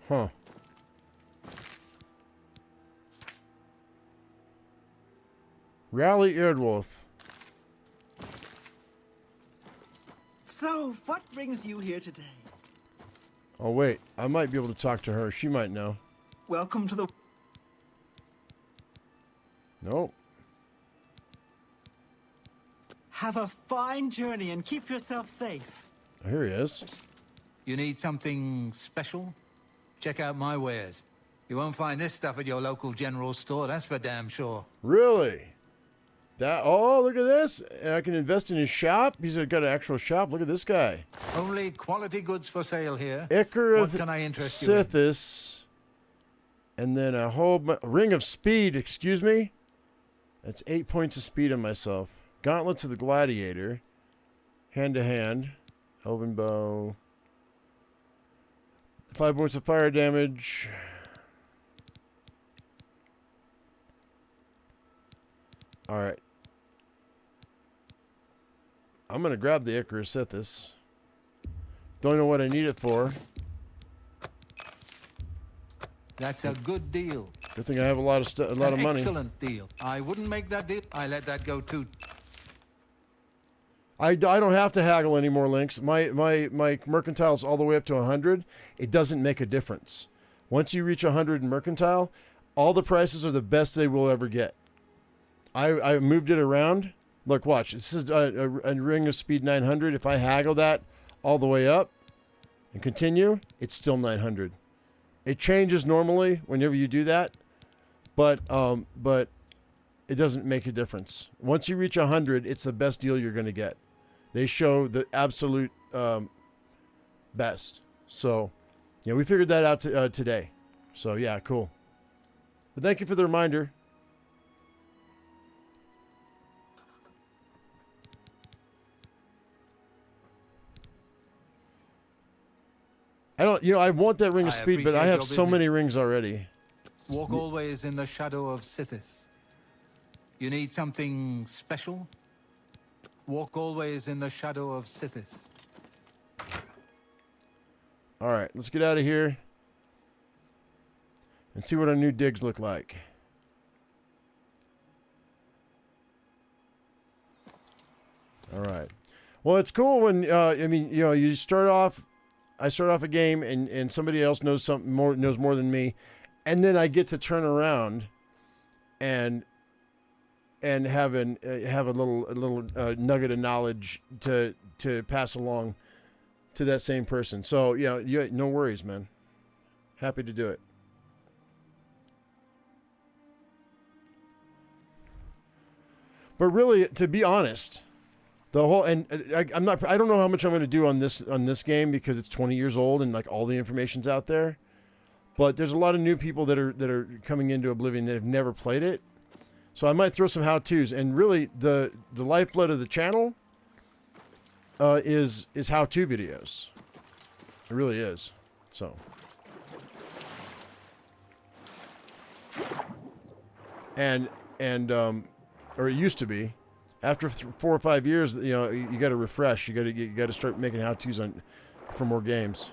Huh. Rally Eardwolf. So, what brings you here today? Oh, wait. I might be able to talk to her. She might know. Welcome to the... Nope. Have a fine journey and keep yourself safe. Oh, here he is. You need something special? Check out my wares. You won't find this stuff at your local general store, that's for damn sure. Really? Oh, look at this. I can invest in his shop. He's got an actual shop. Look at this guy. Only quality goods for sale here. Ichor What of can I interest you in? Sithis. And then a whole ring of speed, excuse me. That's 8 points of speed on myself. Gauntlets of the Gladiator. Hand to hand. Elven bow. 5 points of fire damage. Alright. I'm going to grab the Ichor of Sithis. Don't know what I need it for. That's a good deal. Good thing I have a lot of money. Excellent deal. I wouldn't make that deal. I let that go too. I don't have to haggle anymore, Lynx. My mercantile's all the way up to 100. It doesn't make a difference. Once you reach 100 in mercantile, all the prices are the best they will ever get. I moved it around. Look, watch. This is a ring of speed 900. If I haggle that all the way up and continue, it's still 900. It changes normally whenever you do that, but it doesn't make a difference. Once you reach 100, it's the best deal you're going to get. They show the absolute best. So, yeah, we figured that out today. So, yeah, cool. But thank you for the reminder. I want that ring of speed, but I have so many rings already. Walk always in the shadow of Sithis. You need something special? Walk always in the shadow of Sithis. All right, let's get out of here and see what our new digs look like. All right. Well, it's cool when you start off. I start off a game and somebody else knows more than me, and then I get to turn around and have a little nugget of knowledge to pass along to that same person. So no worries, man. Happy to do it. But really, to be honest, the whole I don't know how much I'm going to do on this game because it's 20 years old and like all the information's out there. But there's a lot of new people that are coming into Oblivion that have never played it. So I might throw some how-tos, and really the lifeblood of the channel is how-to videos. It really is. So or it used to be. After 4 or 5 years, you got to refresh. You got to start making how-tos for more games.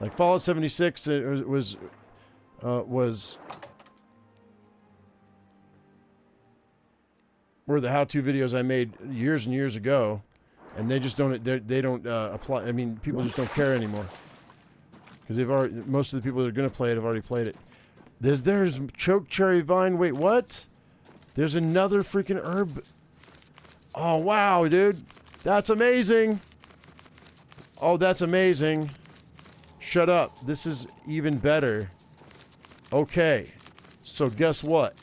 Like Fallout 76 was were the how-to videos I made years and years ago, and they just don't apply. I mean, people just don't care anymore because most of the people that are going to play it have already played it. There's choke cherry vine. Wait, what? There's another freaking herb. Oh, wow, dude. That's amazing. Oh, that's amazing. Shut up. This is even better. Okay. So guess what?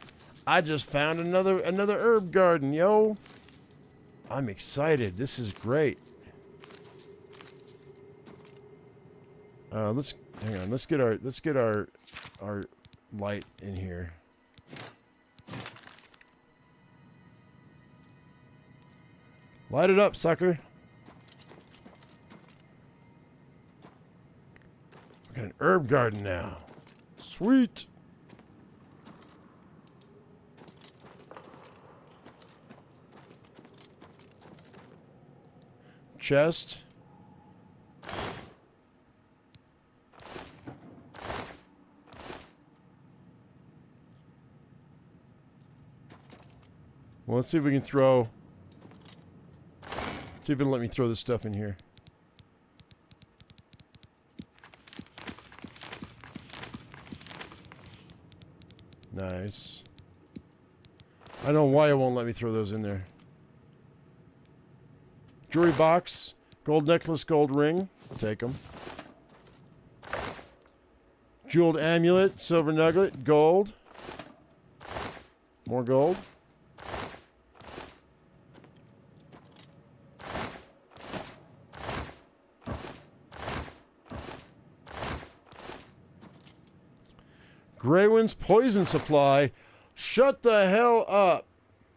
I just found another herb garden, yo. I'm excited. This is great. Let's hang on. Let's get our light in here. Light it up, sucker. We got an herb garden now. Sweet. Chest. Well, let's see if we can throw... See if it'll let me throw this stuff in here. Nice. I don't know why it won't let me throw those in there. Jewelry box. Gold necklace, gold ring. I'll take them. Jeweled amulet, silver nugget, gold. More gold. Greywind's poison supply. Shut the hell up.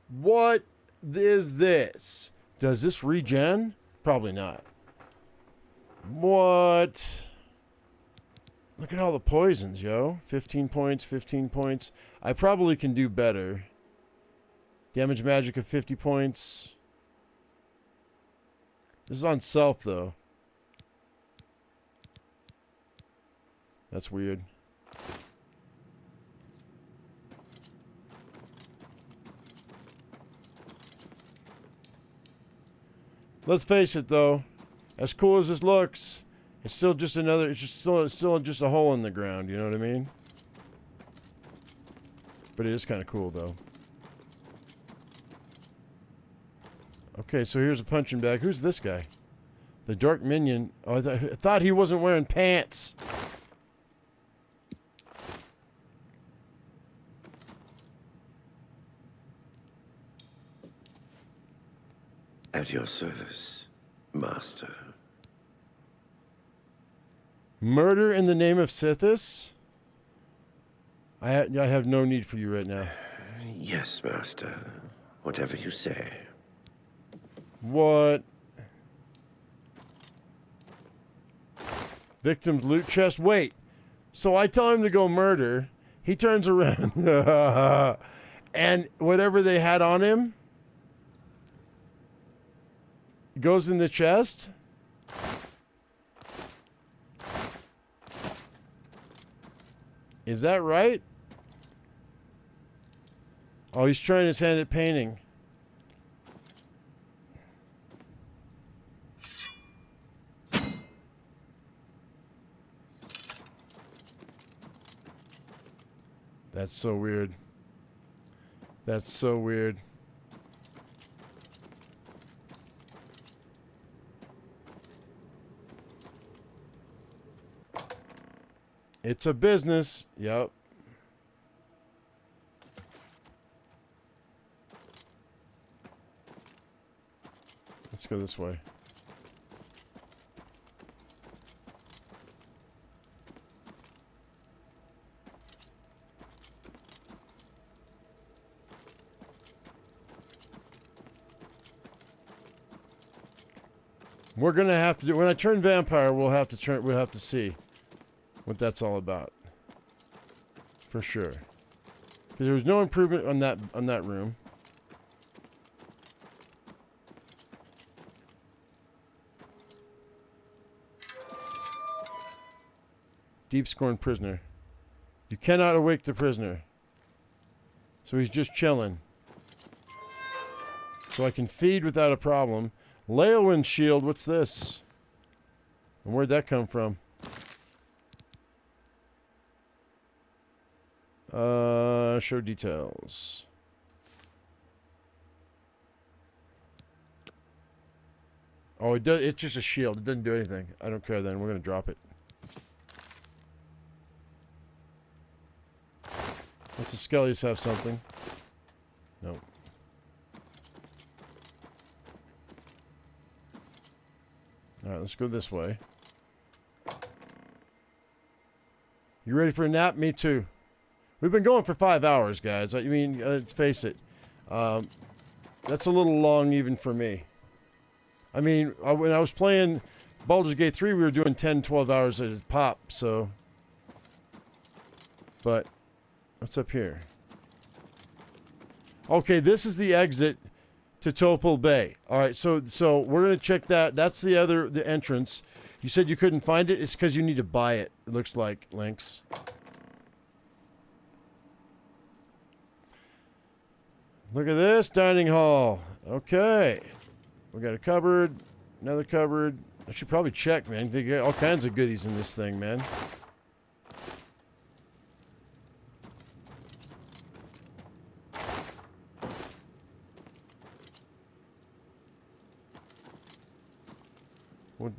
What is this? Does this regen? Probably not. What? Look at all the poisons, yo. 15 points, 15 points. I probably can do better. Damage magic of 50 points. This is on self, though. That's weird. Let's face it, though. As cool as this looks, it's still just another. It's still just a hole in the ground. You know what I mean? But it is kind of cool, though. Okay, so here's a punching bag. Who's this guy? The dark minion. Oh, I thought he wasn't wearing pants. At your service, Master. Murder in the name of Sithis? I have no need for you right now. Yes, Master. Whatever you say. What? Victim's loot chest? Wait. So I tell him to go murder. He turns around. And whatever they had on him goes in the chest? Is that right? Oh, he's trying his hand at painting. That's so weird. That's so weird. It's a business. Yep. Let's go this way. We're gonna have to do, when I turn vampire, we'll have to see what that's all about. For sure. Because there was no improvement on that room. Deep scorn prisoner. You cannot awake the prisoner. So he's just chilling. So I can feed without a problem. Leowin shield, what's this? And where'd that come from? Show details. Oh, it does. It's just a shield. It doesn't do anything. I don't care then. We're gonna drop it. Let's the Skellies have something. No. Alright, let's go this way. You ready for a nap? Me too. We've been going for 5 hours, guys. I mean, let's face it. That's a little long even for me. I mean, when I was playing Baldur's Gate 3, we were doing 10, 12 hours at a pop, so... But, what's up here? Okay, this is the exit to Topol Bay. Alright, so we're going to check that. That's the entrance. You said you couldn't find it? It's because you need to buy it, it looks like, Lynx. Look at this dining hall. Okay. We got a cupboard, another cupboard. I should probably check, man. They get all kinds of goodies in this thing, man.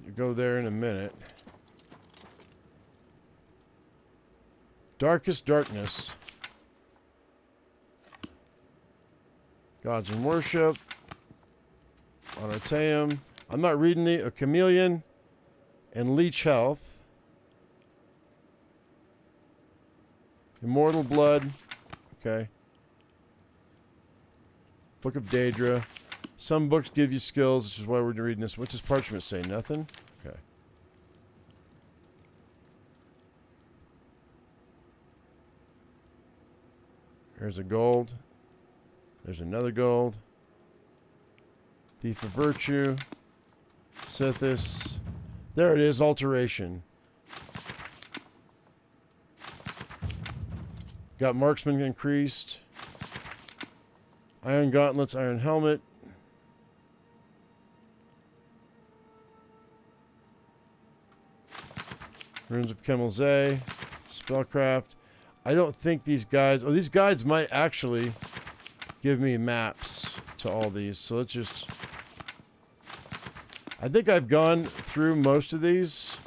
We'll go there in a minute. Darkest Darkness. Gods in Worship. Onoteum. I'm not reading the a Chameleon and Leech Health. Immortal Blood. Okay. Book of Daedra. Some books give you skills, which is why we're reading this. What's this parchment say? Nothing? Okay. There's a gold. There's another gold. Thief of Virtue. Sithis. There it is, Alteration. Got Marksman increased. Iron Gauntlets, Iron Helmet. Runes of Kemelze. Spellcraft. I don't think these guides... Oh, these guides might actually give me maps to all these. So let's just... I think I've gone through most of these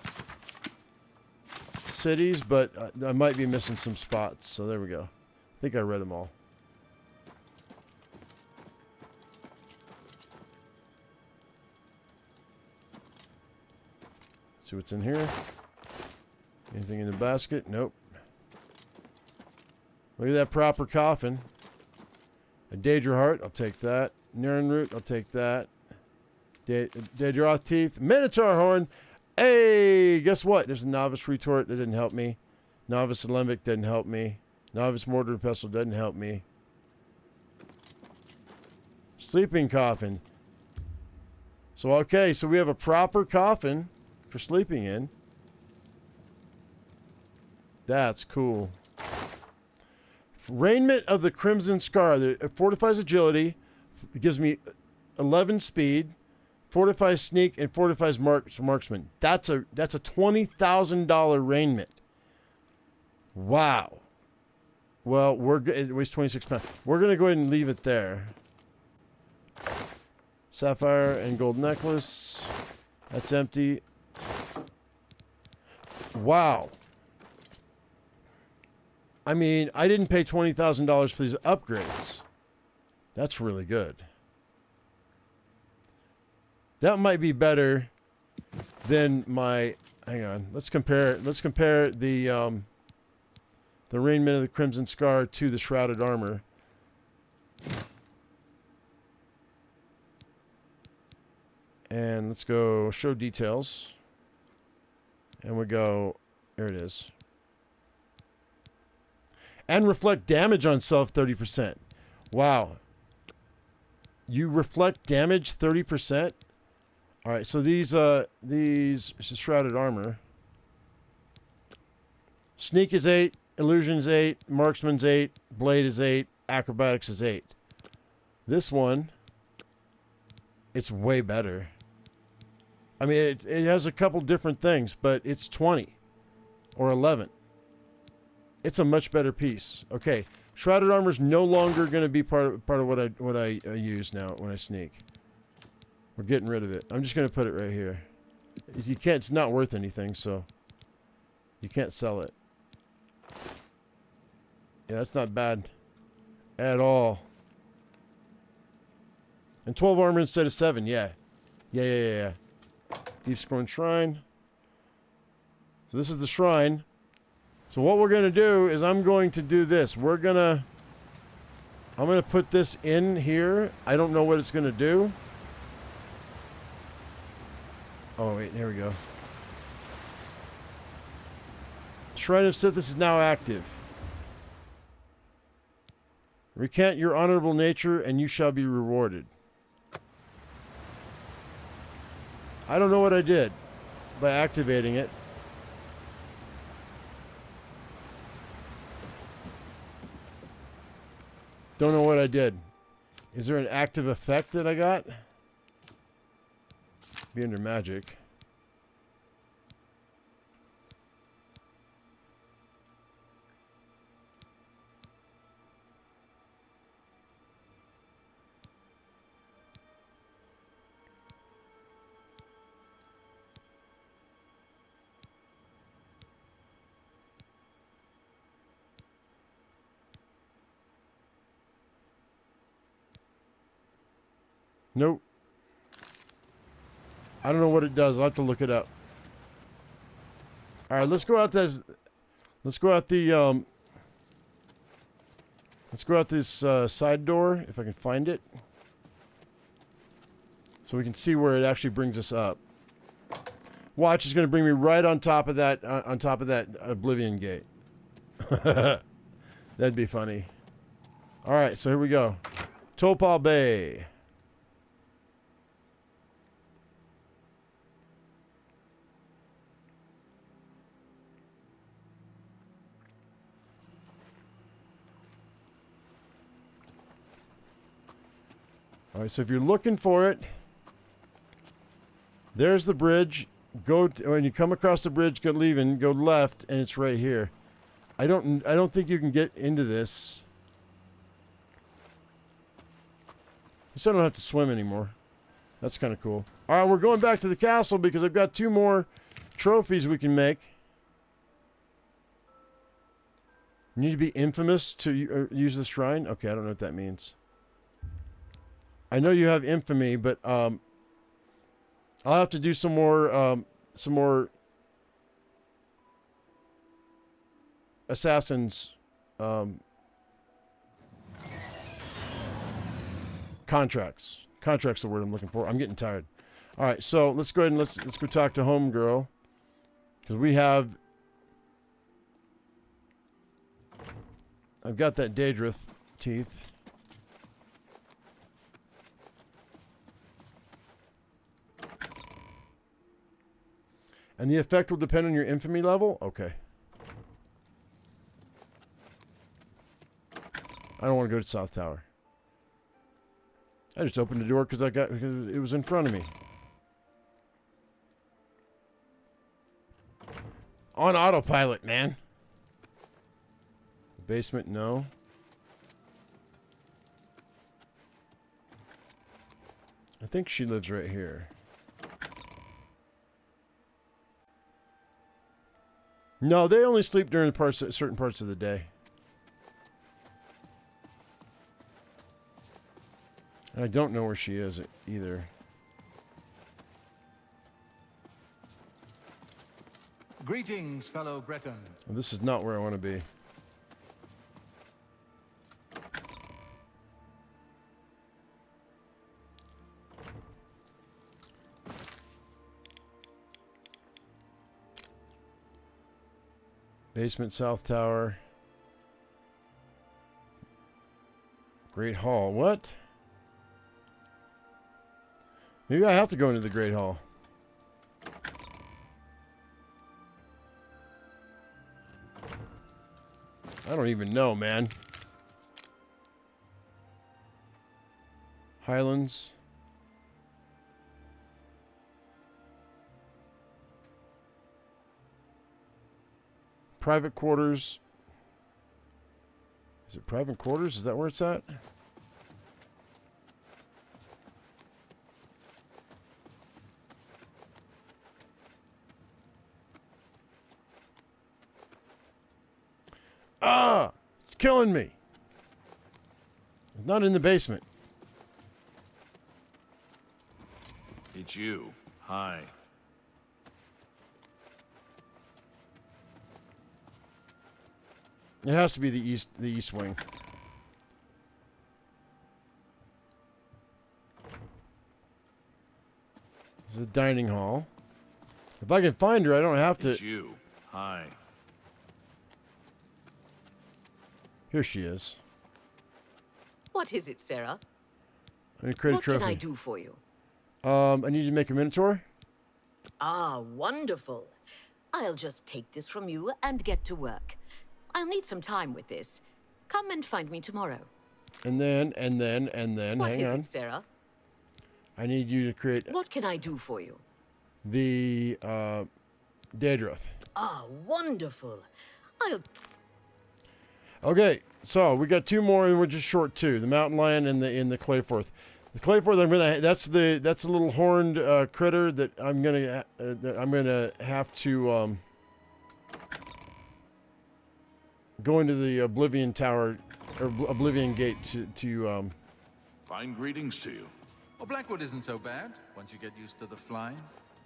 cities, but I might be missing some spots. So there we go. I think I read them all. See what's in here. Anything in the basket? Nope. Look at that proper coffin. A Daedra Heart, I'll take that. Niran Root, I'll take that. Daedroth Teeth. Minotaur Horn. Hey, guess what? There's a Novice Retort that didn't help me. Novice Alembic didn't help me. Novice Mortar and Pestle doesn't help me. Sleeping Coffin. So, okay, so we have a proper coffin for sleeping in. That's cool. Raiment of the Crimson Scar. It fortifies agility. It gives me 11 speed. Fortifies sneak and fortifies marksman. That's a $20,000 raiment. Wow. Well, it weighs 26 pounds. We're gonna go ahead and leave it there. Sapphire and gold necklace. That's empty. Wow. I mean, I didn't pay $20,000 for these upgrades. That's really good. That might be better than my... Hang on. Let's compare the raiment of the Crimson Scar to the Shrouded Armor. And let's go show details. And we go... There it is. And reflect damage on self 30%. Wow. You reflect damage 30%? All right, so these this is Shrouded Armor. Sneak is 8, Illusion's 8, Marksman's 8, Blade is 8, Acrobatics is 8. This one, it's way better. I mean, it has a couple different things, but it's 20 or 11. It's a much better piece. Okay, Shrouded Armor is no longer going to be part of what I use now when I sneak. We're getting rid of it. I'm just going to put it right here. You can't. It's not worth anything, so you can't sell it. Yeah, that's not bad at all. And 12 armor instead of 7. Yeah. Yeah. Deep Scorn Shrine. So this is the shrine. So what we're going to do is I'm going to do this. I'm going to put this in here. I don't know what it's going to do. Oh, wait, here we go. Shrine of Sithis is now active. Recant your honorable nature and you shall be rewarded. I don't know what I did by activating it. Don't know what I did. Is there an active effect that I got? Be under magic. Nope. I don't know what it does. I'll have to look it up. All right, let's go out this. Let's go out the. Let's go out this side door if I can find it, so we can see where it actually brings us up. Watch, it's going to bring me right on top of that. On top of that Oblivion gate. That'd be funny. All right, so here we go. Topal Bay. All right, so if you're looking for it, there's the bridge. When you come across the bridge, go left, and it's right here. I don't think you can get into this. So I don't have to swim anymore. That's kind of cool. All right, we're going back to the castle because I've got 2 more trophies we can make. You need to be infamous to use the shrine? Okay, I don't know what that means. I know you have infamy, but I'll have to do some more assassins contracts. Contracts the word I'm looking for. I'm getting tired. All right, so let's go ahead and let's go talk to Homegirl, because I've got that Daedrith teeth. And the effect will depend on your infamy level? Okay. I don't want to go to South Tower. I just opened the door because it was in front of me. On autopilot, man. Basement, no. I think she lives right here. No, they only sleep during certain parts of the day. And I don't know where she is either. Greetings, fellow Breton. Well, this is not where I want to be. Basement, South Tower. Great Hall. What? Maybe I have to go into the Great Hall. I don't even know, man. Highlands. Private quarters. Is it private quarters? Is that where it's at? Ah! It's killing me. It's not in the basement. It's you. Hi. It has to be the east wing. This is a dining hall. If I can find her, I don't have to. It's you. Hi. Here she is. What is it, Sarah? I need to create a trophy. What can I do for you? I need to make a Minotaur. Ah, wonderful. I'll just take this from you and get to work. I'll need some time with this. Come and find me tomorrow. And then, What hang is on. it, Sarah? I need you to create What can I do for you? the Daedrith. Ah, wonderful. Okay, so we got 2 more, and we're just short 2: the Mountain Lion and the Clayforth. The Clayforth, that's a little horned critter that I'm gonna have to go into the Oblivion Tower or Oblivion Gate to Fine greetings to you. Oh, Blackwood isn't so bad once you get used to the flies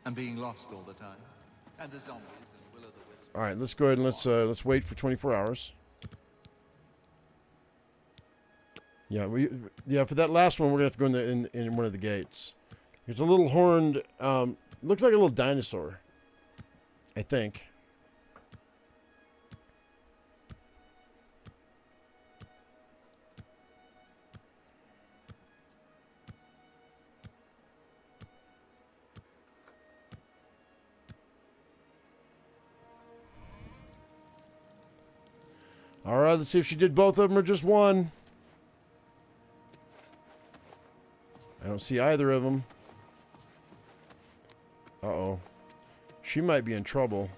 and being lost all the time. And the zombies and will-o'-the-wisp. All right, let's go ahead and let's wait for 24 hours. Yeah, for that last one, we're gonna have to go in one of the gates. It's a little horned, looks like a little dinosaur, I think. All right, let's see if she did both of them or just one. I don't see either of them. Uh-oh. She might be in trouble.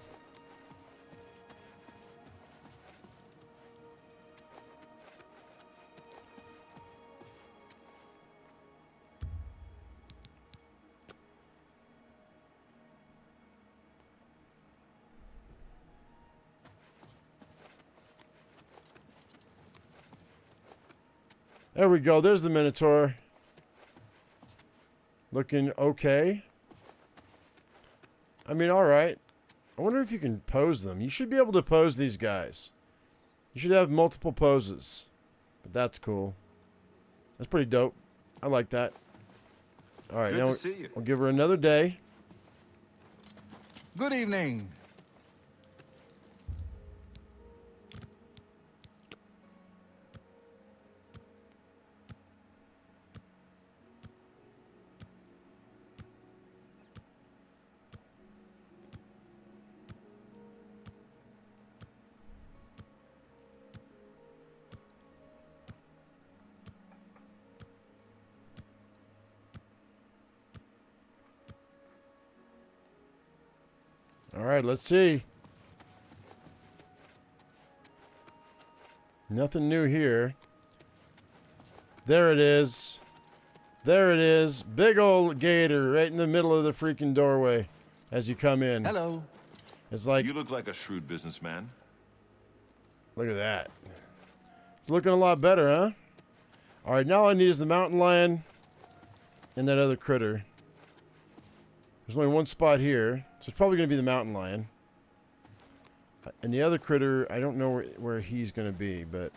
There we go. There's the Minotaur. Looking okay. I mean, all right. I wonder if you can pose them. You should be able to pose these guys. You should have multiple poses. But that's cool. That's pretty dope. I like that. All right, Good now to see you. we'll give her another day. Good evening. All right, let's see. Nothing new here. There it is. There it is. Big old gator right in the middle of the freaking doorway as you come in. Hello. It's like... You look like a shrewd businessman. Look at that. It's looking a lot better, huh? All right, now all I need is the mountain lion and that other critter. There's only one spot here, so it's probably going to be the mountain lion. And the other critter, I don't know where he's going to be, but...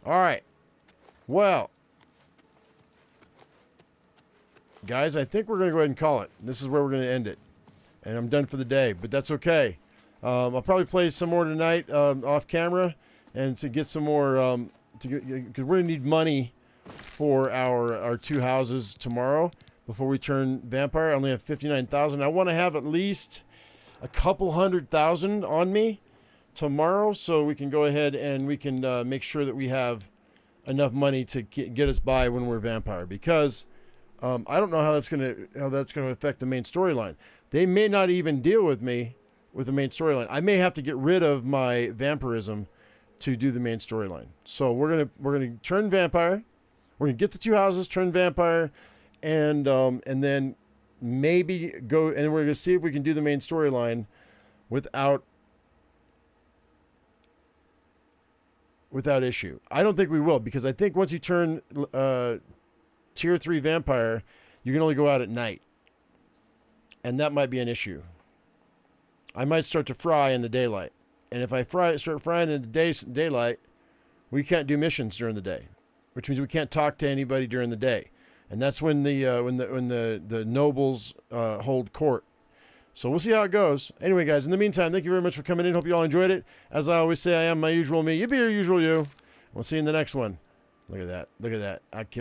All right. Well. Guys, I think we're going to go ahead and call it. This is where we're going to end it. And I'm done for the day, but that's okay. I'll probably play some more tonight off camera and to get some more... because we're going to need money for our two houses tomorrow before we turn vampire. I only have 59,000. I want to have at least a couple 100,000 on me tomorrow so we can go ahead and we can make sure that we have enough money to get us by when we're vampire, because I don't know how that's gonna affect the main storyline. They may not even deal with me with the main storyline. I may have to get rid of my vampirism to do the main storyline. So we're gonna turn vampire. We're gonna get the two houses, turn vampire, and then maybe go and we're gonna see if we can do the main storyline without issue. I don't think we will, because I think once you turn tier 3 vampire, you can only go out at night, and that might be an issue. I might start to fry in the daylight, and if I start frying in the daylight, we can't do missions during the day, which means we can't talk to anybody during the day, and that's when the nobles hold court. So we'll see how it goes. Anyway, guys, in the meantime, thank you very much for coming in. Hope you all enjoyed it. As I always say, I am my usual me. You be your usual you. We'll see you in the next one. Look at that. Look at that. I killed